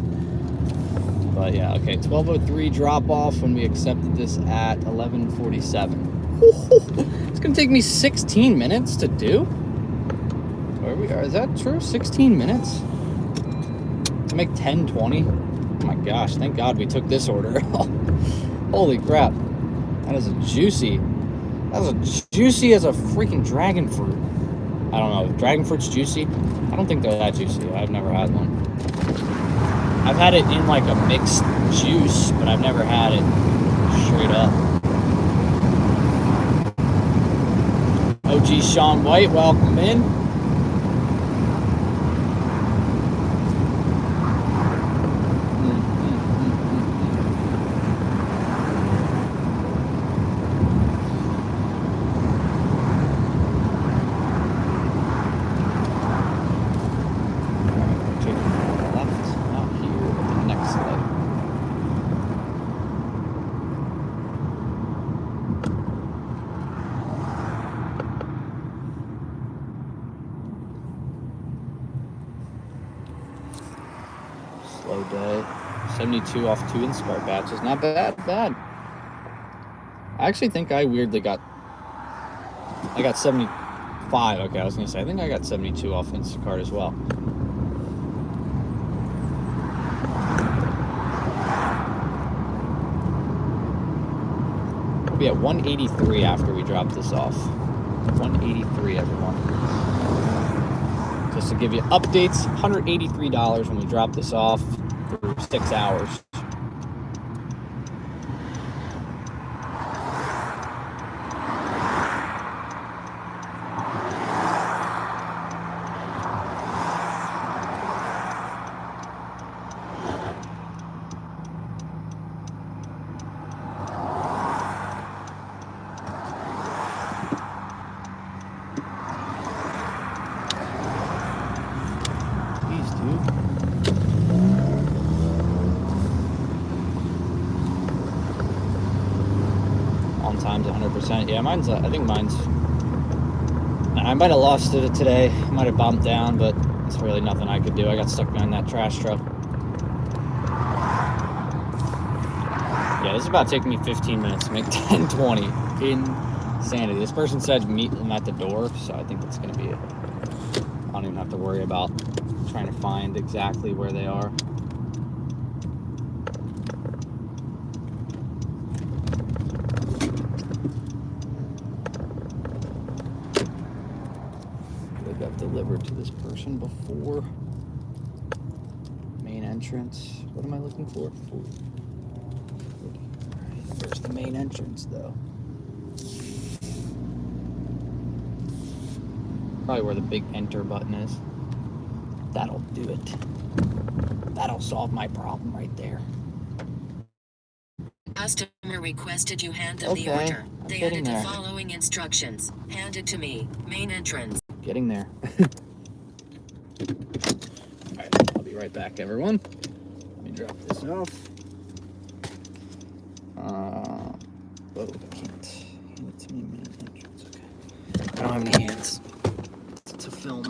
But yeah, okay, 12:03 drop off when we accepted this at 11:47. It's gonna take me 16 minutes to do? Where we are, is that true? 16 minutes? To make 10:20? Oh my gosh, thank God we took this order. Holy crap. That is as juicy as a freaking dragon fruit. I don't know, if dragon fruit's juicy? I don't think they're that juicy. I've never had one. I've had it in like a mixed juice, but I've never had it straight up. OG Sean White, welcome in. Slow day. 72 off 2 Instacart batches. Not bad. I actually think I weirdly got 75. Okay, I was gonna say, I think I got 72 off Instacart as well. We'll be at 183 after we drop this off. 183, everyone. Just to give you updates, $183 when we drop this off for 6 hours. Times 100%. Yeah, I think mine's, I might have lost it today. Might have bumped down, but it's really nothing I could do. I got stuck behind that trash truck. Yeah, this is about taking me 15 minutes to make 10:20. Insanity. This person said meet them at the door, so I think it's going to be it. I don't even have to worry about trying to find exactly where they are. Delivered to this person before. Main entrance. What am I looking for? There's the main entrance, though. Probably where the big enter button is. That'll do it. That'll solve my problem right there. Customer requested you hand them the order. They added the following instructions. Hand it to me. Main entrance. Getting there. Alright, I'll be right back, everyone. Let me drop this off. Oh, I can't. Hand it to me, main entrance. Okay. I don't have any hands to film.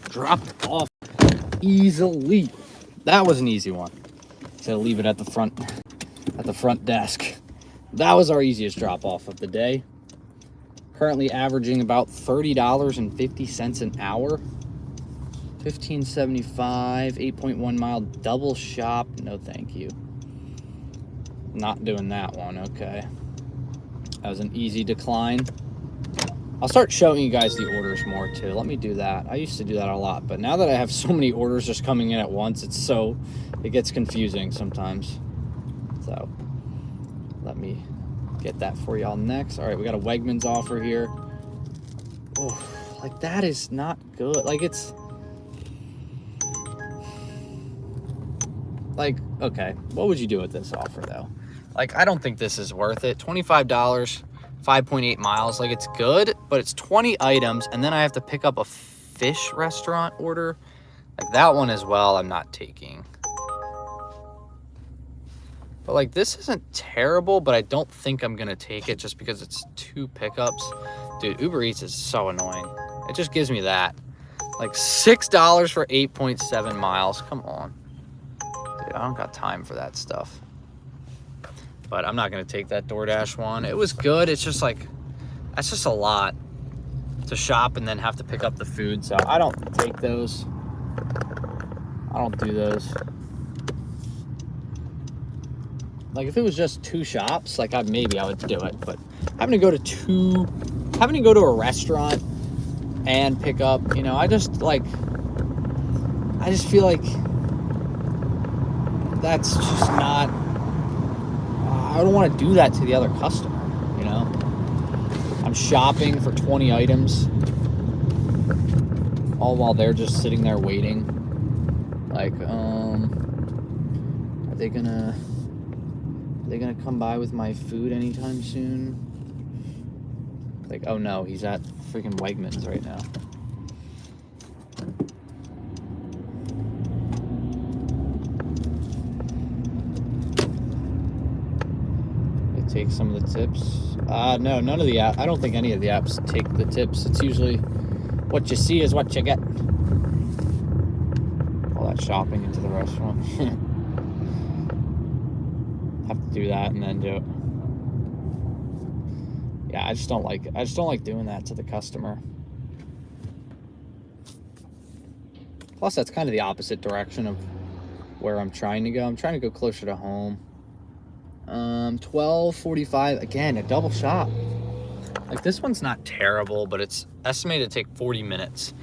dropped off easily. That was an easy one. So leave it at the front desk. That was our easiest drop off of the day. Currently averaging about $30.50 an hour. 1575, 8.1 mile double shop. No, thank you. Not doing that one. Okay. That was an easy decline. I'll start showing you guys the orders more too. Let me do that. I used to do that a lot, but now that I have so many orders just coming in at once, it gets confusing sometimes. So let me get that for y'all next. All right, we got a Wegmans offer here. Oh, like that is not good. Like it's like, okay, what would you do with this offer though? Like, I don't think this is worth it. $25, 5.8 miles. Like, it's good, but it's 20 items, and then I have to pick up a fish restaurant order. Like, that one as well, I'm not taking. But, like, this isn't terrible, but I don't think I'm going to take it just because it's 2 pickups. Dude, Uber Eats is so annoying. It just gives me that. Like, $6 for 8.7 miles. Come on. Dude, I don't got time for that stuff. But I'm not going to take that DoorDash one. It was good. It's just like, that's just a lot to shop and then have to pick up the food. So I don't take those. I don't do those. Like if it was just 2 shops, like maybe I would do it. But having to go to a restaurant and pick up, you know, I just feel like that's just not, I don't want to do that to the other customer, you know? I'm shopping for 20 items, all while they're just sitting there waiting. Like, are they gonna come by with my food anytime soon? Like, oh no, he's at freaking Wegmans right now. Take some of the tips. No, none of the apps. I don't think any of the apps take the tips. It's usually what you see is what you get. All that shopping into the restaurant. Have to do that and then do it. Yeah, I just don't like doing that to the customer. Plus, that's kind of the opposite direction of where I'm trying to go. I'm trying to go closer to home. 12:45, again, a double shop. Like, this one's not terrible, but it's estimated to take 40 minutes.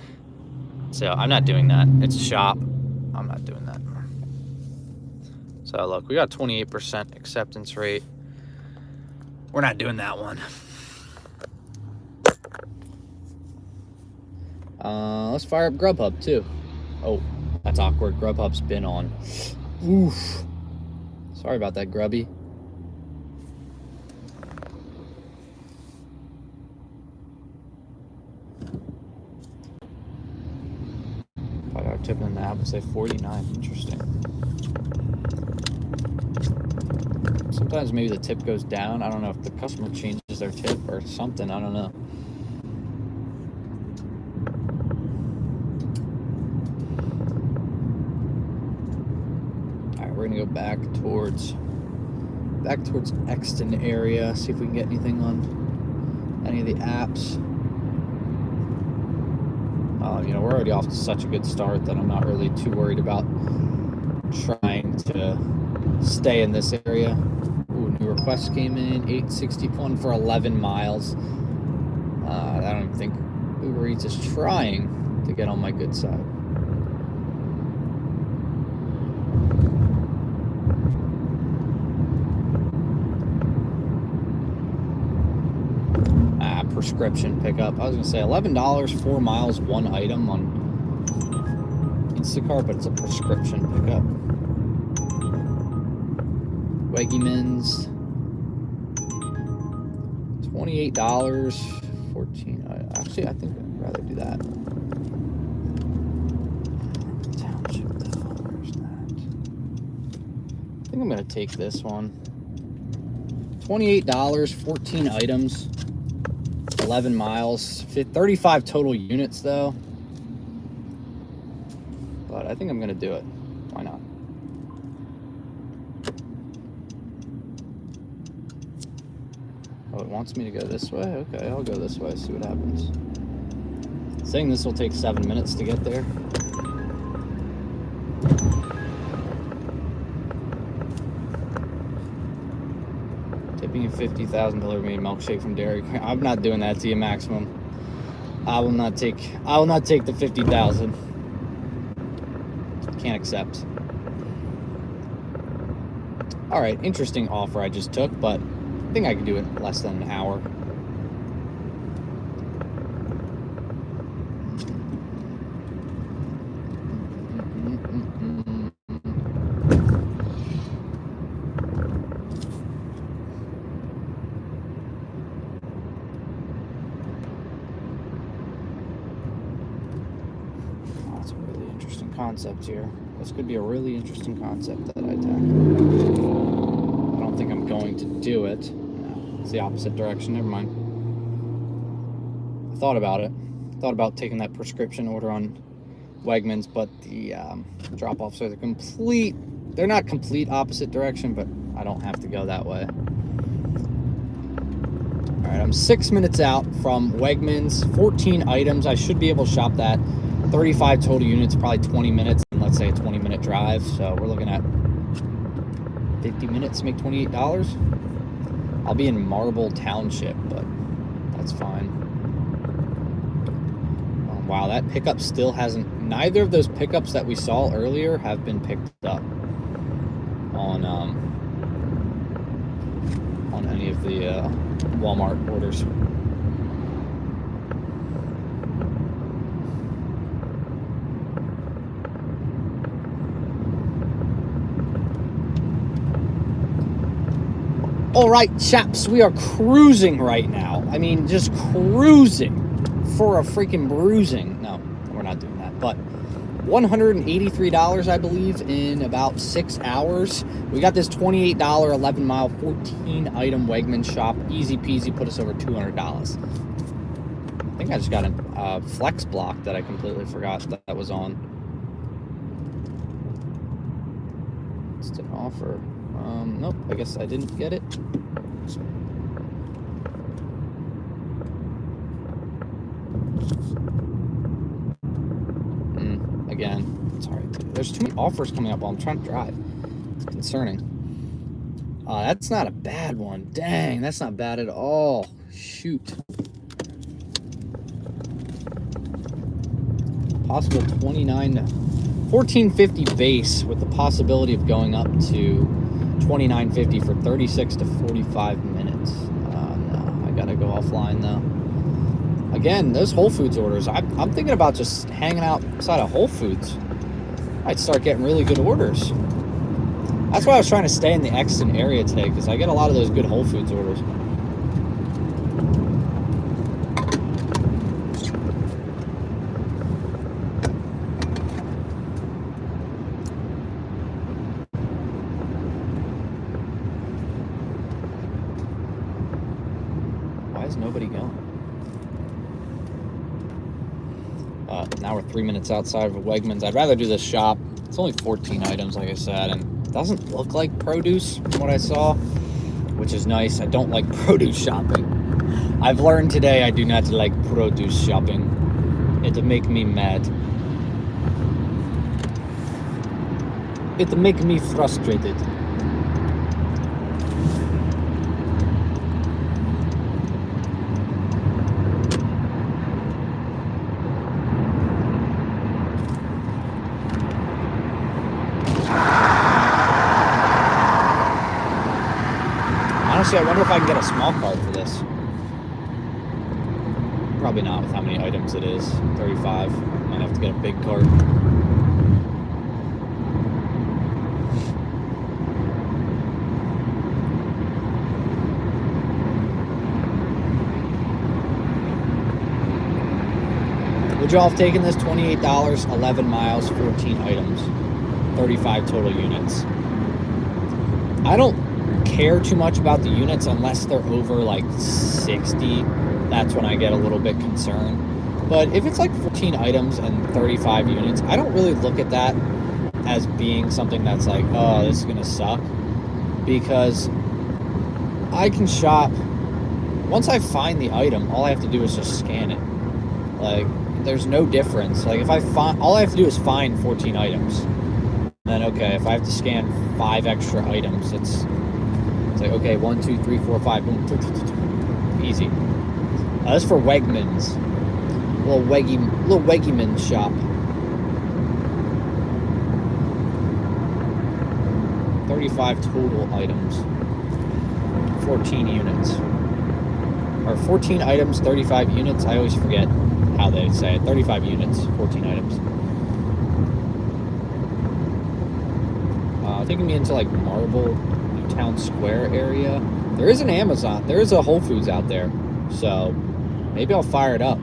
So I'm not doing that. It's a shop. I'm not doing that. So look, we got 28% acceptance rate. We're not doing that one. Let's fire up Grubhub too. Oh, that's awkward. Grubhub's been on. Oof. Sorry about that, Grubby. $5 tip in the app would say 49. Interesting. Sometimes maybe the tip goes down. I don't know if the customer changes their tip or something. I don't know. All right, we're gonna go back towards Exton area. See if we can get anything on any of the apps. You know, we're already off to such a good start that I'm not really too worried about trying to stay in this area. Ooh, new request came in, 861 for 11 miles. I don't even think Uber Eats is trying to get on my good side. Prescription pickup. I was gonna say $11, 4 miles, 1 item on Instacart, but it's a prescription pickup. Wegmans, $28, 14. Actually, I think I'd rather do that. Township though, where's that? I think I'm gonna take this one. $28, 14 items. 11 miles, 35 total units though. but I think I'm gonna do it. Why not? Oh, it wants me to go this way? Okay, I'll go this way, see what happens. Saying this will take 7 minutes to get there. Tipping a $50,000 delivery milkshake from Dairy Queen. I'm not doing that to you, Maximum. I will not take the 50,000. Can't accept. All right, interesting offer I just took, but I think I can do it in less than an hour. That's a really interesting concept here. This could be a really interesting concept that I tackle. I don't think I'm going to do it. No, it's the opposite direction. Never mind. I thought about it. I thought about taking that prescription order on Wegmans, but the drop-offs are they're not complete opposite direction, but I don't have to go that way. All right, I'm 6 minutes out from Wegmans, 14 items. I should be able to shop that. 35 total units, probably 20 minutes, and let's say a 20-minute drive. So we're looking at 50 minutes to make $28. I'll be in Marble Township, but that's fine. Wow, that pickup still hasn't... Neither of those pickups that we saw earlier have been picked up on any of the Walmart orders. All right, chaps, we are cruising right now. I mean, just cruising for a freaking bruising. No, we're not doing that. But $183, I believe, in about 6 hours. We got this $28 11-mile 14-item Wegmans shop. Easy peasy, put us over $200. I think I just got a flex block that I completely forgot that was on. It's an offer. Nope, I guess I didn't get it. Again, it's alright. There's too many offers coming up while I'm trying to drive. It's concerning. That's not a bad one. Dang, that's not bad at all. Shoot. Possible 1450 base with the possibility of going up to 2950 for 36 to 45 minutes. No, I gotta go offline though. Again, those Whole Foods orders, I'm thinking about just hanging outside of Whole Foods. I'd start getting really good orders. That's why I was trying to stay in the Exton area today, because I get a lot of those good Whole Foods orders. Why is nobody going? Now we're 3 minutes outside of a Wegmans. I'd rather do this shop. It's only 14 items, like I said, and it doesn't look like produce from what I saw, which is nice. I don't like produce shopping. I've learned today I do not like produce shopping. It'll make me mad. It'll make me frustrated. Honestly, I wonder if I can get a small card for this. Probably not with how many items it is. 35. Might have to get a big card. Would y'all have taken this? $28, 11 miles, 14 items, 35 total units. I don't care too much about the units unless they're over like 60. That's when I get a little bit concerned. But if it's like 14 items and 35 units, I don't really look at that as being something that's like, oh, this is gonna suck, because I can shop. Once I find the item, all I have to do is just scan it. Like, there's no difference. Like, if I find, all I have to do is find 14 items. Then, okay, if I have to scan 5 extra items, it's like, okay, 1, 2, 3, 4, 5, boom, easy. That's for Wegmans. Little Weggyman shop. 35 total items. 14 units. Or 14 items, 35 units. I always forget how they say it. 35 units, 14 items. Taking me into like Marble, Town Square area. There is an Amazon. There is a Whole Foods out there. So maybe I'll fire it up.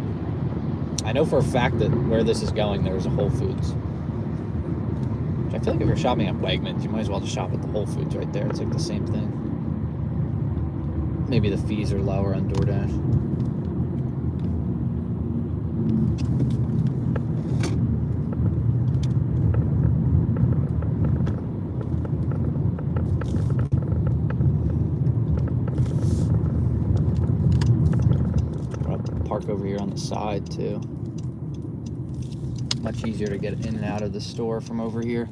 I know for a fact that where this is going, there's a Whole Foods. Which I feel like if you're shopping at Wegmans, you might as well just shop at the Whole Foods right there. It's like the same thing. Maybe the fees are lower on DoorDash. Park over here on the side too. Much easier to get in and out of the store from over here.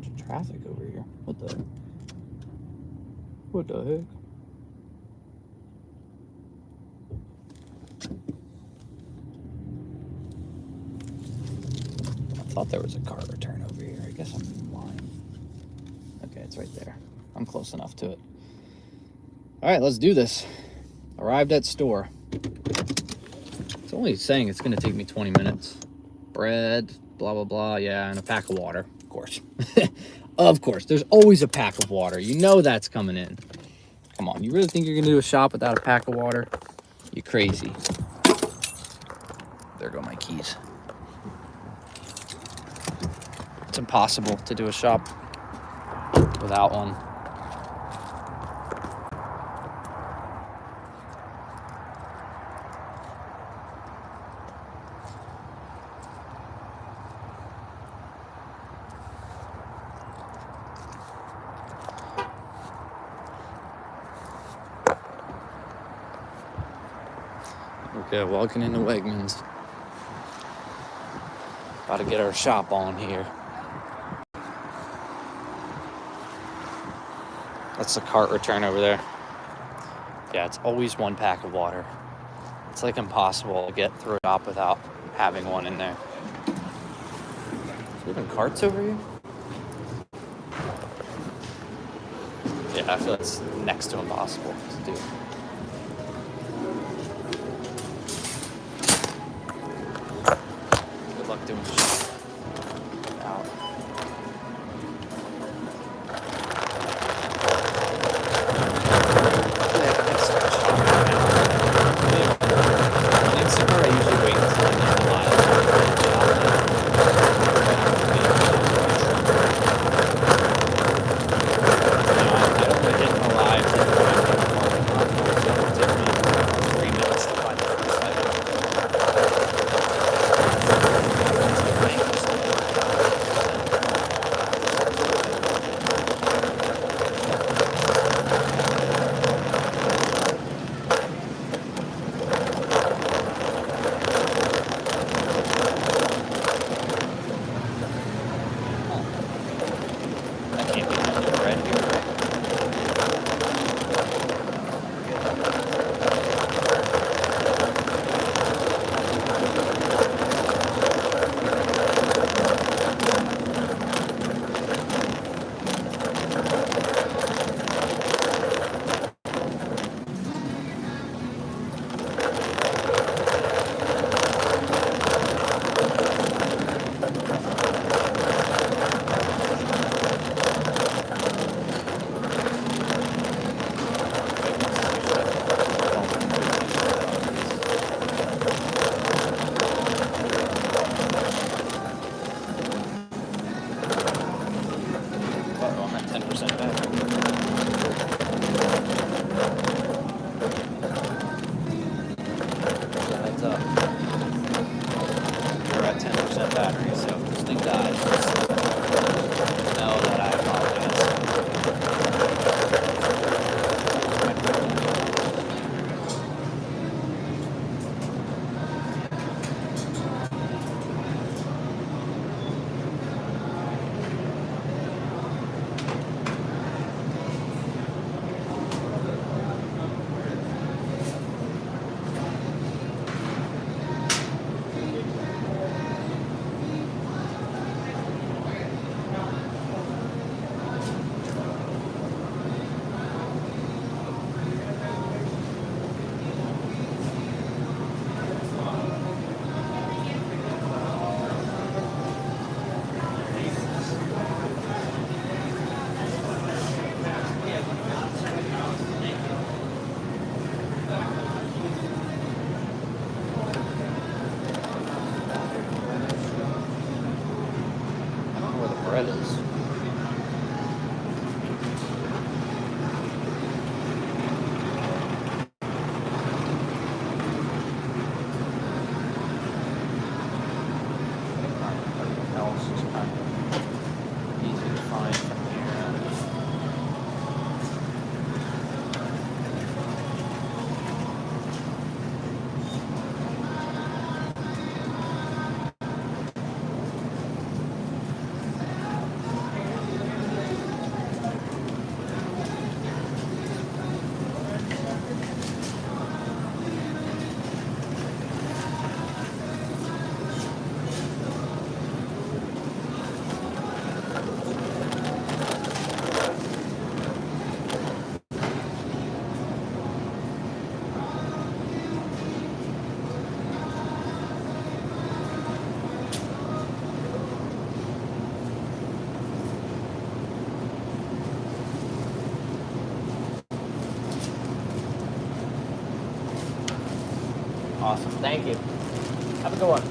There's traffic over here. What the heck? I thought there was a car return over here. I guess I'm lying. Okay, it's right there. I'm close enough to it. All right, let's do this. Arrived at store. It's only saying it's going to take me 20 minutes. Bread, blah, blah, blah. Yeah, and a pack of water, of course. Of course, there's always a pack of water. You know that's coming in. Come on, you really think you're going to do a shop without a pack of water? You're crazy. There go my keys. It's impossible to do a shop without one. Okay, walking into Wegmans. About to get our shop on here. That's the cart return over there. Yeah, it's always one pack of water. It's like impossible to get through a shop without having one in there. Is there even carts over here? Yeah, I feel it's next to impossible to do. Good luck doing shop. Out. 10% battery. So heads up. You're at 10% battery, so if this thing dies, just know that I apologize. I don't know where the bread is. Everything else is kind of easy to find from here. Awesome. Thank you. Have a good one.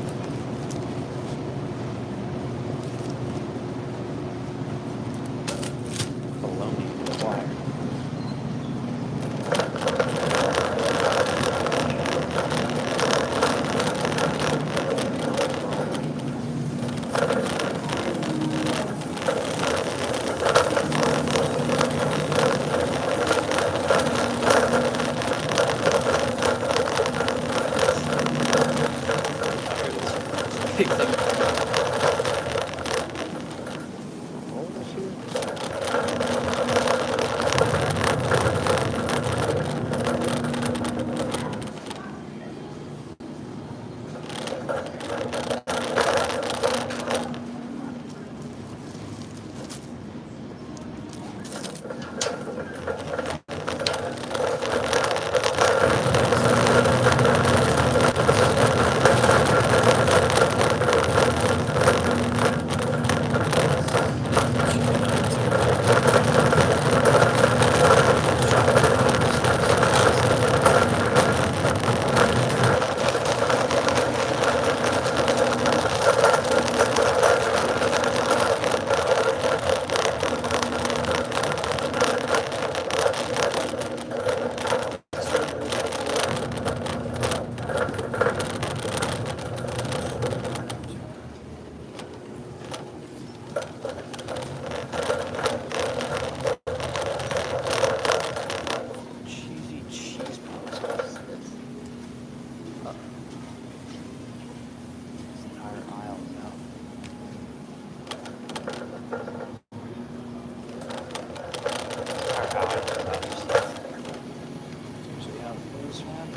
Bologna required. Big thing. Cheesy cheese balls. What is this? This entire aisle is out. Entire aisle is out of stuff. That's usually how it goes, man.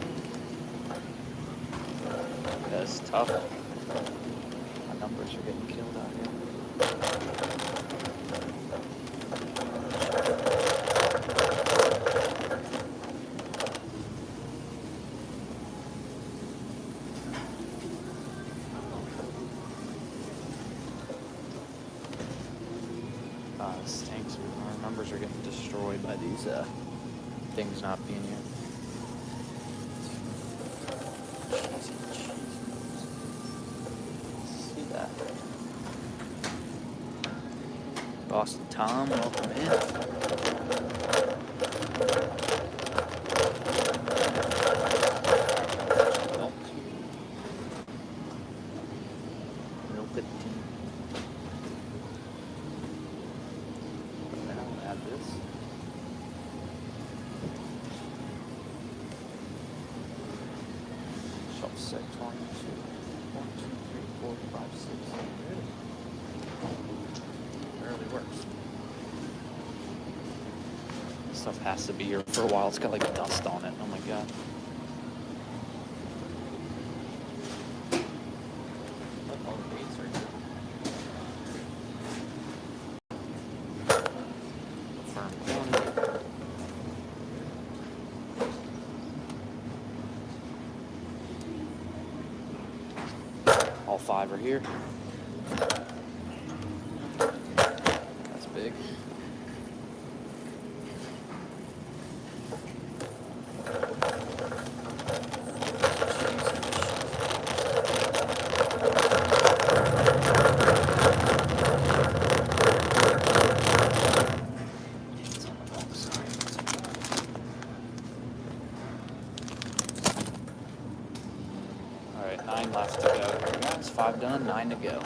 That's tough. My numbers are getting killed out here. This stinks. Our numbers are getting destroyed by these things not being here. Cheesy cheese. See that? Oh, Austin Tom, welcome in. Milk it. Now I'll add this. Shelf set 22. 1, 2, 3, 4, 5, 6. Barely works. This stuff has to be here for a while. It's got like dust on it. Oh my god. All the dates are here. Firm quantity. All 5 are here. That's big. Alright, 9 left to go. That's 5 done, 9 to go.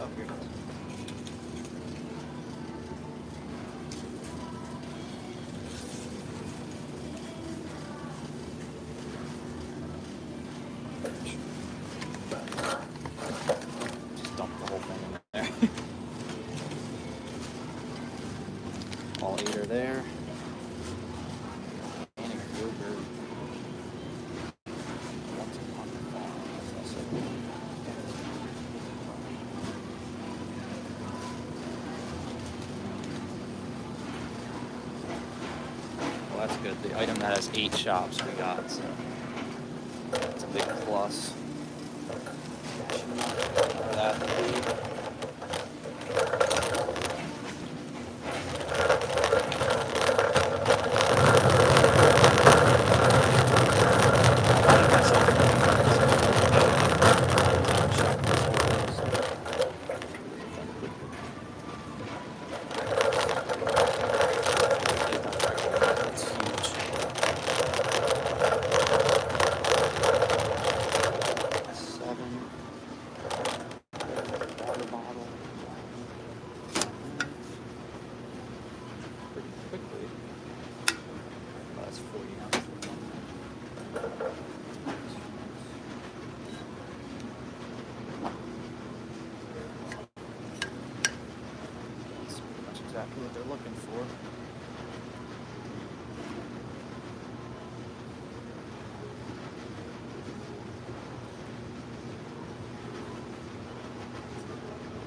Oh, here it is. Just dump the whole thing in there. All 8 are there. Organic yogurt. Once upon a farm. That's also well, that's good. The item that has 8 shops we got, so that's a big plus. For that. Exactly what they're looking for.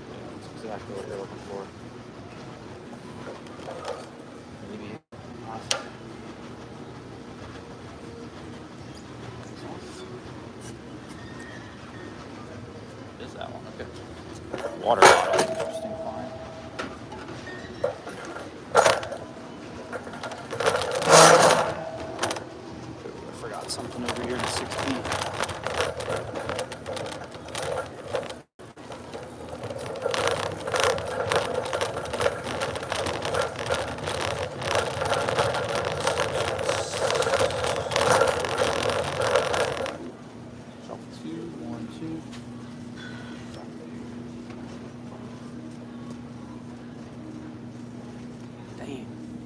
Yeah, that's exactly what they're looking for. Maybe. What is that one? Okay. Water bottle. Interesting find. Something over here in 6B. me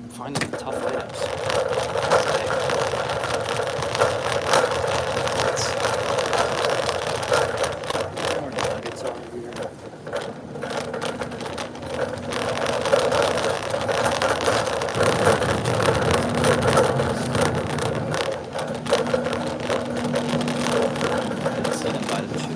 finding the tough items. More nuggets over here. Didn't see them by the chute.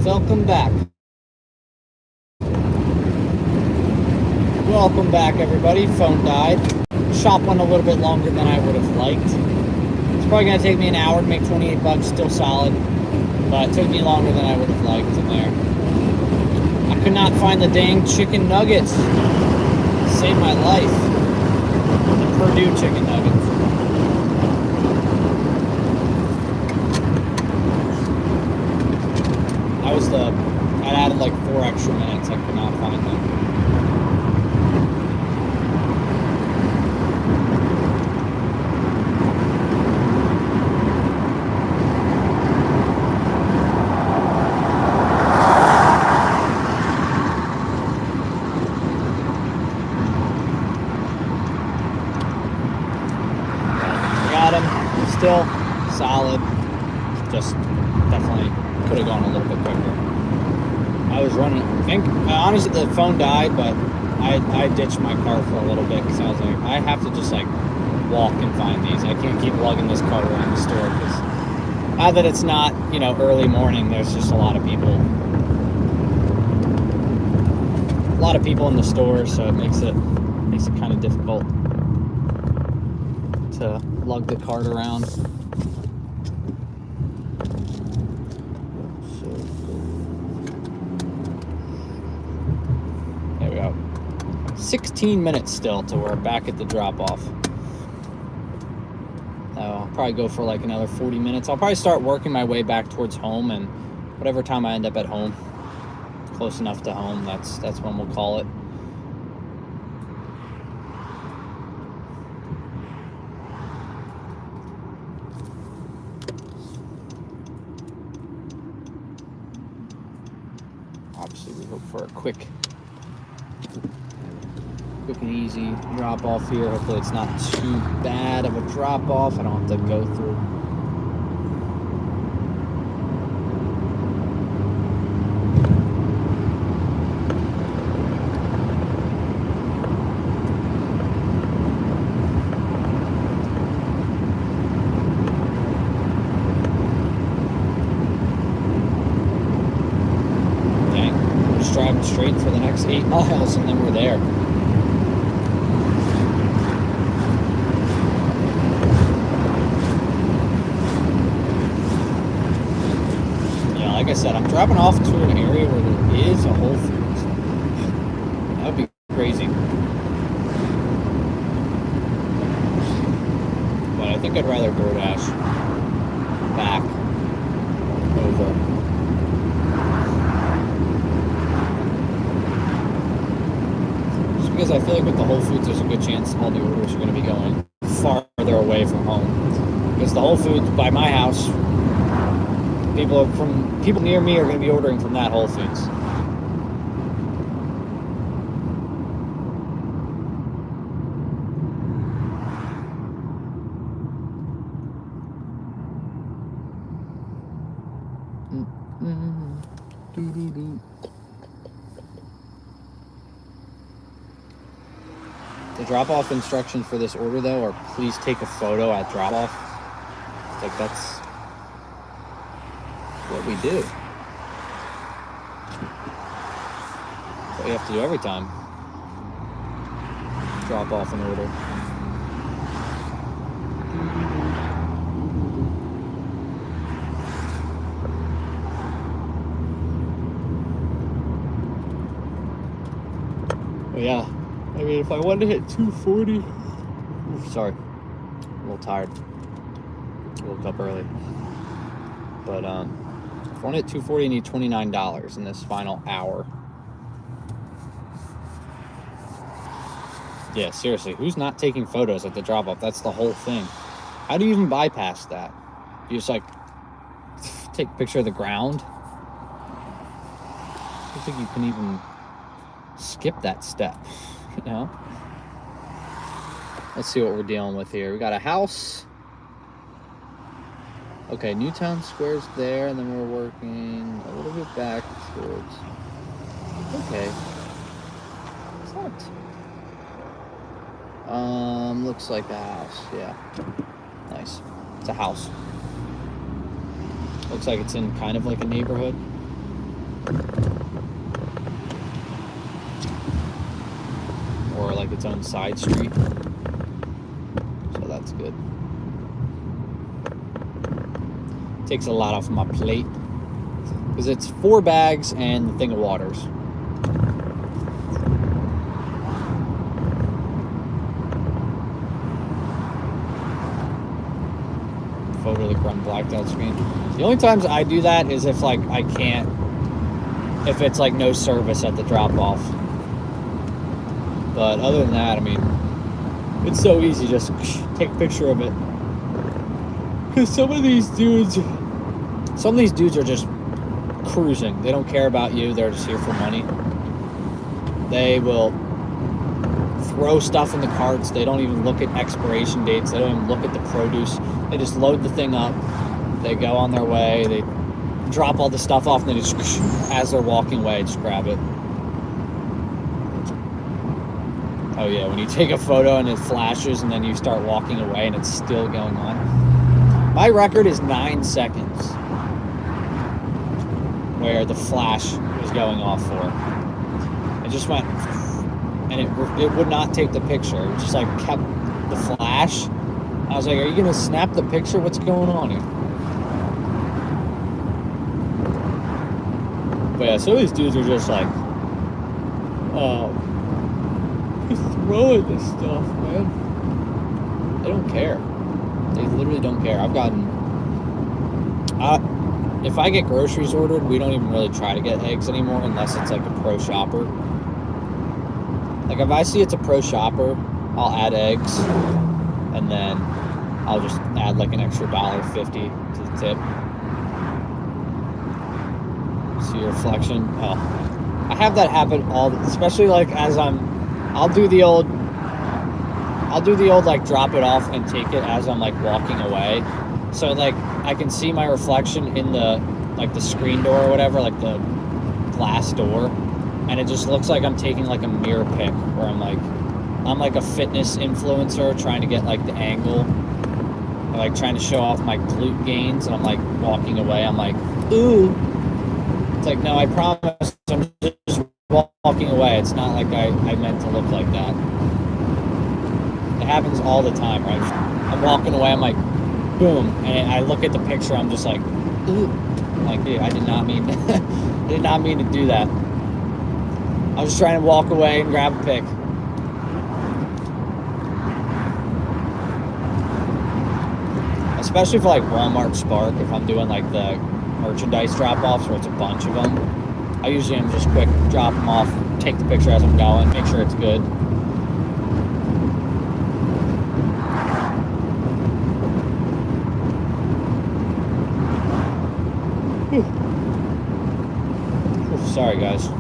Welcome back. Welcome back, everybody. Phone died. Shop went a little bit longer than I would have liked. It's probably going to take me an hour to make 28 bucks, still solid. But it took me longer than I would have liked in there. I could not find the dang chicken nuggets. Saved my life. The Purdue chicken nuggets. I'd added like 4 extra minutes. I could not find them. Got him. Still solid. Just definitely could have gone a little bit quicker. I was running, honestly the phone died, but I ditched my car for a little bit because I was like, I have to just like walk and find these. I can't keep lugging this car around the store because now that it's not, you know, early morning, there's just a lot of people in the store, so it makes it kind of difficult to lug the cart around. There we go. 16 minutes still till we're back at the drop-off. I'll probably go for like another 40 minutes. I'll probably start working my way back towards home, and whatever time I end up at home, close enough to home, that's when we'll call it. Obviously, we hope for a quick and easy drop off here. Hopefully it's not too bad of a drop off. I don't have to go through. Okay, we're just driving straight for the next 8 miles and then we're there. Like I said, I'm dropping off to an area where there is a Whole Foods. That would be crazy. But I think I'd rather DoorDash back over. Just because I feel like with the Whole Foods, there's a good chance all the orders are going to be going farther away from home. Because the Whole Foods by my house, people near me are going to be ordering from that Whole Foods. The drop-off instructions for this order, though, are please take a photo at drop-off. Like, that's what we do. What you have to do every time. Drop off an order. But yeah, I mean, if I wanted to hit 240, sorry, a little tired. Woke up early. But if I want to hit 240, I need $29 in this final hour. Yeah, seriously, who's not taking photos at the drop-off? That's the whole thing. How do you even bypass that? You just, like, take a picture of the ground? I don't think you can even skip that step, you know? Let's see what we're dealing with here. We got a house. Okay, Newtown Square's there, and then we're working a little bit back towards... Okay. It's not... looks like a house, yeah. Nice. It's a house. Looks like it's in kind of like a neighborhood. Or like its own side street. So that's good. Takes a lot off my plate. Because it's 4 bags and the thing of waters. Photo of the run blacked out screen. The only times I do that is if like I can't, if it's like no service at the drop off. But other than that, I mean, it's so easy, just take a picture of it. Because some of these dudes are just cruising. They don't care about you. They're just here for money. They will throw stuff in the carts. They don't even look at expiration dates. They don't even look at the produce. They just load the thing up. They go on their way. They drop all the stuff off, and then just, as they're walking away, just grab it. Oh yeah, when you take a photo and it flashes and then you start walking away and it's still going on. My record is 9 seconds where the flash was going off for. It just went, and it would not take the picture. It just like kept the flash. I was like, are you gonna snap the picture? What's going on here? But yeah, some of these dudes are just like, just throwing this stuff, man. They don't care. They literally don't care. I've gotten, if I get groceries ordered, we don't even really try to get eggs anymore unless it's like a pro shopper. Like if I see it's a pro shopper, I'll add eggs, and then I'll just add like an extra $1.50 to the tip. See your reflection? Oh, I have that happen especially like as I'll do the old like drop it off and take it as I'm like walking away. So like I can see my reflection in the like the screen door or whatever, like the glass door, and it just looks like I'm taking like a mirror pic where I'm like a fitness influencer trying to get like the angle, or, like trying to show off my glute gains, and I'm like walking away. I'm like, ooh. It's like, no, I promise I'm just walking away. It's not like I meant to look like that. It happens all the time, right? I'm walking away, I'm like, boom, and I look at the picture, I'm just like, ooh. I'm like, dude, I did not mean to do that. I was just trying to walk away and grab a pic. Especially for like Walmart Spark, if I'm doing like the merchandise drop-offs where it's a bunch of them, I usually am just quick, drop them off, take the picture as I'm going, make sure it's good. Sorry guys, I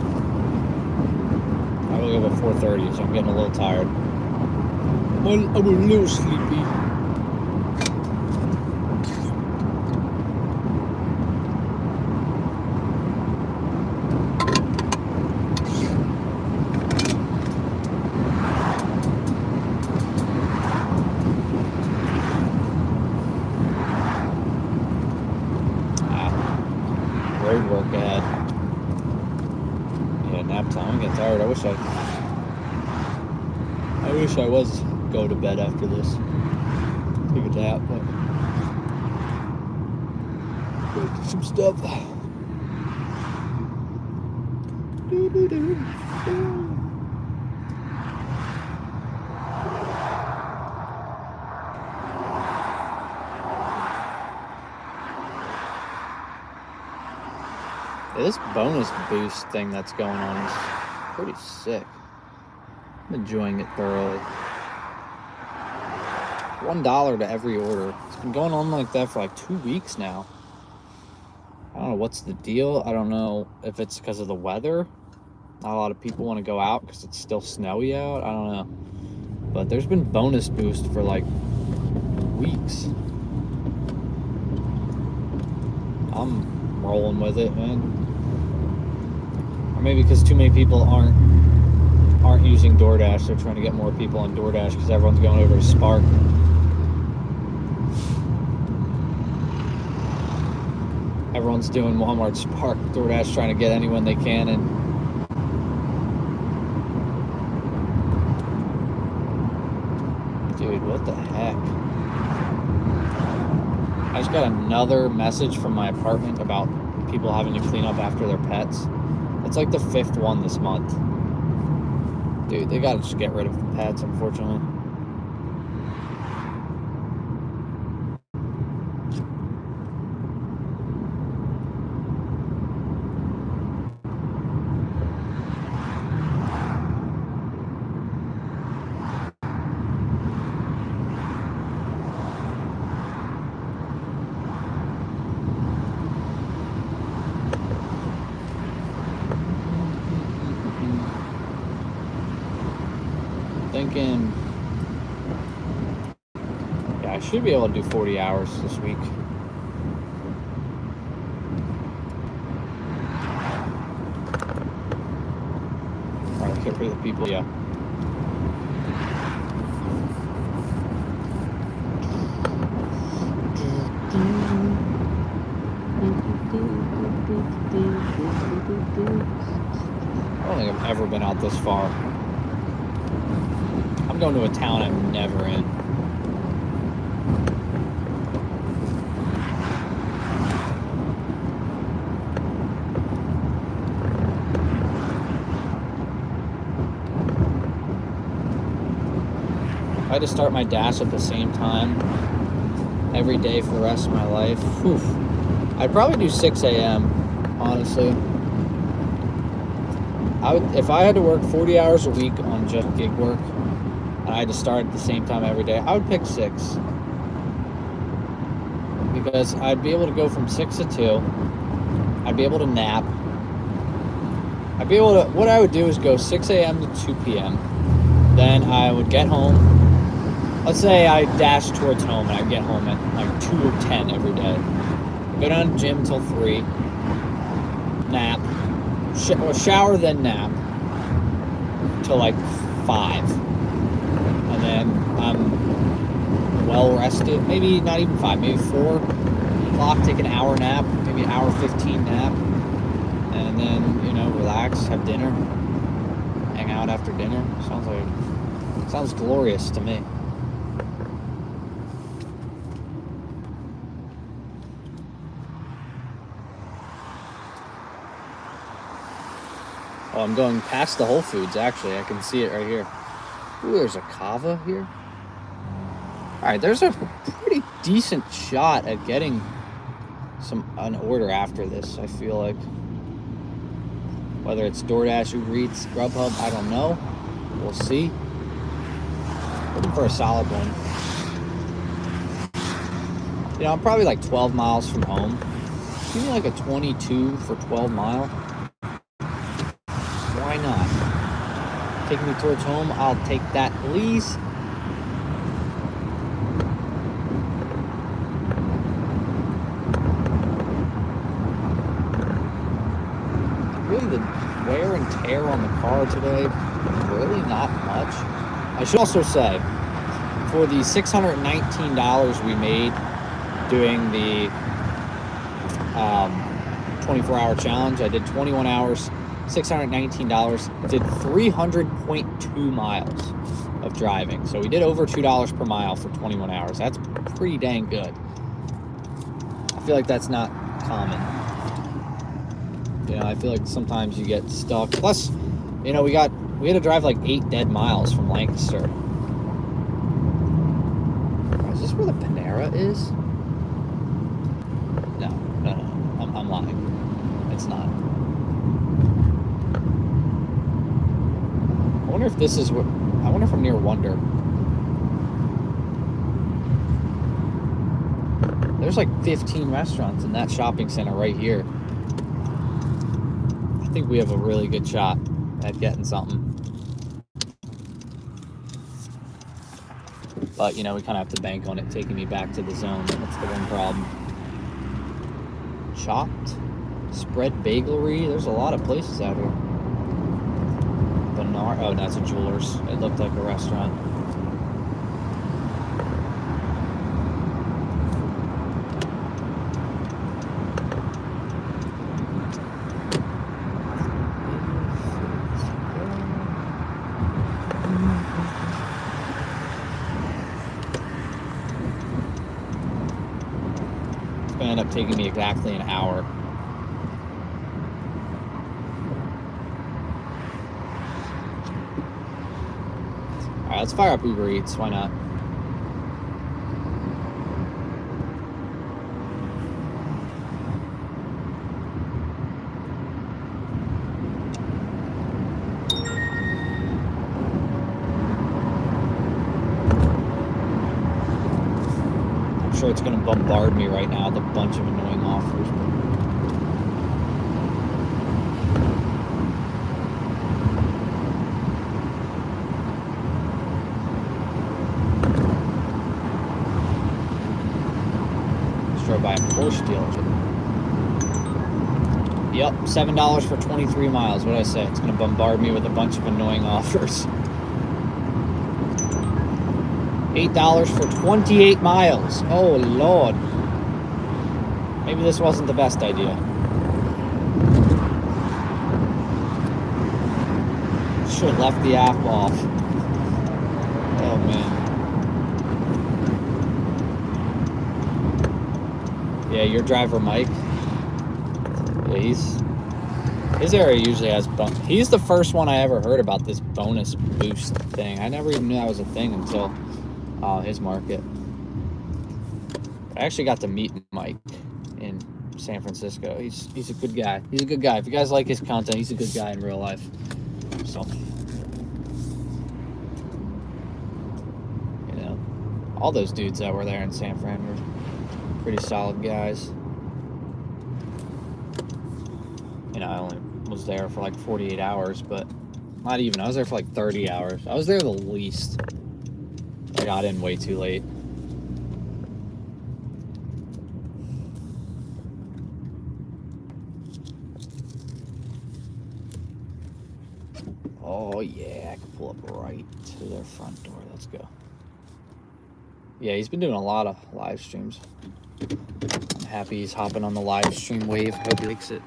woke up at 4:30, so I'm getting a little tired. I'm a little sleepy. Road work ahead. Yeah, nap time. I'm getting tired. I wish I was go to bed after this. Take a nap, but go do some stuff. Yeah, this bonus boost thing that's going on is pretty sick. I'm enjoying it thoroughly. $1 to every order. It's been going on like that for like 2 weeks now. I don't know what's the deal. I don't know if it's because of the weather. Not a lot of people want to go out because it's still snowy out. I don't know. But there's been bonus boost for like weeks. I'm rolling with it, man. Or maybe because too many people aren't using DoorDash. They're trying to get more people on DoorDash because everyone's going over to Spark. Everyone's doing Walmart Spark, DoorDash, trying to get anyone they can in. Dude, what the heck? I just got another message from my apartment about people having to clean up after their pets. It's like the 5th one this month. Dude, they gotta just get rid of the pets, unfortunately. Thinking, yeah, I should be able to do 40 hours this week. Alright, get rid of the people, yeah. I don't think I've ever been out this far. I'm going to a town I'm never in. If I had to start my dash at the same time every day for the rest of my life, whew, I'd probably do 6 a.m., honestly. If I had to work 40 hours a week on just gig work, and I had to start at the same time every day, I would pick 6. Because I'd be able to go from 6 to 2. I'd be able to nap. What I would do is go 6 a.m. to 2 p.m. Then I would get home. Let's say I dash towards home and I get home at like 2 or 10 every day. Go down to the gym till 3. Nap. Shower, then nap. Till like 5. And then I'm well rested. Maybe not even 5, maybe 4 o'clock, take an hour nap, maybe an hour 15 nap. And then, you know, relax, have dinner, hang out after dinner. Sounds glorious to me. Oh, I'm going past the Whole Foods, actually. I can see it right here. Ooh, there's a Kava here. Alright, there's a pretty decent shot at getting an order after this, I feel like. Whether it's DoorDash, Uber Eats, Grubhub, I don't know. We'll see. Looking for a solid one. You know, I'm probably like 12 miles from home. Give me like a 22 for 12 mile. Why not? Take me towards home, I'll take that, please. Really, the wear and tear on the car today, really not much. I should also say, for the $619 we made doing the 24-hour challenge, I did 21 hours, $619, did 300.2 miles of driving. So we did over $2 per mile for 21 hours. That's pretty dang good. I feel like that's not common. You know, I feel like sometimes you get stuck. Plus, you know, we had to drive like 8 dead miles from Lancaster. Is this where the Panera is? No. I'm lying. It's not. I wonder if this is what. I wonder if I'm near Wonder. There's like 15 restaurants in that shopping center right here. I think we have a really good shot at getting something. But, you know, we kind of have to bank on it taking me back to the zone. That's the one problem. Chopped? Spread Bagelery? There's a lot of places out here. Oh, that's a jeweler's. It looked like a restaurant. up taking me exactly an hour. All right, let's fire up Uber Eats. Why not? I'm sure it's going to bombard me right now with a bunch of annoying offers. Drove by a Porsche dealership. Yep, $7 for 23 miles. What did I say? It's going to bombard me with a bunch of annoying offers. $8 for 28 miles. Oh, Lord. Maybe this wasn't the best idea. Should have left the app off. Oh, man. Yeah, your driver, Mike. Yeah, his area usually has he's the first one I ever heard about this bonus boost thing. I never even knew that was a thing until his market. I actually got to meet Mike in San Francisco. He's a good guy. He's a good guy. If you guys like his content, he's a good guy in real life. So, you know, all those dudes that were there in San Fran were pretty solid guys. You know, I only was there for like 48 hours, but not even. I was there for like 30 hours. I was there the least. I got in way too late. Oh yeah, I can pull up right to their front door. Let's go. Yeah, he's been doing a lot of live streams. I'm happy he's hopping on the live stream wave. Hope he likes it.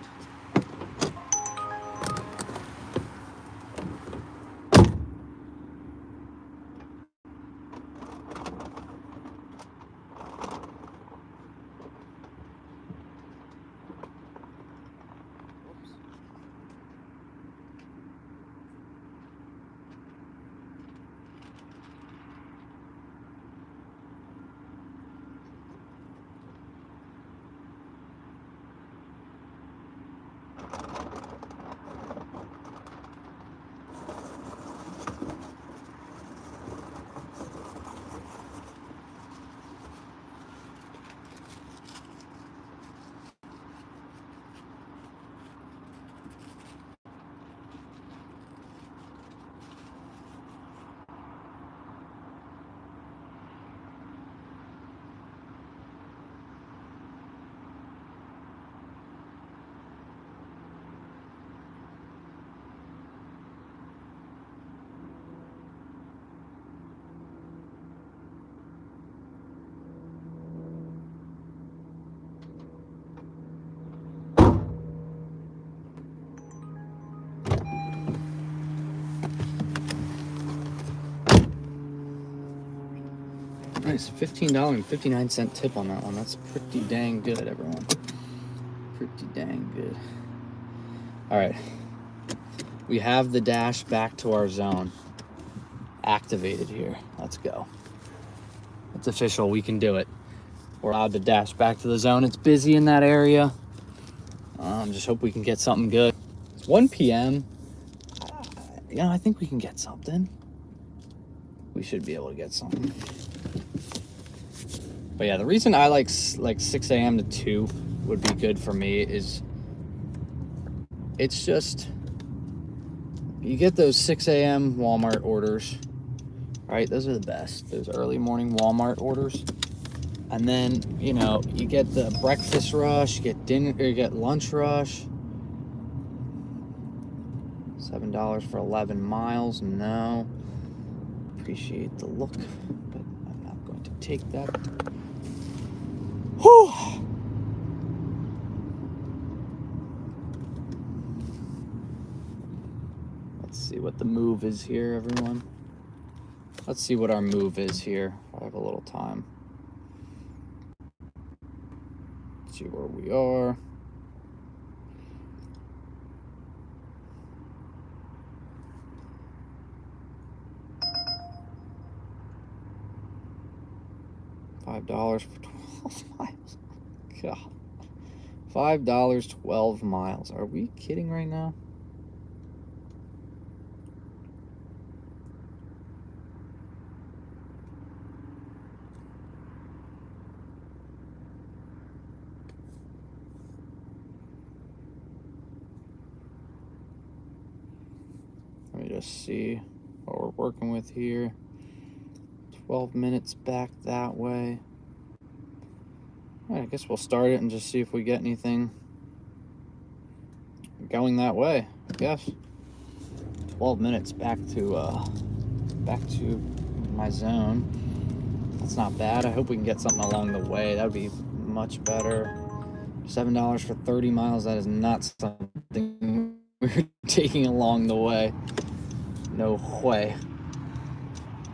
Nice, $15.59 tip on that one. That's pretty dang good, everyone. Pretty dang good. All right, we have the dash back to our zone activated here. Let's go. It's official. We can do it. We're allowed to dash back to the zone. It's busy in that area. Just hope we can get something good. It's 1 p.m. Yeah, I think we can get something. We should be able to get something. But yeah, the reason I like 6 a.m. to 2 would be good for me is it's just, you get those 6 a.m. Walmart orders, right? Those are the best, those early morning Walmart orders. And then, you know, you get the breakfast rush, you get dinner, or you get lunch rush. $7 for 11 miles, no. Appreciate the look, but I'm not going to take that. Whew. Let's see what the move is here, everyone. Let's see what our move is here. If I have a little time. See where we are. $5 for 12 miles. God. $5, 12 miles. Are we kidding right now? Let me just see what we're working with here. 12 minutes back that way. All right, I guess we'll start it and just see if we get anything going that way. I guess 12 minutes back to my zone. That's not bad. I hope we can get something along the way. That would be much better. $7 for 30 miles. That is not something we're taking along the way. No way.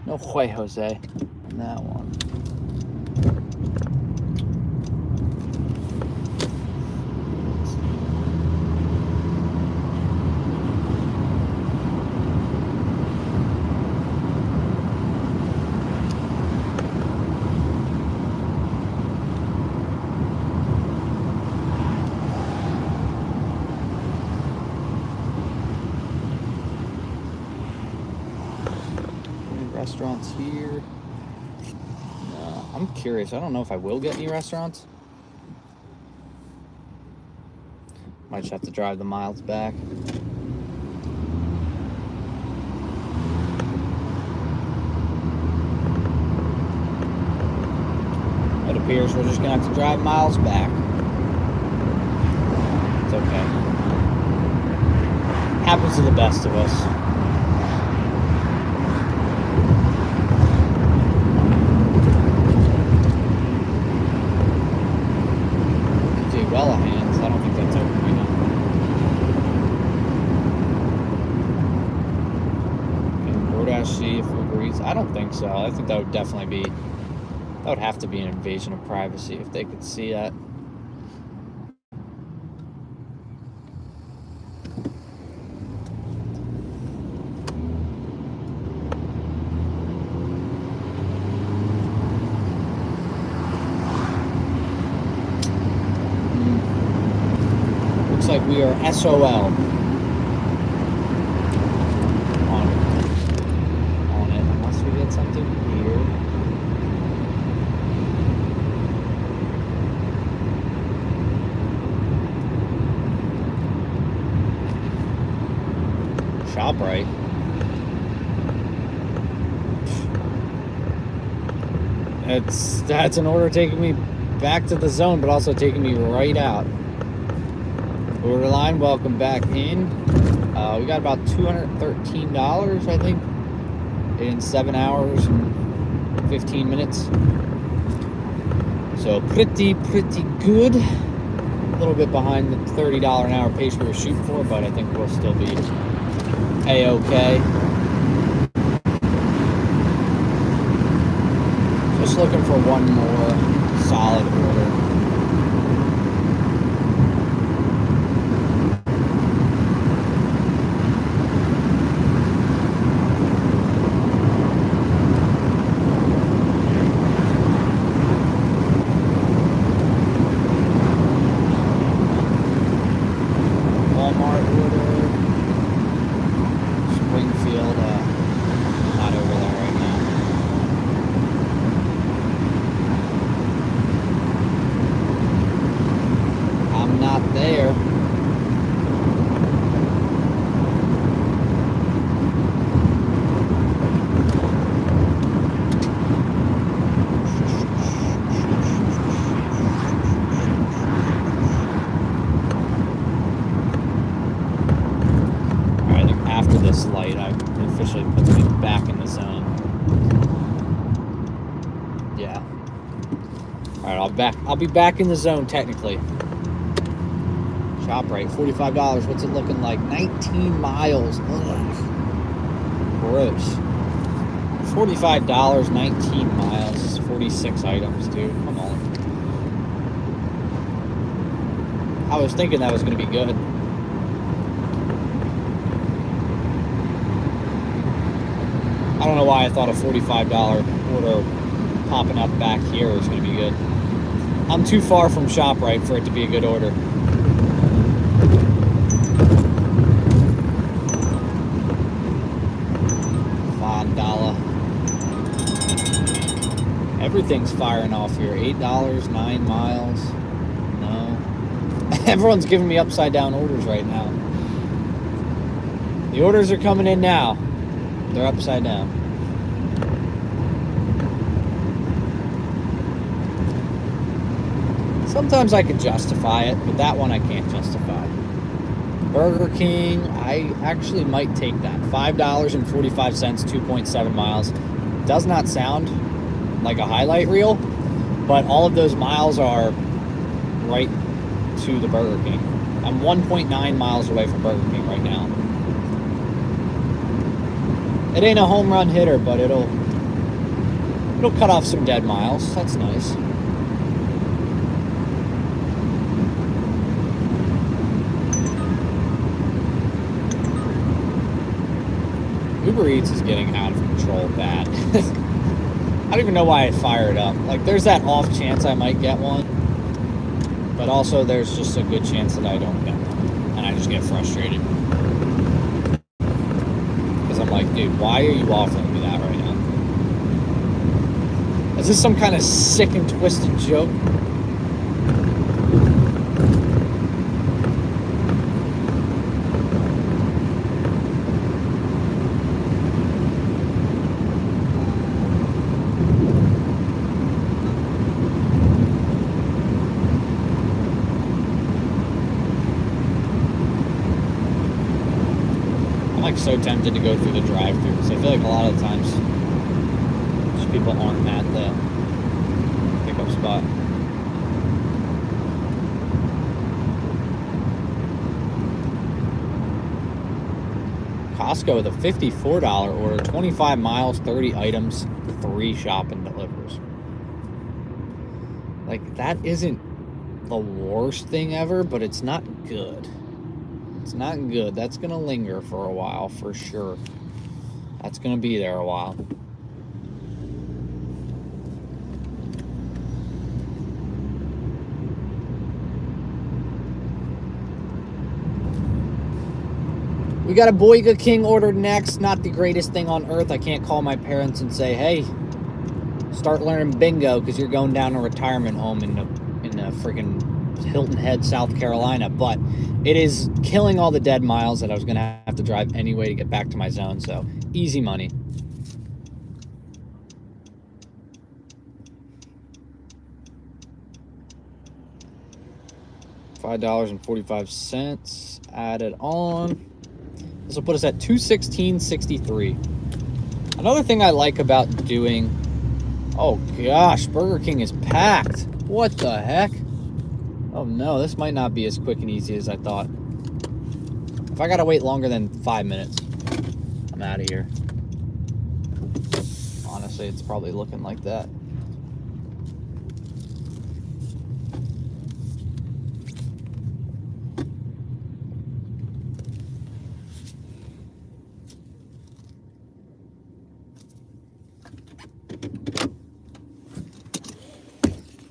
No way, Jose. On that one. Restaurants here. I'm curious. I don't know if I will get any restaurants. Might just have to drive the miles back. It appears we're just gonna have to drive miles back. It's okay. Happens to the best of us. Hands. I don't think that's open right now. Can DoorDash see if Uber Eats? I don't think so. I think that would definitely be, that would have to be an invasion of privacy if they could see that. Like we are SOL on it, unless we get something here. ShopRite. That's an order taking me back to the zone, but also taking me right out. Borderline, welcome back in. We got about $213, I think, in 7 hours and 15 minutes. So pretty good. A little bit behind the $30 an hour pace we were shooting for, but I think we'll still be A-okay. Just looking for one more solid order. I'll be back in the zone technically. ShopRite, $45. What's it looking like? 19 miles. Ugh. Gross. $45, 19 miles, 46 items, dude. Come on. I was thinking that was going to be good. I don't know why I thought a $45 order popping up back here was going to be good. I'm too far from ShopRite for it to be a good order. $5. Everything's firing off here. $8, 9 miles. No. Everyone's giving me upside down orders right now. The orders are coming in now. They're upside down. Sometimes I can justify it, but that one I can't justify. Burger King, I actually might take that. $5.45, 2.7 miles. Does not sound like a highlight reel, but all of those miles are right to the Burger King. I'm 1.9 miles away from Burger King right now. It ain't a home run hitter, but it'll cut off some dead miles. That's nice. Uber Eats is getting out of control bad. I don't even know why I fire it up. Like, there's that off chance I might get one, but also there's just a good chance that I don't get one, and I just get frustrated. Because I'm like, dude, why are you offering me that right now? Is this some kind of sick and twisted joke? So tempted to go through the drive-thru because I feel like a lot of the times just people aren't at the pickup spot. Costco with a $54 order, 25 miles, 30 items, 3 shop and delivers. Like, that isn't the worst thing ever, but it's not good. It's not good. That's going to linger for a while, for sure. That's going to be there a while. We got a Boyga King order next. Not the greatest thing on earth. I can't call my parents and say, hey, start learning bingo because you're going down to a retirement home in a freaking Hilton Head, South Carolina. But it is killing all the dead miles that I was going to have to drive anyway to get back to my zone. So easy money. $5.45 added on. This will put us at $216.63. Another thing I like about doing... Oh gosh, Burger King is packed. What the heck? Oh no, this might not be as quick and easy as I thought. If I gotta wait longer than 5 minutes, I'm out of here. Honestly, it's probably looking like that.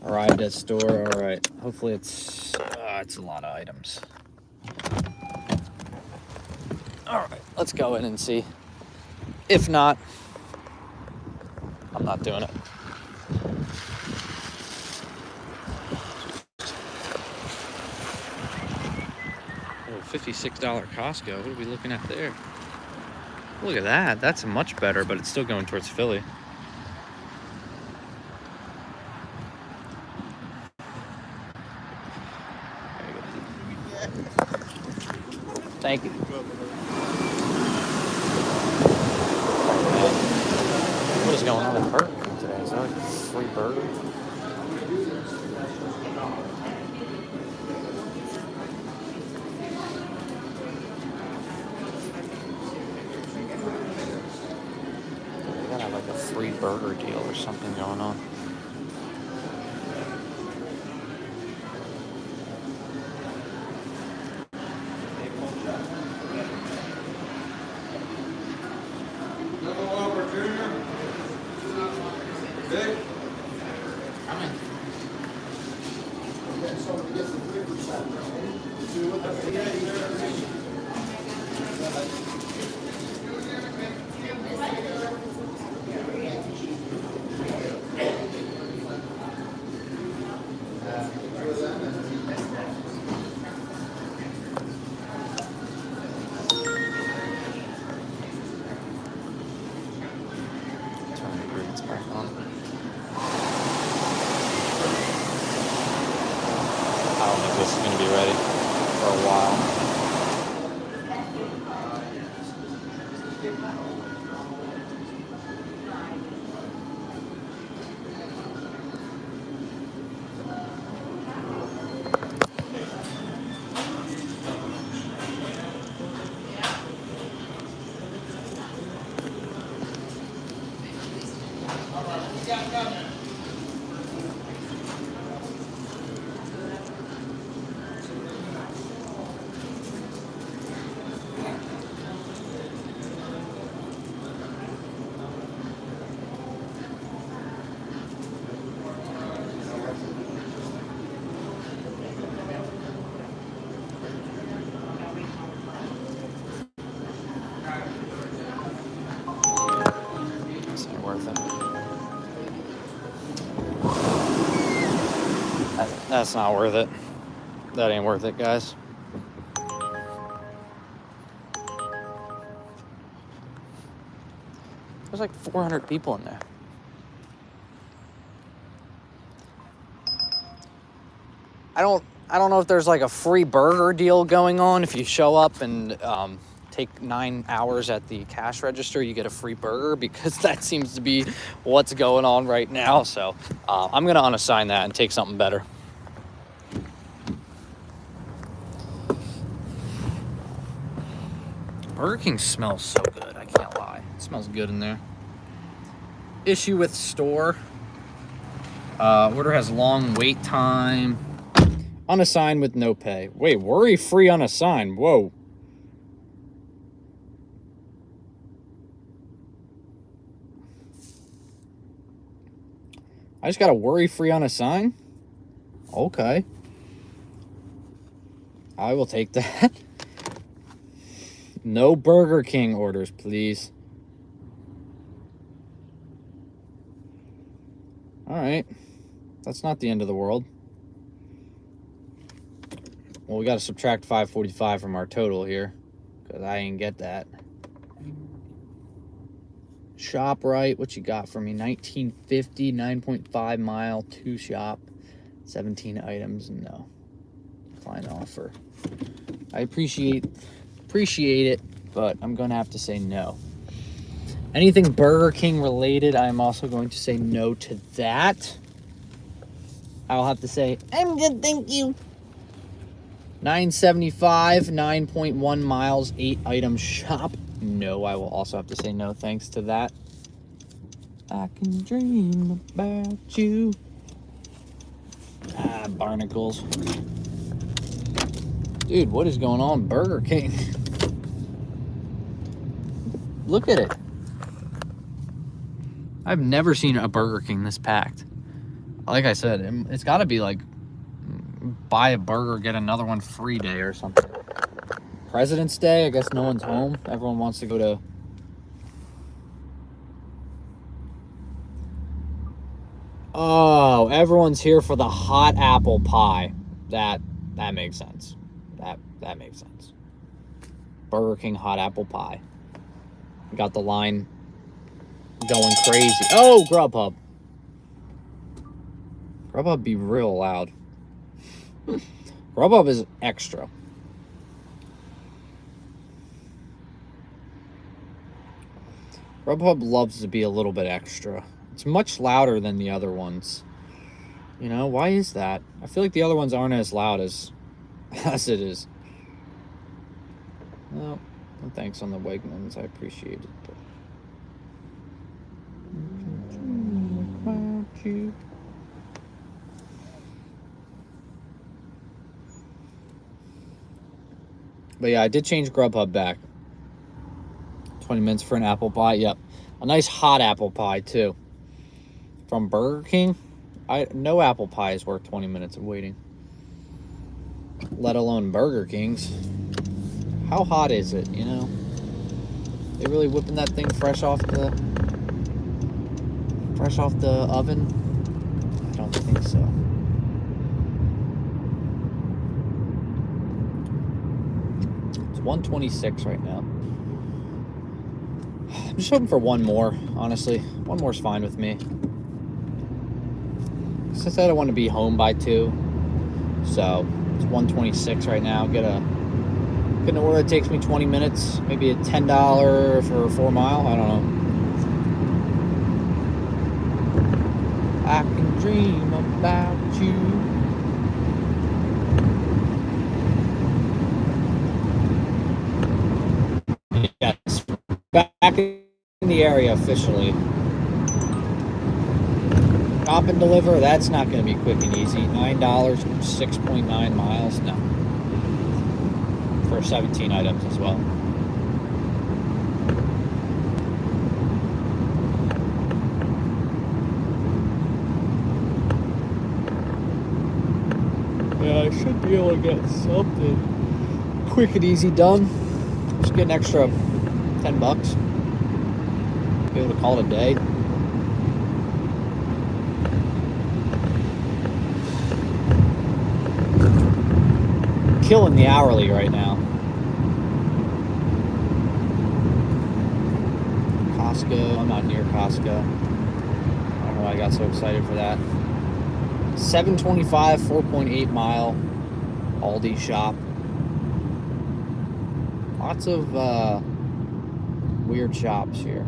Arrived at store. All right. Hopefully it's a lot of items. All right. Let's go in and see. If not, I'm not doing it. Oh, $56 Costco. What are we looking at there? Look at that. That's much better, but it's still going towards Philly. Thank you. What is going on with Burger King today? Is that like a free burger? They gotta have like a free burger deal or something going on. It's not worth it. That's not worth it. That ain't worth it, guys. There's like 400 people in there. I don't know if there's like a free burger deal going on. If you show up and take 9 hours at the cash register, you get a free burger, because that seems to be what's going on right now. So I'm gonna unassign that and take something better. Burger King smells so good, I can't lie. It smells good in there. Issue with store. Order has long wait time. Unassigned with no pay. Wait, worry-free unassigned. Whoa. I just got a worry-free unassigned? Okay. I will take that. No Burger King orders, please. Alright. That's not the end of the world. Well, we got to subtract 545 from our total here, because I didn't get that. ShopRite, what you got for me? 1950, 9.5 mile, 2 shop, 17 items. No. Decline offer. I appreciate it, but I'm going to have to say no. Anything Burger King related, I'm also going to say no to that. I'll have to say, I'm good, thank you. 975, 9.1 miles, 8 items shop. No, I will also have to say no thanks to that. I can dream about you. Barnacles. Dude, what is going on? Burger King. Look at it. I've never seen a Burger King this packed. Like I said, it's got to be like buy a burger, get another one free day or something. President's Day, I guess no one's home. Everyone wants to go to... Oh, everyone's here for the hot apple pie. That makes sense. That makes sense. Burger King hot apple pie. Got the line going crazy. Oh, Grubhub. Grubhub be real loud. Grubhub is extra. Grubhub loves to be a little bit extra. It's much louder than the other ones. You know, why is that? I feel like the other ones aren't as loud as it is. No, thanks on the Wegmans. I appreciate it. But yeah, I did change Grubhub back. 20 minutes for an apple pie. Yep. A nice hot apple pie, too. From Burger King, no apple pie is worth 20 minutes of waiting. Let alone Burger King's. How hot is it, you know? They really whipping that thing fresh off the oven? I don't think so. It's 1:26 right now. I'm just hoping for one more, honestly. One more's fine with me. Since I don't want to be home by 2. So, it's 1:26 right now. Get a looking to order that takes me 20 minutes, maybe a $10 for a 4 mile. I don't know. I can dream about you. Yes, back in the area officially. Stop and deliver, that's not going to be quick and easy. $9, 6.9 miles, no. For 17 items as well. Yeah, I should be able to get something quick and easy done. Just get an extra $10. Be able to call it a day. Killing the hourly right now. Costco. I'm not near Costco. I don't know why I got so excited for that. 725, 4.8 mile Aldi shop. Lots of weird shops here.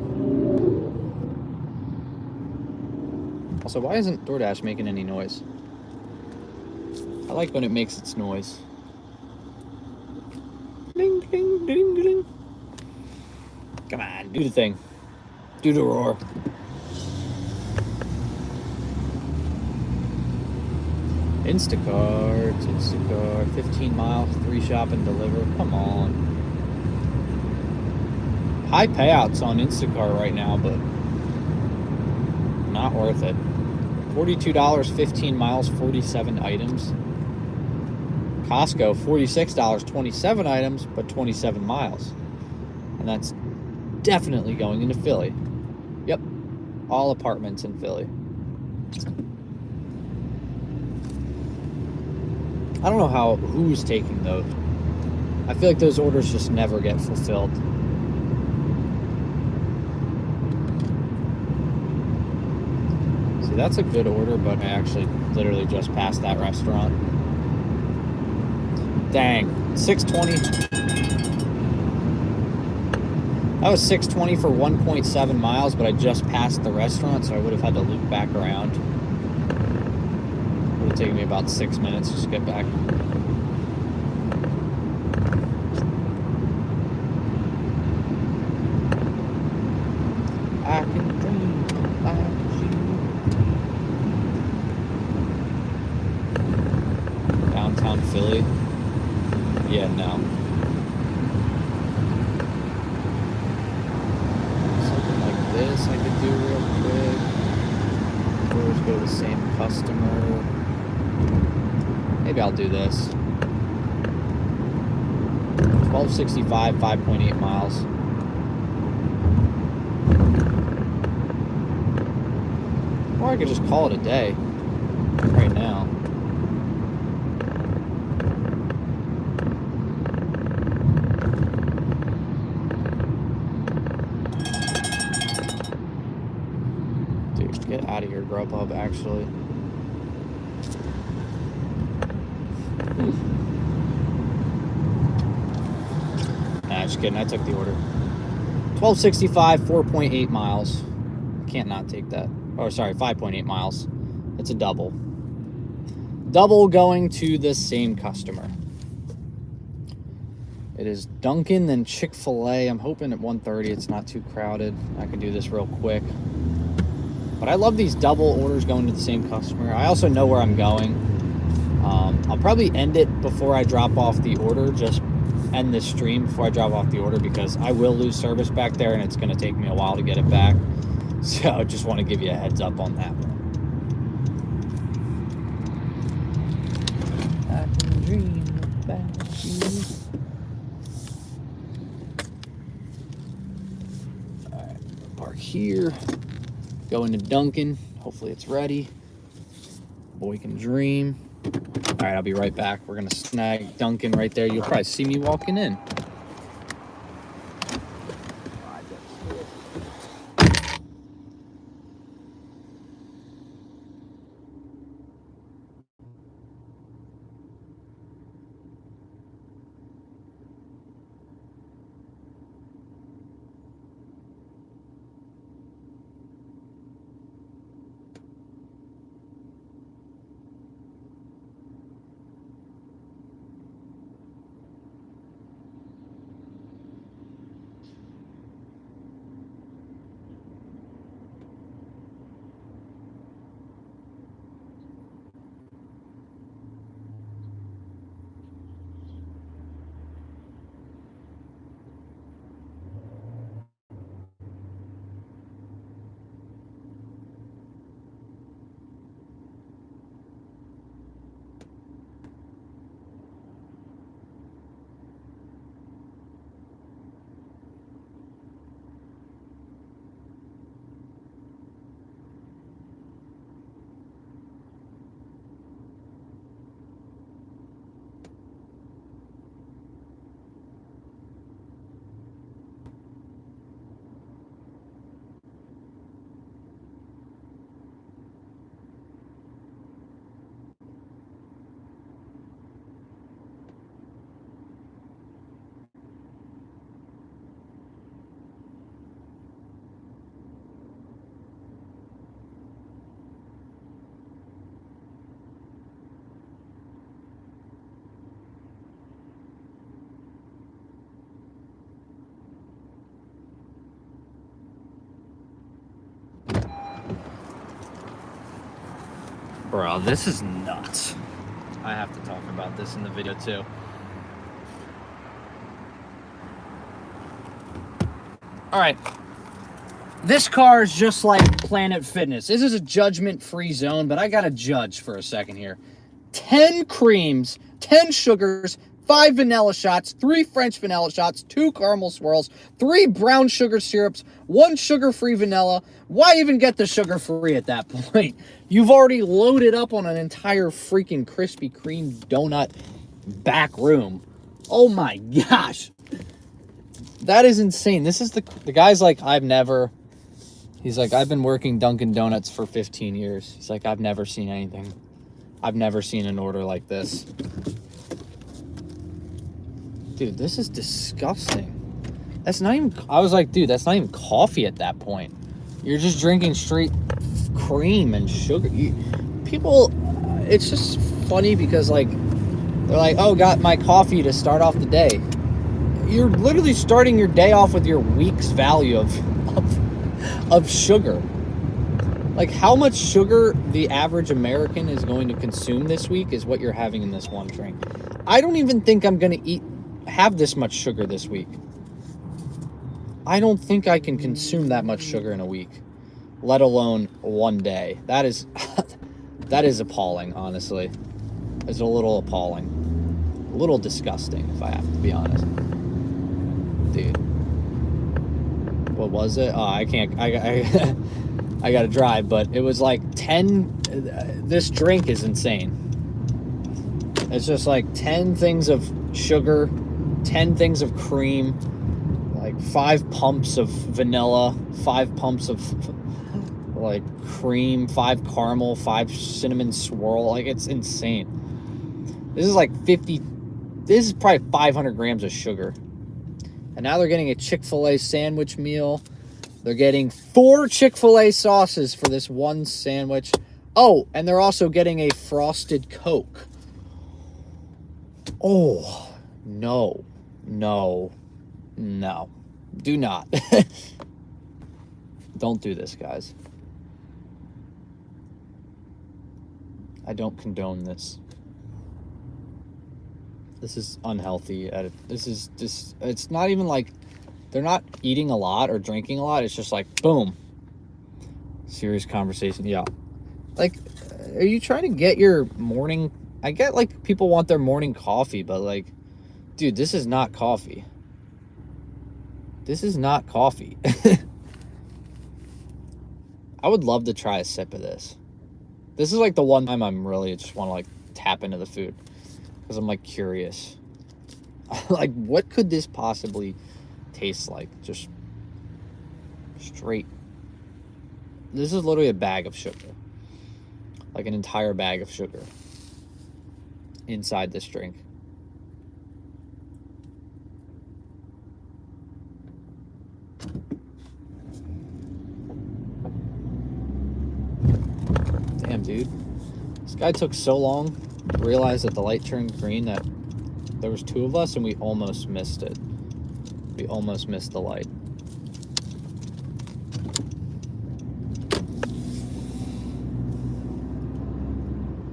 Also, why isn't DoorDash making any noise? I like when it makes its noise. Ding, ding, ding, ding. Come on, do the thing. Do the roar. Instacart, 15 miles, 3 shop and deliver. Come on. High payouts on Instacart right now, but not worth it. $42, 15 miles, 47 items. Costco, $46, 27 items, but 27 miles. And that's definitely going into Philly. Yep, all apartments in Philly. I don't know who's taking those. I feel like those orders just never get fulfilled. See, that's a good order, but I actually literally just passed that restaurant. Dang, 620. That was 620 for 1.7 miles, but I just passed the restaurant, so I would have had to loop back around. It would have taken me about 6 minutes just to get back. I can dream about you. Downtown Philly. Yeah, no. Something like this I could do real quick. Or just go to the same customer. Maybe I'll do this. 1265, 5.8 miles. Or I could just call it a day right now. Dude, get out of here, Grubhub, actually. Nah, just kidding. I took the order. 1265, 4.8 miles. Can't not take that. Oh, sorry, 5.8 miles. It's a double. Double going to the same customer. It is Dunkin', then Chick-fil-A. I'm hoping at 1:30 it's not too crowded. I can do this real quick. But I love these double orders going to the same customer. I also know where I'm going. I'll probably end it before I drop off the order. Just end this stream before I drop off the order because I will lose service back there and it's going to take me a while to get it back. So I just want to give you a heads up on that one. I can dream about you. Alright, park here. Go into Dunkin'. Hopefully it's ready. Boy can dream. Alright, I'll be right back. We're going to snag Dunkin' right there. You'll probably see me walking in. Bro, this is nuts. I have to talk about this in the video too. All right. This car is just like Planet Fitness. This is a judgment-free zone, but I gotta judge for a second here. 10 creams, 10 sugars, 5 vanilla shots, 3 French vanilla shots, 2 caramel swirls, 3 brown sugar syrups, 1 sugar-free vanilla. Why even get the sugar-free at that point? You've already loaded up on an entire freaking Krispy Kreme donut back room. Oh my gosh. That is insane. This is the guy's like, he's like, I've been working Dunkin' Donuts for 15 years. He's like, I've never seen anything. I've never seen an order like this. Dude, this is disgusting. That's not even, I was like, dude, that's not even coffee at that point. You're just drinking straight cream and sugar. People, it's just funny because like, they're like, oh, got my coffee to start off the day. You're literally starting your day off with your week's value of sugar. Like how much sugar the average American is going to consume this week is what you're having in this one drink. I don't even think I'm going to have this much sugar this week. I don't think I can consume that much sugar in a week, let alone one day. That is that is appalling, honestly. It's a little appalling. A little disgusting, if I have to be honest. Dude. What was it? Oh, I can't I gotta drive, but it was like 10. This drink is insane. It's just like 10 things of sugar, 10 things of cream, like 5 pumps of vanilla, 5 pumps of like cream, 5 caramel, 5 cinnamon swirl. Like it's insane. This is like 50. This is probably 500 grams of sugar. And now they're getting a Chick-fil-A sandwich meal. They're getting 4 Chick-fil-A sauces for this one sandwich. Oh, and they're also getting a frosted Coke. Oh, no. No. No. Do not. Don't do this, guys. I don't condone this. This is unhealthy. This is just, it's not even like, they're not eating a lot or drinking a lot. It's just like, boom. Serious conversation. Yeah. Like, are you trying to get your morning? I get like people want their morning coffee, but like, dude, this is not coffee. This is not coffee. I would love to try a sip of this. This is like the one time I'm really just want to like tap into the food because I'm like curious. Like, what could this possibly taste like? Just straight. This is literally a bag of sugar, like an entire bag of sugar inside this drink. Damn, dude, this guy took so long to realize that the light turned green that there was 2 of us and we almost missed it. We almost missed the light.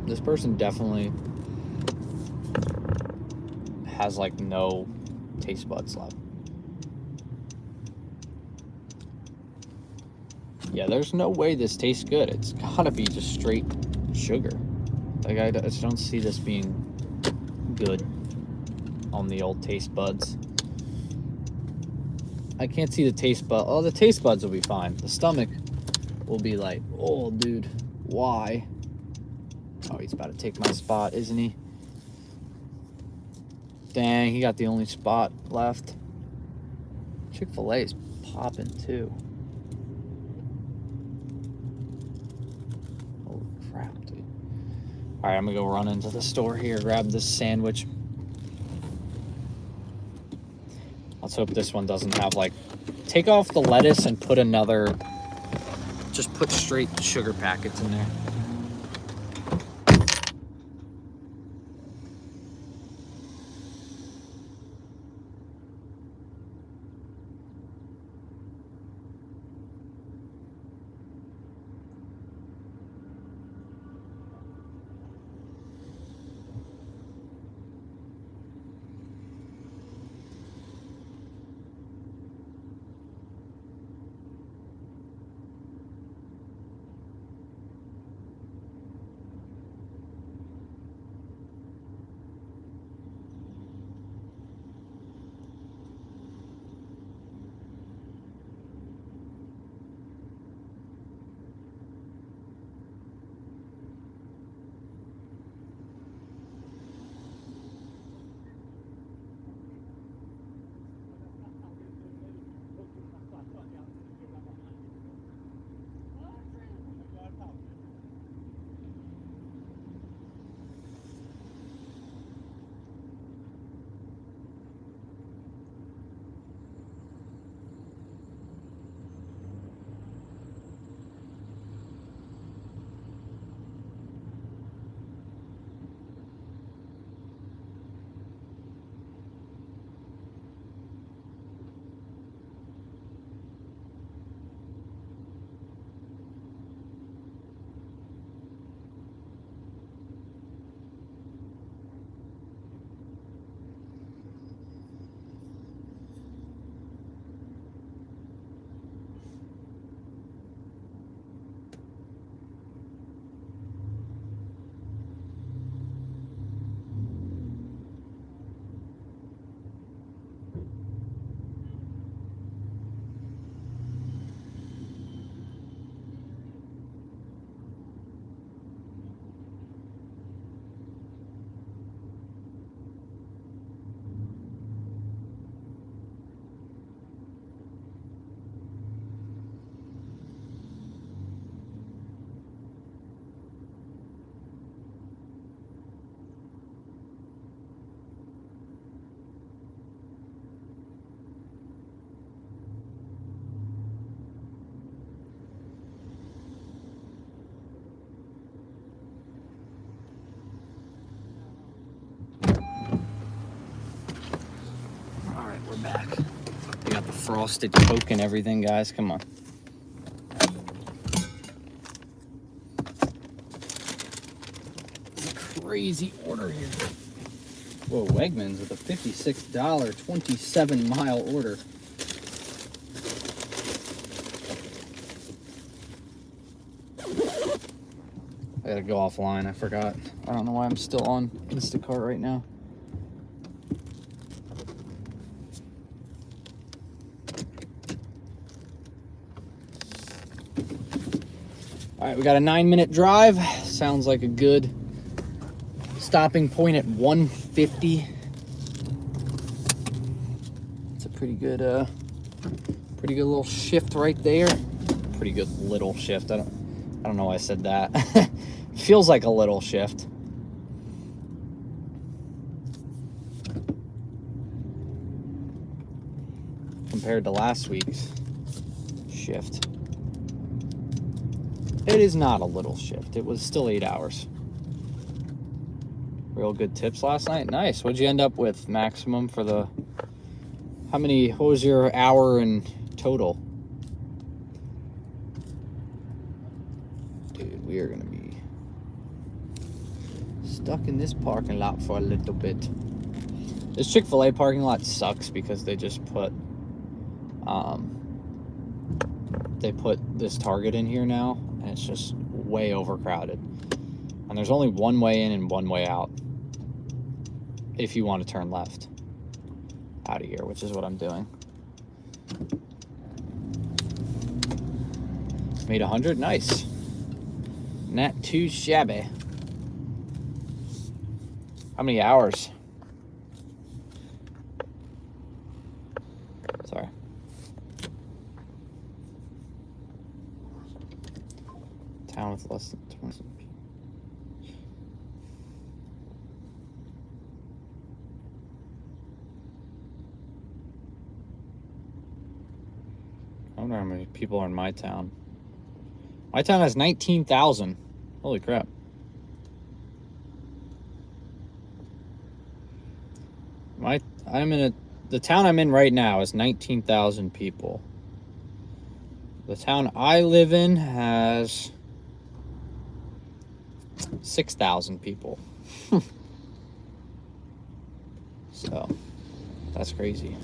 This person definitely has like no taste buds left. Yeah, there's no way this tastes good. It's gotta be just straight sugar. Like I just don't see this being good on the old taste buds. I can't see the taste bud. Oh, the taste buds will be fine. The stomach will be like, oh, dude, why? Oh, he's about to take my spot, isn't he? Dang, he got the only spot left. Chick-fil-A is popping, too. Holy crap, dude. All right, I'm going to go run into the store here, grab this sandwich. Let's hope this one doesn't have, like, take off the lettuce and put another, just put straight sugar packets in there. frosted Coke and everything, guys. Come on. It's a crazy order here. Whoa, Wegmans with a $56 27-mile order. I gotta go offline, I forgot. I don't know why I'm still on Instacart right now. All right, we got a 9-minute drive. Sounds like a good stopping point at 150. It's a pretty good little shift right there. Pretty good little shift. I don't know why I said that. Feels like a little shift. Compared to last week's shift. It is not a little shift. It was still 8 hours. Real good tips last night. Nice. What'd you end up with maximum for the... What was your hour in total? Dude, we are going to be stuck in this parking lot for a little bit. This Chick-fil-A parking lot sucks because they just put this Target in here now, and it's just way overcrowded. And there's only one way in and one way out if you want to turn left out of here, which is what I'm doing. Made 100, nice. Not too shabby. How many hours? Sorry. Town with less than 20 people. I wonder how many people are in my town. My town has 19,000. Holy crap. The town I'm in right now is 19,000 people. The town I live in has 6,000 people. So, that's crazy.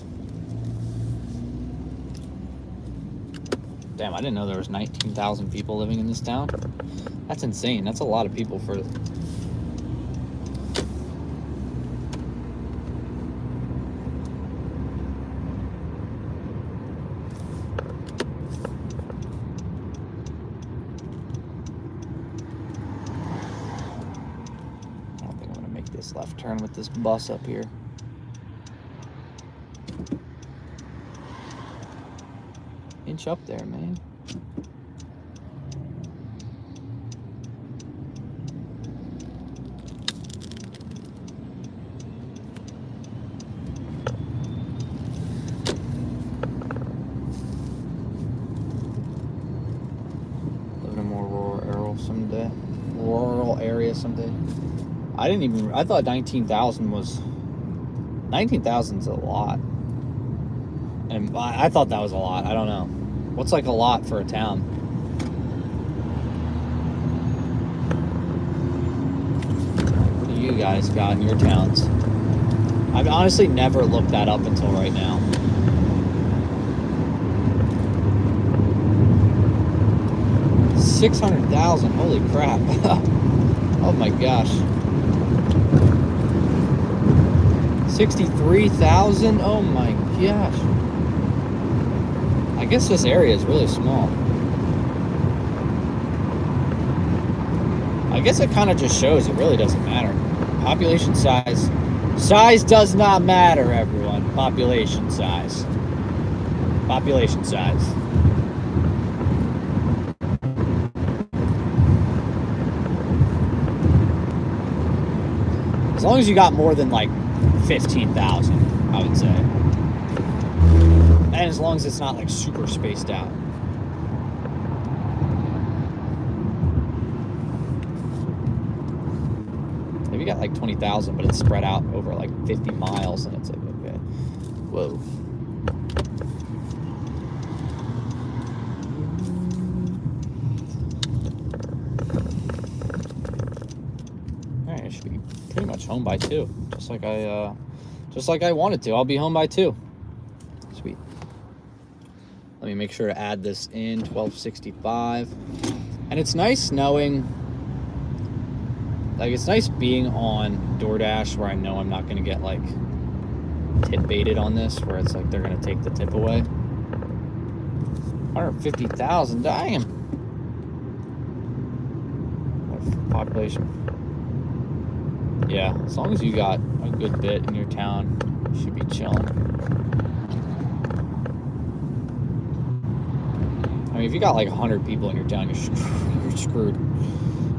Damn, I didn't know there was 19,000 people living in this town. That's insane. That's a lot of people for... left turn with this bus up here. Inch up there, man. Live in a more rural area someday. I thought 19,000's a lot. And I thought that was a lot. I don't know. What's like a lot for a town? What do you guys got in your towns? I've honestly never looked that up until right now. $600,000, holy crap. Oh my gosh. 63,000? Oh my gosh. I guess this area is really small. I guess it kind of just shows it really doesn't matter. Population size. Size does not matter, everyone. Population size. Population size. As long as you got more than like 15,000, I would say. And as long as it's not like super spaced out. If you got like 20,000, but it's spread out over like 50 miles, and it's like, okay, whoa. home by 2, just like I wanted to. I'll be home by 2. Sweet. Let me make sure to add this in, 1265. And it's nice knowing, like, it's nice being on DoorDash where I know I'm not going to get, like, tip baited on this, where it's like they're going to take the tip away. 150,000, damn. What population? Yeah, as long as you got a good bit in your town, you should be chilling. I mean, if you got like 100 people in your town, you're screwed.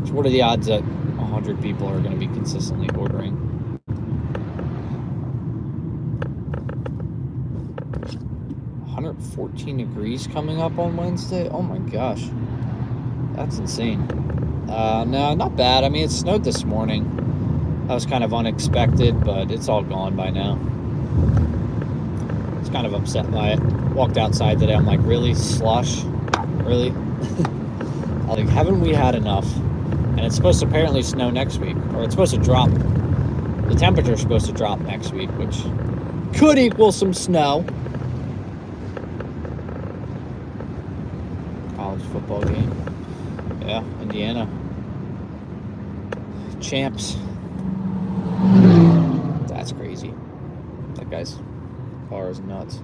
So what are the odds that 100 people are going to be consistently ordering? $114 degrees coming up on Wednesday. Oh my gosh, that's insane. No, not bad. I mean, it snowed this morning. That was kind of unexpected, but it's all gone by now. I was kind of upset by it. Walked outside today. I'm like, really? Slush? Really? I'm like, haven't we had enough? And it's supposed to apparently snow next week, or it's supposed to drop. The temperature's supposed to drop next week, which could equal some snow. College football game. Yeah, Indiana. Champs. That's crazy. That guy's car is nuts.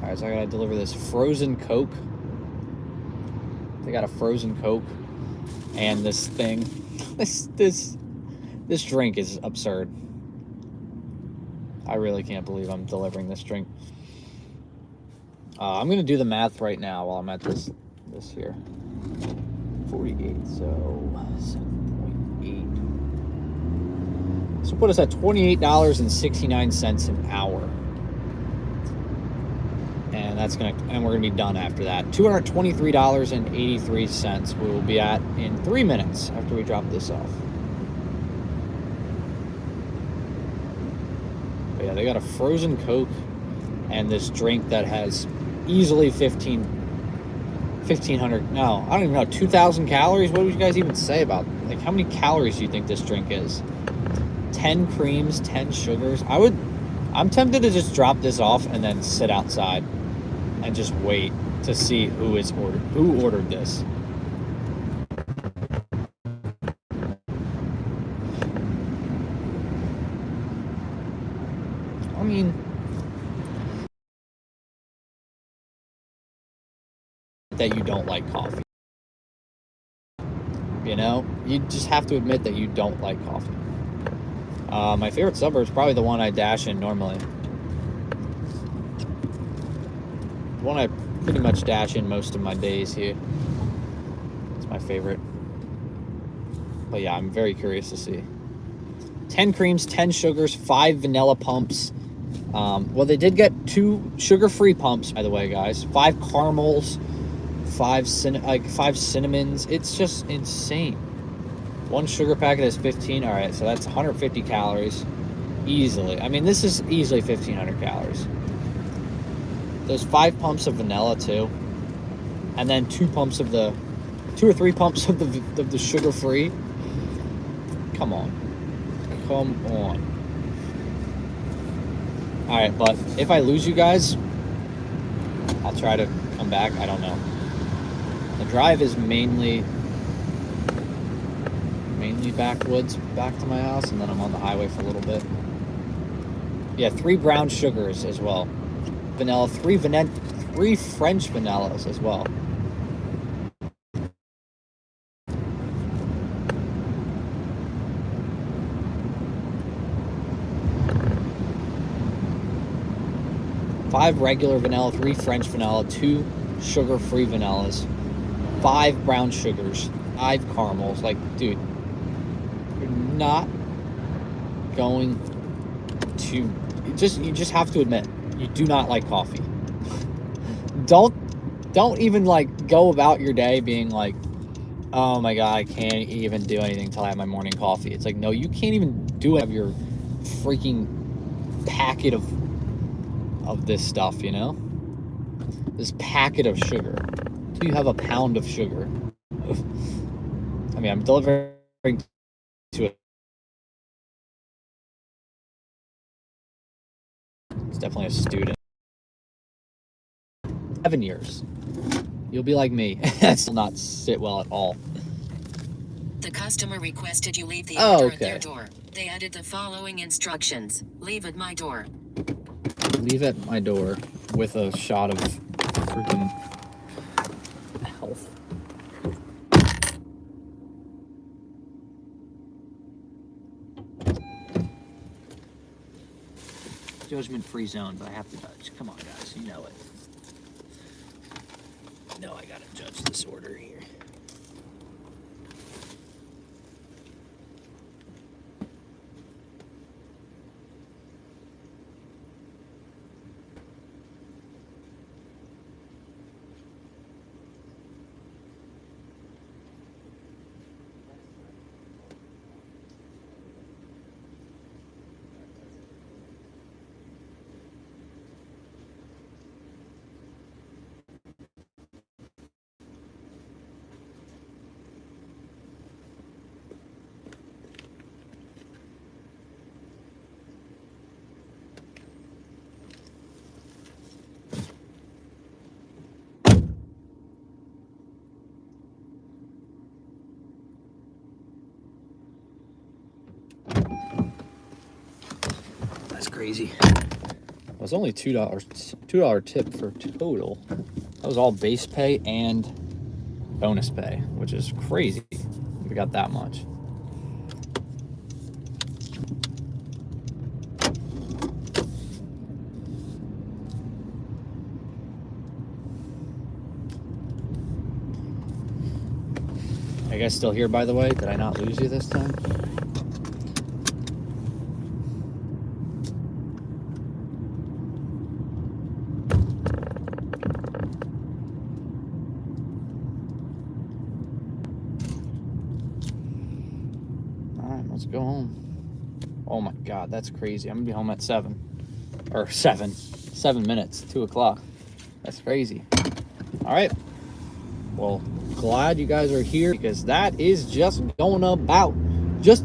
Alright, so I gotta deliver this frozen Coke. They got a frozen Coke and this thing. This drink is absurd. I really can't believe I'm delivering this drink. I'm gonna do the math right now while I'm at this here. 48, so 7.8. So put us at $28.69 an hour. And we're gonna be done after that. $223.83 we will be at in 3 minutes after we drop this off. But yeah, they got a frozen Coke and this drink that has easily 1,500, no, I don't even know, 2,000 calories? What would you guys even say about, like, how many calories do you think this drink is? 10 creams, 10 sugars. I'm tempted to just drop this off and then sit outside and just wait to see who ordered this. I mean, that you don't like coffee. You know, you just have to admit that you don't like coffee. My favorite suburb is probably the one I dash in normally. The one I pretty much dash in most of my days here. It's my favorite. But yeah, I'm very curious to see. 10 creams, 10 sugars, 5 vanilla pumps. Well, they did get 2 sugar-free pumps, by the way, guys. 5 caramels, 5 cinnamons. It's just insane. 1 sugar packet is 15. All right, so that's 150 calories easily. I mean, this is easily 1,500 calories. There's 5 pumps of vanilla too, and then 2 or 3 pumps of the sugar-free. Come on. All right, but if I lose you guys, I'll try to come back. I don't know. The drive is mainly backwoods back to my house, and then I'm on the highway for a little bit. Yeah, 3 brown sugars as well. Vanilla, 3 French vanillas as well. Five regular vanilla, 3 French vanilla, 2 sugar-free vanillas, 5 brown sugars, 5 caramels. Like, dude, you're not going to you just have to admit you do not like coffee. Don't even like go about your day being like, oh my god, I can't even do anything until I have my morning coffee. It's like, no, you can't even do it. Have your freaking packet of this stuff, you know, this packet of sugar. Do you have a pound of sugar? I mean, I'm delivering to it. It's definitely a student. 7 years. You'll be like me. That will not sit well at all. The customer requested you leave the Oh, order at their okay. door. They added the following instructions. Leave at my door. Leave at my door with a shot of freaking health. Judgment-free zone, but I have to judge. Come on, guys, you know it. No, I gotta judge this order here. That's crazy. It was only $2 tip for total. That was all base pay and bonus pay, which is crazy. We got that much. Are you guys still here, by the way? Did I not lose you this time? Let's go home. Oh my God, that's crazy. I'm gonna be home at 7 minutes, 2 o'clock. That's crazy. All right. Well, glad you guys are here because that is just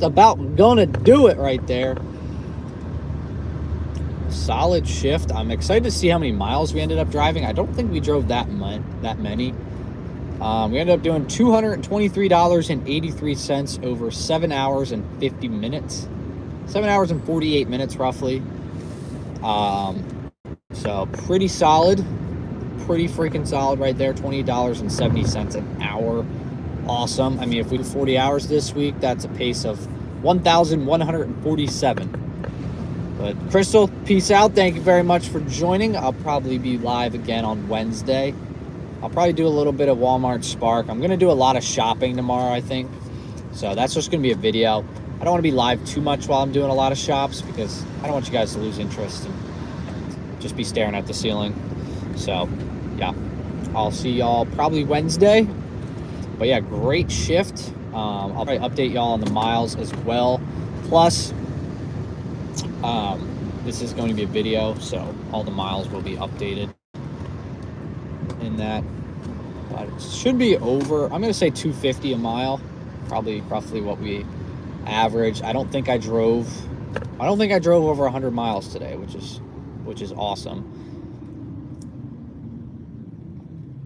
about gonna do it right there. Solid shift. I'm excited to see how many miles we ended up driving. I don't think we drove that many. We ended up doing $223.83 over 7 hours and 50 minutes. 7 hours and 48 minutes, roughly. So pretty solid. Pretty freaking solid right there. $28.70 an hour. Awesome. I mean, if we do 40 hours this week, that's a pace of 1,147. But Crystal, peace out. Thank you very much for joining. I'll probably be live again on Wednesday. I'll probably do a little bit of Walmart Spark. I'm going to do a lot of shopping tomorrow, I think. So that's just going to be a video. I don't want to be live too much while I'm doing a lot of shops because I don't want you guys to lose interest and just be staring at the ceiling. So, yeah. I'll see y'all probably Wednesday. But, yeah, great shift. I'll probably update y'all on the miles as well. Plus, this is going to be a video, so all the miles will be updated in that. But it should be over, I'm going to say 250 a mile, probably roughly what we average. I don't think I drove over 100 miles today, which is awesome.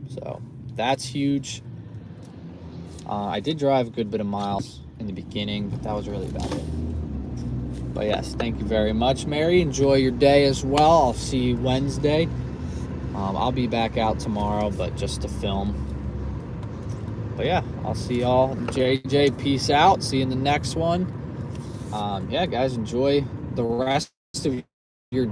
So that's huge. I did drive a good bit of miles in the beginning, but that was really about it. But yes, thank you very much, Mary. Enjoy your day as well. I'll see you Wednesday. I'll be back out tomorrow, but just to film. But yeah, I'll see y'all. JJ, peace out. See you in the next one. Yeah, guys, enjoy the rest of your day.